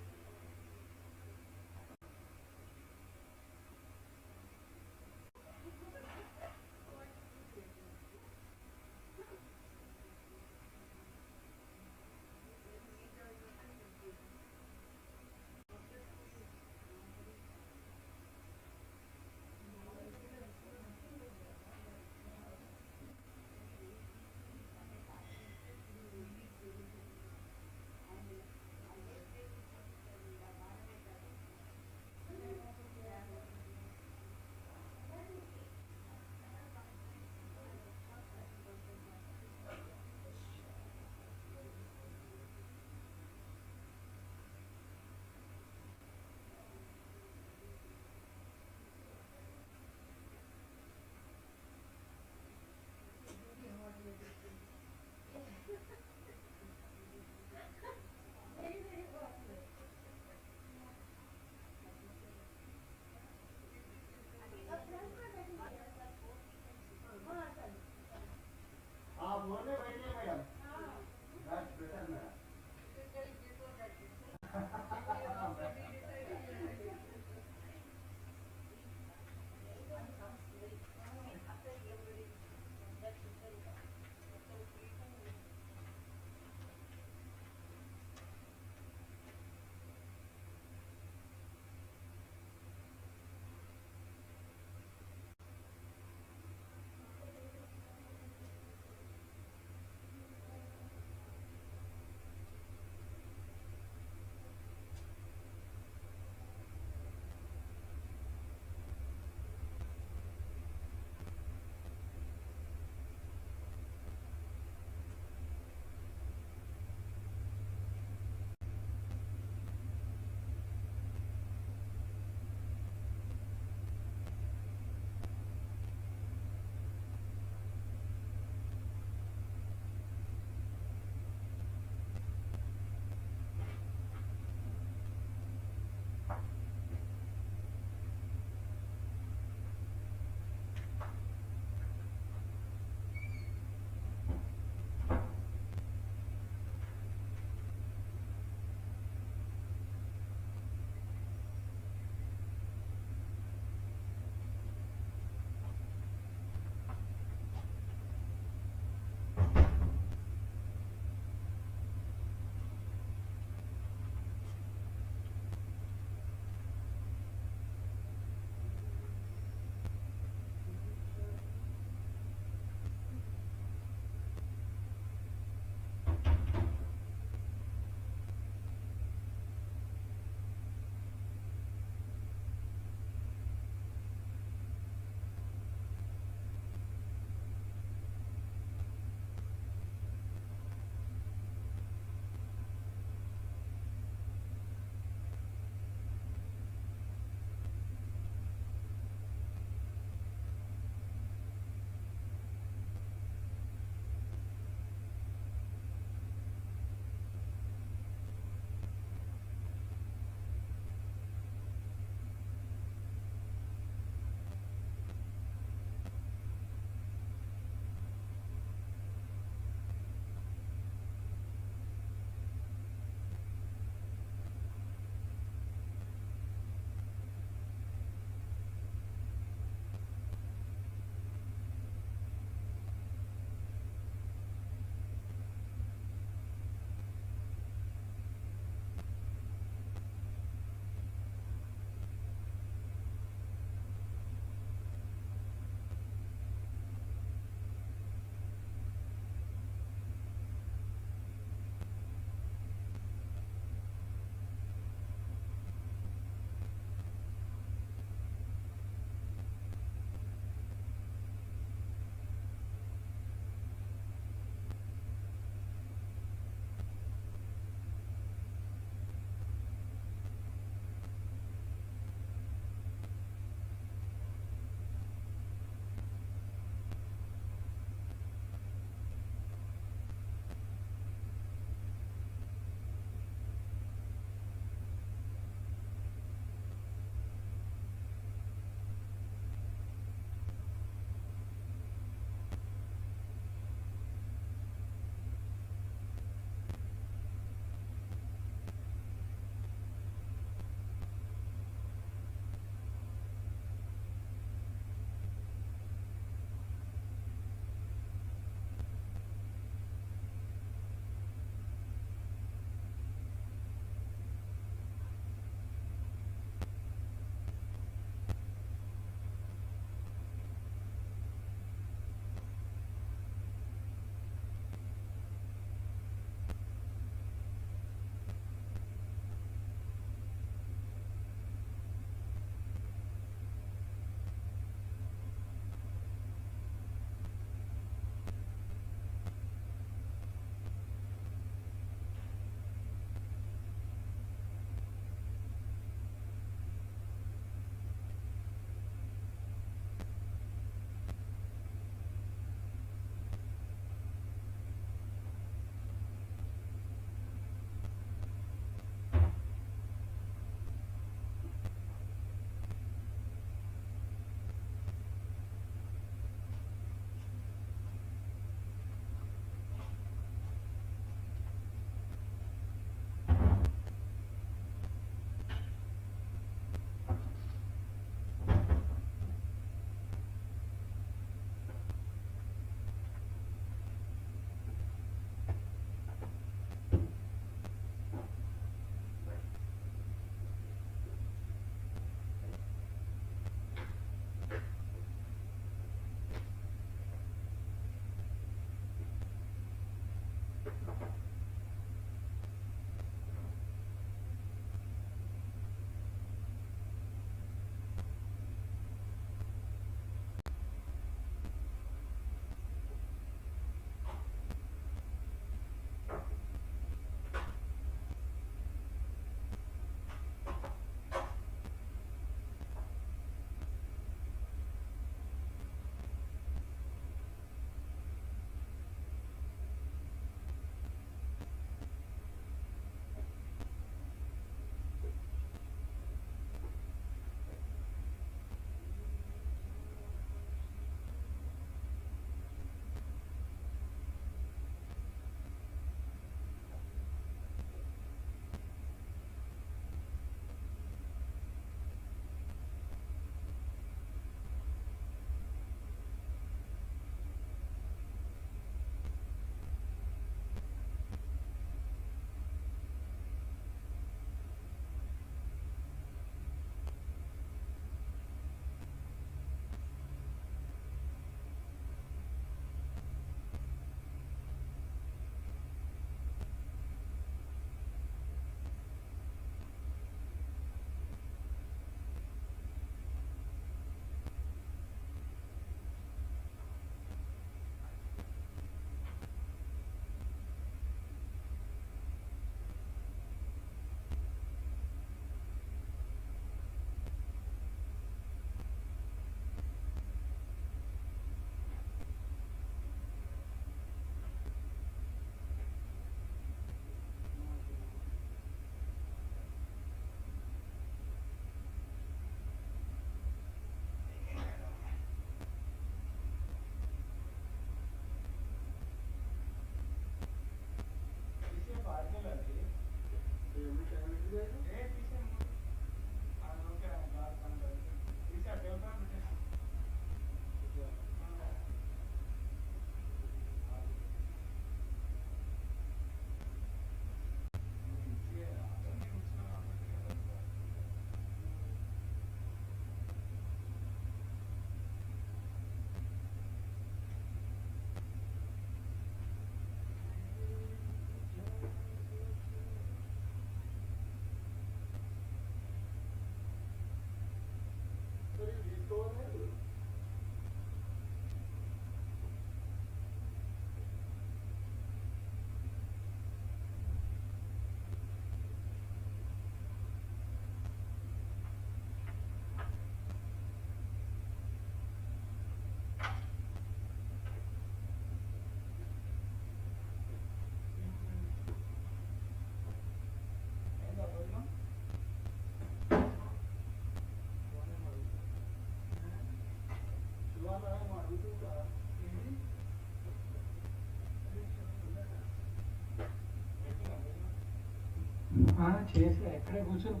చేసి ఎక్కడే కూర్చొని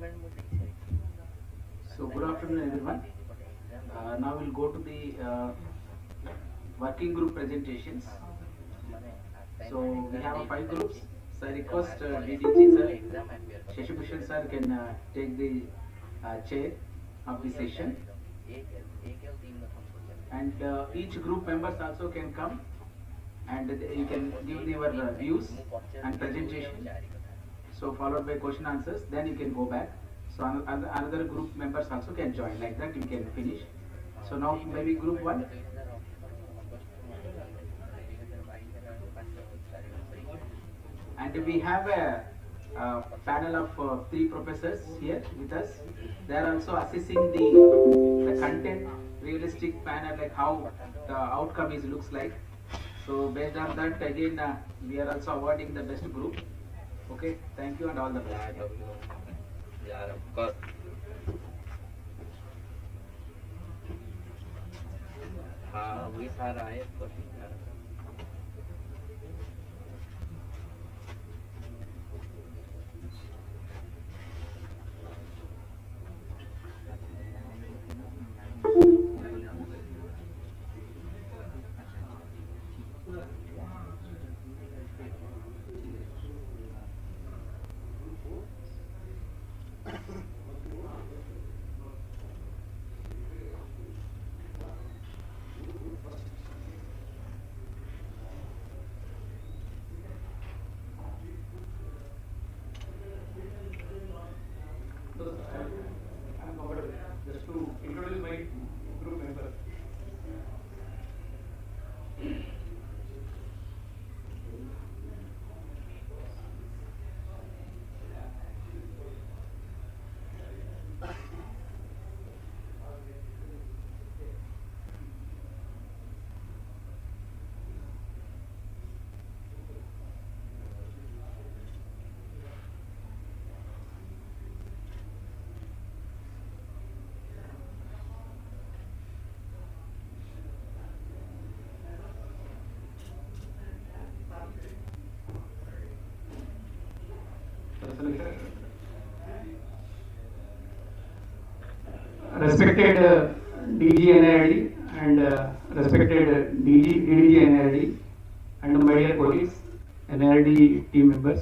So good afternoon everyone. Now we'll go to the working group presentations. So we have 5 groups. So I request DDG sir, Shashibhushan sir can take the chair of the session. And each group members also can come and you can give your views and presentation. So followed by question answers, then you can go back. So another group members also can join, like that you can finish. So now maybe group 1. And we have a panel of 3 professors here with us. They are also assessing the content, realistic panel, like how the outcome looks like. So based on that, again we are also awarding the best group. Okay, thank you and all the best. Yeah, of course. We are Just to introduce my group members. Respected DG NIRD and respected DDG NIRD and my dear colleagues, NIRD team members,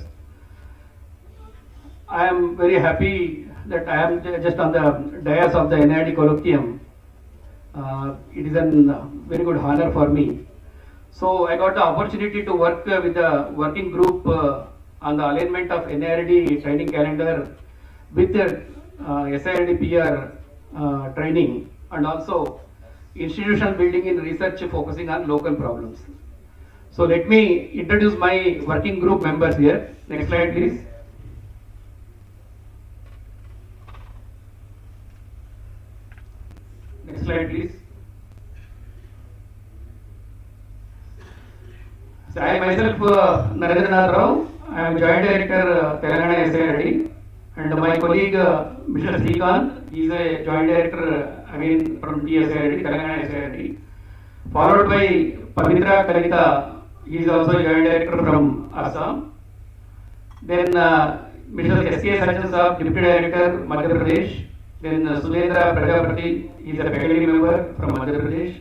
I am very happy that I am just on the dais of the NIRD colloquium. It is a very good honor for me. So I got the opportunity to work with the working group on the alignment of NIRD training calendar with SIRD&PR training and also institutional building in research focusing on local problems. So let me introduce my working group members here. Next slide please. Next slide please. So I myself Narendranath Rao, I am Joint Director Telangana SIRD, and my colleague Mr. Srikanth, he is a Joint Director again from TSIRD, Telangana SIRD, followed by Pavitra Kalita, he is also Joint Director from Assam. Then Mr. S.K. Sachin Saab, Deputy Director, Madhya Pradesh. Then Sudendra Prajapati, he is a faculty member from Madhya Pradesh.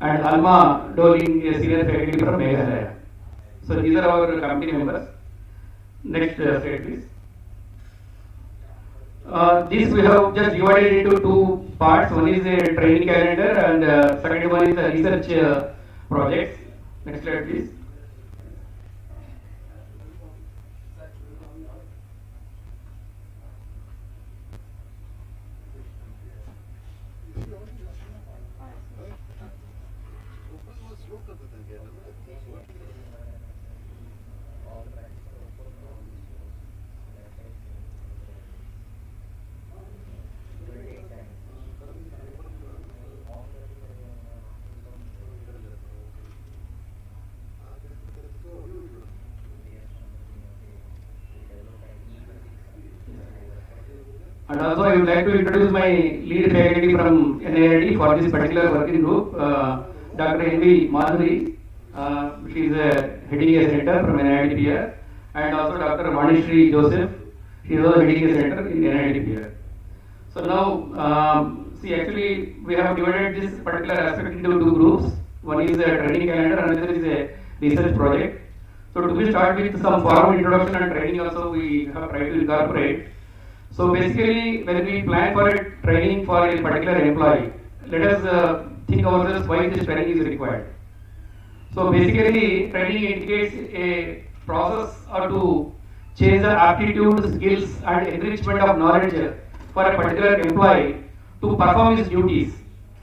And Alma Doling, a senior faculty from Meghalaya. So these are our committee members. Next slide please. This we have just divided into 2 parts. One is a training calendar and second one is a research projects. Next slide please. And also I would like to introduce my lead faculty from NIRD for this particular working group, Dr. N.V. Madhuri. She is heading a center from RD&PR, and also Dr. Manishri Joseph. He is also heading a center in NID&PR. So now, see, actually, we have divided this particular aspect into two groups. One is a training calendar, another is a research project. So to be start with some formal introduction and training also we have tried to incorporate. So basically, when we plan for a training for a particular employee, let us think ourselves why this training is required. So basically, training indicates a process or to change the aptitude, skills and enrichment of knowledge for a particular employee to perform his duties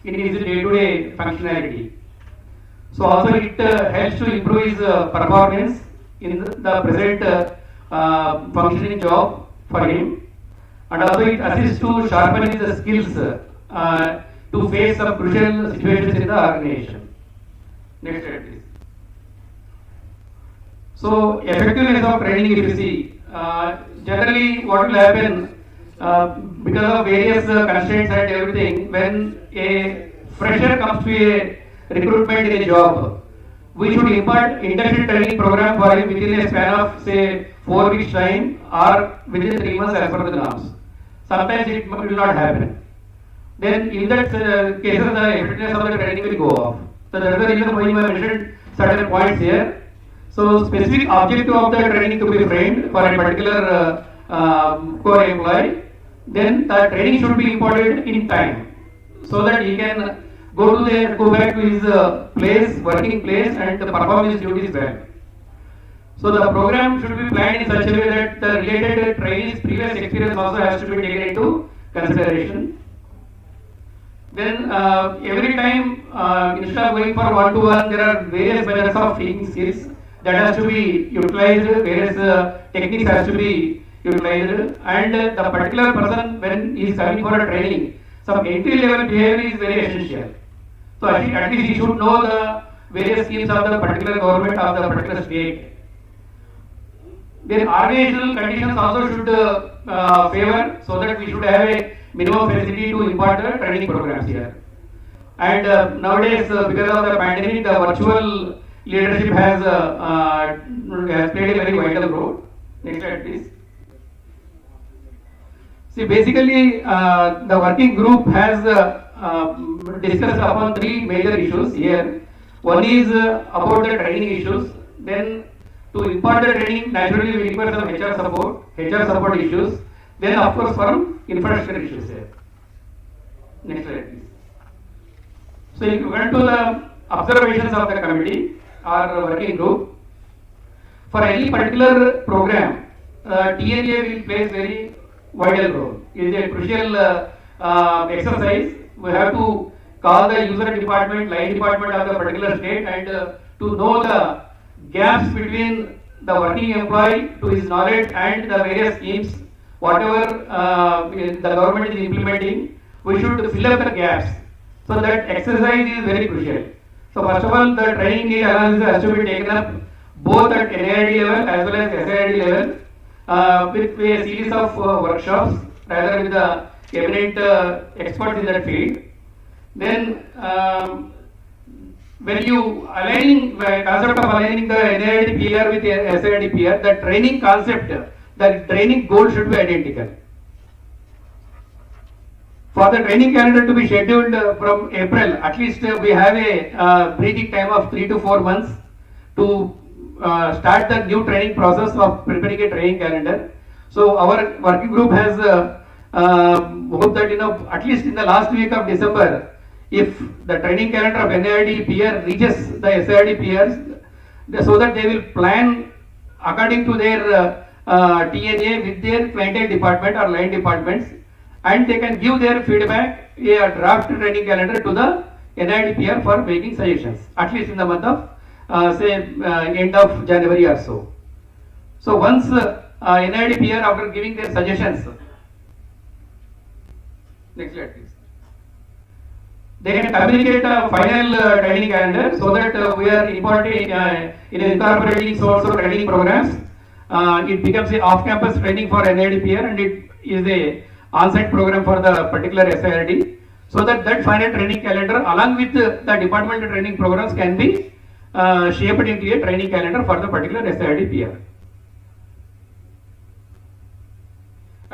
in his day-to-day functionality. So also it helps to improve his performance in the present functioning job for him, and also it assists to sharpen his skills to face some crucial situations in the organization. Next slide please. So effectiveness of training, if you see, generally what will happen because of various constraints and everything, when a fresher comes to a recruitment in a job, we should impart internship training program for him within a span of say 4 weeks time or within 3 months as per the norms. Sometimes it will not happen. Then in that cases the effectiveness of the training will go off. So that is the reason why I mentioned certain points here. So specific objective of the training to be framed for a particular core employee, then the training should be imparted in time so that he can go back to his place, working place and perform his duties well. So the program should be planned in such a way that the related trainee's previous experience also has to be taken into consideration. Then every time instead of going for one-to-one, there are various methods of teaching skills that has to be utilized, various techniques has to be utilized, and the particular person when he is coming for a training, some entry level behavior is very essential. So at least he should know the various schemes of the particular government of the particular state. Then organizational conditions also should favor so that we should have a minimum facility to impart the training programs here. And nowadays, because of the pandemic, the virtual leadership has played a very vital role. Next slide, please. See, basically, the working group has discussed upon 3 major issues here. One is about the training issues. Then, to impart the training, naturally we require some HR support issues. Then, of course, from infrastructure issues here. Next slide, please. So, if you went to the observations of the committee or working group, for any particular program, TNA will play very vital role. It is a crucial exercise. We have to call the user department, line department of the particular state and to know the gaps between the working employee to his knowledge and the various schemes, whatever the government is implementing, we should fill up the gaps. So that exercise is very crucial. So first of all, the training need analysis has to be taken up both at NID level as well as SID level with a series of workshops, rather with the eminent experts in that field. Then when you aligning the concept of aligning the NID&PR with the SID&PR, the training concept, the training goal should be identical. For the training calendar to be scheduled from April, at least we have a breathing time of 3 to 4 months to start the new training process of preparing a training calendar. So our working group has hoped that at least in the last week of December, if the training calendar of NID&PR reaches the SID&PRs, so that they will plan according to their TNA with their clientele department or line departments, and they can give their feedback, a draft training calendar to the NID&PR for making suggestions, at least in the month of say end of January or so. So once NID&PR after giving their suggestions, next slide please, they can communicate a final training calendar so that we are incorporating so training programs. It becomes a off-campus training for NID&PR and it is a on-site program for the particular SIRD, so that final training calendar along with the departmental training programs can be shaped into a training calendar for the particular SIRD&PR.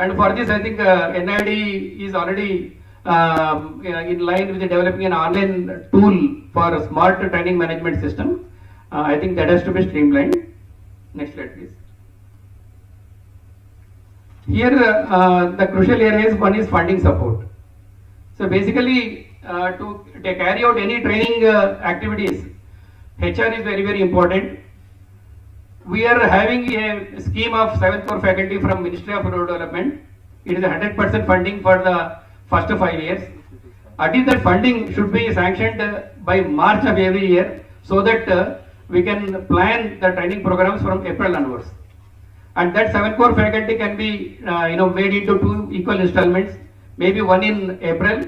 And for this, I think NID is already in line with developing an online tool for a smart training management system. I think that has to be streamlined. Next slide, please. Here, the crucial areas, one is funding support. So basically, to carry out any training activities, HR is very, very important. We are having a scheme of 7th core faculty from Ministry of Rural Development. It is 100% funding for the first 5 years. At least that funding should be sanctioned by March of every year, so that we can plan the training programs from April onwards. And that 7 core faculty can be made into 2 equal installments, maybe one in April,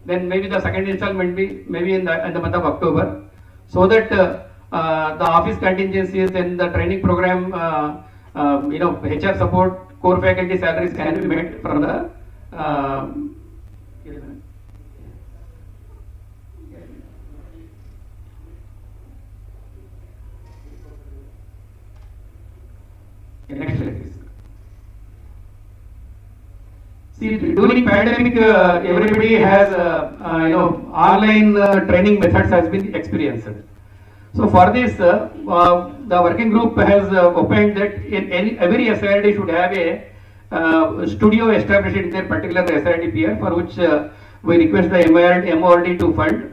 then maybe the second installment be maybe in the month of October, so that the office contingencies and the training program, HR support, core faculty salaries can be met from the next slide, please. See, during pandemic, everybody has online training methods has been experienced. So for this, the working group has opined that every SIRD should have a studio established in their particular SIRD&PR, for which we request the MORD to fund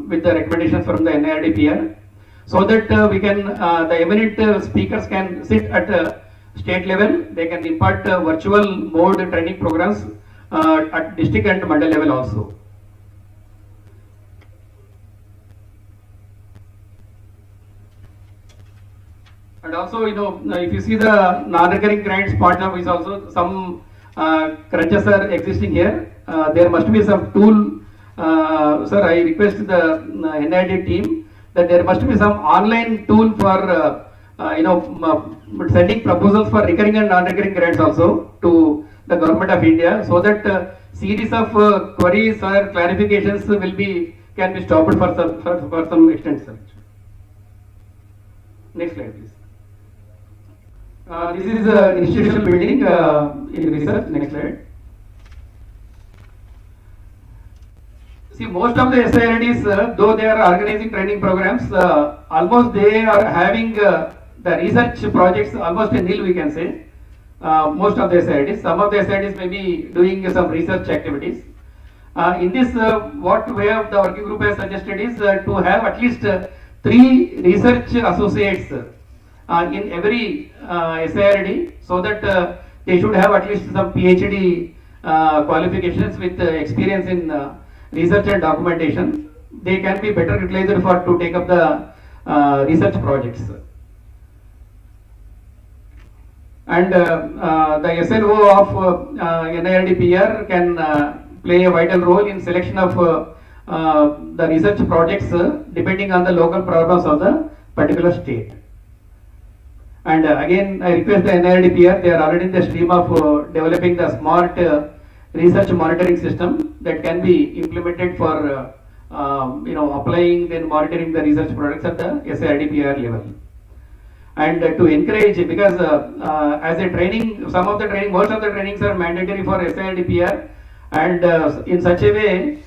with the recommendations from the NIRD&PR, so that we can the eminent speakers can sit at state level. They can impart virtual mode training programs at district and mandal level also. And also, if you see the non-recurring grants part of is also some crunches are existing here. There must be some tool. Sir, I request the NID team that there must be some online tool for sending proposals for recurring and non-recurring grants also to the government of India, so that series of queries or clarifications can be stopped for some extent, sir. Next slide, please. This is institutional building in research. Next slide. See, most of the SIRDs, though they are organizing training programs, almost they are having the research projects almost a nil, we can say. Most of the SIRDs. Some of the SIRDs may be doing some research activities. In this, what way of the working group has suggested is to have at least 3 research associates in every SIRD, so that they should have at least some PhD qualifications with experience in research and documentation. They can be better utilized to take up the research projects. And the SLO of NIRD&PR can play a vital role in selection of the research projects depending on the local problems of the particular state. And again, I request the NIRD&PR, they are already in the stream of developing the smart research monitoring system that can be implemented for applying then monitoring the research products at the SIRD&PR level. And to encourage, because as a training, most of the trainings are mandatory for SIRD&PR, and in such a way,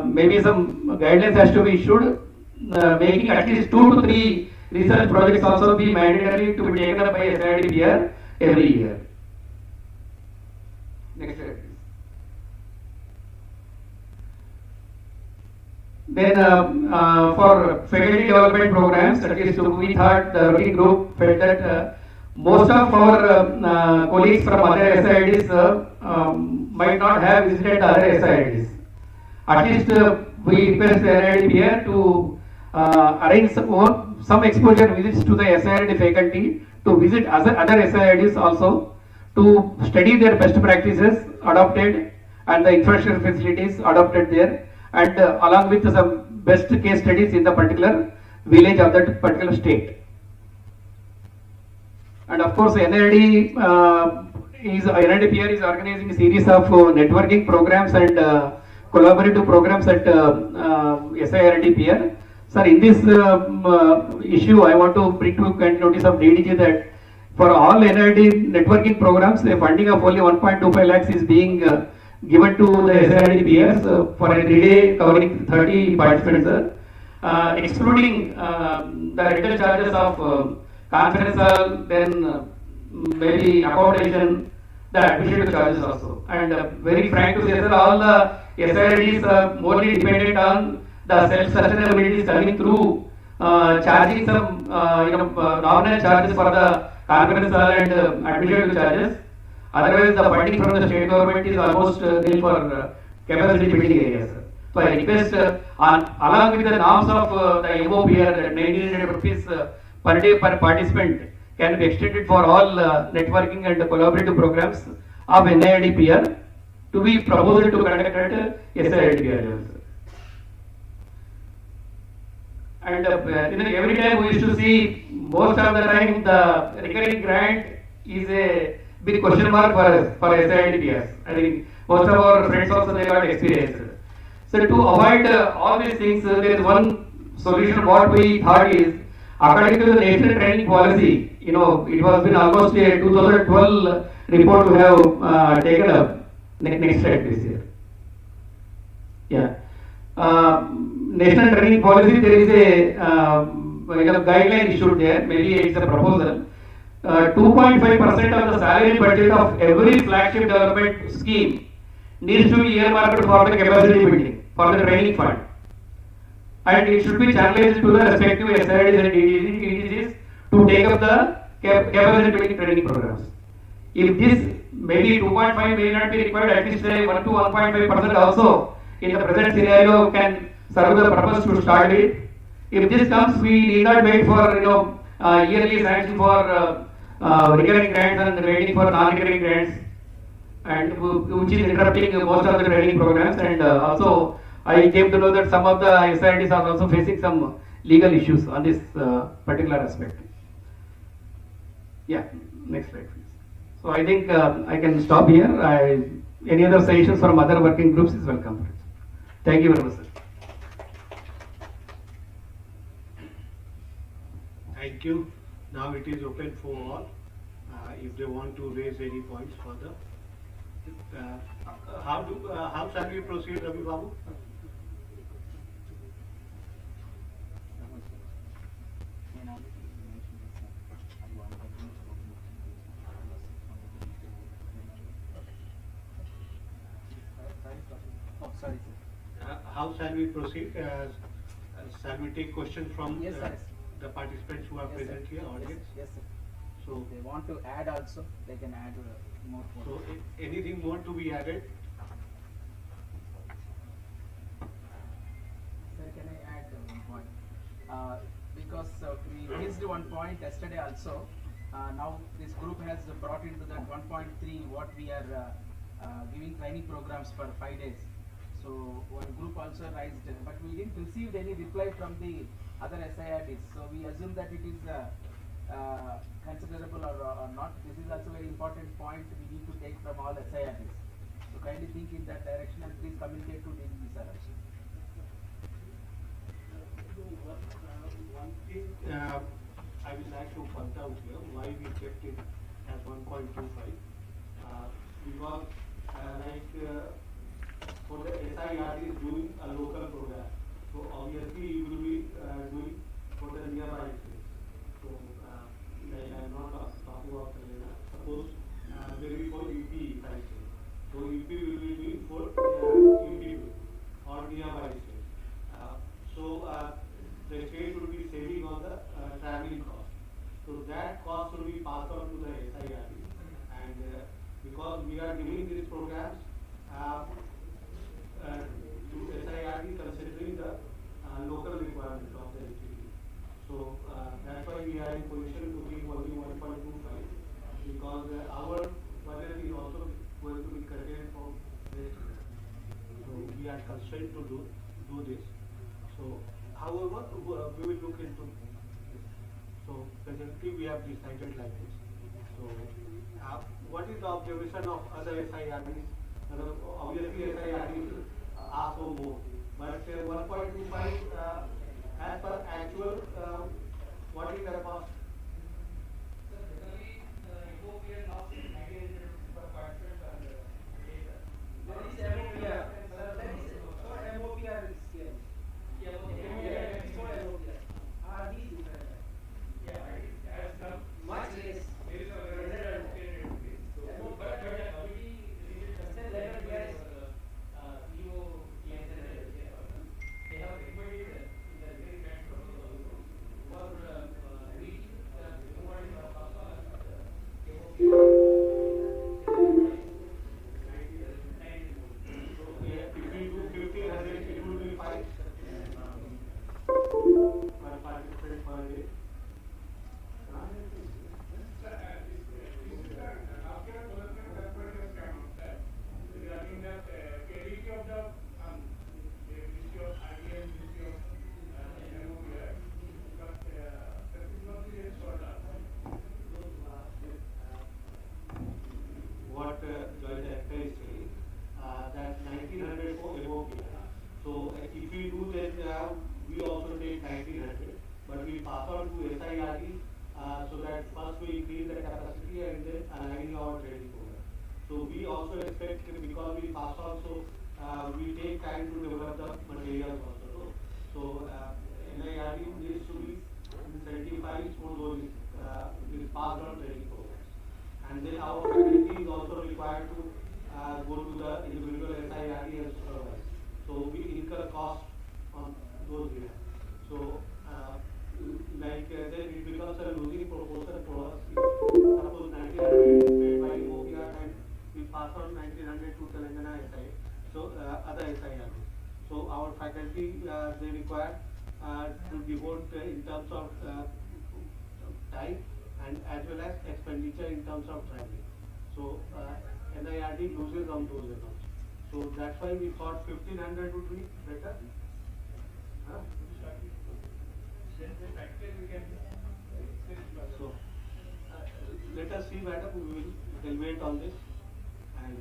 maybe some guidelines has to be issued, making at least 2 to 3 research projects also be mandatory to be taken up by SIRD&PR every year. Next slide, please. Then for faculty development programs, at least we thought the working group felt that most of our colleagues from other SIRDs might not have visited other SIRDs. At least we request the NIRD&PR to arrange some exposure visits to the SIRD faculty to visit other SIRDs also, to study their best practices adopted and the infrastructure facilities adopted there, and along with some best case studies in the particular village of that particular state. And of course, NIRD&PR is organizing a series of networking programs and collaborative programs at SIRD&PR. Sir, in this issue, I want to bring to notice of DDG that for all NID networking programs, the funding of only 1.25 lakhs is being given to the SIRD&PRs for a 3-day covering 30 participants, excluding the rental charges of conference hall, then maybe accommodation, the administrative charges also. And very frank to say, sir, all the SIRDs are morely dependent on the self-sustainability coming through charging some nominal charges for the conference hall and administrative charges. Otherwise, the funding from the state government is almost nil for capacity building areas. So I request, along with the norms of the MOPR, that 1900 rupees per day per participant can be extended for all networking and collaborative programs of NID&PR to be proposed to conduct at SIRD&PR level. And every time we used to see, most of the time the recurring grant is a big question mark for SID&PRs. I think most of our friends also they got experience. So to avoid all these things, there is one solution. What we thought is, according to the national training policy, it was been almost a 2012 report we have taken up. Next slide, please. Here. Yeah. National training policy, there is a guideline issued there, maybe it's a proposal. 2.5% of the salary budget of every flagship development scheme needs to be earmarked for the capacity building, for the training fund. And it should be channelized to the respective SIRDs and DDGs to take up the capacity building training programs. If this maybe 2.5 may not be required, at least 1 to 1.5% also in the present scenario can serve the purpose to start it. If this comes, we need not wait for yearly sanction for recurring grants and waiting for non-recurring grants, and which is interrupting most of the training programs. And also, I came to know that some of the SIRDs are also facing some legal issues on this particular aspect. Yeah, next slide, please. So I think I can stop here. Any other suggestions from other working groups is welcome. Thank you very much, sir. Thank you. Now it is open for all. If they want to raise any points further. How shall we proceed, Ravi Babu? How shall we proceed? Shall we take questions from the participants who are present here, audience? Yes, sir. So they want to add also, they can add more. So anything more to be added? Sir, can I add one point? Because we missed one point yesterday also. Now this group has brought into that 1.3 what we are giving training programs for 5 days. So one group also raised, but we didn't receive any reply from the other SIRDs. So we assume that it is considerable or not. This is also a very important point we need to take from all SIRDs. So kindly think in that direction and please communicate to DDG sir also. One thing I would like to point out here why we kept it as 1.25 because for the SIRD is doing a local program, so obviously you will be doing for the nearby states. So like I am not talking about Telangana. Suppose there is for UP, if I say, so UP will be doing for UP or nearby states. So the state will be saving on the traveling cost. So that cost will be passed on to the SIRD, and because we are giving these programs to SIRD considering the local requirement of the entity. So that's why we are in position to give only 1.25 because our budget is also going to be curtailed from this. So we are constrained to do this. So however, we will look into this. So presently we have decided like this. So what is the observation of other SIRDs? Obviously SIRDs ask for more, but 1.25 as per actual, what is the cost? If we do 1500, it will be fine. Per participant per day. What Joint Director is saying, that 1900 for above PR. So if we do that, we also take 1900, but we pass on to SIRD, so that first we increase the capacity and then align our training program. So we also expect, because we pass on, so we take time to develop the materials also. So NIRD needs to be incentivized for those passed on training programs. And then our faculty is also required to go to the individual SIRD and supervise. So we incur cost on those areas. So then it becomes a losing proportion for us. Suppose 1900 is paid by OPR and we pass on 1900 to Telangana SI, so other SIRD. So our faculty they require to devote in terms of time and as well as expenditure in terms of traveling. So NIRD loses on those accounts. So that's why we thought 1500 would be better. Huh? So let us see, madam, we will deliberate on this and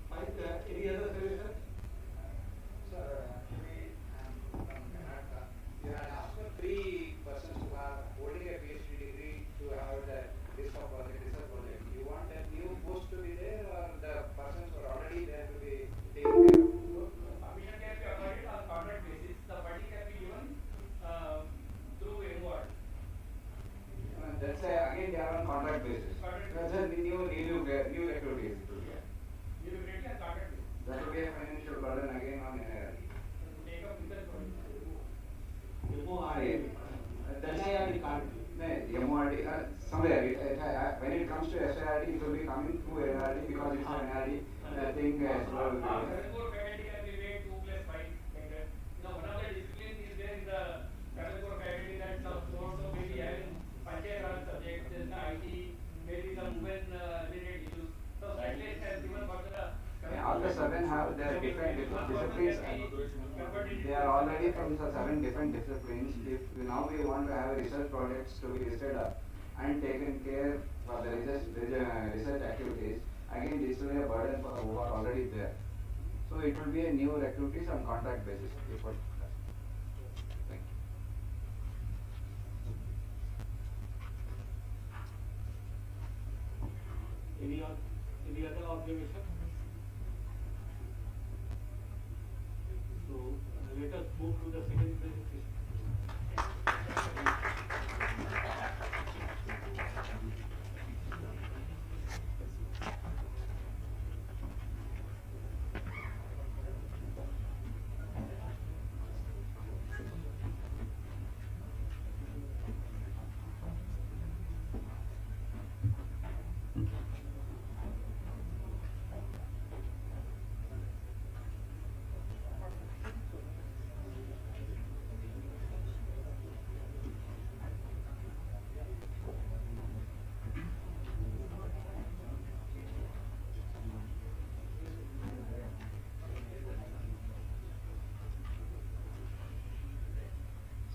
fine. Any other suggestion? Sir, actually, I'm from Canada. You had asked for 3 persons who are holding a PhD degree to have the research project. You want a new post to be there, or the persons who are already there to be taken care of? Permission can be accorded on contract basis. The funding can be given through award. That's again they are on contract basis. That's a new activities. You will get a contract basis. That will be a financial burden again on NIRD. Take up with the MORD, somewhere, when it comes to SIRD, it will be coming through NIRD because it's an NIRD thing as well. faculty can be made 2 plus 5 like that. One of the disciplines is there in the Kadalpur faculty that some also maybe having Panchayat Raj subjects, then the IT, maybe some women related issues. So specialist has given for the All the 7 have their different disciplines. They are already from 7 different disciplines. If now we want to have research projects to be listed up and taken care for the research activities, again this will be a burden for who are already there. So it will be a new activities on contract basis. Thank you. Any other observation? So let us move to the second presentation.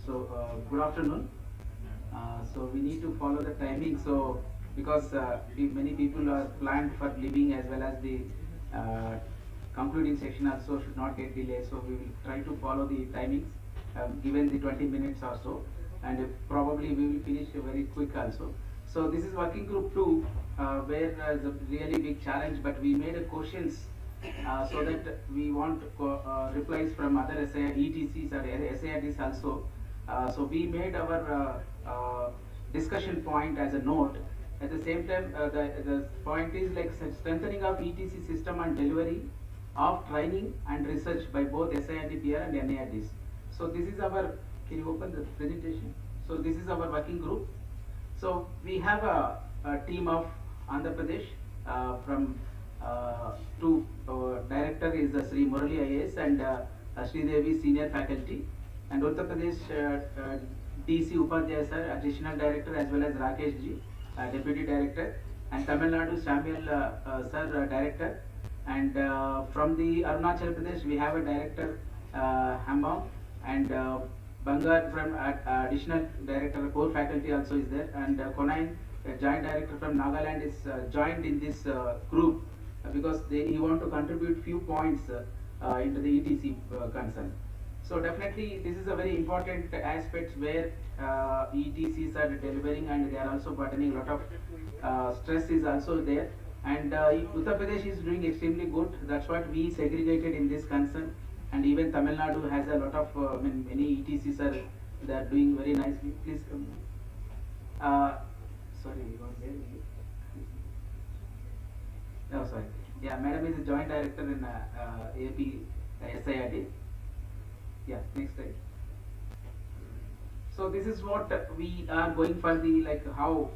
So good afternoon. So we need to follow the timing. So because many people are planned for leaving as well as the concluding section also should not get delayed. So we will try to follow the timings given the 20 minutes or so, and probably we will finish very quick also. So this is working group 2 where there is a really big challenge, but we made a questions so that we want replies from other ETCs or SIRDs also. So we made our discussion point as a note. At the same time, the point is like strengthening of ETC system and delivery of training and research by both SIRD&PR and NIRDs. So this is our, can you open the presentation? So this is our working group. So we have a team of Andhra Pradesh from two director is Sri Murali IAS and Sri Devi senior faculty, and Uttar Pradesh DC Upadhyaya sir, additional director, as well as Rakesh ji, deputy director, and Tamil Nadu Samuel sir, director, and from the Arunachal Pradesh we have a director Hambam, and Bangar from additional director, core faculty also is there, and Konain, joint director from Nagaland, is joined in this group because he want to contribute few points into the ETC concern. So definitely this is a very important aspect where ETCs are delivering, and they are also burdening a lot of stress is also there, and Uttar Pradesh is doing extremely good. That's what we segregated in this concern, and even Tamil Nadu has a lot of many ETCs are they are doing very nicely. Please come. Sorry, you want to oh, sorry. Yeah, madam is a joint director in AP SIRD. Yeah, next slide. So this is what we are going for, the like how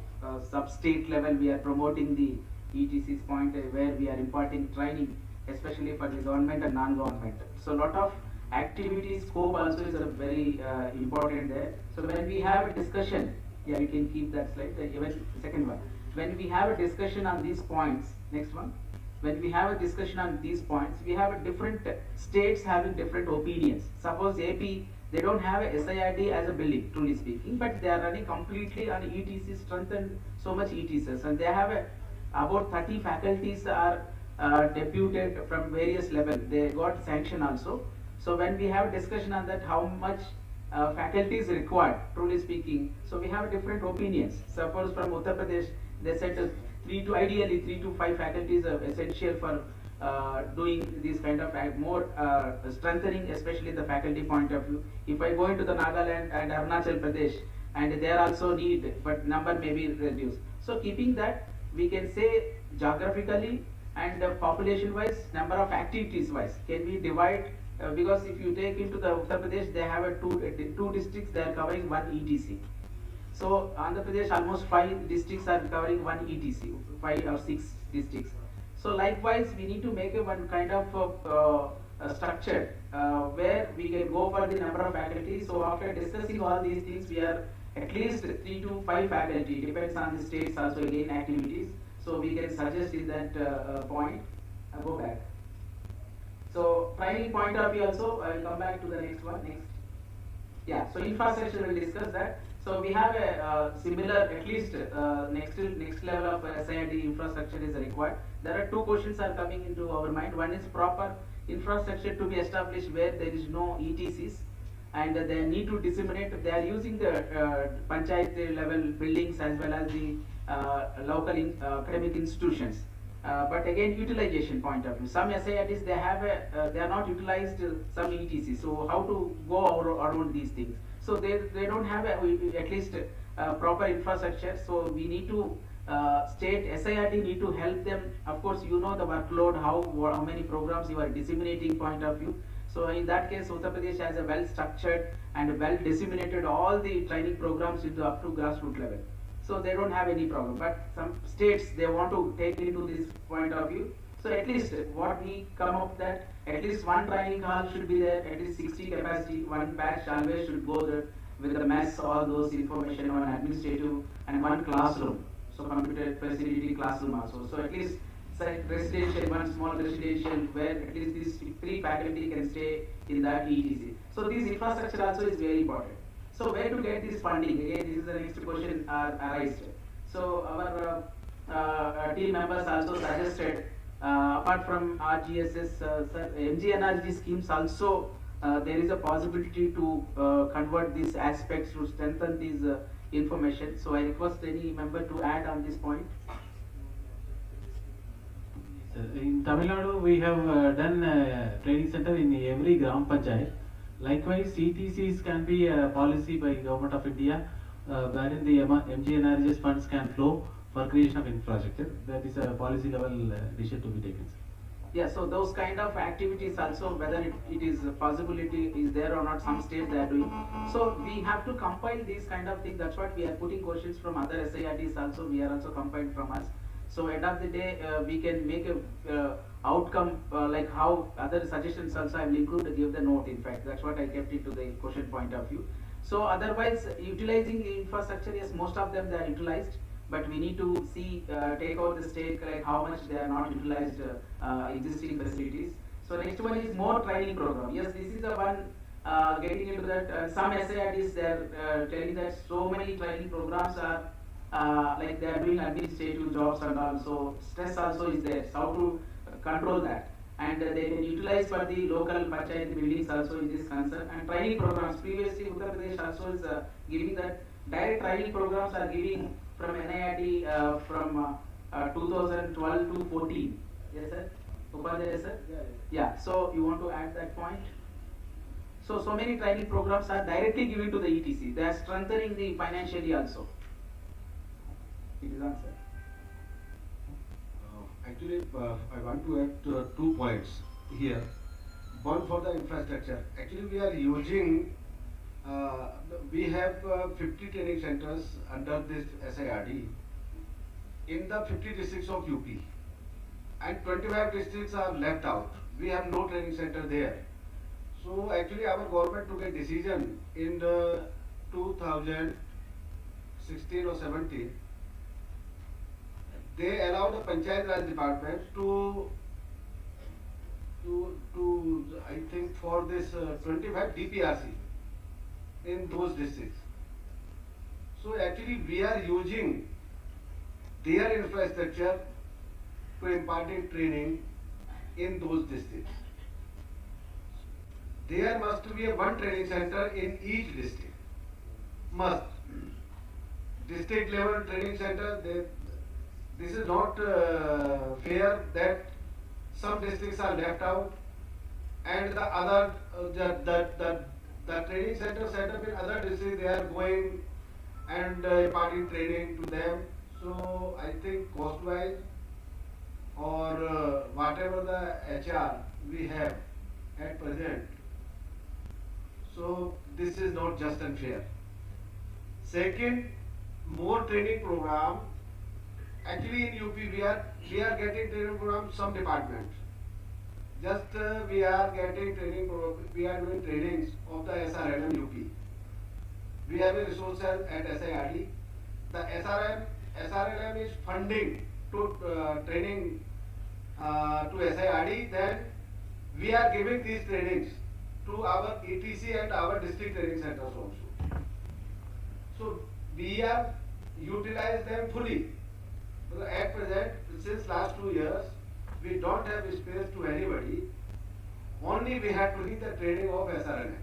sub-state level we are promoting the ETC's point where we are imparting training, especially for the government and non-government. So a lot of activity scope also is a very important there. So when we have a discussion, yeah, you can keep that slide, even second one. When we have a discussion on these points, next one. When we have a discussion on these points, we have different states having different opinions. Suppose AP, they don't have a SIRD as a building, truly speaking, but they are running completely on ETC, strengthened so much ETCs, and they have about 30 faculties are deputed from various levels. They got sanction also. So when we have a discussion on that, how much faculty is required, truly speaking, so we have different opinions. Suppose from Uttar Pradesh, they said ideally 3 to 5 faculties are essential for doing this kind of more strengthening, especially the faculty point of view. If I go into the Nagaland and Arunachal Pradesh, and there also need, but number may be reduced. So keeping that, we can say geographically and population wise, number of activities wise, can we divide, because if you take into the Uttar Pradesh, they have two districts, they are covering one ETC. So Andhra Pradesh, almost 5 districts are covering one ETC, 5 or 6 districts. So likewise, we need to make a one kind of structure where we can go for the number of faculty. So after discussing all these things, we are at least 3 to 5 faculty, depends on the states also again activities. So we can suggest in that point. Go back. So training point of view also, I will come back to the next one. Next. Yeah, so infrastructure will discuss that. So we have a similar, at least next level of SIRD infrastructure is required. There are 2 questions are coming into our mind. One is proper infrastructure to be established where there is no ETCs, and they need to disseminate. They are using the panchayat level buildings as well as the local academic institutions. But again, utilization point of view, some SIRDs they have they are not utilized some ETC. So how to go around these things? So they don't have at least proper infrastructure. So we need to state SIRD need to help them. Of course, you know the workload, how many programs you are disseminating point of view. So in that case, Uttar Pradesh has a well structured and well disseminated all the training programs into up to grassroots level. So they don't have any problem. But some states, they want to take into this point of view. So at least what we come up that at least one training hall should be there, at least 60 capacity, one batch always should go there with the mess, all those information on administrative, and one classroom. So computer facility classroom also. So at least residential, one small residential where at least these 3 faculty can stay in that ETC. So this infrastructure also is very important. So where to get this funding? Again, this is the next question arised. So our team members also suggested, apart from RGSS, MGNRG schemes also, there is a possibility to convert these aspects to strengthen these information. So I request any member to add on this point. In Tamil Nadu, we have done training center in every Gram Panchayat. Likewise, CTCs can be a policy by Government of India, wherein the MGNRGS funds can flow for creation of infrastructure. That is a policy level decision to be taken. Yeah, so those kind of activities also, whether it is a possibility is there or not, some states they are doing. So we have to compile these kind of things. That's what we are putting questions from other SIRDs also. We are also compiled from us. So end of the day, we can make a outcome like how other suggestions also I will include to give the note. In fact, that's what I kept it to the question point of view. So otherwise, utilizing the infrastructure, yes, most of them they are utilized. But we need to see, take out the stake, like how much they are not utilized existing facilities. So next one is more training program. Yes, this is the one getting into that. Some SIRDs they are telling that so many training programs are like they are doing administrative jobs and also stress also is there. So how to control that, and they can utilize for the local panchayat buildings also in this concern. And training programs previously Uttar Pradesh also is giving that direct training programs are giving from NIT from 2012 to 14. Yes, sir. Upadhyaya, sir. Yeah. So you want to add that point? So many training programs are directly given to the ETC. They are strengthening the financially also. It is answer. Actually, I want to add 2 points here. One for the infrastructure. Actually, we are using. We have 50 training centers under this SIRD in the 50 districts of UP, and 25 districts are left out. We have no training center there. So actually our government took a decision in the 2016 or 17. They allowed the Panchayat Raj department to I think for this 25 DPRC in those districts. So actually we are using their infrastructure to imparting training in those districts. There must be a one training center in each district. Must. District level training center, this is not fair that some districts are left out and the other the training center set up in other districts, they are going and imparting training to them. So I think cost wise or whatever the HR we have at present, so this is not just and fair. Second, more training program. Actually in UP we are getting training program some departments. Just we are getting training program, we are doing trainings of the SRM UP. We have a resource cell at SIRD. The SRLM is funding to training to SIRD. Then we are giving these trainings to our ETC and our district training centers also. So we have utilized them fully. At present, since last 2 years, we don't have space to anybody. Only we had to do the training of SRNM.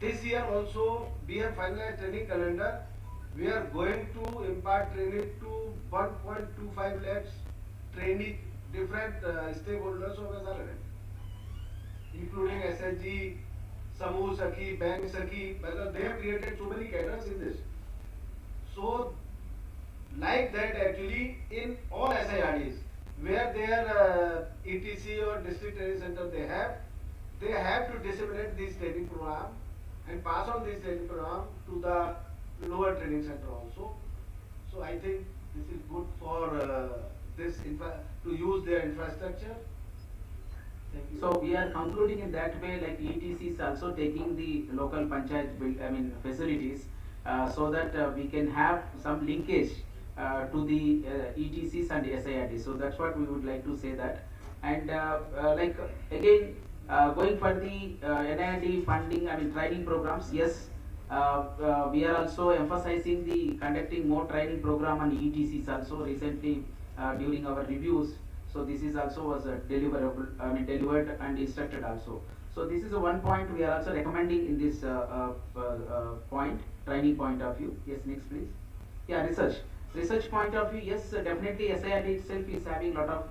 This year also, we have finalized training calendar. We are going to impart training to 1.25 lakhs trainee, different stakeholders of SRNM, including SSG, Samu Saki, Bank Saki, because they have created so many cadres in this. So, like that actually in all SIRDs, where their ETC or district training center they have to disseminate this training program and pass on this training program to the lower training center also. So I think this is good for to use their infrastructure. So we are concluding in that way, like ETC is also taking the local panchayat facilities so that we can have some linkage to the ETCs and SIRD. So that's what we would like to say that. And like again, going for the NIT funding, training programs, yes, we are also emphasizing the conducting more training program on ETCs also recently during our reviews. So this is also was deliverable, delivered and instructed also. So this is one point we are also recommending in this point, training point of view. Yes, next please. Yeah, research. research point of view, yes, definitely SIRD itself is having lot of,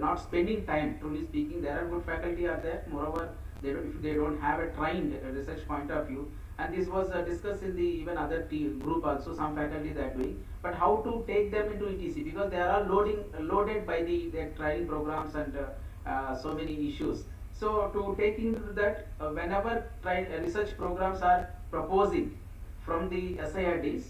not spending time. Truly speaking, there are good faculty are there. Moreover, if they don't have a trained research point of view, and this was discussed in the even other group also. Some faculty they are doing, but how to take them into ETC, because they are all loaded by their training programs and so many issues. So to take into that, whenever research programs are proposing from the SIRDs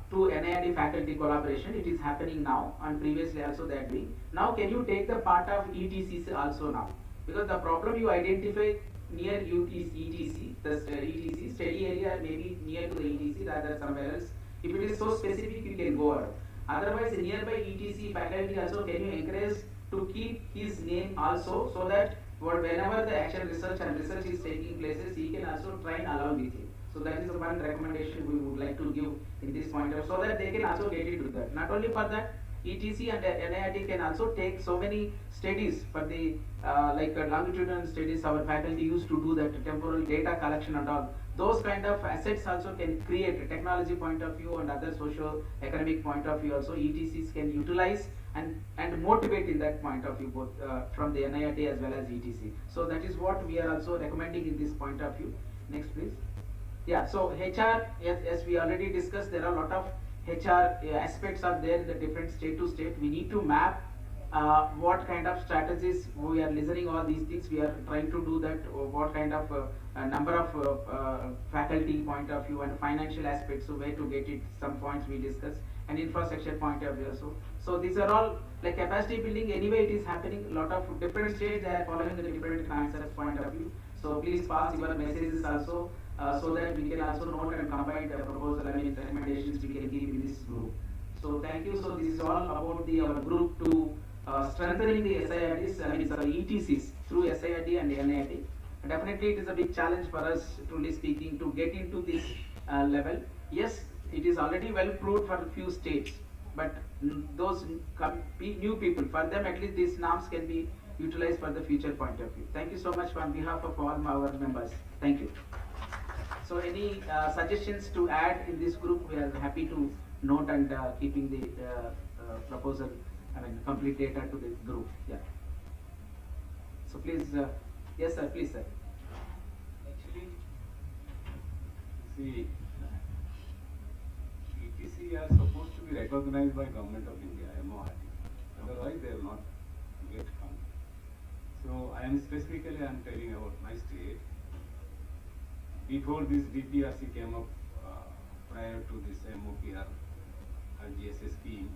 to NIRD faculty collaboration, it is happening now, and previously also they are doing. Now can you take the part of ETCs also now? Because the problem you identify near you is ETC, the ETC study area may be near to the ETC rather somewhere else. If it is so specific, you can go out. Otherwise, nearby ETC faculty also, can you encourage to keep his name also, so that whenever the action research and research is taking places, he can also train along with him. So that is one recommendation we would like to give in this point of, so that they can also get into that. Not only for that, ETC and NIRD can also take so many studies for the longitudinal studies. Our faculty used to do that, temporal data collection and all. Those kind of assets also can create a technology point of view and other socio economic point of view also. ETCs can utilize and motivate in that point of view, both from the NIRD as well as ETC. So that is what we are also recommending in this point of view. Next please. Yeah, so HR, as we already discussed, there are a lot of HR aspects are there in the different state to state. We need to map what kind of strategies we are listening all these things. We are trying to do that. What kind of number of faculty point of view and financial aspects. So where to get it. Some points we discussed, and infrastructure point of view also. So these are all like capacity building. Anyway, it is happening. A lot of different states they are following the different answers point of view. So please pass your messages also. So that we can also note and combine the proposal, recommendations we can give in this group. So thank you. So this is all about our group to strengthening the SIRDs, ETCs through SIRD and NIRD. Definitely it is a big challenge for us, truly speaking, to get into this level. Yes, it is already well proved for a few states, but those new people, for them at least these norms can be utilized for the future point of view. Thank you so much on behalf of all our members. Thank you. So any suggestions to add in this group, we are happy to note and keeping the proposal, complete data to the group. Yeah. So please, yes sir, please sir. Actually, see, ETC are supposed to be recognized by Government of India, MORD. Otherwise they will not get fund. So I am telling about my state. Before this DPRC came up, prior to this MOPR and GSS scheme,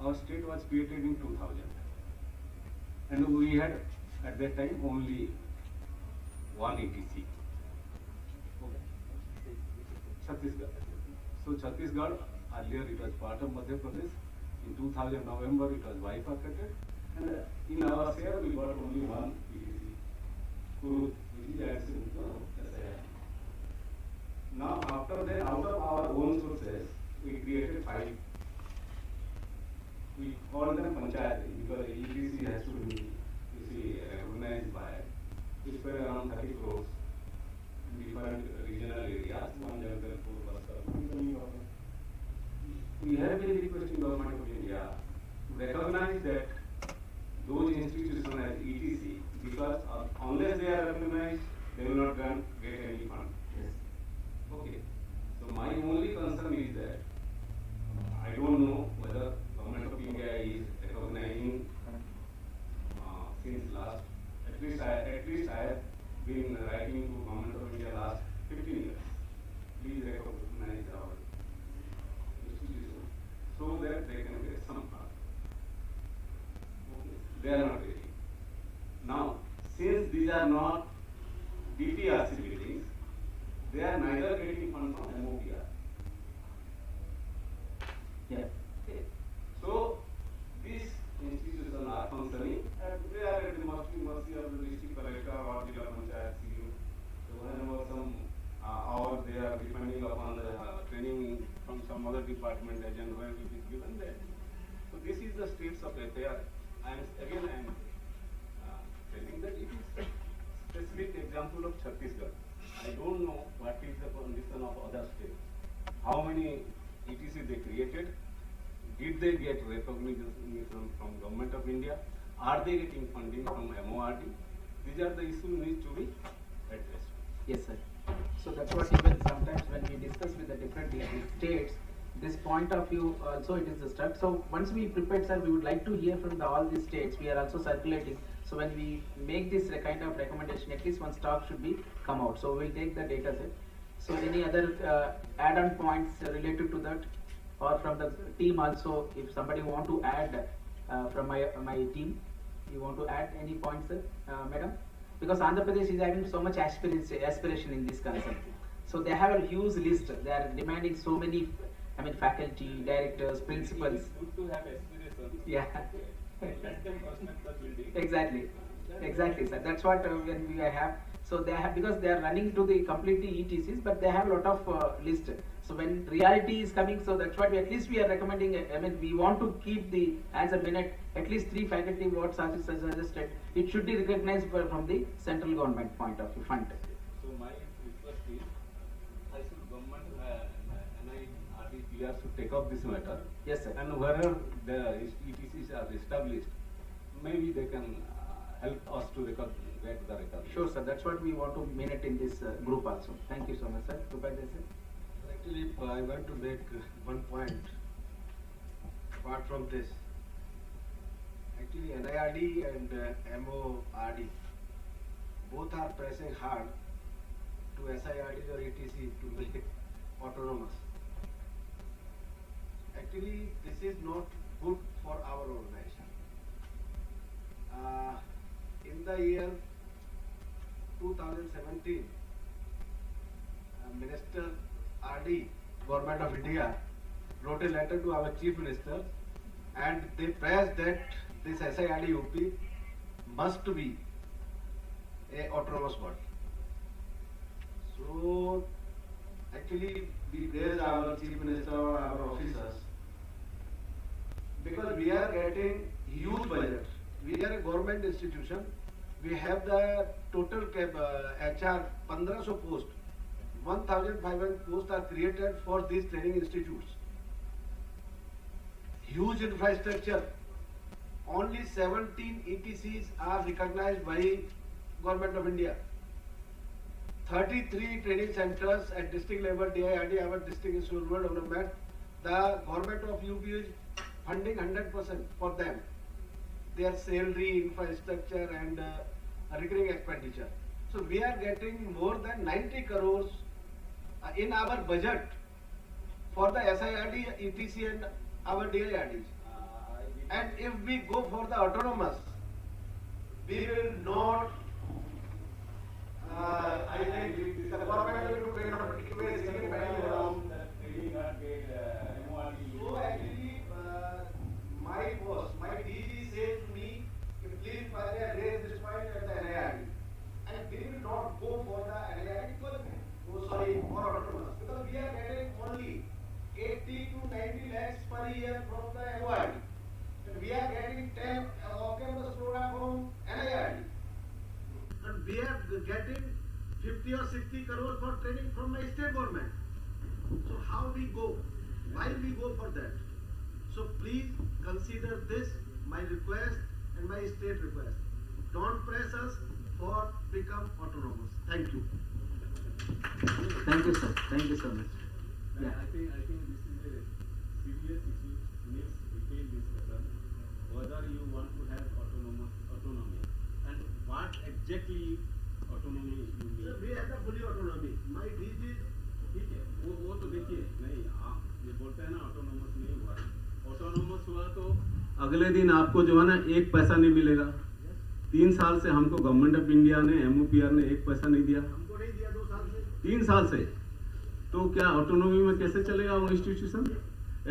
our state was created in 2000, and we had at that time only one ETC, Chhattisgarh. So Chhattisgarh, earlier it was part of Madhya Pradesh. In 2000 November it was bifurcated, and in our share we got only one ETC. Now after that, out of our own sources, we created 5. We call them panchayat because ETC has to be recognized by. We spend around 30 crores in different regional areas. We have been requesting Government of India to recognize that those institutions as ETC, because unless they are recognized, they will not get any fund. Yes. Okay. So my only concern is that I don't know whether Government of India is recognizing since last, at least I have been writing to Government of India last 15 years. Please recognize our institution so that they can get some fund. Okay. They are not getting. Now, since these are not DPRC buildings, they are neither getting fund from MOPR. Yeah. Okay. So these institutions are functioning, and they are at the mercy of the district collector or Jilla Panchayat CEO. So whenever or they are depending upon the training from some other department agent where it is given there. So this is the states of affairs. I am telling that it is specific example of Chhattisgarh. I don't know what is the condition of other states. How many Did they get recognition from Government of India? Are they getting funding from MORD? These are the issues need to be addressed. Yes, sir. So that's what even sometimes when we discuss with the different states, this point of view also it is stuck. So once we prepared, sir, we would like to hear from all these states. We are also circulating. So when we make this kind of recommendation, at least one stock should be come out. So we'll take the data set. So any other add-on points related to that, or from the team also, if somebody want to add from my team, you want to add any points, sir, madam? Because Andhra Pradesh is having so much aspiration in this concern. So they have a huge list. They are demanding so many, faculty, directors, principals. It's good to have aspirations. Yeah. Let them construct the building. Exactly, sir. That's what when we have. So they have, because they are running to the completely ETCs, but they have a lot of list. So when reality is coming, so that's what at least we are recommending. We want to keep the as a minute at least 3 faculty what suggested. It should be recognized from the central government point of view fund. So my request is, I should government RD&PR should take up this matter. Yes, sir. And wherever the ETCs are established, maybe they can help us to get the recognition. Sure, sir. That's what we want to minute in this group also. Thank you so much, sir. Actually, I want to make one point apart from this. Actually, NIRD and MORD both are pressing hard to SIRDs or ETC to make it autonomous. Actually, this is not good for our organization. In the year 2017, Minister RD, Government of India, wrote a letter to our Chief Minister and they pressed that this SIRD UP must be a autonomous body. So actually we praise our Chief Minister or our officers because we are getting huge budget. We are a government institution. We have the total HR 1500 posts. 1,500 posts are created for these training institutes. Huge infrastructure. Only 17 ETCs are recognized by Government of India. 33 training centers at district level, DIRD, our district is rural development. The Government of UP is funding 100% for them. Their salary, infrastructure and recurring expenditure. So we are getting more than 90 crores in our budget for the SIRD, ETC and our DIRDs. And if we go for the autonomous, we will not, I think the government will pay not significant value around so actually, my boss, my DG said to me, please raise this point at the NIRD. And we will not go for the NIRD because, for autonomous. Because we are getting only 80 to 90 lakhs per year from the MORD. And we are getting 10 off-campus program from NIRD. And we are getting 50 or 60 crores for training from my state government. So how we go? Why we go for that? So please consider this my request and my state request. Don't press us for become autonomous. Thank you. Thank you, sir. Thank you so much. Yeah. I think this is a serious issue. Needs detailed discussion. Whether you want to have autonomy and what exactly autonomy you mean. Sir, we have the fully autonomy. My DG ठीक है वो तो देखिए नहीं आप ये बोलते हैं ना ऑटोनोमस नहीं हुआ ऑटोनोमस हुआ तो अगले दिन आपको जो है ना 1 पैसा नहीं मिलेगा 3 साल से हमको गवर्नमेंट ऑफ इंडिया ने MOPR ने 1 पैसा नहीं दिया हमको नहीं दिया 2 साल से 3 साल से तो क्या ऑटोनोमी में कैसे चलेगा वो institution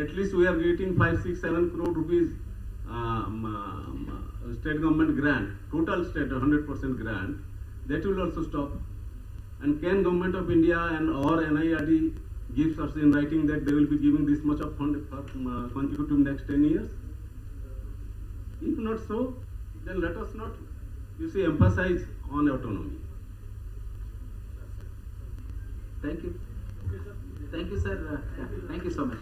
at least we are getting 5, 6, 7 crore rupees state government grant total state 100% grant that will also stop. And can Government of India and or NIRD gives us in writing that they will be giving this much of fund for consecutive next 10 years? If not so, then let us not, emphasize on autonomy. Thank you. Thank you, sir. Thank you so much.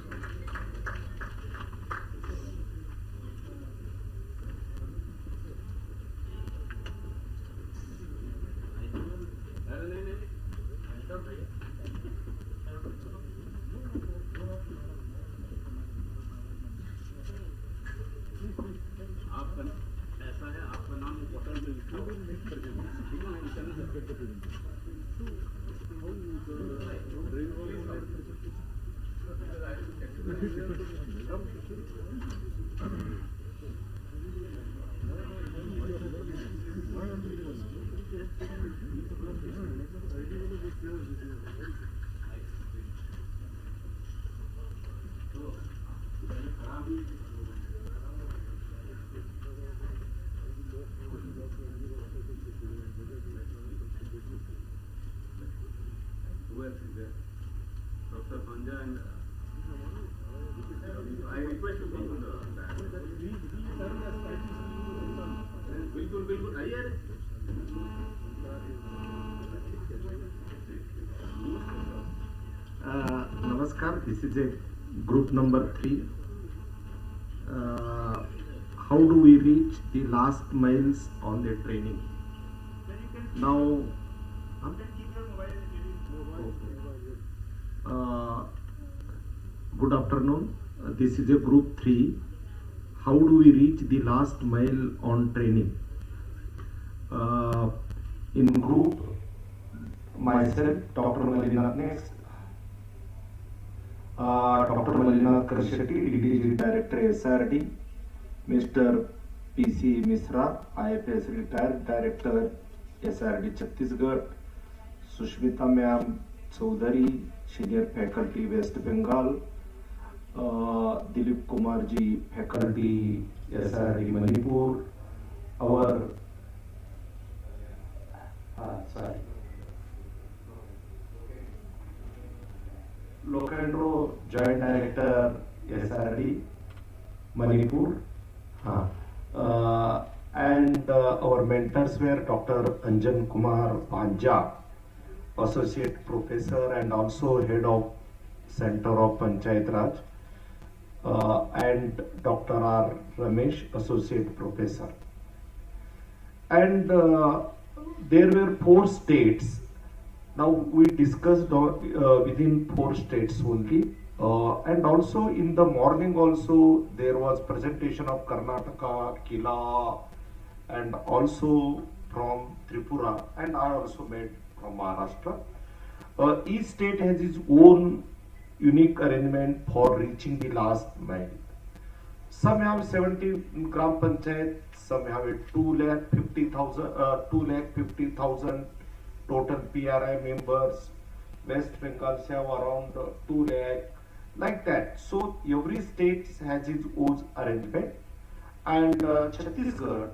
Who else is there? Dr. Panja and I request you come to the back. बिल्कुल आइए Namaskar, this is a group number 3. How do we reach the last miles on the training? Now, good afternoon. This is a group 3. How do we reach the last mile on training? In group, myself, Dr. Malinath next. Dr. Malinath Karshetti, DDG Director SRD, Mr. PC Misra, IFS Retired Director SRD Chhattisgarh, Sushmita Ma'am Chaudhary, Senior Faculty West Bengal, Dilip Kumar ji, Faculty SRD Manipur, our Lokandro Joint Director SRD Manipur, and our mentors were Dr. Anjan Kumar Panja, Associate Professor and also Head of Center of Panchayat Raj, and Dr. R. Ramesh, Associate Professor. And there were 4 states. Now we discussed within 4 states only, and also in the morning also there was presentation of Karnataka, Kila, and also from Tripura, and I also made from Maharashtra. Each state has its own unique arrangement for reaching the last mile. Some have 70 gram panchayat, some have a 2,50,000 total PRI members. West Bengal have around 2 lakh, like that. So every state has its own arrangement, and Chhattisgarh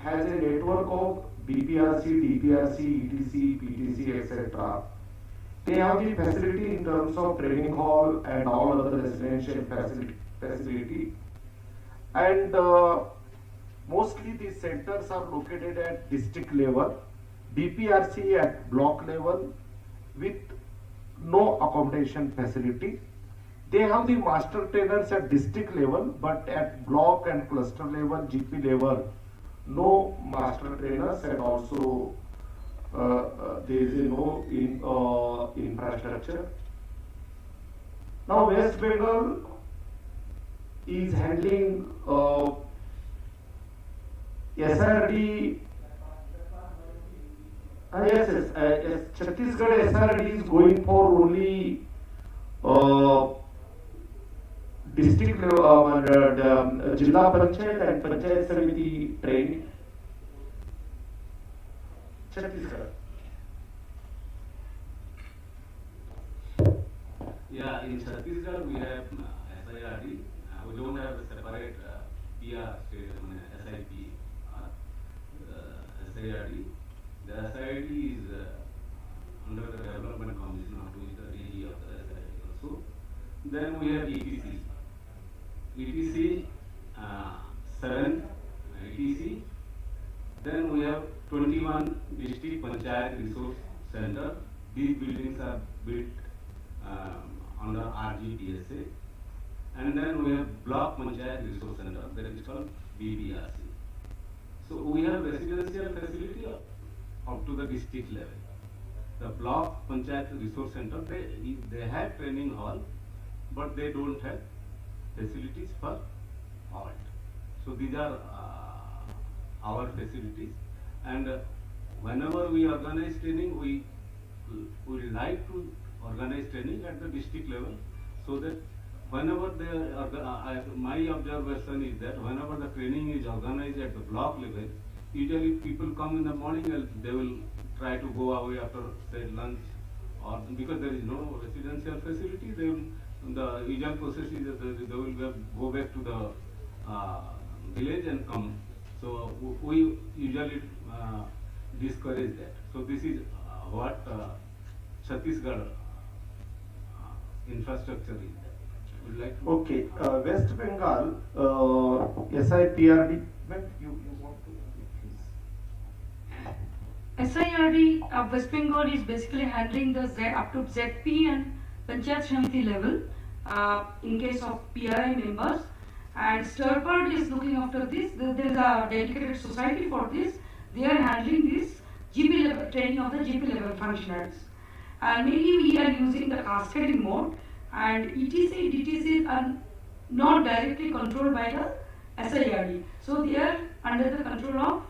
has a network of BPRC, DPRC, ETC, PTC, etc. They have the facility in terms of training hall and all other residential facility. And mostly these centers are located at district level, DPRC at block level with no accommodation facility. They have the master trainers at district level, but at block and cluster level, GP level, no master trainers, and also there is no infrastructure. Now West Bengal is handling SRD. Yes, Chhattisgarh SRD is going for only district level, Jilla Panchayat and Panchayat Samiti training. Chhattisgarh. Yeah, in Chhattisgarh we have SIRD. We don't have a separate PR SIP SIRD. The SIRD is under the Development Commission, who is the DG of the SIRD also. Then we have ETC. ETC 7 ETC. Then we have 21 district panchayat resource center. These buildings are built under RD&PSA. And then we have block panchayat resource center, that is called BBRC. So we have residential facility up to the district level. The block panchayat resource center, they have training hall, but they don't have facilities for halt. So these are our facilities. And whenever we organize training, we like to organize training at the district level, so that whenever my observation is that whenever the training is organized at the block level, usually people come in the morning and they will try to go away after say lunch, or because there is no residential facility, the usual process is that they will go back to the village and come. So we usually discourage that. So this is what Chhattisgarh infrastructure is. Would like to Okay, West Bengal, SIPRD, you want to please? SIRD of West Bengal is basically handling the up to ZP and Panchayat Shamiti level in case of PRI members, and SIRD&PR is looking after this. There is a dedicated society for this. They are handling this GP level training of the GP level functionaries. And mainly we are using the cascading mode, and ETC, DTC are not directly controlled by the SIRD. So they are under the control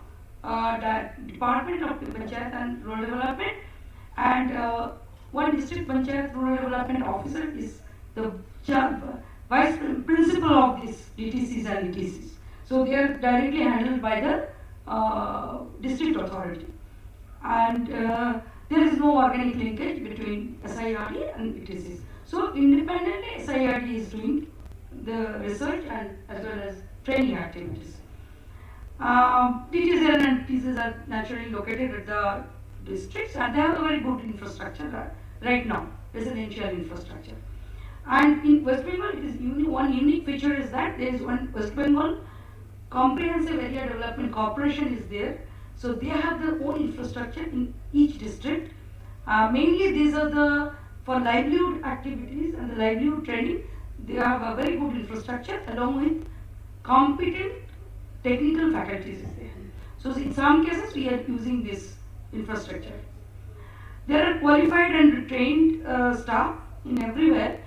of the Department of Panchayat and Rural Development, and one district Panchayat Rural Development officer is the vice principal of these DTCs and ETCs. So they are directly handled by the district authority, and there is no organic linkage between SIRD and ETCs. So independently SIRD is doing the research and as well as training activities. DTCs and PCs are naturally located at the districts, and they have a very good infrastructure right now, residential infrastructure. And in West Bengal, it is one unique feature is that there is one West Bengal Comprehensive Area Development Corporation is there. So they have their own infrastructure in each district. Mainly these are for livelihood activities and the livelihood training. They have a very good infrastructure along with competent technical faculties is there. So in some cases we are using this infrastructure. There are qualified and trained staff in everywhere.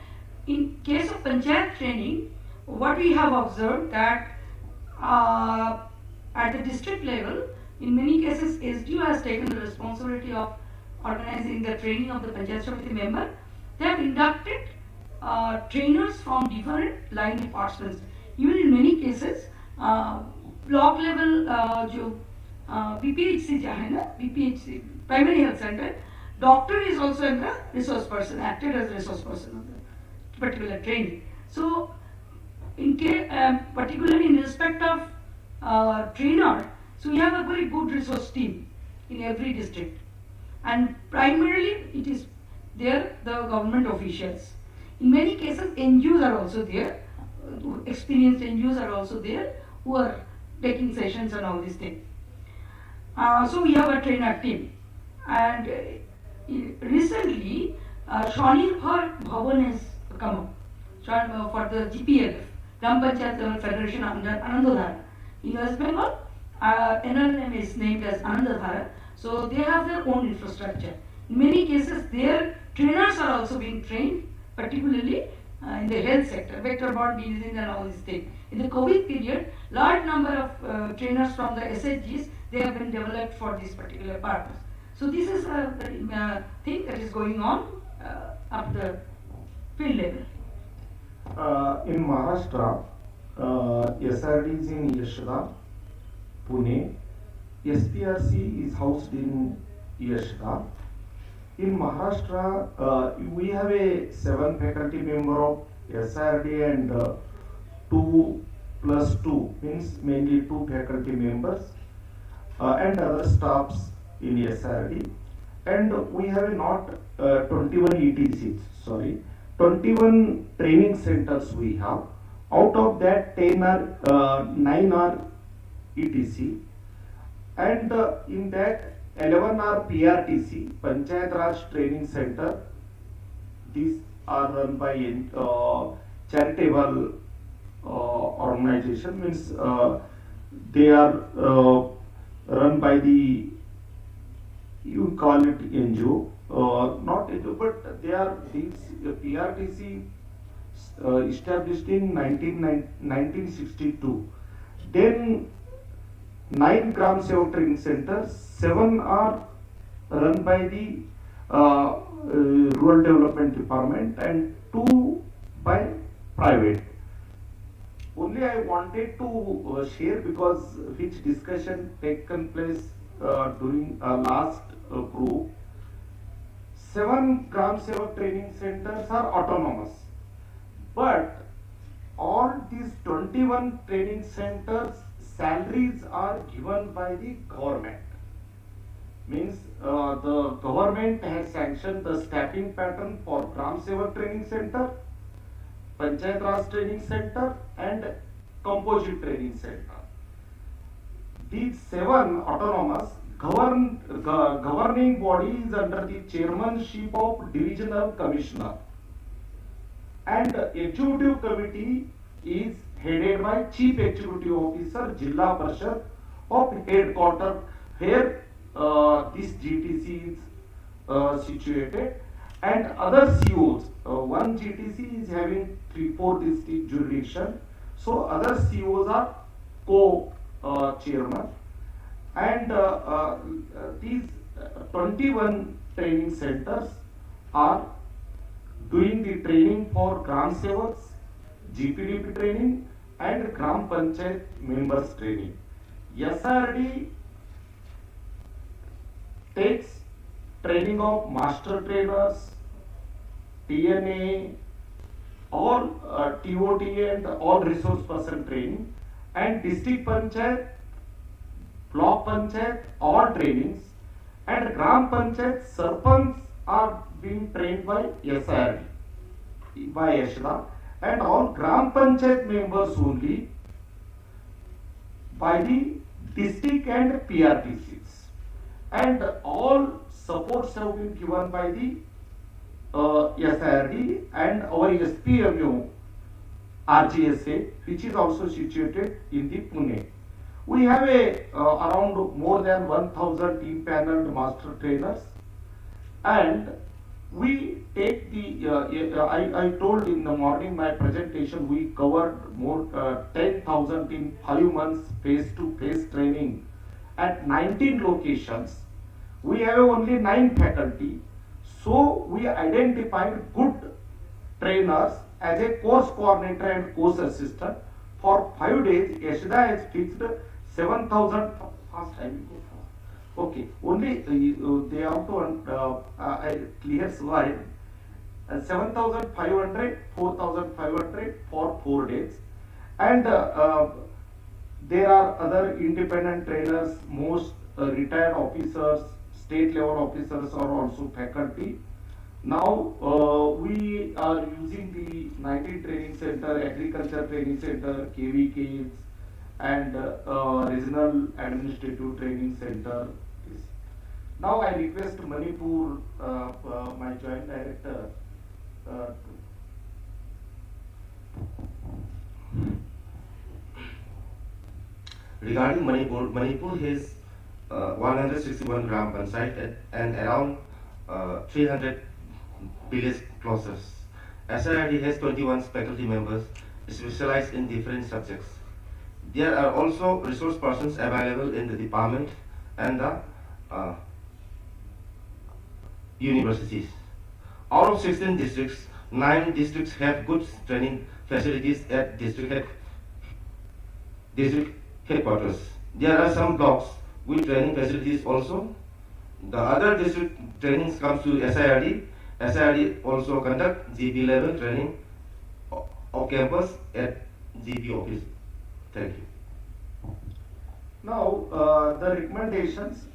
In case of Panchayat training, what we have observed that at the district level, in many cases SDU has taken the responsibility of organizing the training of the Panchayat Samiti member. They have inducted trainers from different line departments. Even in many cases, block level PPHC PPHC primary health center, doctor is also in the resource person, acted as resource person of the particular training. So in case, particularly in respect of trainer, so we have a very good resource team in every district, and primarily it is there the government officials. In many cases NGOs are also there, experienced NGOs are also there who are taking sessions and all these things. So we have a trainer team, and recently Swanirbhar Bhavan has come up for the GPLF, Gram Panchayat Level Federation under Anandadhara. In West Bengal, NRM is named as Anandadhara, so they have their own infrastructure. In many cases, their trainers are also being trained, particularly in the health sector, vector-borne diseases and all these things. In the COVID period, large number of trainers from the SHGs, they have been developed for this particular purpose. So this is a thing that is going on up the field level. In Maharashtra, SRD is in Yashda, Pune. SPRC is housed in Yashda. In Maharashtra, we have a 7 faculty member of SRD and 2 plus 2 means mainly 2 faculty members and other staffs in SRD. And we have not 21 ETCs, sorry, 21 training centers we have. Out of that, 9 are ETC, and in that 11 are PRTC, Panchayat Raj Training Center. These are run by charitable organization, means they are run by the, you call it NGO, not NGO, but they are these PRTC established in 1962. Then 9 Gram Sevak training centers, 7 are run by the Rural Development Department and 2 by private. Only I wanted to share because which discussion taken place during last group. 7 Gram Sevak training centers are autonomous, but all these 21 training centers salaries are given by the government. Means the government has sanctioned the staffing pattern for Gram Sevak training center, Panchayat Raj training center and composite training center. These 7 autonomous governing body is under the chairmanship of divisional commissioner, and executive committee is headed by chief executive officer Jilla Parishad of headquarter where this GTC is situated, and other COs. One GTC is having 3-4 district jurisdiction, so other COs are co-chairman, and these 21 training centers are doing the training for Gram Sevaks, GPDP training and Gram Panchayat members training. SIRD takes training of master trainers, TNA, all TOT and all resource person training, and district panchayat, block panchayat, all trainings, and Gram Panchayat Sarpanch are being trained by SIRD, by Yashda, and all Gram Panchayat members only by the district and PRTCs, and all supports have been given by the SIRD and our SPMU RGSA, which is also situated in the Pune. We have a around more than 1,000 team paneled master trainers, and we take the I told in the morning my presentation we covered more 10,000 in 5 months face-to-face training at 19 locations. We have only 9 faculty, so we identified good trainers as a course coordinator and course assistant. For 5 days, Yashda has fixed 7,000. Fast, I will go fast. Okay, only they have to clear slide. 7,500, 4,500 for 4 days, and there are other independent trainers. Most retired officers, state level officers are also faculty. Now we are using the 19 training center, agriculture training center, KVKs, and regional administrative training center. Now I request Manipur, my joint director, regarding Manipur has 161 gram panchayat and around 300 village clusters. SIRD has 21 faculty members specialized in different subjects. There are also resource persons available in the department and the universities. Out of 16 districts, 9 districts have good training facilities at district headquarters. There are some blocks with training facilities also. The other district trainings comes to SIRD. SIRD also conduct GP level training of campus at GP office. Thank you. Now the recommendations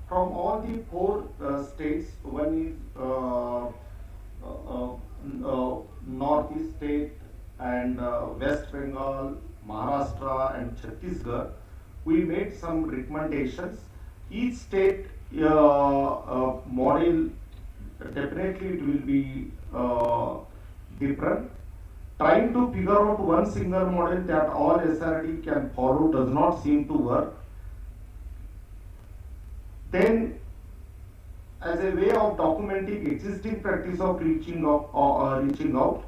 from all the 4 states. One is Northeast state and West Bengal, Maharashtra and Chhattisgarh. We made some recommendations. Each state model definitely it will be different. Trying to figure out one single model that all SRD can follow does not seem to work. Then, as a way of documenting existing practice of reaching out,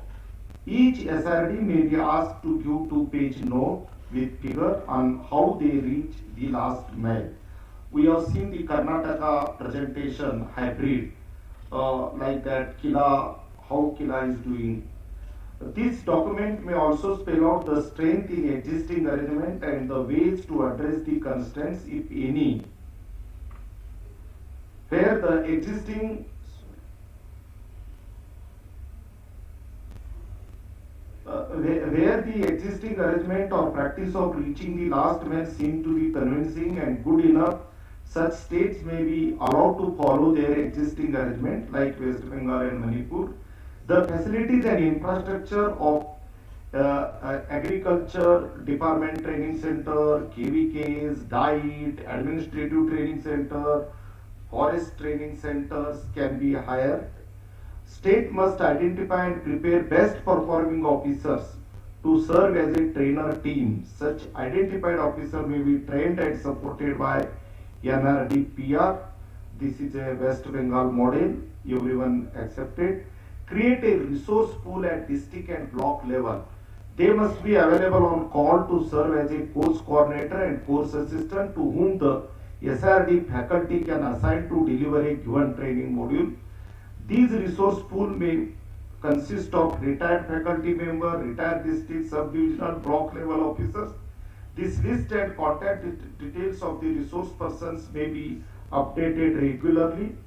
each SRD may be asked to give 2-page note with figure on how they reach the last mile. We have seen the Karnataka presentation hybrid, like that Kila, how Kila is doing. This document may also spell out the strength in existing arrangement and the ways to address the constraints, if any, where the existing where the existing arrangement or practice of reaching the last mile seem to be convincing and good enough, such states may be allowed to follow their existing arrangement, like West Bengal and Manipur. The facilities and infrastructure of agriculture department training center, KVKs, diet, administrative training center, forest training centers can be hired. State must identify and prepare best performing officers to serve as a trainer team. Such identified officer may be trained and supported by RD&PR. This is a West Bengal model, everyone accepted. Create a resource pool at district and block level. They must be available on call to serve as a course coordinator and course assistant to whom the SRD faculty can assign to deliver a given training module. These resource pool may consist of retired faculty member, retired district, sub-divisional, block level officers. This list and contact details of the resource persons may be updated regularly.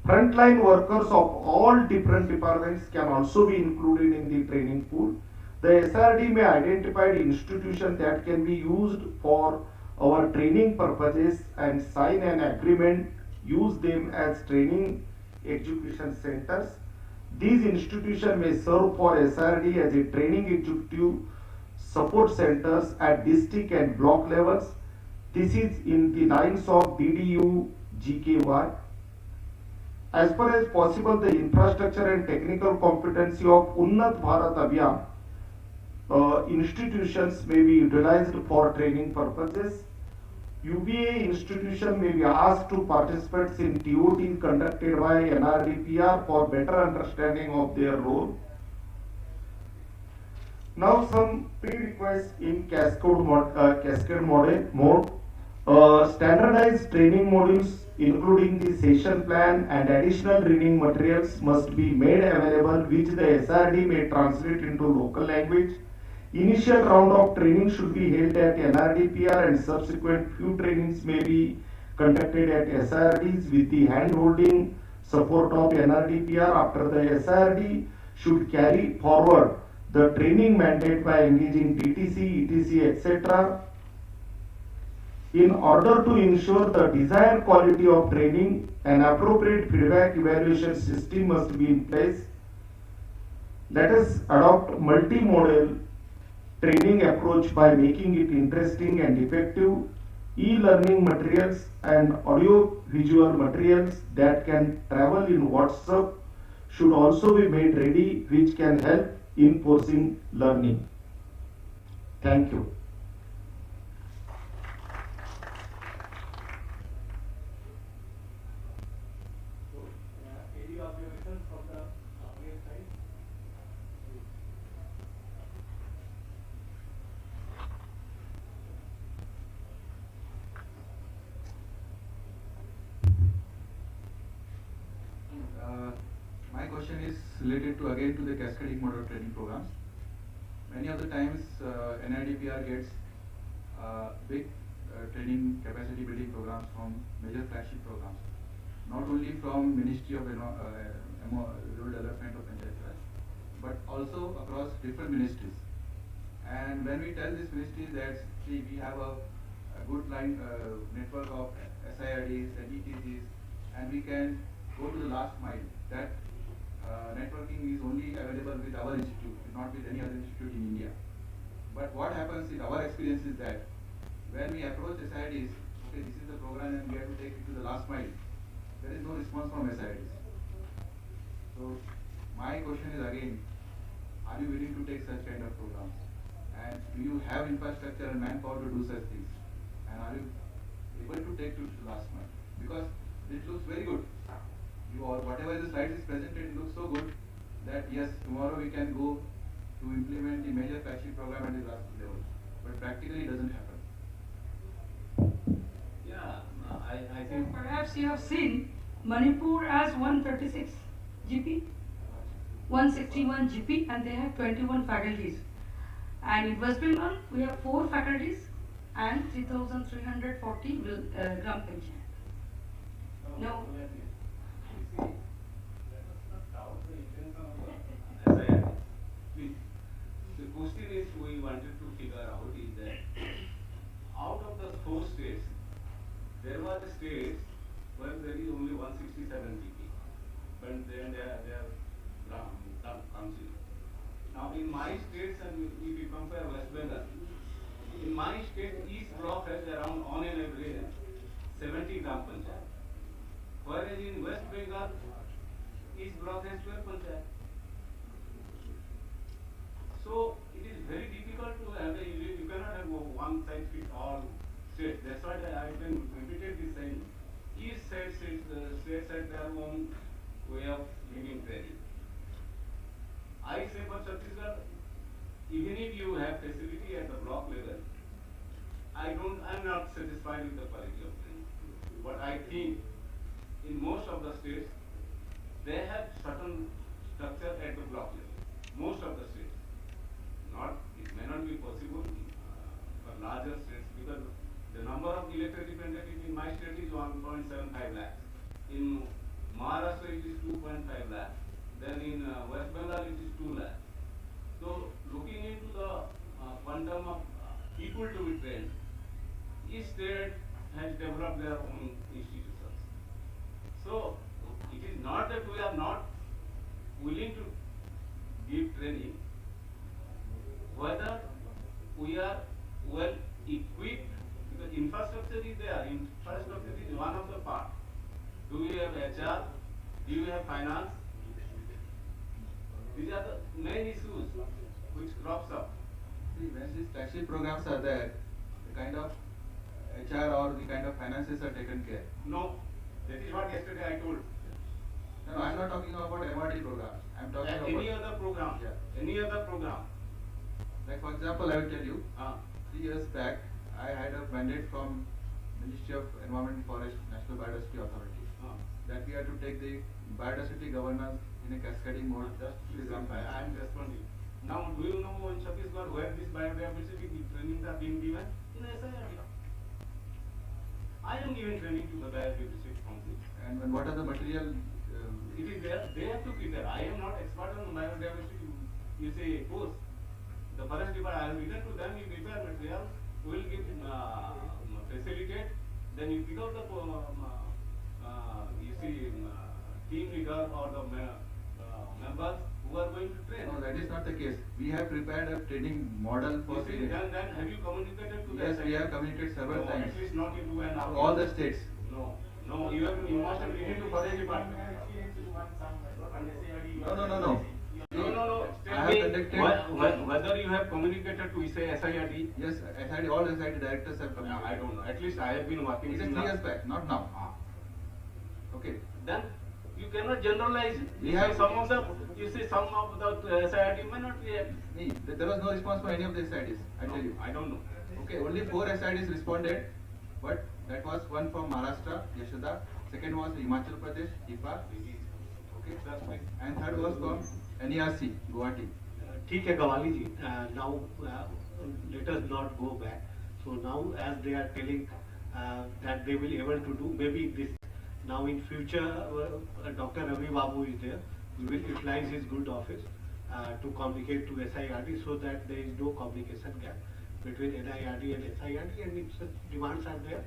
Frontline workers of all different departments can also be included in the training pool. The SRD may identify the institution that can be used for our training purposes and sign an agreement, use them as training execution centers. These institutions may serve for SRD as a training executive support centers at district and block levels. This is in the lines of DDU GKY. As far as possible, the infrastructure and technical competency of Unnat Bharat Abhiyan institutions may be utilized for training purposes. UBA institution may be asked to participate in TOT conducted by RD&PR for better understanding of their role. Now some prerequisites in cascade mode. Standardized training modules including the session plan and additional reading materials must be made available, which the SRD may translate into local language. Initial round of training should be held at RD&PR and subsequent few trainings may be conducted at SRDs with the hand-holding support of RD&PR. After the SRD should carry forward the training mandate by engaging DTC, ETC, etc. In order to ensure the desired quality of training, an appropriate feedback evaluation system must be in place. Let us adopt multimodal training approach by making it interesting and effective. E-learning materials and audio-visual materials that can travel in WhatsApp should also be made ready, which can help in forcing learning. Thank you. Any observations from the audience side? My question is related to again to the cascading model training programs. Many of the times NIDPR gets big training capacity building programs from major flagship programs, not only from Ministry of Rural Development of Panchayat Raj, but also across different ministries. And when we tell this ministry that see, we have a good line network of SIRDs and ETCs, and we can go to the last mile, that networking is only available with our institute, not with any other institute in India. But what happens in our experience is that when we approach SIRDs, okay, this is the program and we have to take it to the last mile, there is no response from SIRDs. So my question is again, are you willing to take such kind of programs? And do you have infrastructure and manpower to do such things? And are you able to take to the last mile? Because it looks very good. You or whatever the slides is presented, it looks so good that yes, tomorrow we can go to implement the major flagship program at the grassroots level, but practically it doesn't happen. Yeah, I So think perhaps you have seen Manipur as 136 GP, 161 GP, and they have 21 faculties. And in West Bengal, we have 4 faculties and 3,340 Gram Panchayat. No. Please. The question is we wanted to figure out is that out of the 4 states, there were states where there is only 167 GP, but then they are council. Now in my states, and if you compare West Bengal, in my state each block has around on an average 70 Gram Panchayat, whereas in West Bengal each block has 12 Panchayat. So it is very difficult to have you cannot have one size fits all states. That's why I have been repeated this saying. Each state states have their own way of giving training. I say for Chhattisgarh, even if you have facility at the block level, I'm not satisfied with the quality of training. But I think in most of the states, they have certain structure at the block level. Most of the states. It may not be possible for larger states because the number of elected representatives in my state is 1.75 lakhs. In Maharashtra it is 2.5 lakhs. Then in West Bengal it is 2 lakhs. So looking into the quantum of people to be trained, each state has developed their own institutions. So it is not that we are not willing to give training, whether we are well equipped, because infrastructure is there. Infrastructure is one of the parts. Do we have HR? Do we have finance? These are the main issues which crops up. See, when these flagship programs are there, the kind of HR or the kind of finances are taken care. No, that is what yesterday I told. No, I'm not talking about MRD programs. I'm talking about any other program. Yeah. Any other program. Like for example, I will tell you, 3 years back, I had a mandate from Ministry of Environment and Forest, National Biodiversity Authority, that we had to take the biodiversity governance in a cascading mode. I am responding. Now, do you know in Chhattisgarh where this biodiversity trainings are being given? In SIRD. I am giving training to the biodiversity council. And what are the material? It is there. They have to prepare. I am not expert on biodiversity. You say post. The forest department, I have written to them, you prepare material, we will give facilitate, then you pick out the team leader or the members who are going to train. No, that is not the case. We have prepared a training model for then have you communicated to Yes, them? we have communicated several times. At least not into an hour. All the states. No, you must have written to forest department. No. No. I have conducted. Whether you have communicated to SIRD? Yes, SIRD, all SIRD directors have communicated. I don't know. At least I have been working. It is 3 years back, not now. Okay. Then you cannot generalize. We have some of the SIRD may not react. There was no response for any of the SIRDs. I tell you. I don't know. Okay, only 4 SIRDs responded, but that was one from Maharashtra, Yashoda. Second was Himachal Pradesh, IPA. Okay, and third was from NERC, Guwahati. ठीक है गवाली जी, now let us not go back. So now as they are telling that they will be able to do, maybe this now in future Dr. Ravi Babu is there, we will utilize his good office to communicate to SIRD so that there is no communication gap between NIRD and SIRD, and if such demands are there,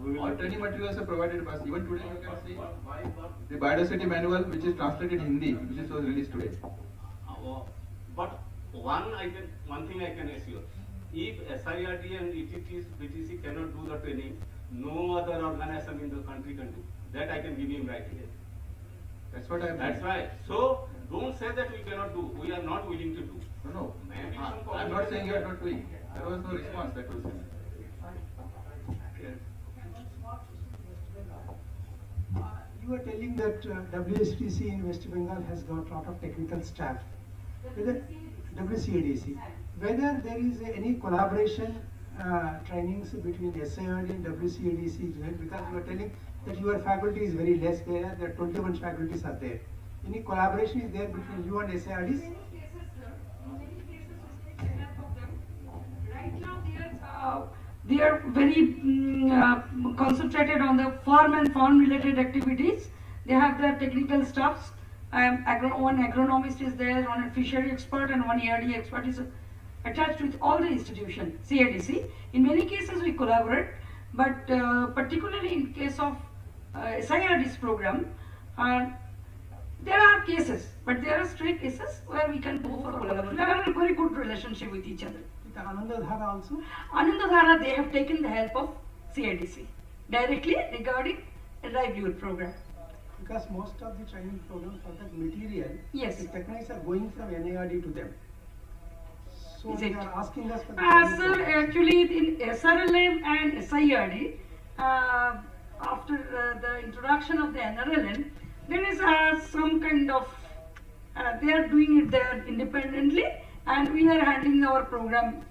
we will... All training materials are provided by us. Even today you can see the biodiversity manual which is translated in Hindi, which is was released today. But one thing I can assure, if SIRD and BTC cannot do the training, no other organization in the country can do. That I can give him right here. That's what I am That's right. So don't say that we cannot do. We are not willing to do. No. I'm not saying you are not doing. There was no response. That was it. You were telling that WSTC in West Bengal has got a lot of technical staff. WCADC. Whether there is any collaboration trainings between SIRD and WCADC, because you are telling that your faculty is very less, there are 21 faculties are there. Any collaboration is there between you and SIRDs? Right now they are very concentrated on the farm and farm related activities. They have their technical staffs. One agronomist is there, one fishery expert and one ARD expert is attached with all the institution, CADC. In many cases we collaborate, but particularly in case of SIRD's program, there are cases, but there are stray cases where we can go for collaboration. We have a very good relationship with each other. With Anandadhara also? Anandadhara, they have taken the help of CIDC directly regarding a livelihood program. Because most of the training programs for that material, yes, the techniques are going from NIRD to them. So they are asking us for the sir, actually in SRLM and SIRD, after the introduction of the NRLM, there is some kind of, they are doing it there independently and we are handling our program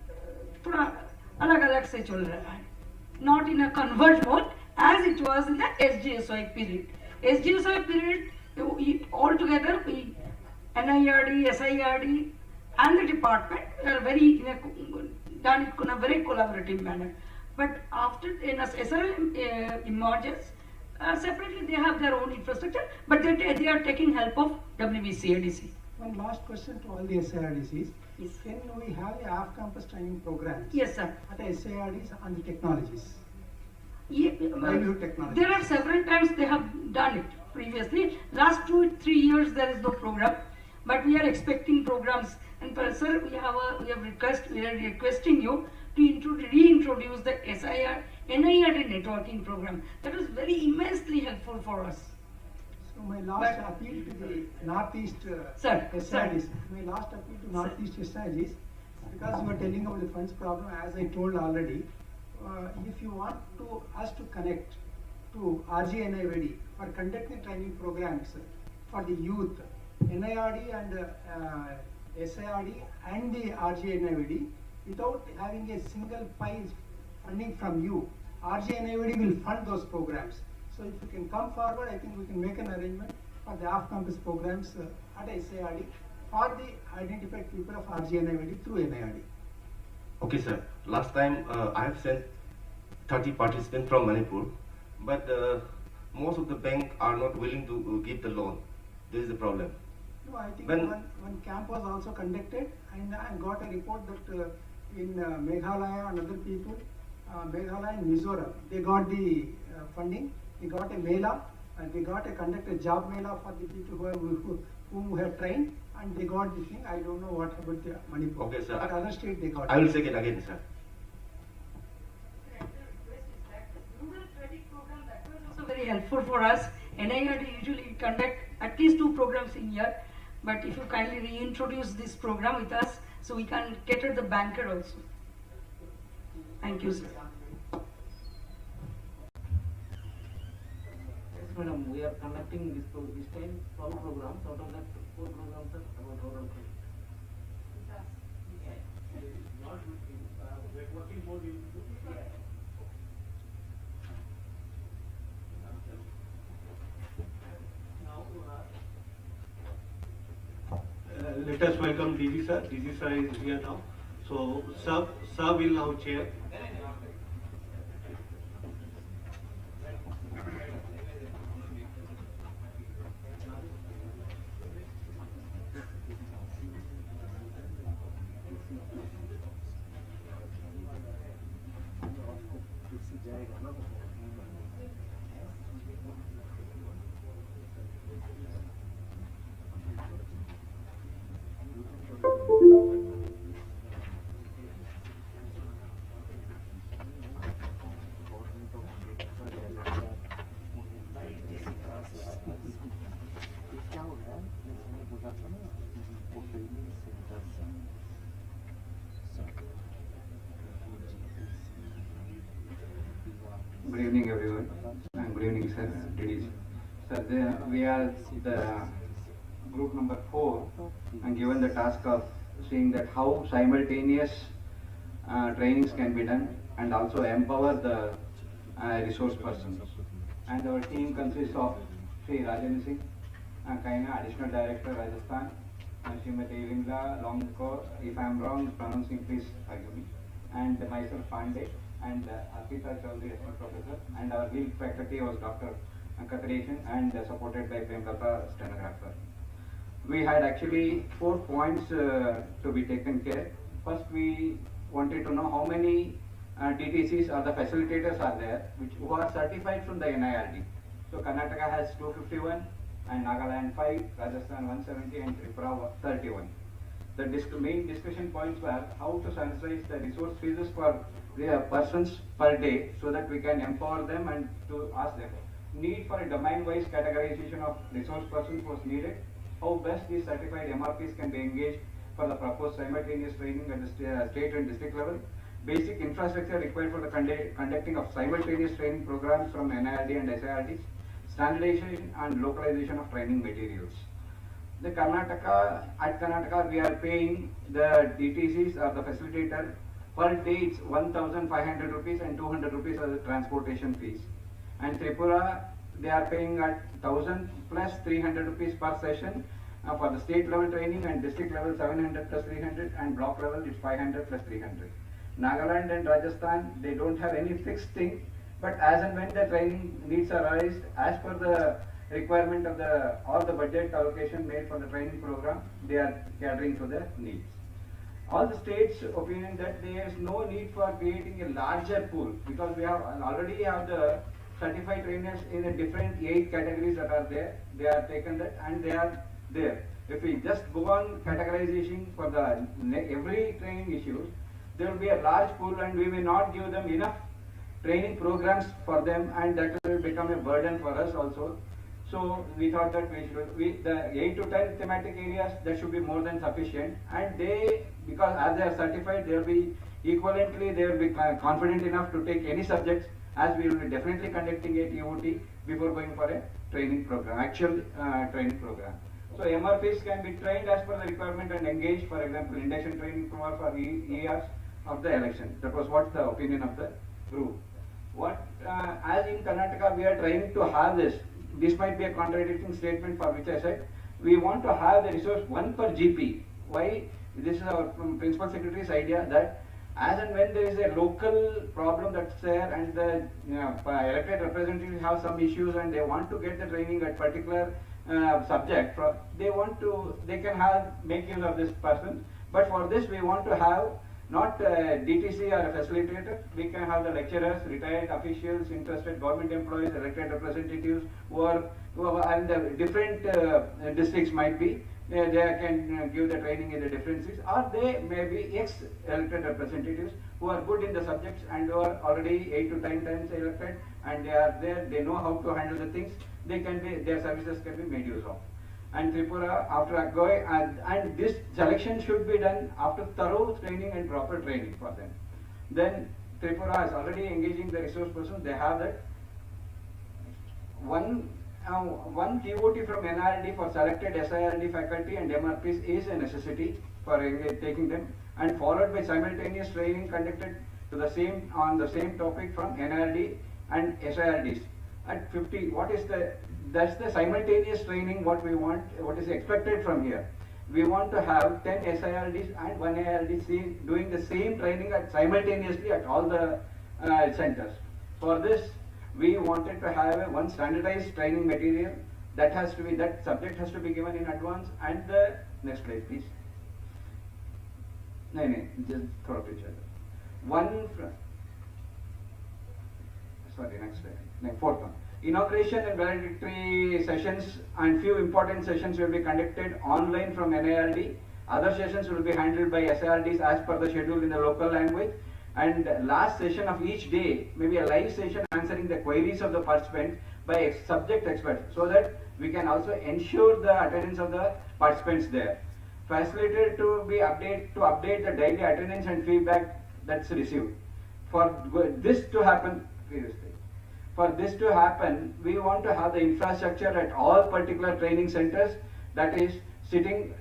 alag se chal raha hai. Not in a converge mode as it was in the SGSOI period. SGSOI period, altogether, NIRD, SIRD and the department are very done it in a very collaborative manner. But after SRL emerges, separately they have their own infrastructure, but they are taking help of WBCADC. One last question to all the SIRDCs. Yes. Can we have the off-campus training programs? Yes, sir. At the SIRDs on the technologies? Yeah, technologies. There are several times they have done it previously. Last 2-3 years there is no program, but we are expecting programs. And sir, we are requesting you to reintroduce the NIRD networking program. That was very immensely helpful for us. So my last appeal to the Northeast SIRDs, my last appeal to Northeast SIRDs, because you are telling about the funds problem, as I told already, if you want us to connect to RG&NIVD for conducting training programs for the youth, NIRD and SIRD and the RG&NIVD, without having a single pile funding from you, RG&NIVD will fund those programs. So if you can come forward, I think we can make an arrangement for the off-campus programs at SIRD for the identified people of RG&NIVD through NIRD. Okay, sir. Last time I have sent 30 participants from Manipur, but most of the banks are not willing to give the loan. This is the problem. No, I think one camp was also conducted, and I got a report that in Meghalaya and other people, Meghalaya and Mizoram, they got the funding, they got a mela, and they got a conducted job mela for the people whom we have trained, and they got the thing. I don't know what about the Manipur. Okay, sir. But other state they got. I will say it again, sir. Also very helpful for us. NIRD usually conduct at least 2 programs in year, but if you kindly reintroduce this program with us, so we can cater the banker also. Thank you, sir. Yes, madam, we are conducting this time 12 programs. Out of that, 4 programs are about rural project. Working more let us welcome DG sir. DG sir is here now. So sir will now chair. Good evening, everyone, and good evening, sir. Sir, we are the group number 4, and given the task of seeing that how simultaneous trainings can be done and also empower the resource persons. And our team consists of Sri Rajan Singh, Kaina, Additional Director, Rajasthan, Srimati Limla, Longko, if I am wrong pronouncing, please forgive me, and myself Pandey, and Arpita Chaudhary, Assistant Professor, and our lead faculty was Dr. Katreshan, and supported by Premlata, stenographer. We had actually 4 points to be taken care. First, we wanted to know how many TTCs or the facilitators are there who are certified from the NIRD. So Karnataka has 251, and Nagaland 5, Rajasthan 170, and Tripura 31. The main discussion points were how to sanitize the resource fees for the persons per day so that we can empower them and to ask them. Need for a domain-wise categorization of resource persons was needed. How best these certified MRPs can be engaged for the proposed simultaneous training at the state and district level. Basic infrastructure required for the conducting of simultaneous training programs from NIRD and SIRDs. Standardization and localization of training materials. At Karnataka we are paying the DTCs or the facilitator per day it's 1,500 rupees and 200 rupees as the transportation fees. And Tripura they are paying at 1,000 plus 300 rupees per session for the state level training, and district level 700 plus 300, and block level it's 500 plus 300. Nagaland and Rajasthan they don't have any fixed thing, but as and when the training needs are raised, as per the requirement of all the budget allocation made for the training program, they are catering to the needs. All the states' opinion that there is no need for creating a larger pool because we already have the certified trainers in a different 8 categories that are there. They are taken that and they are there. If we just go on categorization for the every training issues, there will be a large pool and we may not give them enough training programs for them, and that will become a burden for us also. So we thought that the 8 to 10 thematic areas that should be more than sufficient, and because as they are certified, they will be equivalently they will be confident enough to take any subjects, as we will be definitely conducting a TOT before going for a training program, actual training program. So MRPs can be trained as per the requirement and engaged, for example, induction training for years of the election. That was what the opinion of the group. As in Karnataka we are trying to have this might be a contradicting statement for which I said, we want to have the resource 1 per GP. Why? This is our Principal Secretary's idea that as and when there is a local problem that's there and the elected representatives have some issues and they want to get the training at particular subject, they can make use of this person. But for this we want to have not DTC or a facilitator. We can have the lecturers, retired officials, interested government employees, elected representatives who are and the different districts might be. They can give the training in the different districts, or they may be ex-elected representatives who are good in the subjects and who are already 8 to 10 times elected, and they are there. They know how to handle the things. Their services can be made use of. And Tripura, after going, and this selection should be done after thorough training and proper training for them. Then Tripura is already engaging the resource person. They have that one TOT from NRD for selected SIRD faculty and MRPs is a necessity for taking them, and followed by simultaneous training conducted on the same topic from NRD and SIRDs. At 50, that's the simultaneous training what we want, what is expected from here. We want to have 10 SIRDs and 1 ARDC doing the same training simultaneously at all the centers. For this, we wanted to have one standardized training material that subject has to be given in advance. And the next slide, please. Just throw a picture. Next slide. Fourth one. Inauguration and valedictory sessions and few important sessions will be conducted online from NIRD. Other sessions will be handled by SIRDs as per the schedule in the local language. And last session of each day may be a live session answering the queries of the participants by subject experts, so that we can also ensure the attendance of the participants there. Facilitated to update the daily attendance and feedback that's received. For this to happen, we want to have the infrastructure at all particular training centers, that is sitting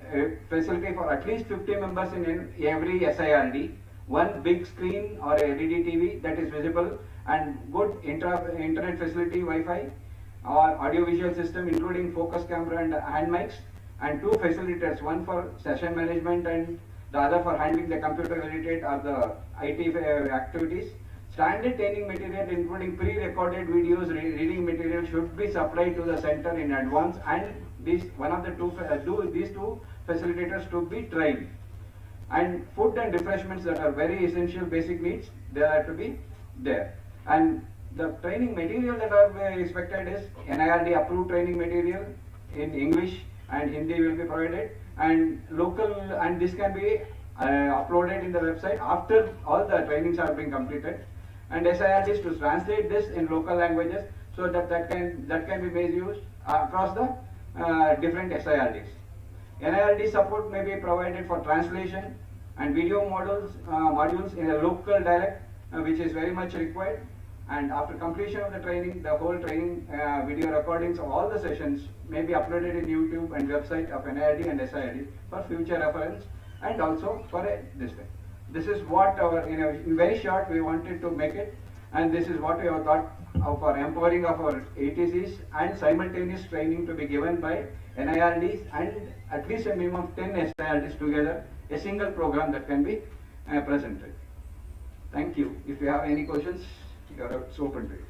facility for at least 50 members in every SIRD, one big screen or a LED TV that is visible, and good internet facility, Wi-Fi, or audiovisual system including focus camera and hand mics, and two facilitators, one for session management and the other for handling the computer related or the IT activities. Standard training material including pre-recorded videos, reading material should be supplied to the center in advance, and these two facilitators to be trained. And food and refreshments that are very essential basic needs, they are to be there. And the training material that are expected is NIRD approved training material in English and Hindi will be provided, and local, and this can be uploaded in the website after all the trainings are being completed, and SIRDs to translate this in local languages so that can be made use across the different SIRDs. NIRD support may be provided for translation and video modules in a local dialect, which is very much required. And after completion of the training, the whole training video recordings of all the sessions may be uploaded in YouTube and website of NIRD and SIRD for future reference, and also for this way. This is what in very short we wanted to make it, and this is what we have thought of for empowering of our ATCs and simultaneous training to be given by NIRDs and at least a minimum of 10 SIRDs together, a single program that can be presented. Thank you. If you have any questions, you are open to it.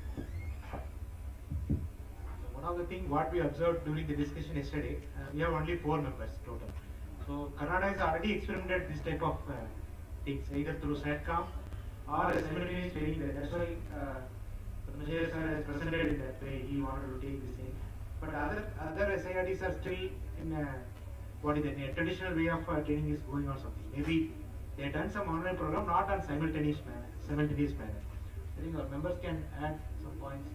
One of the things what we observed during the discussion yesterday, we have only 4 members total. So Karnataka has already experimented this type of things, either through SATCOM or a simultaneous training. That's why Major sir has presented in that way. He wanted to take the same. But other SIRDs are still in a traditional way of training is going on something. Maybe they have done some online program, not on simultaneous manner. I think our members can add some points.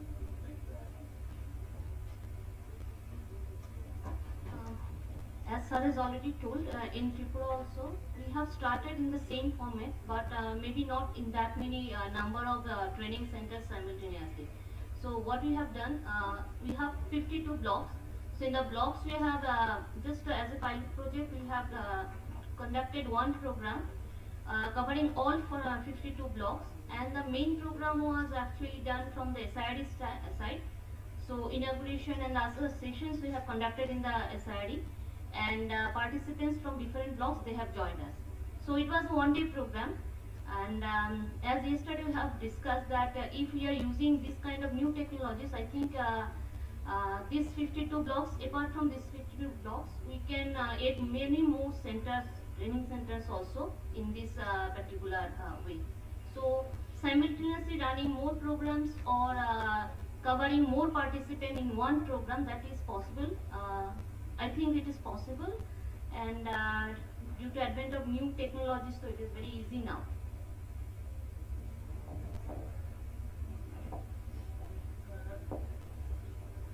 As sir has already told, in Tripura also, we have started in the same format, but maybe not in that many number of training centers simultaneously. So what we have done, we have 52 blocks. So in the blocks we have, just as a pilot project, we have conducted one program covering all for 52 blocks, and the main program was actually done from the SIRD side. So inauguration and other sessions we have conducted in the SIRD, and participants from different blocks, they have joined us. So it was a one-day program, and as yesterday we have discussed that if we are using this kind of new technologies, I think these 52 blocks, apart from these 52 blocks, we can add many more centers, training centers also in this particular way. So simultaneously running more programs or covering more participants in one program, that is possible. I think it is possible, and due to advent of new technologies, so it is very easy now.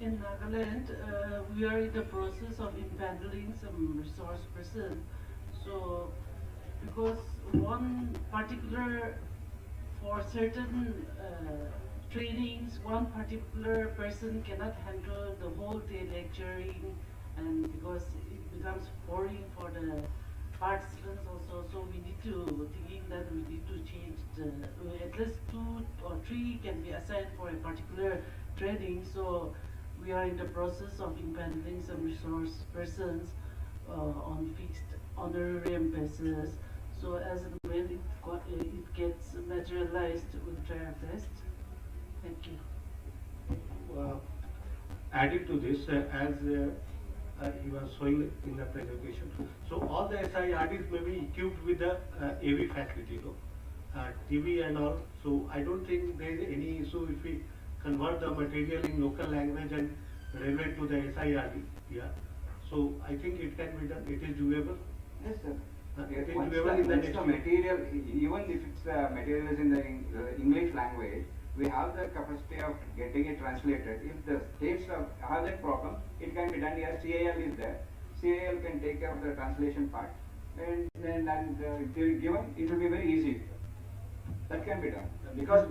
In Nagaland, we are in the process of empanelling some resource person. So, because one particular, for certain trainings, one particular person cannot handle the whole day lecturing, and because it becomes boring for the participants also, so we need to, thinking that we need to change at least 2 or 3 can be assigned for a particular training. So we are in the process of empanelling some resource persons on fixed honorarium basis. So as and when it gets materialized, we'll try our best. Thank you. Adding to this, as he was showing in the presentation, so all the SIRDs may be equipped with the AV facility, TV and all. So I don't think there is any issue if we convert the material in local language and relevant to the SIRD. Yeah. So I think it can be done. It is doable. Yes, sir. It is Once doable in the next material, even if it's material is in the English language, we have the capacity of getting it translated. If the states have that problem, it can be done here. CAL is there. CAL can take care of the translation part, and given, it will be very easy. That can be done. Because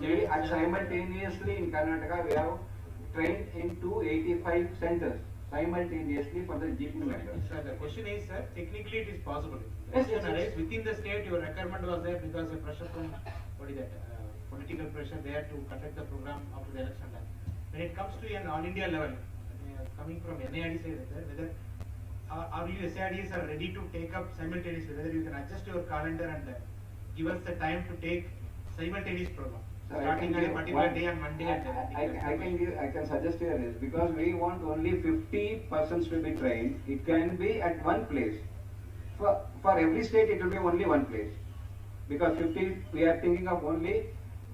simultaneously in Karnataka we have trained in 285 centers. simultaneously for the GP members. Sir, the question is, sir, technically it is possible. Yes, Yes, yes. within the state, your requirement was there because of pressure from, what is that, political pressure there to conduct the program after the election time. When it comes to an all India level, coming from NID side, whether are you SIDs are ready to take up simultaneously, whether you can adjust your calendar and give us the time to take simultaneous program. So Starting on a particular day on Monday and I can suggest here is, because we want only 50 persons to be trained, it can be at one place. For every state it will be only one place. Because 50, we are thinking of only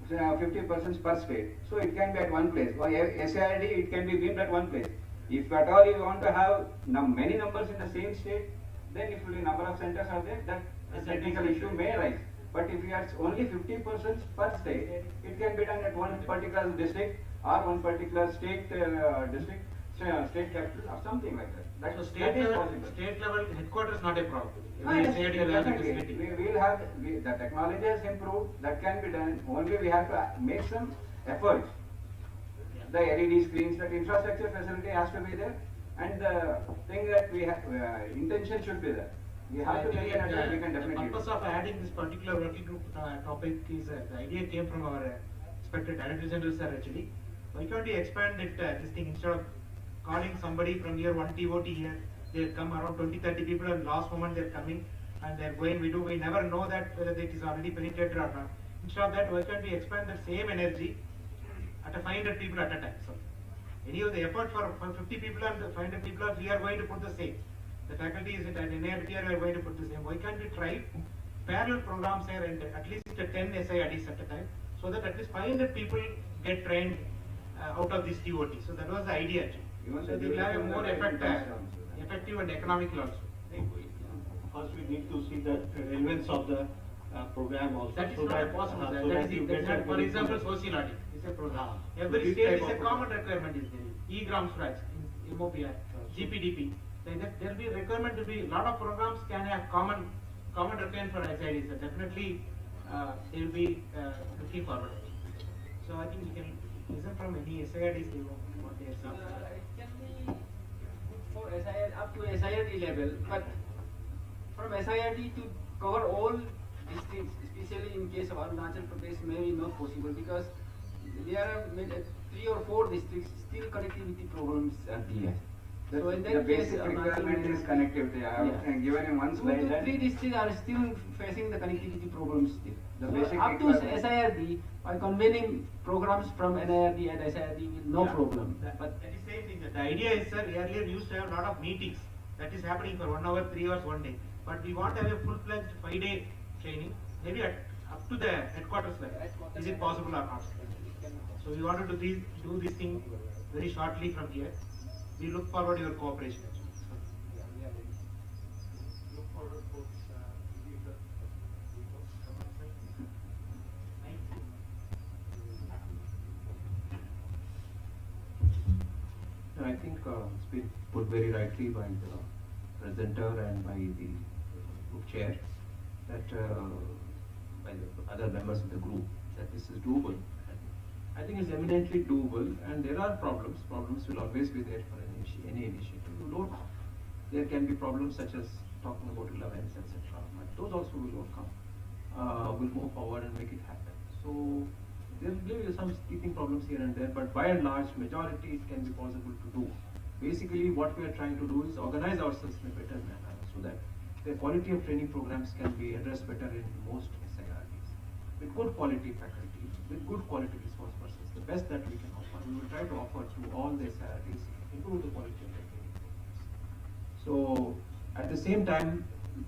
50 persons per state. So it can be at one place. For SID it can be beamed at one place. If at all you want to have many numbers in the same state, then if the number of centers are there, that a technical issue may arise. But if you have only 50 persons per state, it can be done at one particular district or one particular state district, state capital or something like that. So That is possible. state level headquarters not a problem. Yes, SID will have definitely. facility. We will have, the technology has improved, that can be done, only we have to make some efforts. The LED screens, that infrastructure facility has to be there, and the thing that we have, intention should be there. We have to make an effort, we can The definitely. purpose of adding this particular working group topic is, the idea came from our respected Director General sir actually. Why can't we expand it, this thing, instead of calling somebody from here, one TOT here, they come around 20-30 people and last moment they're coming and they're going, we never know that whether it is already penetrated or not. Instead of that, why can't we expand the same energy at a 500 people at a time? So, any of the effort for 50 people and 500 people, we are going to put the same. The faculty is at RD&PR, we are going to put the same. Why can't we try parallel programs here and at least 10 SIRDs at a time, so that at least 500 people get trained out of this TOT. So that was the idea actually. So they will have a more effective and economical also. First, we need to see the relevance of the program also. That is so not possible. so that you get Not, a for very example, good- sociology is a program. Ah. Every This state type is a of common requirement is there. E-gram Swaraj, in MOPR, GPDP. There will be requirement to be, lot of programs can have common requirement for SIDs. So definitely, they will be looking forward. So I think we can listen from any SIDs, what they are saying. It can be for SIR up to SIRD level, but from SIRD to cover all districts, especially in case of Arunachal Pradesh, may be not possible because there are 3 or 4 districts still connectivity problems are there. So in The that case, basic requirement is connectivity. I have given in one 2 slide to that 3 districts are still facing the connectivity problems still. The So basic up to requirement- SIRD, by convening programs from NIRD and SIRD with no Yeah. problem. But that is same thing. The idea is, sir, earlier we used to have a lot of meetings. That is happening for 1 hour, 3 hours, 1 day. But we want to have a full-fledged 5-day training, maybe up to the headquarters level. Is it possible or not? So we wanted to do this thing very shortly from here. We look forward to your cooperation. Look forward to I think it's been put very rightly by the presenter and by the group chair that by the other members of the group that this is doable. I think it's eminently doable, and there are problems. Problems will always be there for any initiative. There can be problems such as talking about 11s, etc. But those also will overcome. We'll move forward and make it happen. So there will be some teething problems here and there, but by and large, majority it can be possible to do. Basically, what we are trying to do is organize ourselves in a better manner so that the quality of training programs can be addressed better in most SIRDs. With good quality faculty, with good quality resource persons, the best that we can offer, we will try to offer through all the SIRDs, improve the quality of the training programs. So, at the same time,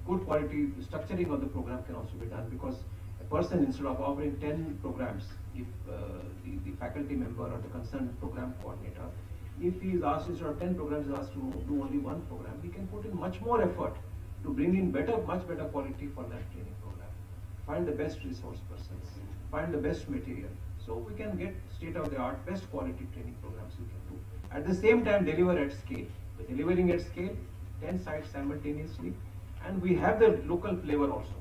good quality structuring of the program can also be done, because a person, instead of offering 10 programs, if the faculty member or the concerned program coordinator, if he is asked, instead of 10 programs, is asked to do only 1 program, we can put in much more effort to bring in much better quality for that training program. Find the best resource persons, find the best material. So we can get state-of-the-art, best quality training programs we can do. At the same time, deliver at scale. We're delivering at scale, 10 sites simultaneously, and we have the local flavor also.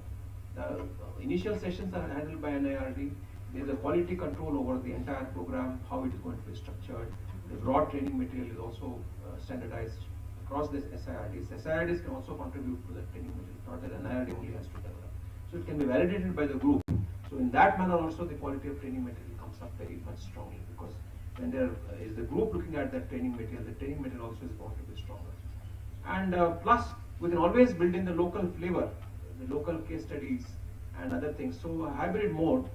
The initial sessions are handled by NIRD. There is a quality control over the entire program, how it is going to be structured, the broad training material is also standardized across this SIRDs. SIRDs can also contribute to the training material, not that NIRD only has to develop. So it can be validated by the group. So in that manner also the quality of training material comes up very much strongly, because when there is the group looking at that training material, the training material also is bound to be stronger. And plus, we can always build in the local flavor, the local case studies and other things. So a hybrid mode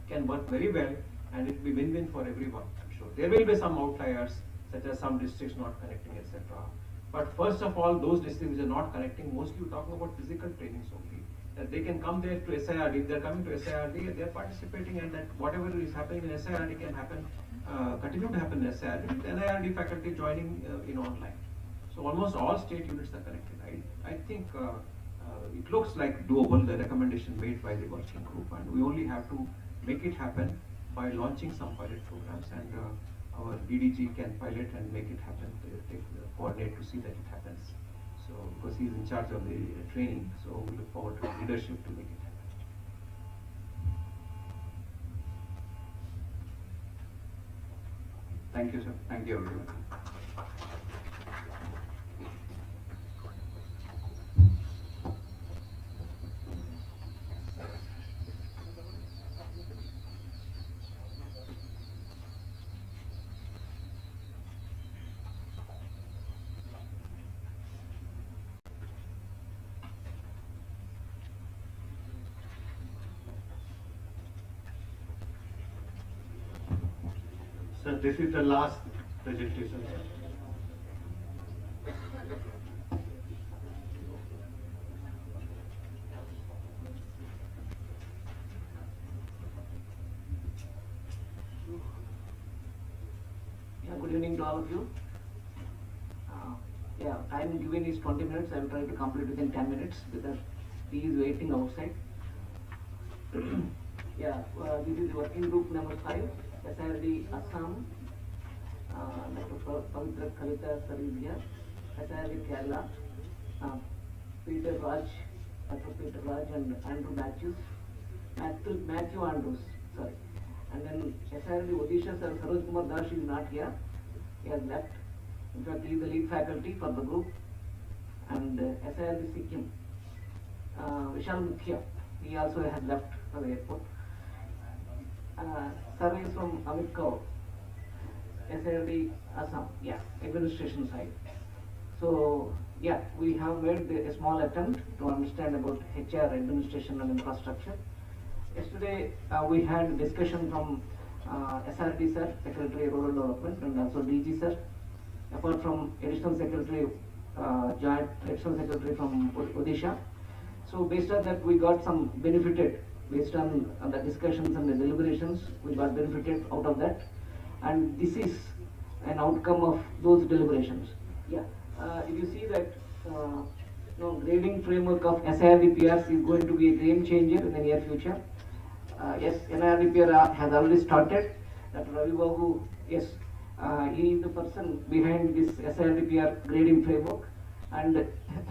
can work very well, and it will be win-win for everyone, I'm sure. There will be some outliers, such as some districts not connecting, etc. But first of all, those districts which are not connecting, mostly we're talking about physical trainings only. That they can come there to SIRD, if they're coming to SIRD, they're participating, and that whatever is happening in SIRD can happen, continue to happen in SIRD, with NIRD faculty joining in online. So almost all state units are connected. I think it looks like doable, the recommendation made by the working group, and we only have to make it happen by launching some pilot programs, and our DDG can pilot and make it happen, coordinate to see that it happens. So, because he's in charge of the training, so we look forward to leadership to make it happen. Thank you, sir. Thank you, everyone. So this is the last presentation. Yeah, good evening to all of you. Yeah, time given is 20 minutes. I will try to complete within 10 minutes because he is waiting outside. Yeah, this is working group number 5, SIRD Assam. Dr. Pavitra Kavita sir is here. SIRD Kerala. Peter Raj, Dr. Peter Raj and Andrew Matthews. Matthew Andrews, sorry. And then SIRD Odisha sir Saroj Kumar Das is not here. He has left. In fact, he is the lead faculty for the group. And SIRD Sikkim, Vishal Mukhya, he also has left for the airport. Sir is from Amit Kaur, SIRD Assam, yeah, administration side. So, yeah, we have made a small attempt to understand about HR, administration and infrastructure. Yesterday, we had discussion from SRD sir, Secretary Rural Development, and also DG sir, apart from Additional Secretary, Joint Additional Secretary from Odisha. So based on that, we got some benefited, based on the discussions and the deliberations, we got benefited out of that. And this is an outcome of those deliberations. Yeah, if you see that, grading framework of SIRD&PRs is going to be a game changer in the near future. Yes, NIRD&PR has already started. Dr. Ravi Babu, yes, he is the person behind this SIRD&PR grading framework. And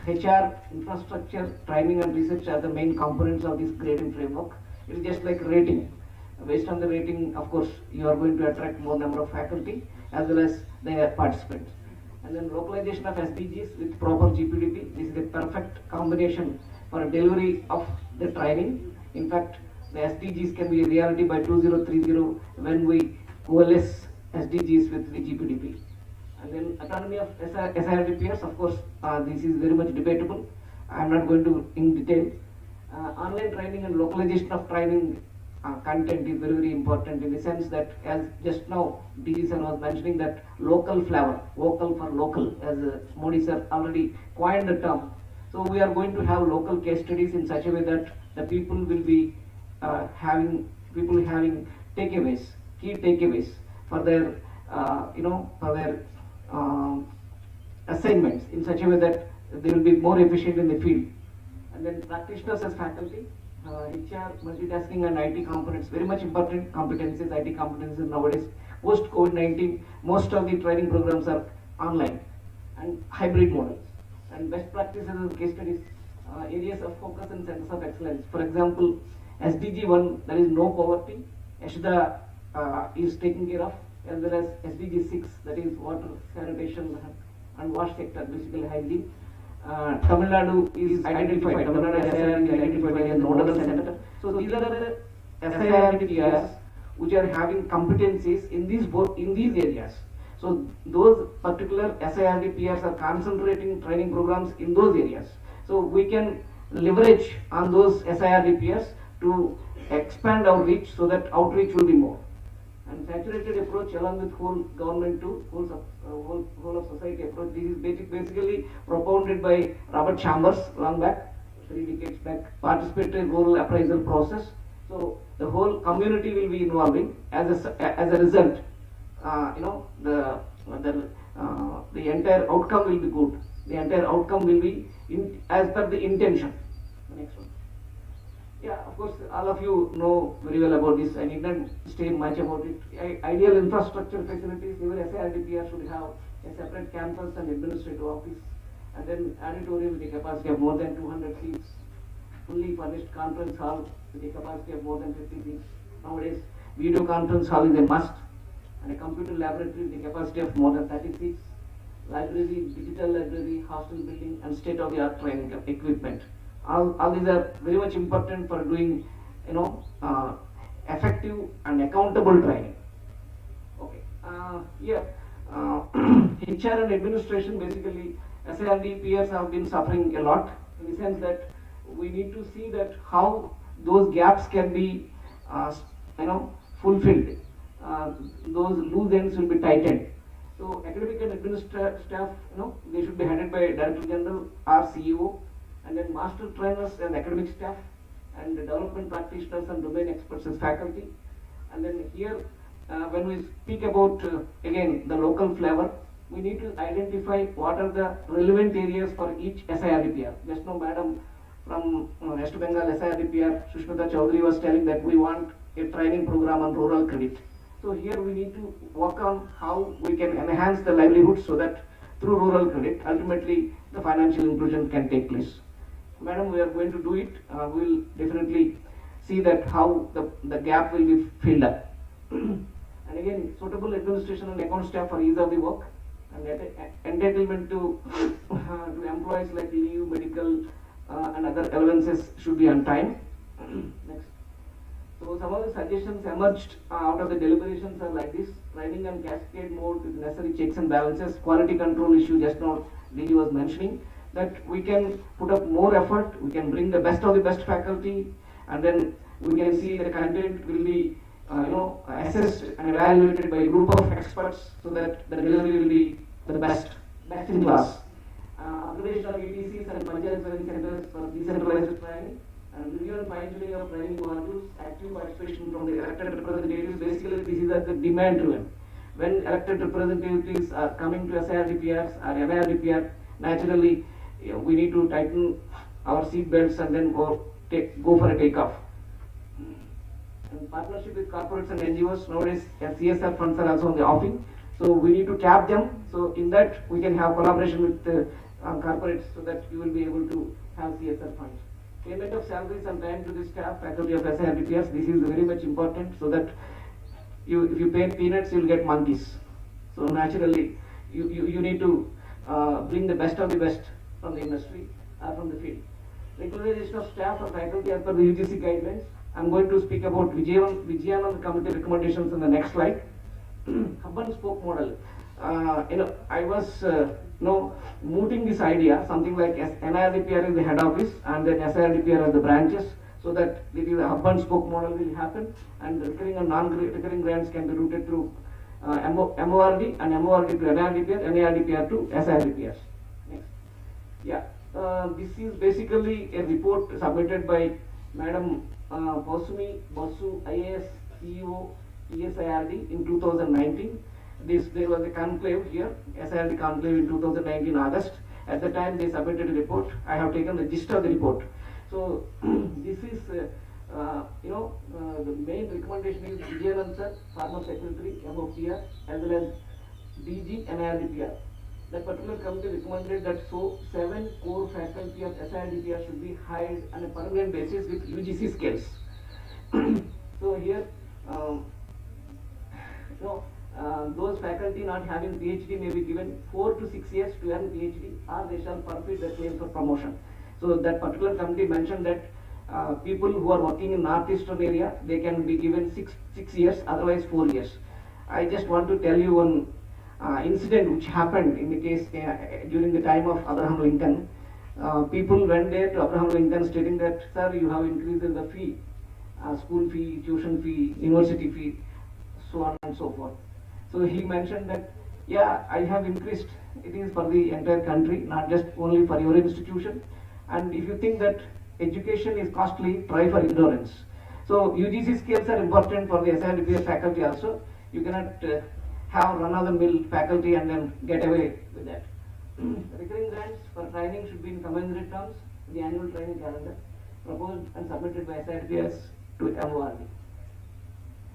HR, infrastructure, training and research are the main components of this grading framework. It is just like rating. Based on the rating, of course, you are going to attract more number of faculty as well as their participants. And then localization of SDGs with proper GPDP. This is a perfect combination for delivery of the training. In fact, the SDGs can be a reality by 2030 when we coalesce SDGs with the GPDP. And then autonomy of SIRD&PRs, of course, this is very much debatable. I am not going to in detail. Online training and localization of training content is very, very important in the sense that, as just now DG sir was mentioning, that local flavor, vocal for local, as Modi sir already coined the term. So we are going to have local case studies in such a way that the people will be having takeaways, key takeaways for their, for their assignments in such a way that they will be more efficient in the field. And then practitioners as faculty, HR, multitasking and IT components, very much important competencies, IT competencies nowadays. Post COVID-19, most of the training programs are online and hybrid models. And best practices and case studies, areas of focus and centers of excellence. For example, SDG 1, there is no poverty. Ashda is taken care of. as well as SDG 6, that is water, sanitation and wash sector, basically hygiene. Tamil Nadu is identified, Tamil Nadu SIR is identified as a nodal center. So these are the SIR&PRs which are having competencies in these areas. So those particular SIR&PRs are concentrating training programs in those areas. So we can leverage on those SIR&PRs to expand our reach so that outreach will be more. And saturated approach along with whole government to whole of society approach. This is basically propounded by Robert Chambers long back, 3 decades back. Participatory rural appraisal process. So the whole community will be involving as a result. The entire outcome will be good. The entire outcome will be as per the intention. The next one. Yeah, of course, all of you know very well about this. I need not say much about it. Ideal infrastructure facilities, even SIR&PR should have a separate campus and administrative office, and then auditorium with a capacity of more than 200 seats, fully furnished conference hall with a capacity of more than 50 seats. Nowadays, video conference hall is a must, and a computer laboratory with a capacity of more than 30 seats, library, digital library, hostel building, and state-of-the-art training equipment. All these are very much important for doing, effective and accountable training. Okay. HR and administration, basically, SIR&PRs have been suffering a lot in the sense that we need to see that how those gaps can be, fulfilled. Those loose ends will be tightened. So academic and administrative staff, they should be headed by Director General or CEO, and then master trainers and academic staff, and development practitioners and domain experts as faculty. And then here, when we speak about, again, the local flavor, we need to identify what are the relevant areas for each SIR&PR. Just now, madam from West Bengal SIR&PR, Sushmita Chaudhary, was telling that we want a training program on rural credit. So here we need to work on how we can enhance the livelihood so that through rural credit, ultimately the financial inclusion can take place. Madam, we are going to do it. We will definitely see that how the gap will be filled up. And again, suitable administration and account staff for ease of the work, and entitlement to employees like leave, medical, and other allowances should be on time. Next. So some of the suggestions emerged out of the deliberations are like this: training and cascade mode with necessary checks and balances, quality control issue just now DG was mentioning, that we can put up more effort, we can bring the best of the best faculty, and then we can see the content will be assessed and evaluated by a group of experts so that the delivery will be the best in class. Upgradation of ETCs and Panchayat training centers for decentralized training, and review and fine-tuning of training modules, active participation from the elected representatives. Basically, this is at the demand driven. When elected representatives are coming to SIR&PRs or NIR&PR, naturally we need to tighten our seat belts and then go for a takeoff. And partnership with corporates and NGOs, nowadays CSR funds are also on the offing, so we need to tap them. So in that we can have collaboration with corporates so that you will be able to have CSR funds. Payment of salaries and time to the staff, faculty of SIR&PRs, this is very much important so that if you pay peanuts, you will get monkeys. So naturally, you need to bring the best of the best from the industry or from the field. Regularization of staff or faculty as per the UGC guidelines. I'm going to speak about Vijayanand Committee recommendations in the next slide. Hub and spoke model. I was mooting this idea, something like NIR&PR is the head office and then SIR&PR are the branches, so that this is a hub and spoke model will happen, and recurring and non-recurring grants can be routed through MORD and MORD to NIR&PR, NIR&PR to SIR&PRs. Next. Yeah, this is basically a report submitted by Madam Pausumi Basu, IAS CEO, ESIRD in 2019. There was a conclave here, SIRD conclave in 2019 August. At the time they submitted a report. I have taken the gist of the report. So this is, the main recommendation is Vijayanand sir, former secretary, MOPR, as well as DG NIR&PR. That particular committee recommended that 7 core faculty of SIR&PR should be hired on a permanent basis with UGC scales. So here, those faculty not having PhD may be given 4 to 6 years to earn PhD, or they shall forfeit their claim for promotion. So that particular committee mentioned that people who are working in northeastern area, they can be given 6 years, otherwise 4 years. I just want to tell you one incident which happened in the case during the time of Abraham Lincoln. People went there to Abraham Lincoln stating that, sir, you have increased the fee, school fee, tuition fee, university fee, so on and so forth. So he mentioned that, yeah, I have increased. It is for the entire country, not just only for your institution. And if you think that education is costly, try for ignorance. So UGC scales are important for the SIR&PR faculty also. You cannot have run-of-the-mill faculty and then get away with that. Recurring grants for training should be in commensurate terms, the annual training calendar, proposed and submitted by SIR&PRs to MORD.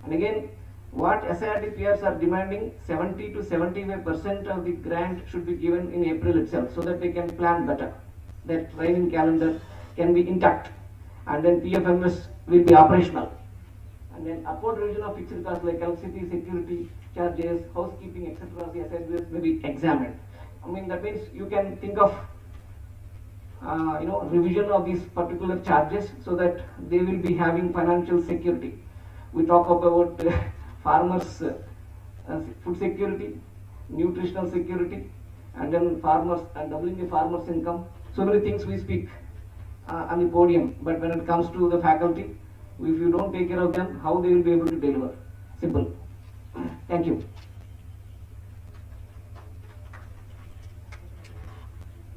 And again, what SIR&PRs are demanding, 70 to 75% of the grant should be given in April itself, so that they can plan better. That training calendar can be intact, and then PFMS will be operational. And then upward revision of fixed costs like electricity, security charges, housekeeping, etc. The SIR&PRs may be examined. I mean, that means you can think of revision of these particular charges so that they will be having financial security. We talk about farmers' food security, nutritional security, and then farmers and doubling the farmers' income. So many things we speak on the podium, but when it comes to the faculty, if you don't take care of them, how they will be able to deliver? Simple. Thank you.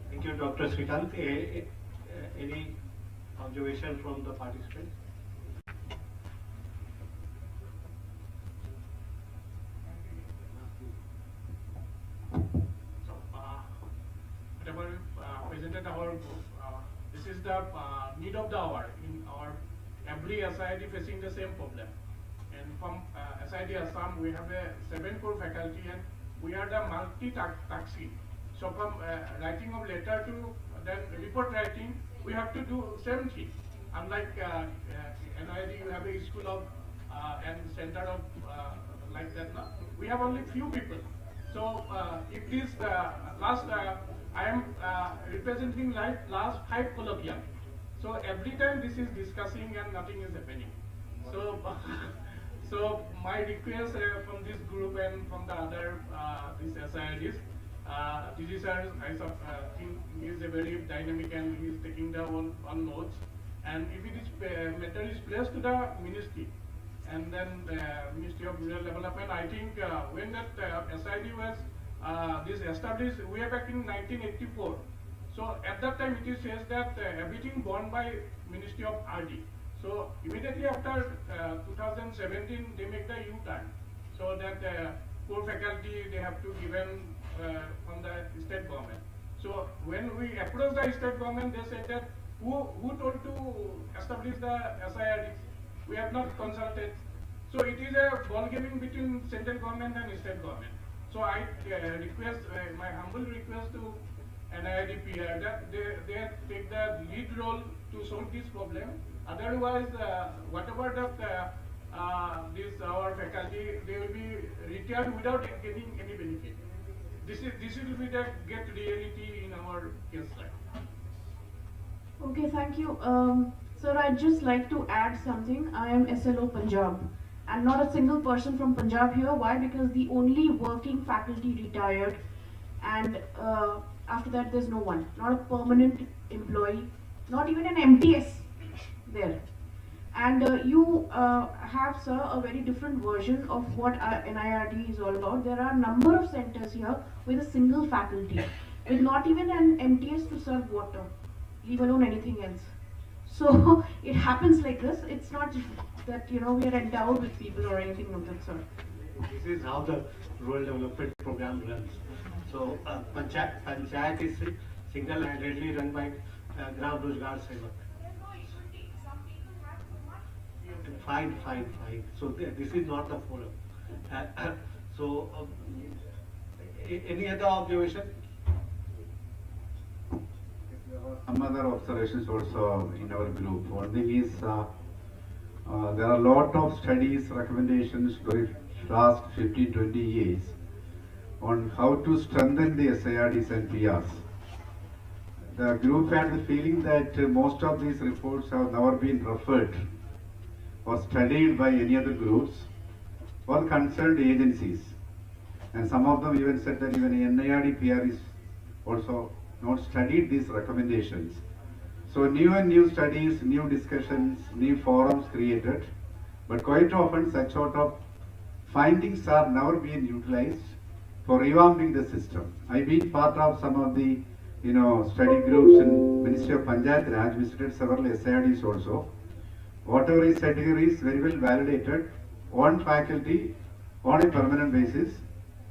Thank you, Dr. Srikant. Any observation from the participants? So, whatever presented this is the need of the hour in our every SID facing the same problem. And from SID Assam, we have a 7 core faculty, and we are the multi-taxi. So from writing of letter to then report writing, we have to do same thing. Unlike NID, you have a school of and center of like that. No? We have only few people. So if this last, I am representing like last 5 colloquium. So every time this is discussing and nothing is happening. So so my request from this group and from the other these SIRs, DG sir, I think he is a very dynamic and he is taking the on notes. And if it is matter is placed to the ministry, and then the Ministry of Rural Development, I think when that SID was this established way back in 1984. So at that time it is says that everything borne by Ministry of RD. So immediately after 2017 they make the U-turn. So that core faculty they have to given from the state government. So when we approached the state government, they said that who told to establish the SIRDs? We have not consulted. So it is a ball gaming between central government and state government. So I request, my humble request to RD&PR that they take the lead role to solve this problem. Otherwise, whatever that this our faculty, they will be retired without getting any benefit. This will be the get reality in our case. Okay, thank you. Sir, I'd just like to add something. I am SLO Punjab and not a single person from Punjab here. Why? Because the only working faculty retired, and after that there's no one, not a permanent employee, not even an MTS there. And you have, sir, a very different version of what NIRD is all about. There are a number of centers here with a single faculty, with not even an MTS to serve water, leave alone anything else. So it happens like this. It's not that we are endowed with people or anything of that sort. This is how the rural development program runs. So Panchayat is single-handedly run by Gram Rozgar Sevak. Fine. So this is not the forum. So any other observation? Some other observations also in our group. One thing is there are a lot of studies, recommendations, very last 15-20 years on how to strengthen the SIRDs and PRs. The group had the feeling that most of these reports have never been referred or studied by any other groups or concerned agencies. And some of them even said that even NIRD-PR is also not studied these recommendations. So new studies, new discussions, new forums created, but quite often such sort of findings are never being utilized for revamping the system. I've been part of some of the study groups in Ministry of Panchayat Raj, visited several SIRDs also. Whatever is said here is very well validated on faculty on a permanent basis,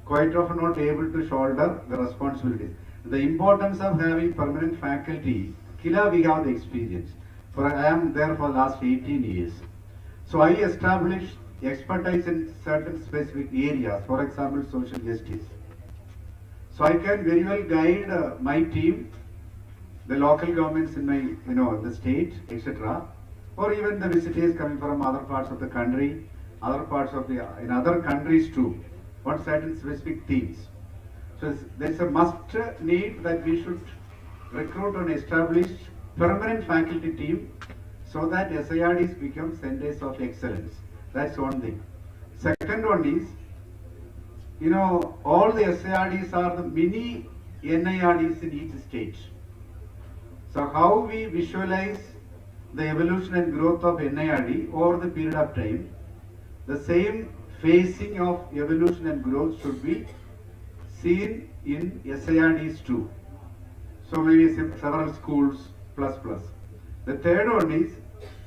quite often not able to shoulder the responsibilities. The importance of having permanent faculty, Kila we have the experience. For I am there for the last 18 years. So I established expertise in certain specific areas, for example, social justice. So I can very well guide my team, the local governments in my, the state, etc., or even the visitors coming from other parts of the country, other parts of in other countries too, on certain specific themes. So there is a must need that we should recruit and establish permanent faculty team so that SIRDs become centers of excellence. That's one thing. Second one is, all the SIRDs are the mini NIRDs in each state. So how we visualize the evolution and growth of NIRD over the period of time, the same phasing of evolution and growth should be seen in SIRDs too. So maybe several schools plus. The third one is,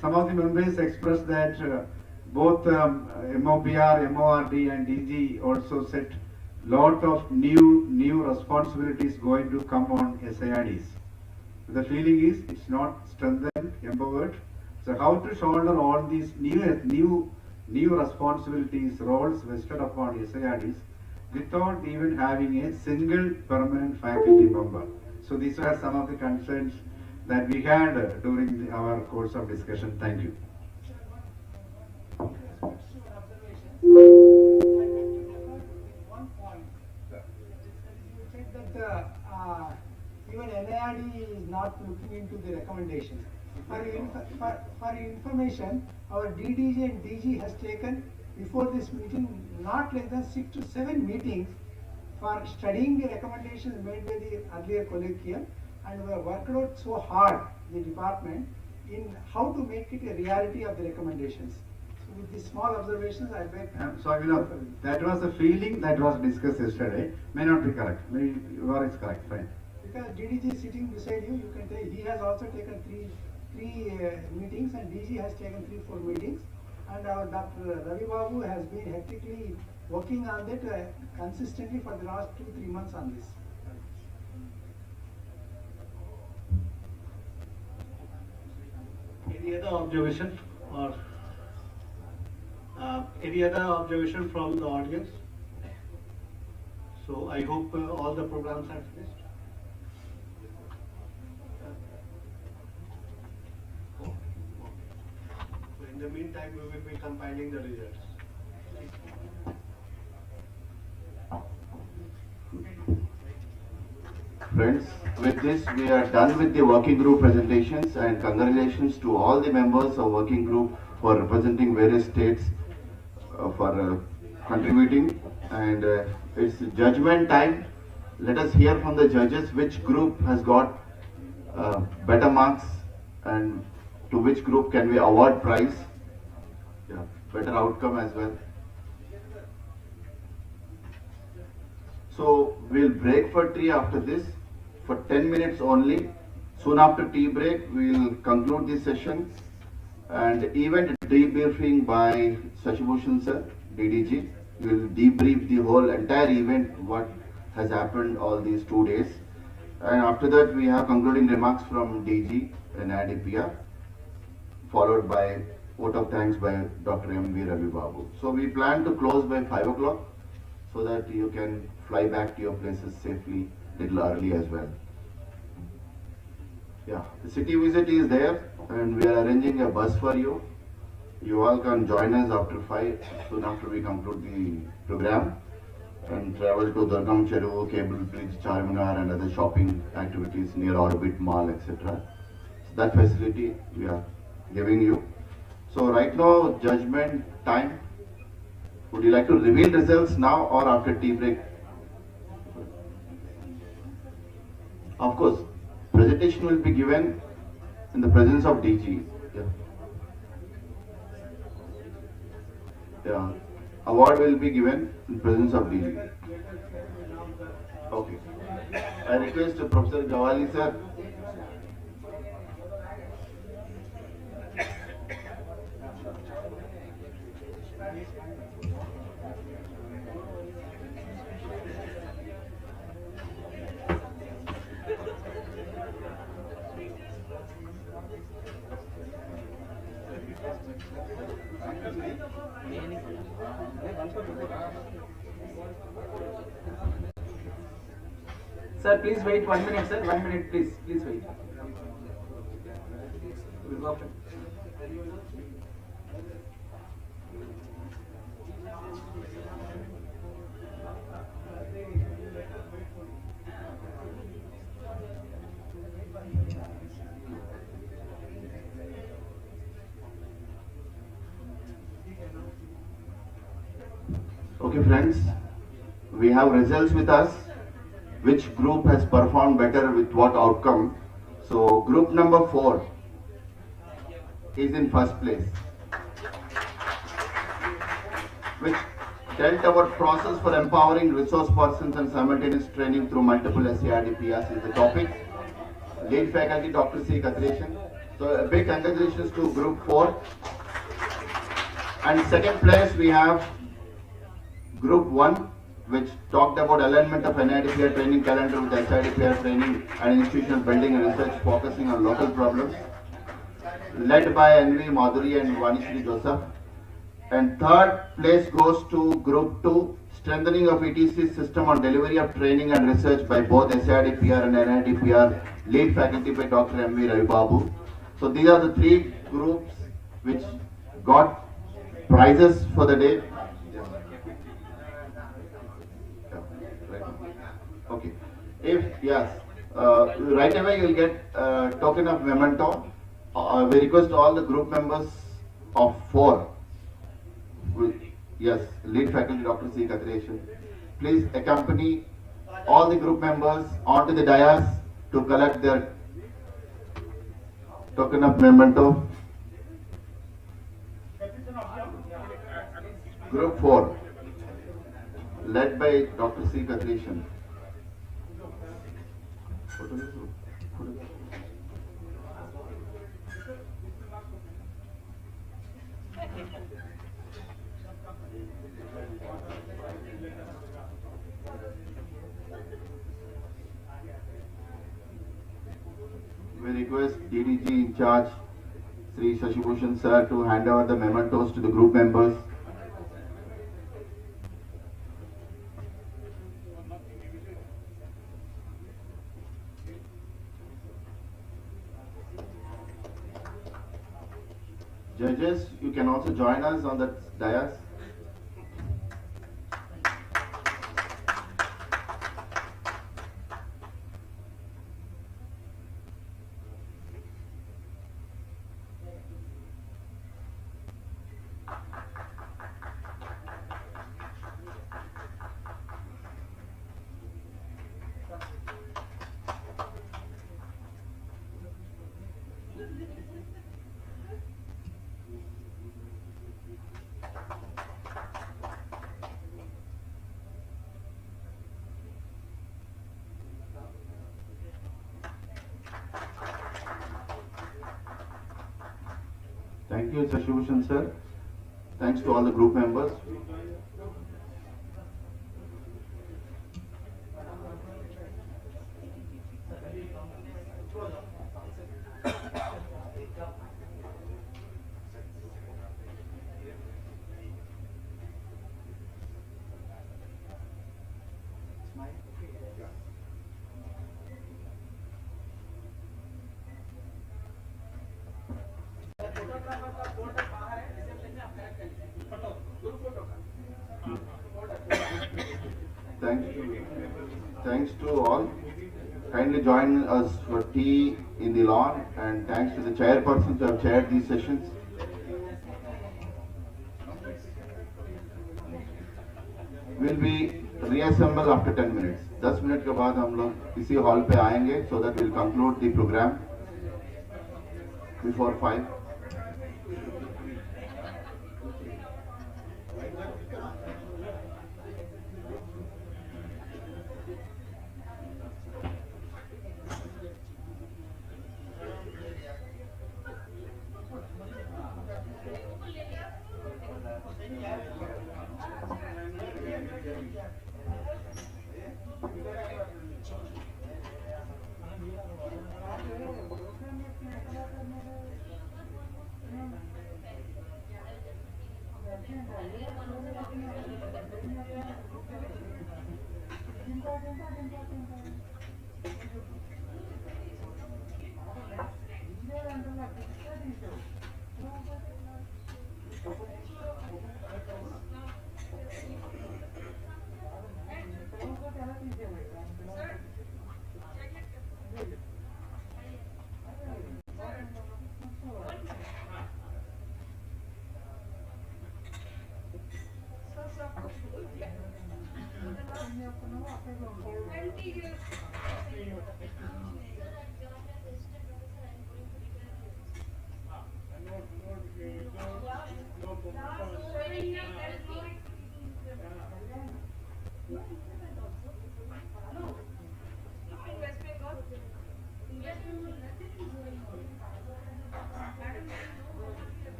some of the members expressed that both MOPR, MORD and DG also set lot of new responsibilities going to come on SIRDs. The feeling is it's not strengthened, empowered. So how to shoulder all these new responsibilities, roles vested upon SIRDs without even having a single permanent faculty member. So these are some of the concerns that we had during our course of discussion. Thank you. One point. You said that even NIRD is not looking into the recommendations. For your information, our DDG and DG has taken before this meeting not less than 6 to 7 meetings for studying the recommendations made by the earlier colloquium, and we have worked out so hard, the department, in how to make it a reality of the recommendations. So with these small observations, I beg. So that was the feeling that was discussed yesterday. May not be correct. Maybe yours is correct. Fine. Because DDG is sitting beside you, you can tell he has also taken three meetings, and DG has taken 3-4 meetings, and our Dr. Ravi Babu has been hectically working on that consistently for the last 2-3 months on this. Any other observation or any other observation from the audience? So I hope all the programs are finished. So in the meantime, we will be compiling the results. Friends, with this we are done with the working group presentations, and congratulations to all the members of working group for representing various states for contributing, and it's judgment time. Let us hear from the judges which group has got better marks and to which group can we award prize. Yeah, better outcome as well. So we'll break for tea after this for 10 minutes only. Soon after tea break, we'll conclude this session, and event debriefing by Sashibhushan sir, DDG. We'll debrief the whole entire event, what has happened all these 2 days. And after that, we have concluding remarks from DG and RD&PR, followed by vote of thanks by Dr. M.V. Ravi Babu. So we plan to close by 5 o'clock so that you can fly back to your places safely little early as well. Yeah, the city visit is there, and we are arranging a bus for you. You all can join us after 5, soon after we conclude the program, and travel to Durgam Cheru, Cable Bridge, Charminar, and other shopping activities near Orbit Mall, etc. That facility we are giving you. So right now, judgment time. Would you like to reveal results now or after tea break? Of course, presentation will be given in the presence of DG. Yeah. Yeah. Award will be given in presence of DG. Okay. I request Professor Gawali sir. Sir, please wait 1 minute, sir. 1 minute, please. Please wait. We'll go after. Okay, friends, we have results with us. Which group has performed better with what outcome? So, group number 4 is in first place, which dealt about process for empowering resource persons and simultaneous training through multiple SIRD&PRs is the topic. Lead faculty Dr. C. Katreshan. So a big congratulations to group 4. And second place we have group 1, which talked about alignment of NIDPR training calendar with SIDPR training and institutional building and research focusing on local problems, led by NV Madhuri and Vanishri Joseph. And third place goes to group 2, strengthening of ETC system on delivery of training and research by both SIDPR and NIDPR, lead faculty by Dr. MV Ravi Babu. So these are the 3 groups which got prizes for the day. Okay. If yes, right away you will get token of memento. We request all the group members of 4. Yes, lead faculty Dr. C. Katreshan. Please accompany all the group members onto the dais to collect their token of memento. Group 4, led by Dr. C. Katreshan. We request DDG in charge, Sri Shashibhushan sir, to hand over the mementos to the group members. Judges, you can also join us on the dais. Thank you, Shashibhushan sir. Thanks to all the group members. Thanks to all. Kindly join us for tea in the lawn, and thanks to the chairpersons who have chaired these sessions. We'll be reassemble after 10 minutes. 10 minute के बाद हम लोग इसी hall पे आएंगे, so that we'll conclude the program before 5.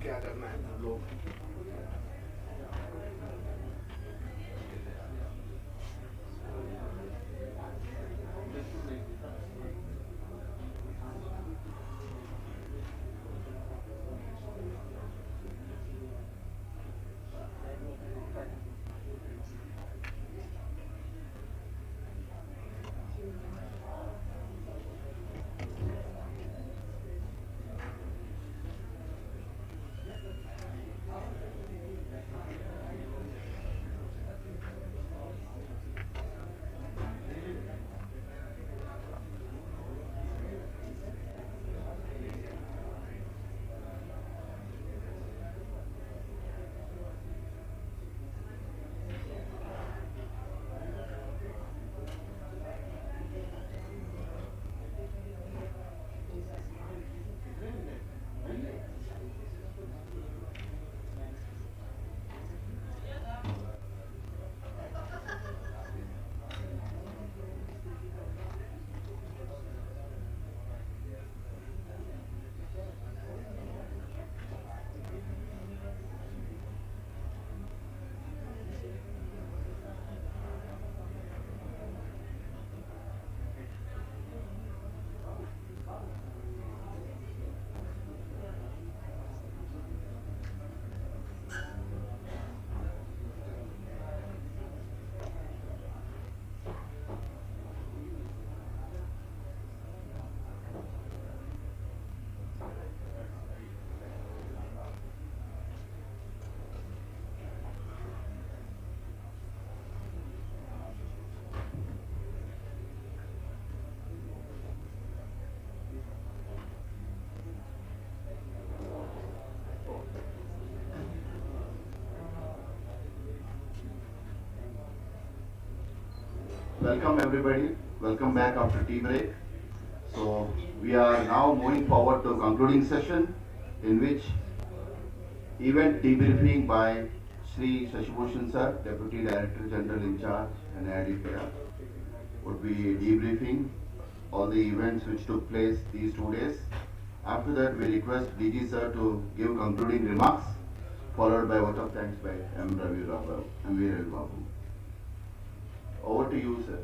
क्या करना है हम लोग Welcome everybody. Welcome back after tea break. So we are now moving forward to concluding session in which event debriefing by Sri Shashibhushan Sir, Deputy Director General in charge and RD&PR, would be debriefing all the events which took place these 2 days. After that, we request DG Sir to give concluding remarks, followed by vote of thanks by M. Ravi Babu. Over to you, sir.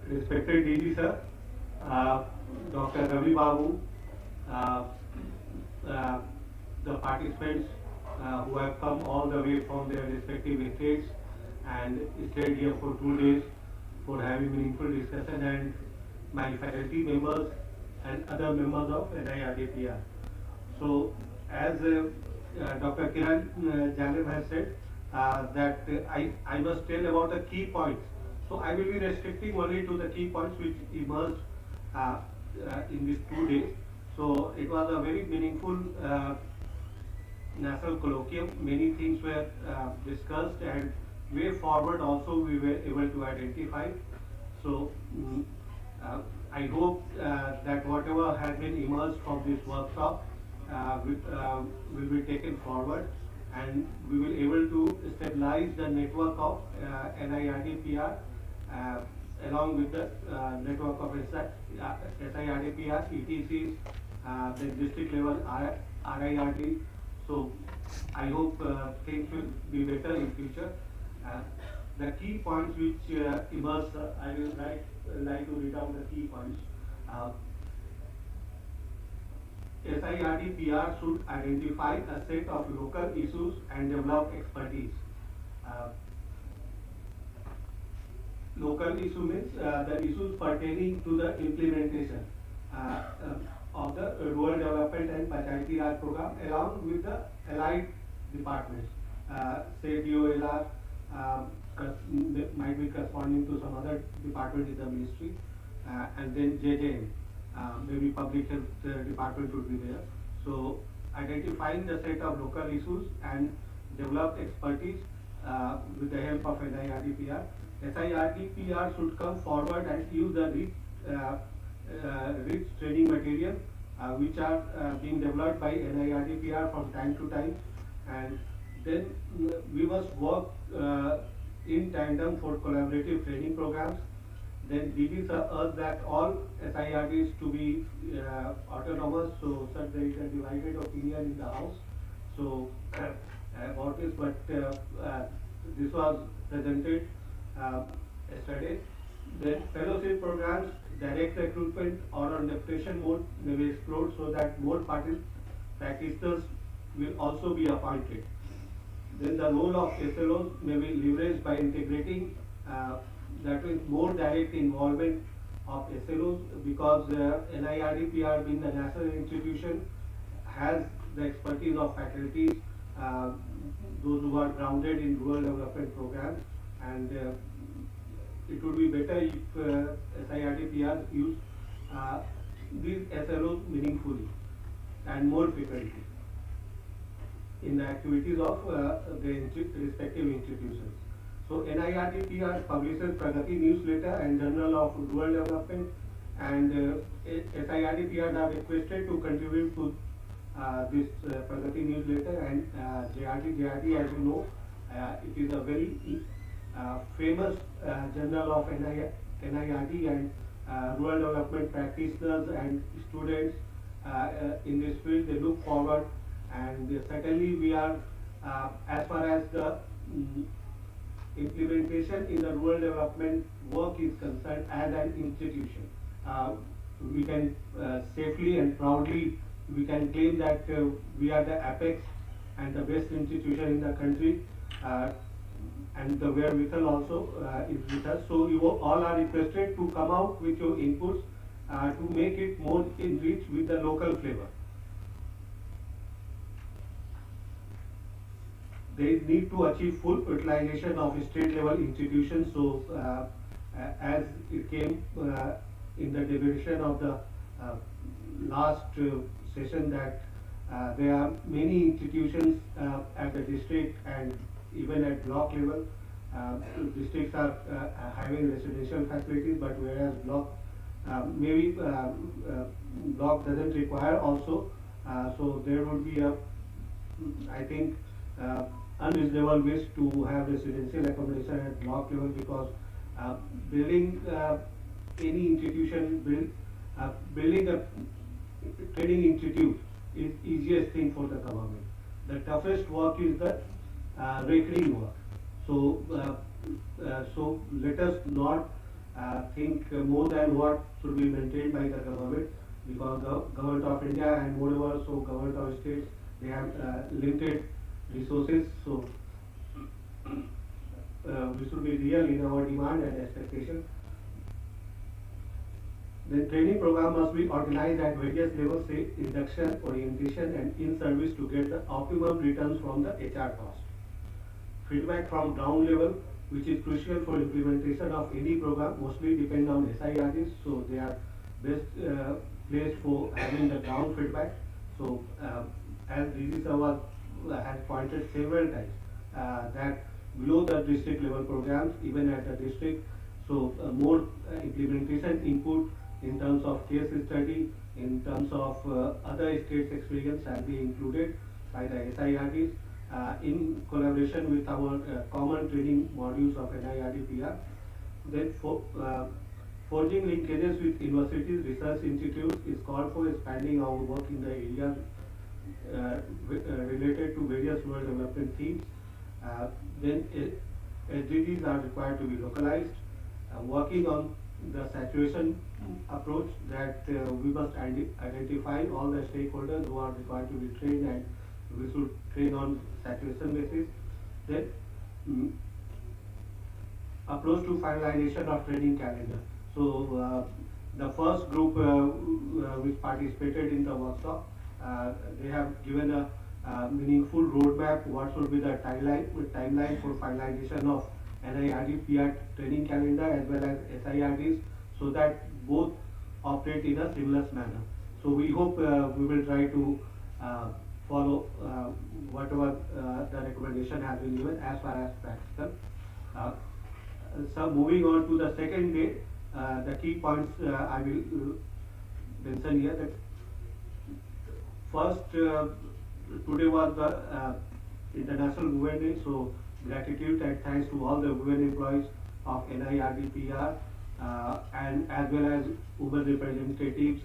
Respected DG sir, Dr. Ravi Babu, the participants who have come all the way from their respective states and stayed here for 2 days for having meaningful discussion, and my faculty members and other members of NIRD&PR. So, as Dr. Kiran Janev has said, that I must tell about the key points. So I will be restricting only to the key points which emerged in these 2 days. So it was a very meaningful national colloquium. Many things were discussed, and way forward also we were able to identify. So I hope that whatever has been emerged from this workshop will be taken forward, and we will able to stabilize the network of NIRD&PR along with the network of SIRD&PR, ETCs, the district level RIRD. So I hope things will be better in future. The key points which emerged, I will like to read out the key points. SIRD&PR should identify a set of local issues and develop expertise. Local issue means the issues pertaining to the implementation of the rural development and Panchayati Raj program along with the allied departments, say DOLR, might be corresponding to some other department in the ministry, and then JJM, maybe public health department would be there. So identifying the set of local issues and develop expertise with the help of NIRD&PR. SIRD&PR should come forward and use the rich training material which are being developed by NIRD&PR from time to time, and then we must work in tandem for collaborative training programs. Then DGs urge that all SIRDs to be autonomous, so such there is a divided opinion in the House. So about this, but this was presented yesterday. Then fellowship programs, direct recruitment or on deputation mode may be explored so that more practitioners will also be appointed. Then the role of SLOs may be leveraged by integrating that means more direct involvement of SLOs, because NIRD&PR being the national institution has the expertise of faculties, those who are grounded in rural development programs, and it would be better if SIRD&PR use these SLOs meaningfully and more frequently in the activities of the respective institutions. So NIRD&PR publishes Pragati newsletter and Journal of Rural Development, and SIRD&PR are requested to contribute to this Pragati newsletter, and JRD, as you know, it is a very famous journal of NIRD, and rural development practitioners and students in this field, they look forward, and certainly we are, as far as the implementation in the rural development work is concerned, as an institution, we can safely and proudly we can claim that we are the apex and the best institution in the country, and the wherewithal also is with us. So you all are requested to come out with your inputs to make it more enriched with the local flavor. They need to achieve full utilization of state level institutions. So as it came in the deliberation of the last session that there are many institutions at the district and even at block level. Districts are having residential facilities, but whereas maybe block doesn't require also. So there would be I think, unreasonable wish to have residential accommodation at block level, because building any institution, building a training institute is easiest thing for the government. The toughest work is the recurring work. So let us not think more than what should be maintained by the government, because the government of India and moreover so government of states, they have limited resources. So we should be real in our demand and expectation. The training program must be organized at various levels, say induction, orientation, and in-service to get the optimum returns from the HR cost. Feedback from ground level, which is crucial for implementation of any program, mostly depend on SIRDs, so they are best placed for having the ground feedback. So as DG Sawal has pointed several times, that below the district level programs, even at the district, so more implementation input in terms of case study, in terms of other states' experience shall be included by the SIRDs in collaboration with our common training modules of RD&PR. Then forging linkages with universities, research institutes is called for, expanding our work in the area related to various world development themes. Then SDGs are required to be localized. Working on the saturation approach, that we must identify all the stakeholders who are required to be trained, and we should train on saturation basis. Then approach to finalization of training calendar. So the first group which participated in the workshop, they have given a meaningful roadmap, what should be the timeline for finalization of RD&PR training calendar as well as SIRDs, so that both operate in a seamless manner. So we hope we will try to follow whatever the recommendation has been given as far as practical. So moving on to the second day, the key points I will mention here. That first, today was the International Women Day, so gratitude and thanks to all the women employees of RD&PR and as well as women representatives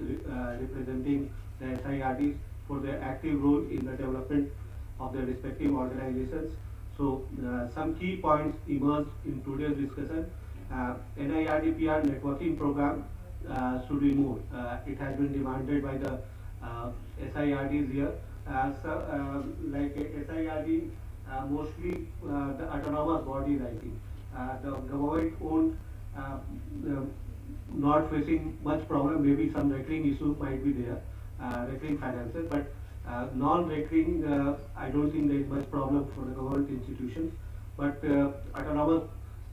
representing the SIRDs for their active role in the development of their respective organizations. So some key points emerged in today's discussion. RD&PR networking program should be more. It has been demanded by the SIRDs here. Like SIRD, mostly the autonomous bodies, I think. The government owned not facing much problem, maybe some recurring issues might be there, recurring finances, but non-recurring, I don't think there is much problem for the government institutions. But autonomous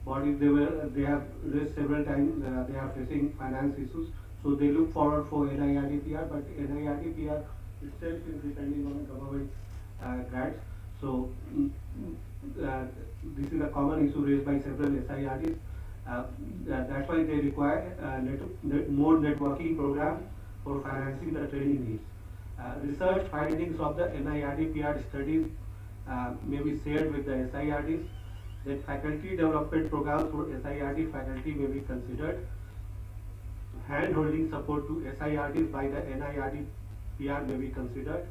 bodies, they have raised several times, they are facing finance issues, so they look forward for RD&PR, but RD&PR itself is depending on government grants. So this is a common issue raised by several SIRDs. That's why they require more networking program for financing the training needs. Research findings of the RD&PR studies may be shared with the SIRDs. That faculty development programs for SIRD faculty may be considered. Hand-holding support to SIRDs by the RD&PR may be considered.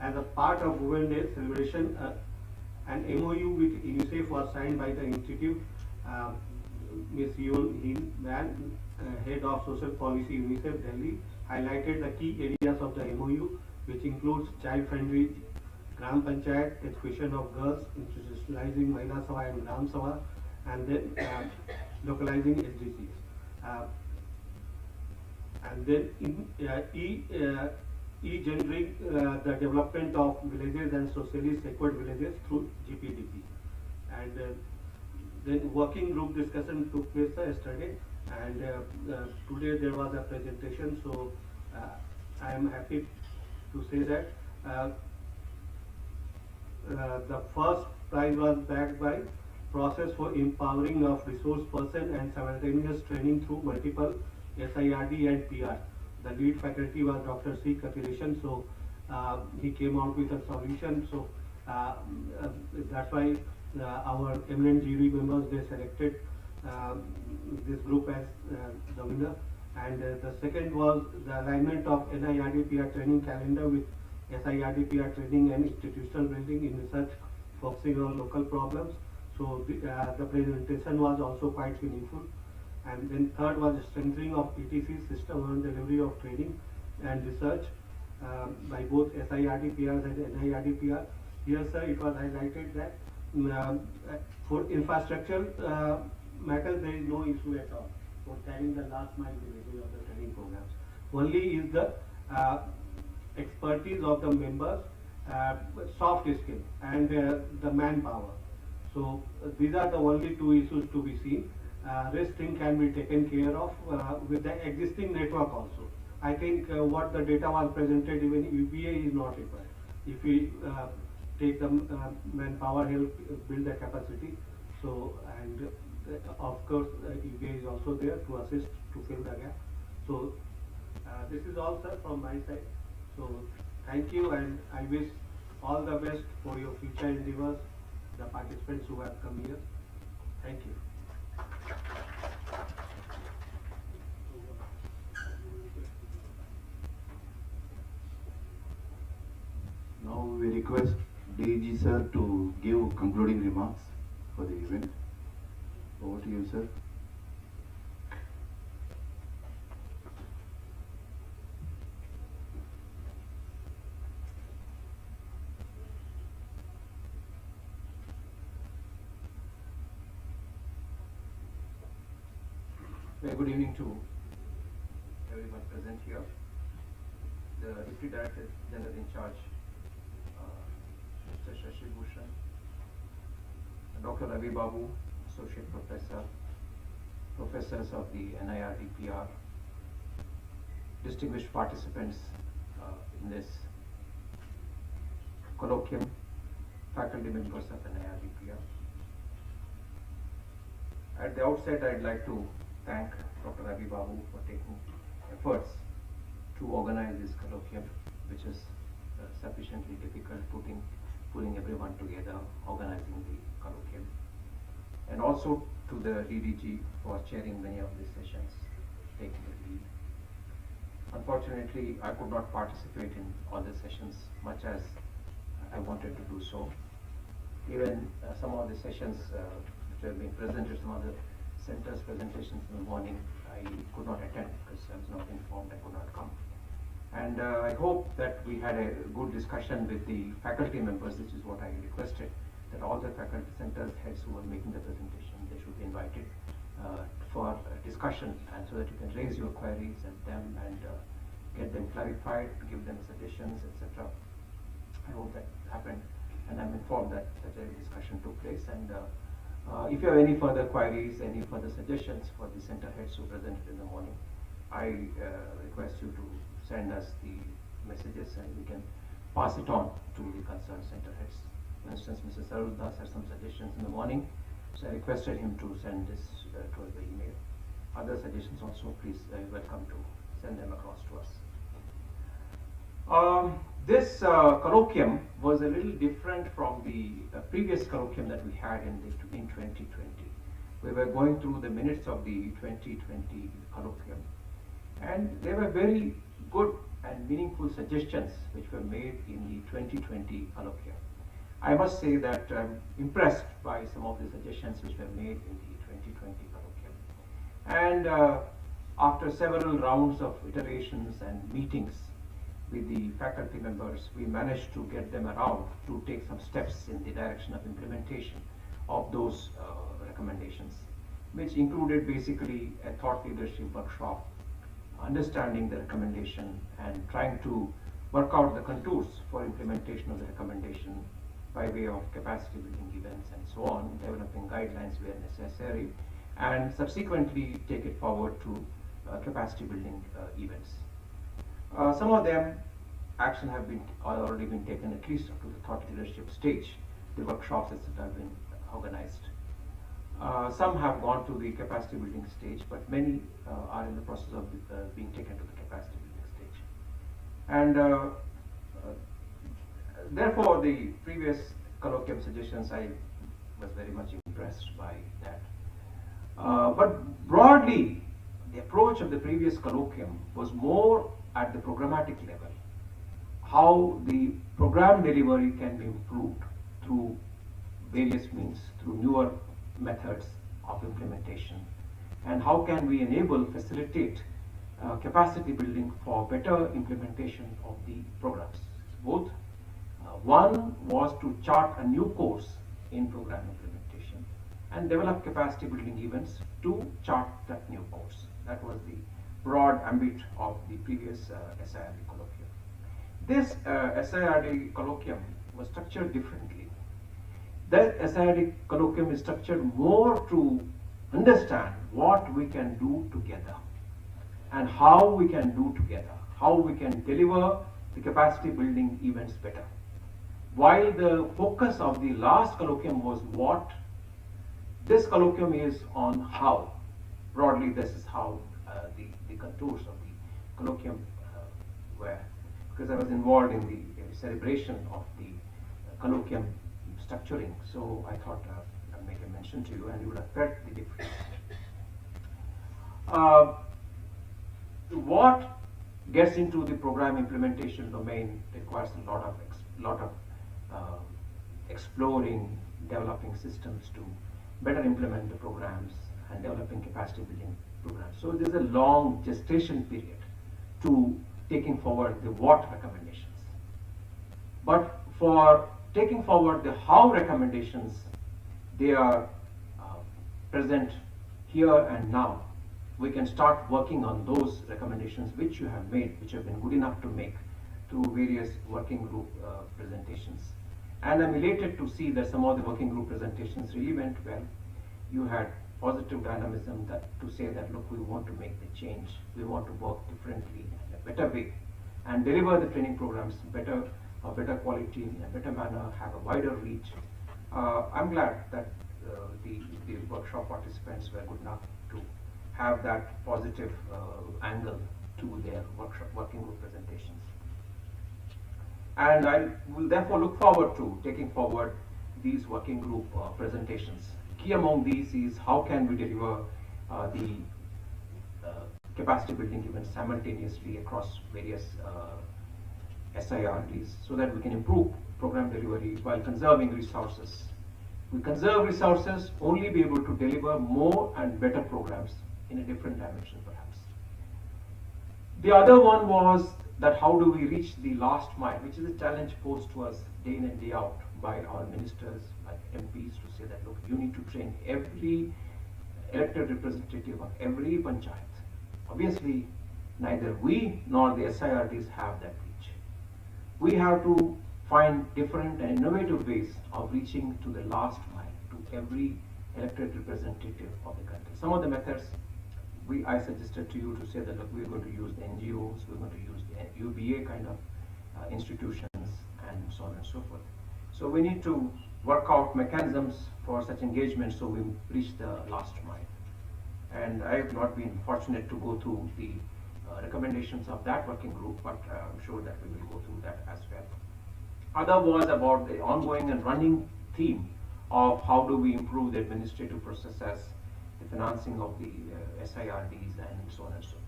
As a part of Women's Day celebration, an MOU with UNICEF was signed by the Institute. Ms. Yoon Hin Man, Head of Social Policy UNICEF Delhi, highlighted the key areas of the MOU, which includes child-friendly Gram Panchayat, education of girls, institutionalizing Mahila Sabha and Gram Sabha, and then localizing SDGs. And then e-gendering the development of villages and socially secured villages through GPDP. And then working group discussion took place yesterday. And today there was a presentation, so I am happy to say that the first prize was backed by process for empowering of resource person and simultaneous training through multiple SIRD and PR. The lead faculty was Dr. C. Kathiresan, so he came out with a solution. So that's why our eminent jury members, they selected this group as the winner. And the second was the alignment of NIRD/PR training calendar with SIRD/PR training and institutional building in research focusing on local problems. So the presentation was also quite meaningful. And then third was strengthening of ETC system on delivery of training and research by both SIRD/PRs and NIRD/PR. Here, sir, it was highlighted that for infrastructure matters, there is no issue at all for carrying the last mile delivery of the training programs. Only is the expertise of the members, soft skill and the manpower. So these are the only two issues to be seen. Rest thing can be taken care of with the existing network also. I think what the data was presented, even UBA is not required. If we take the manpower, help build the capacity. So, and of course UBA is also there to assist to fill the gap. So this is all, sir, from my side. So thank you, and I wish all the best for your future endeavors, the participants who have come here. Thank you. Now we request DG sir to give concluding remarks for the event. Over to you, sir. Very good evening to everyone present here. The Deputy Director General in charge, Mr. Shashi Bhushan, Dr. Ravi Babu, Associate Professor, Professors of the NIRD/PR, distinguished participants in this colloquium, faculty members of NIRD/PR. At the outset, I'd like to thank Dr. Ravi Babu for taking efforts to organize this colloquium, which is sufficiently difficult, pulling everyone together, organizing the colloquium, and also to the DDG for chairing many of these sessions, taking the lead. Unfortunately, I could not participate in all the sessions much as I wanted to do so. Even some of the sessions which have been presented, some of the center's presentations in the morning, I could not attend because I was not informed, I could not come. And I hope that we had a good discussion with the faculty members, which is what I requested, that all the faculty centers heads who are making the presentation, they should be invited for discussion, and so that you can raise your queries at them and get them clarified, give them suggestions, etc. I hope that happened, and I'm informed that such a discussion took place. And if you have any further queries, any further suggestions for the center heads who presented in the morning, I request you to send us the messages and we can pass it on to the concerned center heads. For instance, Mr. Sarul Das had some suggestions in the morning, so I requested him to send this to the email. Other suggestions also, please, welcome to send them across to us. This colloquium was a little different from the previous colloquium that we had in 2020. We were going through the minutes of the 2020 colloquium, and there were very good and meaningful suggestions which were made in the 2020 colloquium. I must say that I'm impressed by some of the suggestions which were made in the 2020 colloquium. And after several rounds of iterations and meetings with the faculty members, we managed to get them around to take some steps in the direction of implementation of those recommendations, which included basically a thought leadership workshop, understanding the recommendation and trying to work out the contours for implementation of the recommendation by way of capacity building events and so on, developing guidelines where necessary, and subsequently take it forward to capacity building events. Some of them action have been already been taken, at least up to the thought leadership stage. The workshops, etc., have been organized. Some have gone to the capacity building stage, but many are in the process of being taken to the capacity building stage. And therefore, the previous colloquium suggestions, I was very much impressed by that. But broadly, the approach of the previous colloquium was more at the programmatic level. How the program delivery can be improved through various means, through newer methods of implementation, and how can we enable, facilitate capacity building for better implementation of the programs. Both one was to chart a new course in program implementation and develop capacity building events to chart that new course. That was the broad ambit of the previous SIRD colloquium. This SIRD colloquium was structured differently. The SIRD colloquium is structured more to understand what we can do together and how we can do together, how we can deliver the capacity building events better. While the focus of the last colloquium was what, this colloquium is on how. Broadly, this is how the contours of the colloquium were. Because I was involved in the celebration of the colloquium structuring, so I thought I'd make a mention to you, and you would have felt the difference. What gets into the program implementation domain requires a lot of exploring, developing systems to better implement the programs and developing capacity building programs. So there's a long gestation period to taking forward the what recommendations. But for taking forward the how recommendations, they are present here and now. We can start working on those recommendations which you have made, which have been good enough to make through various working group presentations. And I'm elated to see that some of the working group presentations really went well. You had positive dynamism to say that, look, we want to make the change. We want to work differently in a better way and deliver the training programs better, of better quality, in a better manner, have a wider reach. I'm glad that the workshop participants were good enough to have that positive angle to their working group presentations. And I will therefore look forward to taking forward these working group presentations. Key among these is how can we deliver the capacity building events simultaneously across various SIRDs so that we can improve program delivery while conserving resources. We conserve resources, only be able to deliver more and better programs in a different dimension perhaps. The other one was that how do we reach the last mile, which is a challenge posed to us day in and day out by our ministers, by MPs, to say that, look, you need to train every elected representative of every panchayat. Obviously, neither we nor the SIRDs have that reach. We have to find different and innovative ways of reaching to the last mile, to every elected representative of the country. Some of the methods I suggested to you to say that, look, we're going to use the NGOs, we're going to use the UBA kind of institutions, and so on and so forth. So we need to work out mechanisms for such engagement so we reach the last mile. And I have not been fortunate to go through the recommendations of that working group, but I'm sure that we will go through that as well. Other was about the ongoing and running theme of how do we improve the administrative processes, the financing of the SIRDs, and so on and so forth.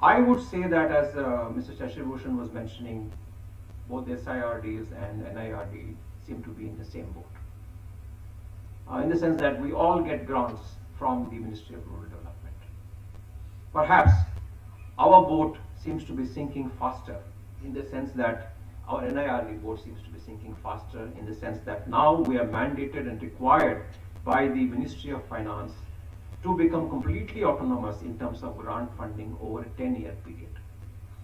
I would say that, as Mr. Shashir Bhushan was mentioning, both the SIRDs and NIRD seem to be in the same boat. In the sense that we all get grants from the Ministry of Rural Development. Perhaps our boat seems to be sinking faster, in the sense that our NIRD boat seems to be sinking faster, in the sense that now we are mandated and required by the Ministry of Finance to become completely autonomous in terms of grant funding over a 10-year period.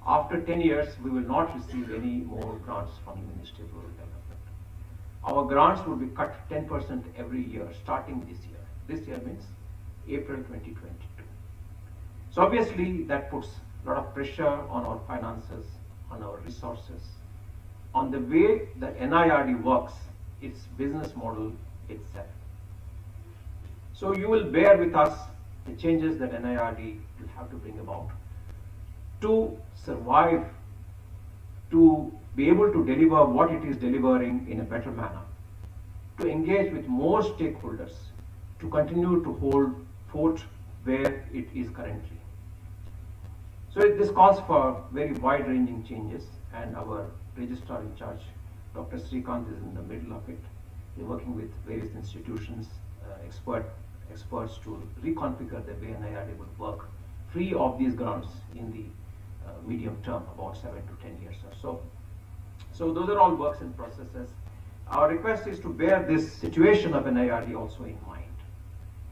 After 10 years, we will not receive any more grants from the Ministry of Rural Development. Our grants will be cut 10% every year, starting this year. This year means April 2022. So obviously that puts a lot of pressure on our finances, on our resources, on the way the NIRD works, its business model itself. So you will bear with us the changes that NIRD will have to bring about to survive, to be able to deliver what it is delivering in a better manner, to engage with more stakeholders, to continue to hold fort where it is currently. So this calls for very wide-ranging changes, and our registrar in charge, Dr. Srikanth, is in the middle of it. We're working with various institutions, experts to reconfigure the way NIRD would work, free of these grants in the medium term, about 7 to 10 years or so. So those are all works in processes. Our request is to bear this situation of NIRD also in mind,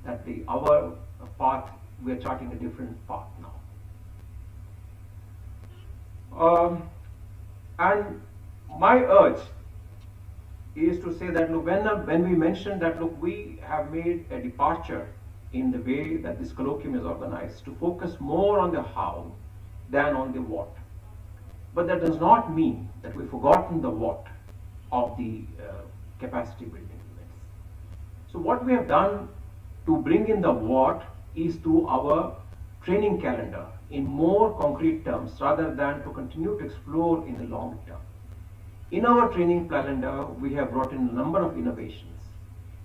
that our path, we are charting a different path now. And my urge is to say that, look, when we mentioned that, look, we have made a departure in the way that this colloquium is organized to focus more on the how than on the what. But that does not mean that we've forgotten the what of the capacity building events. So what we have done to bring in the what is to our training calendar in more concrete terms rather than to continue to explore in the long term. In our training calendar, we have brought in a number of innovations,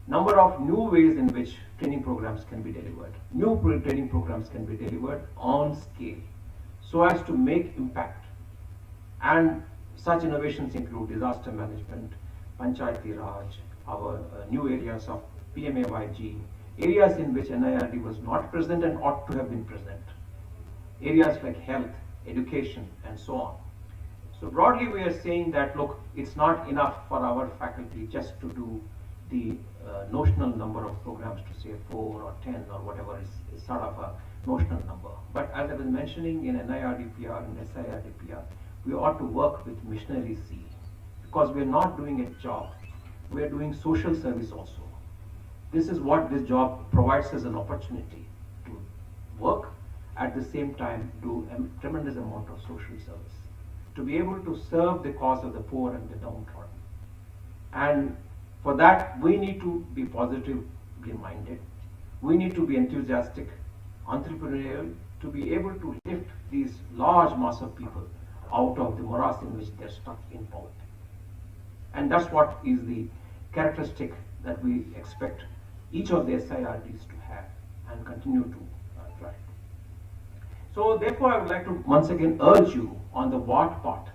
number of new ways in which training programs can be delivered. New training programs can be delivered on scale so as to make impact. And such innovations include disaster management, Panchayati Raj, our new areas of PMAYG, areas in which NIRD was not present and ought to have been present, areas like health, education, and so on. So broadly, we are saying that, look, it's not enough for our faculty just to do the notional number of programs, to say 4 or 10 or whatever is sort of a notional number. But as I was mentioning in NIRD&PR and SIRD&PR, we ought to work with missionary zeal, because we are not doing a job, we are doing social service also. This is what this job provides us an opportunity to work, at the same time do a tremendous amount of social service, to be able to serve the cause of the poor and the downtrodden. And for that, we need to be positively minded. We need to be enthusiastic, entrepreneurial, to be able to lift these large mass of people out of the morass in which they're stuck in poverty. And that's what is the characteristic that we expect each of the SIRDs to have and continue to drive. So therefore, I would like to once again urge you on the what part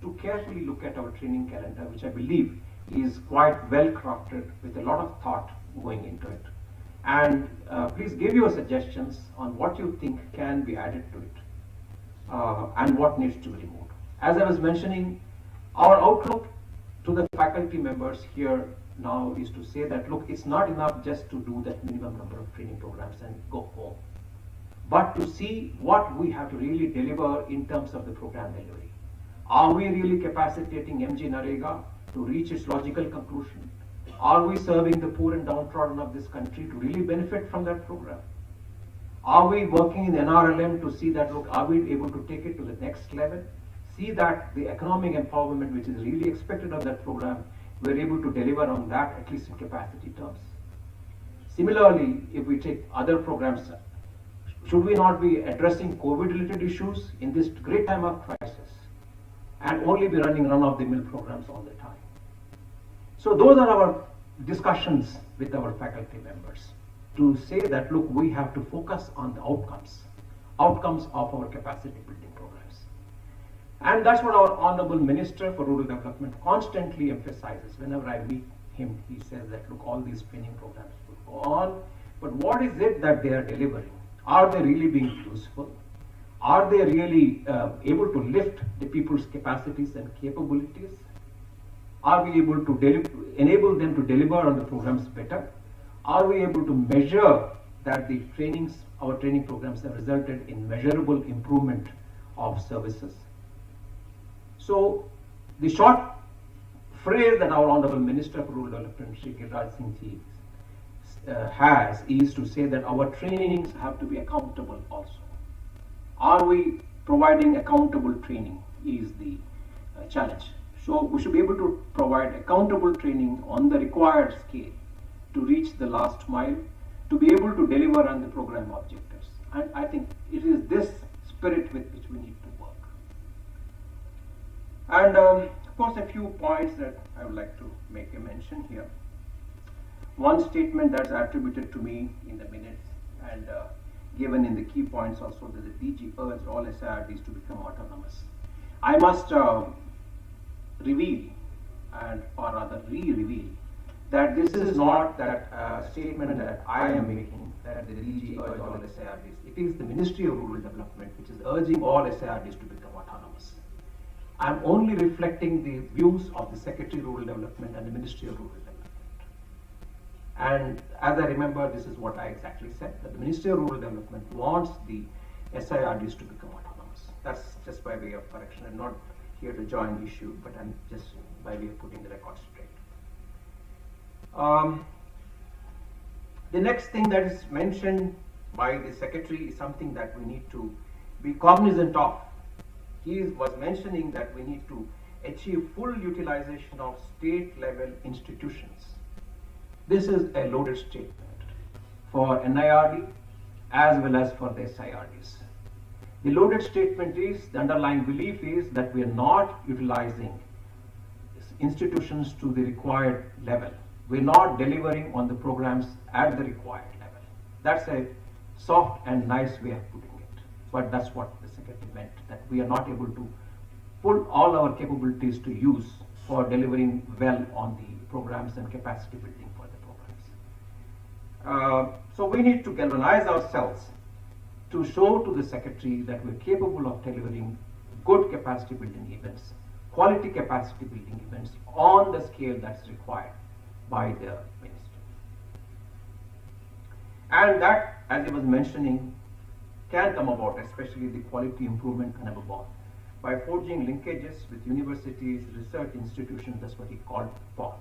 to carefully look at our training calendar, which I believe is quite well crafted with a lot of thought going into it. And please give your suggestions on what you think can be added to it and what needs to be removed. As I was mentioning, our outlook to the faculty members here now is to say that, look, it's not enough just to do that minimum number of training programs and go home, but to see what we have to really deliver in terms of the program delivery. Are we really capacitating MG Narega to reach its logical conclusion? Are we serving the poor and downtrodden of this country to really benefit from that program? Are we working in NRLM to see that, look, are we able to take it to the next level? See that the economic empowerment which is really expected of that program, we're able to deliver on that, at least in capacity terms. Similarly, if we take other programs, should we not be addressing COVID-related issues in this great time of crisis and only be running run-of-the-mill programs all the time? So those are our discussions with our faculty members to say that, look, we have to focus on the outcomes of our capacity building programs. And that's what our Honorable Minister for Rural Development constantly emphasizes. Whenever I meet him, he says that, look, all these training programs will go on, but what is it that they are delivering? Are they really being useful? Are they really able to lift the people's capacities and capabilities? Are we able to enable them to deliver on the programs better? Are we able to measure that the our training programs have resulted in measurable improvement of services? So the short phrase that our Honorable Minister for Rural Development, Shri Giriraj Singh Ji, has is to say that our trainings have to be accountable also. Are we providing accountable training is the challenge. So we should be able to provide accountable training on the required scale to reach the last mile, to be able to deliver on the program objectives. And I think it is this spirit with which we need to work. And of course, a few points that I would like to make a mention here. One statement that's attributed to me in the minutes and given in the key points also, that the DG urged all SIRDs to become autonomous. I must reveal, or rather re-reveal, that this is not that statement that I am making, that the DG urged all SIRDs. It is the Ministry of Rural Development which is urging all SIRDs to become autonomous. I am only reflecting the views of the Secretary of Rural Development and the Ministry of Rural Development. And as I remember, this is what I exactly said, that the Ministry of Rural Development wants the SIRDs to become autonomous. That's just by way of correction. I'm not here to join issue, but I'm just by way of putting the record straight. The next thing that is mentioned by the Secretary is something that we need to be cognizant of. He was mentioning that we need to achieve full utilization of state-level institutions. This is a loaded statement for NIRD as well as for the SIRDs. The loaded statement is, the underlying belief is that we are not utilizing institutions to the required level. We're not delivering on the programs at the required level. That's a soft and nice way of putting it. But that's what the Secretary meant, that we are not able to put all our capabilities to use for delivering well on the programs and capacity building for the programs. So we need to galvanize ourselves to show to the Secretary that we're capable of delivering good capacity building events, quality capacity building events on the scale that's required by the Ministry. And that, as he was mentioning, can come about, especially the quality improvement can come about, by forging linkages with universities, research institutions. That's what he called for.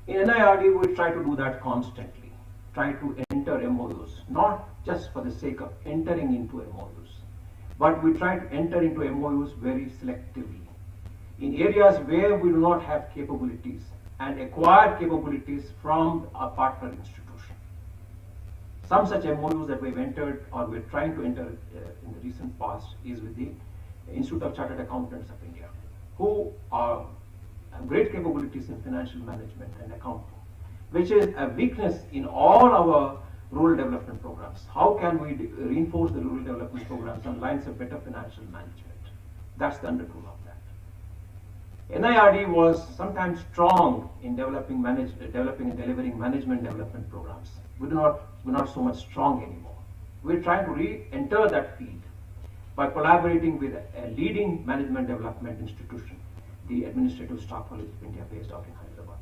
In NIRD, we try to do that constantly, try to enter MOUs, not just for the sake of entering into MOUs, but we try to enter into MOUs very selectively, in areas where we do not have capabilities, and acquire capabilities from our partner institution. Some such MOUs that we've entered or we're trying to enter in the recent past is with the Institute of Chartered Accountants of India, who have great capabilities in financial management and accounting, which is a weakness in all our rural development programs. How can we reinforce the rural development programs on lines of better financial management? That's the undertone of that. NIRD was sometimes strong in developing and delivering management development programs. We're not so much strong anymore. We're trying to re-enter that field by collaborating with a leading management development institution, the Administrative Staff College of India, based out in Hyderabad.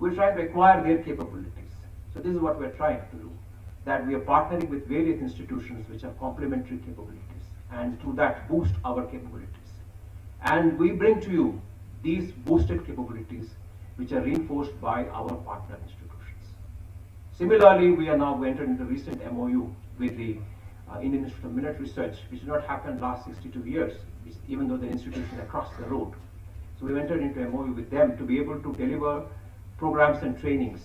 We're trying to acquire their capabilities. So this is what we're trying to do, that we are partnering with various institutions which have complementary capabilities, and through that boost our capabilities. And we bring to you these boosted capabilities which are reinforced by our partner institutions. Similarly, we are now entered into a recent MOU with the Indian Institute of Millet Research, which did not happen last 62 years, even though the institution is across the road. So we entered into a MOU with them to be able to deliver programs and trainings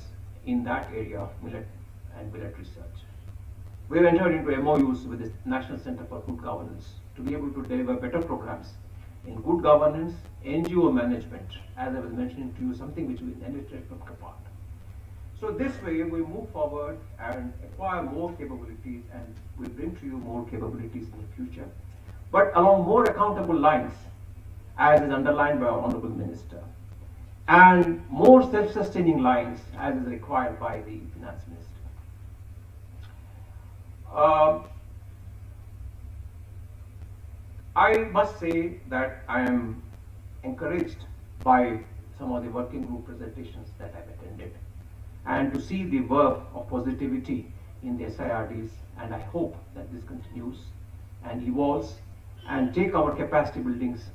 in that area of millet and millet research. We've entered into MOUs with the National Center for Good Governance to be able to deliver better programs in good governance, NGO management, as I was mentioning to you, something which we inherited from CAPART. So this way we move forward and acquire more capabilities, and we bring to you more capabilities in the future, but along more accountable lines, as is underlined by our Honorable Minister, and more self-sustaining lines as is required by the Finance Minister. I must say that I am encouraged by some of the working group presentations that I've attended, and to see the work of positivity in the SIRDs, and I hope that this continues and evolves and take our capacity buildings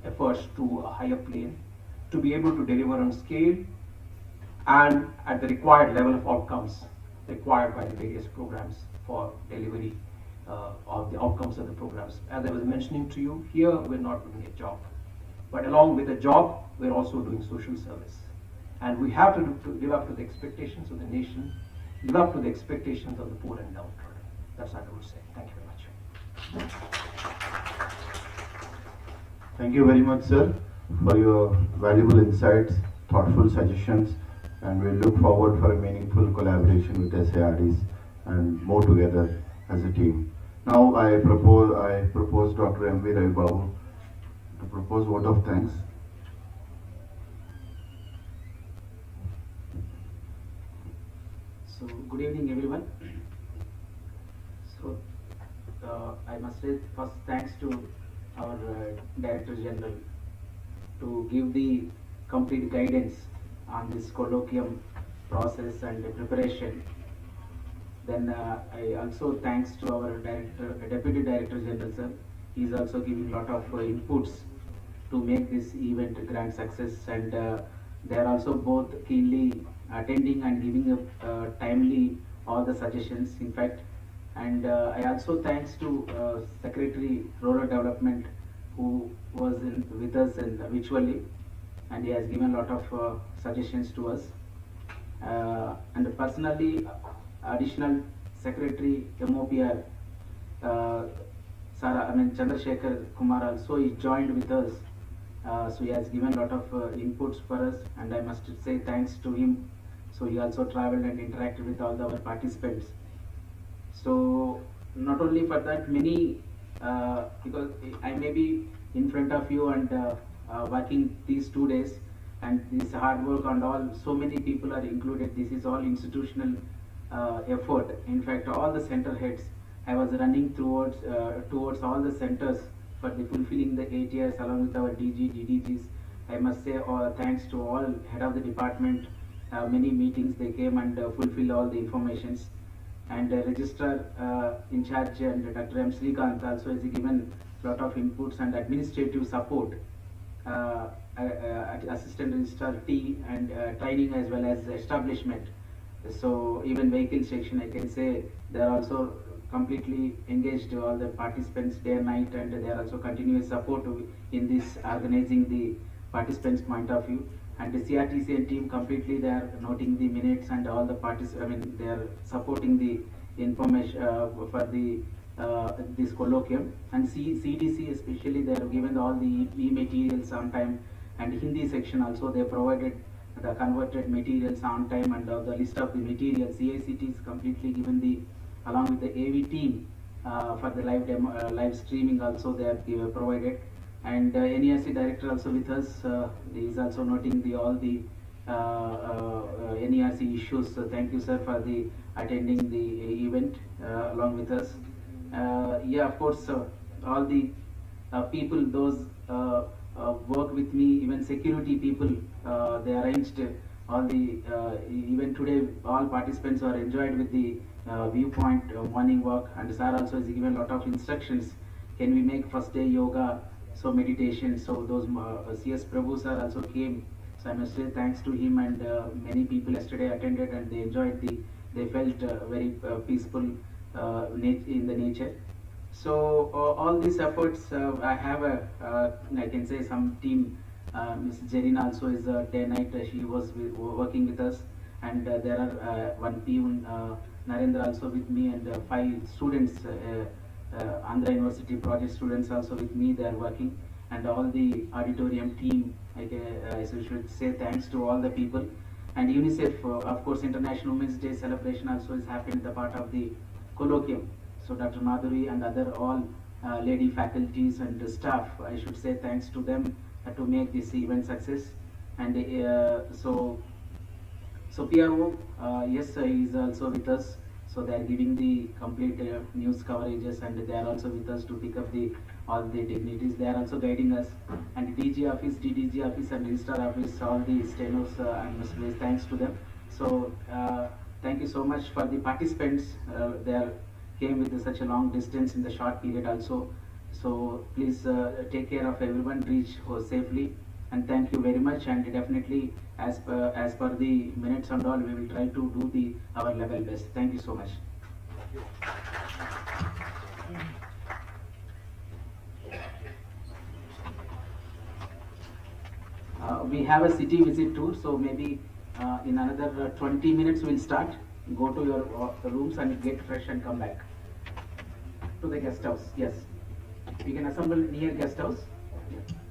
efforts to a higher plane, to be able to deliver on scale and at the required level of outcomes required by the various programs for delivery of the outcomes of the programs. As I was mentioning to you, here we're not doing a job, but along with a job, we're also doing social service. And we have to live up to the expectations of the nation, live up to the expectations of the poor and downtrodden. That's what I would say. Thank you very much. Thank you very much, sir, for your valuable insights, thoughtful suggestions, and we look forward for a meaningful collaboration with SIRDs and more together as a team. Now I propose Dr. M.V. Ravi Babu to propose vote of thanks. So, good evening, everyone. So, I must say first thanks to our Director General to give the complete guidance on this colloquium process and preparation. Then I also thanks to our Deputy Director General, sir. He is also giving a lot of inputs to make this event a grand success, and they are also both keenly attending and giving timely all the suggestions. In fact, and I also thanks to Secretary Rural Development, who was with us and virtually, and he has given a lot of suggestions to us. And personally, additional Secretary MOPR, Chandrasekhar Kumar also is joined with us. So he has given a lot of inputs for us, and I must say thanks to him. So he also traveled and interacted with all our participants. So not only for that, many because I may be in front of you and working these 2 days, and this hard work and all, so many people are included. This is all institutional effort. In fact, all the center heads, I was running towards all the centers for the fulfilling the 8 years along with our DG, DDGs. I must say thanks to all head of the department. Many meetings they came and fulfilled all the informations. And Registrar in charge and Dr. M. Srikanth also has given a lot of inputs and administrative support. Assistant Registrar T and training as well as establishment. So even vehicle section, I can say they are also completely engaged, all the participants day and night, and they are also continuous support in this organizing the participants' point of view. And the CRTC and team completely they are noting the minutes and all the they are supporting the information for the this colloquium. And CDC especially, they have given all the e-materials on time, and Hindi section also they provided the converted materials on time, and the list of the materials. CICT is completely given the along with the AV team for the live demo, live streaming also they have provided. And NERC director also with us. He is also noting all the NERC issues. So thank you, sir, for the attending the event along with us. Yeah, of course, all the people, those work with me, even security people, they arranged all the even today all participants are enjoyed with the viewpoint morning walk, and sir also has given a lot of instructions. Can we make first day yoga, so meditation? So those CS Prabhu sir also came. So I must say thanks to him, and many people yesterday attended and they enjoyed they felt very peaceful in the nature. So all these efforts, I have I can say some team. Ms. Jerin also is day night. She was working with us, and there are one peon, Narendra also with me, and 5 students, Andhra University project students also with me. They are working, and all the auditorium team. I should say thanks to all the people, and UNICEF. Of course, International Women's Day celebration also is happening the part of the colloquium. So Dr. Madhuri and other all lady faculties and staff, I should say thanks to them to make this event success. And so PRO, yes, he is also with us. So they are giving the complete news coverages, and they are also with us to pick up all the dignities. They are also guiding us. And DG office, DDG office, and registrar office, all the stenos, I must say thanks to them. So thank you so much for the participants. They are came with such a long distance in the short period also. So please take care of everyone, reach safely, and thank you very much. And definitely as per the minutes and all, we will try to do our level best. Thank you so much. We have a city visit tour, so maybe in another 20 minutes we'll start. Go to your rooms and get fresh and come back to the guest house. Yes, we can assemble near guest house. Yeah.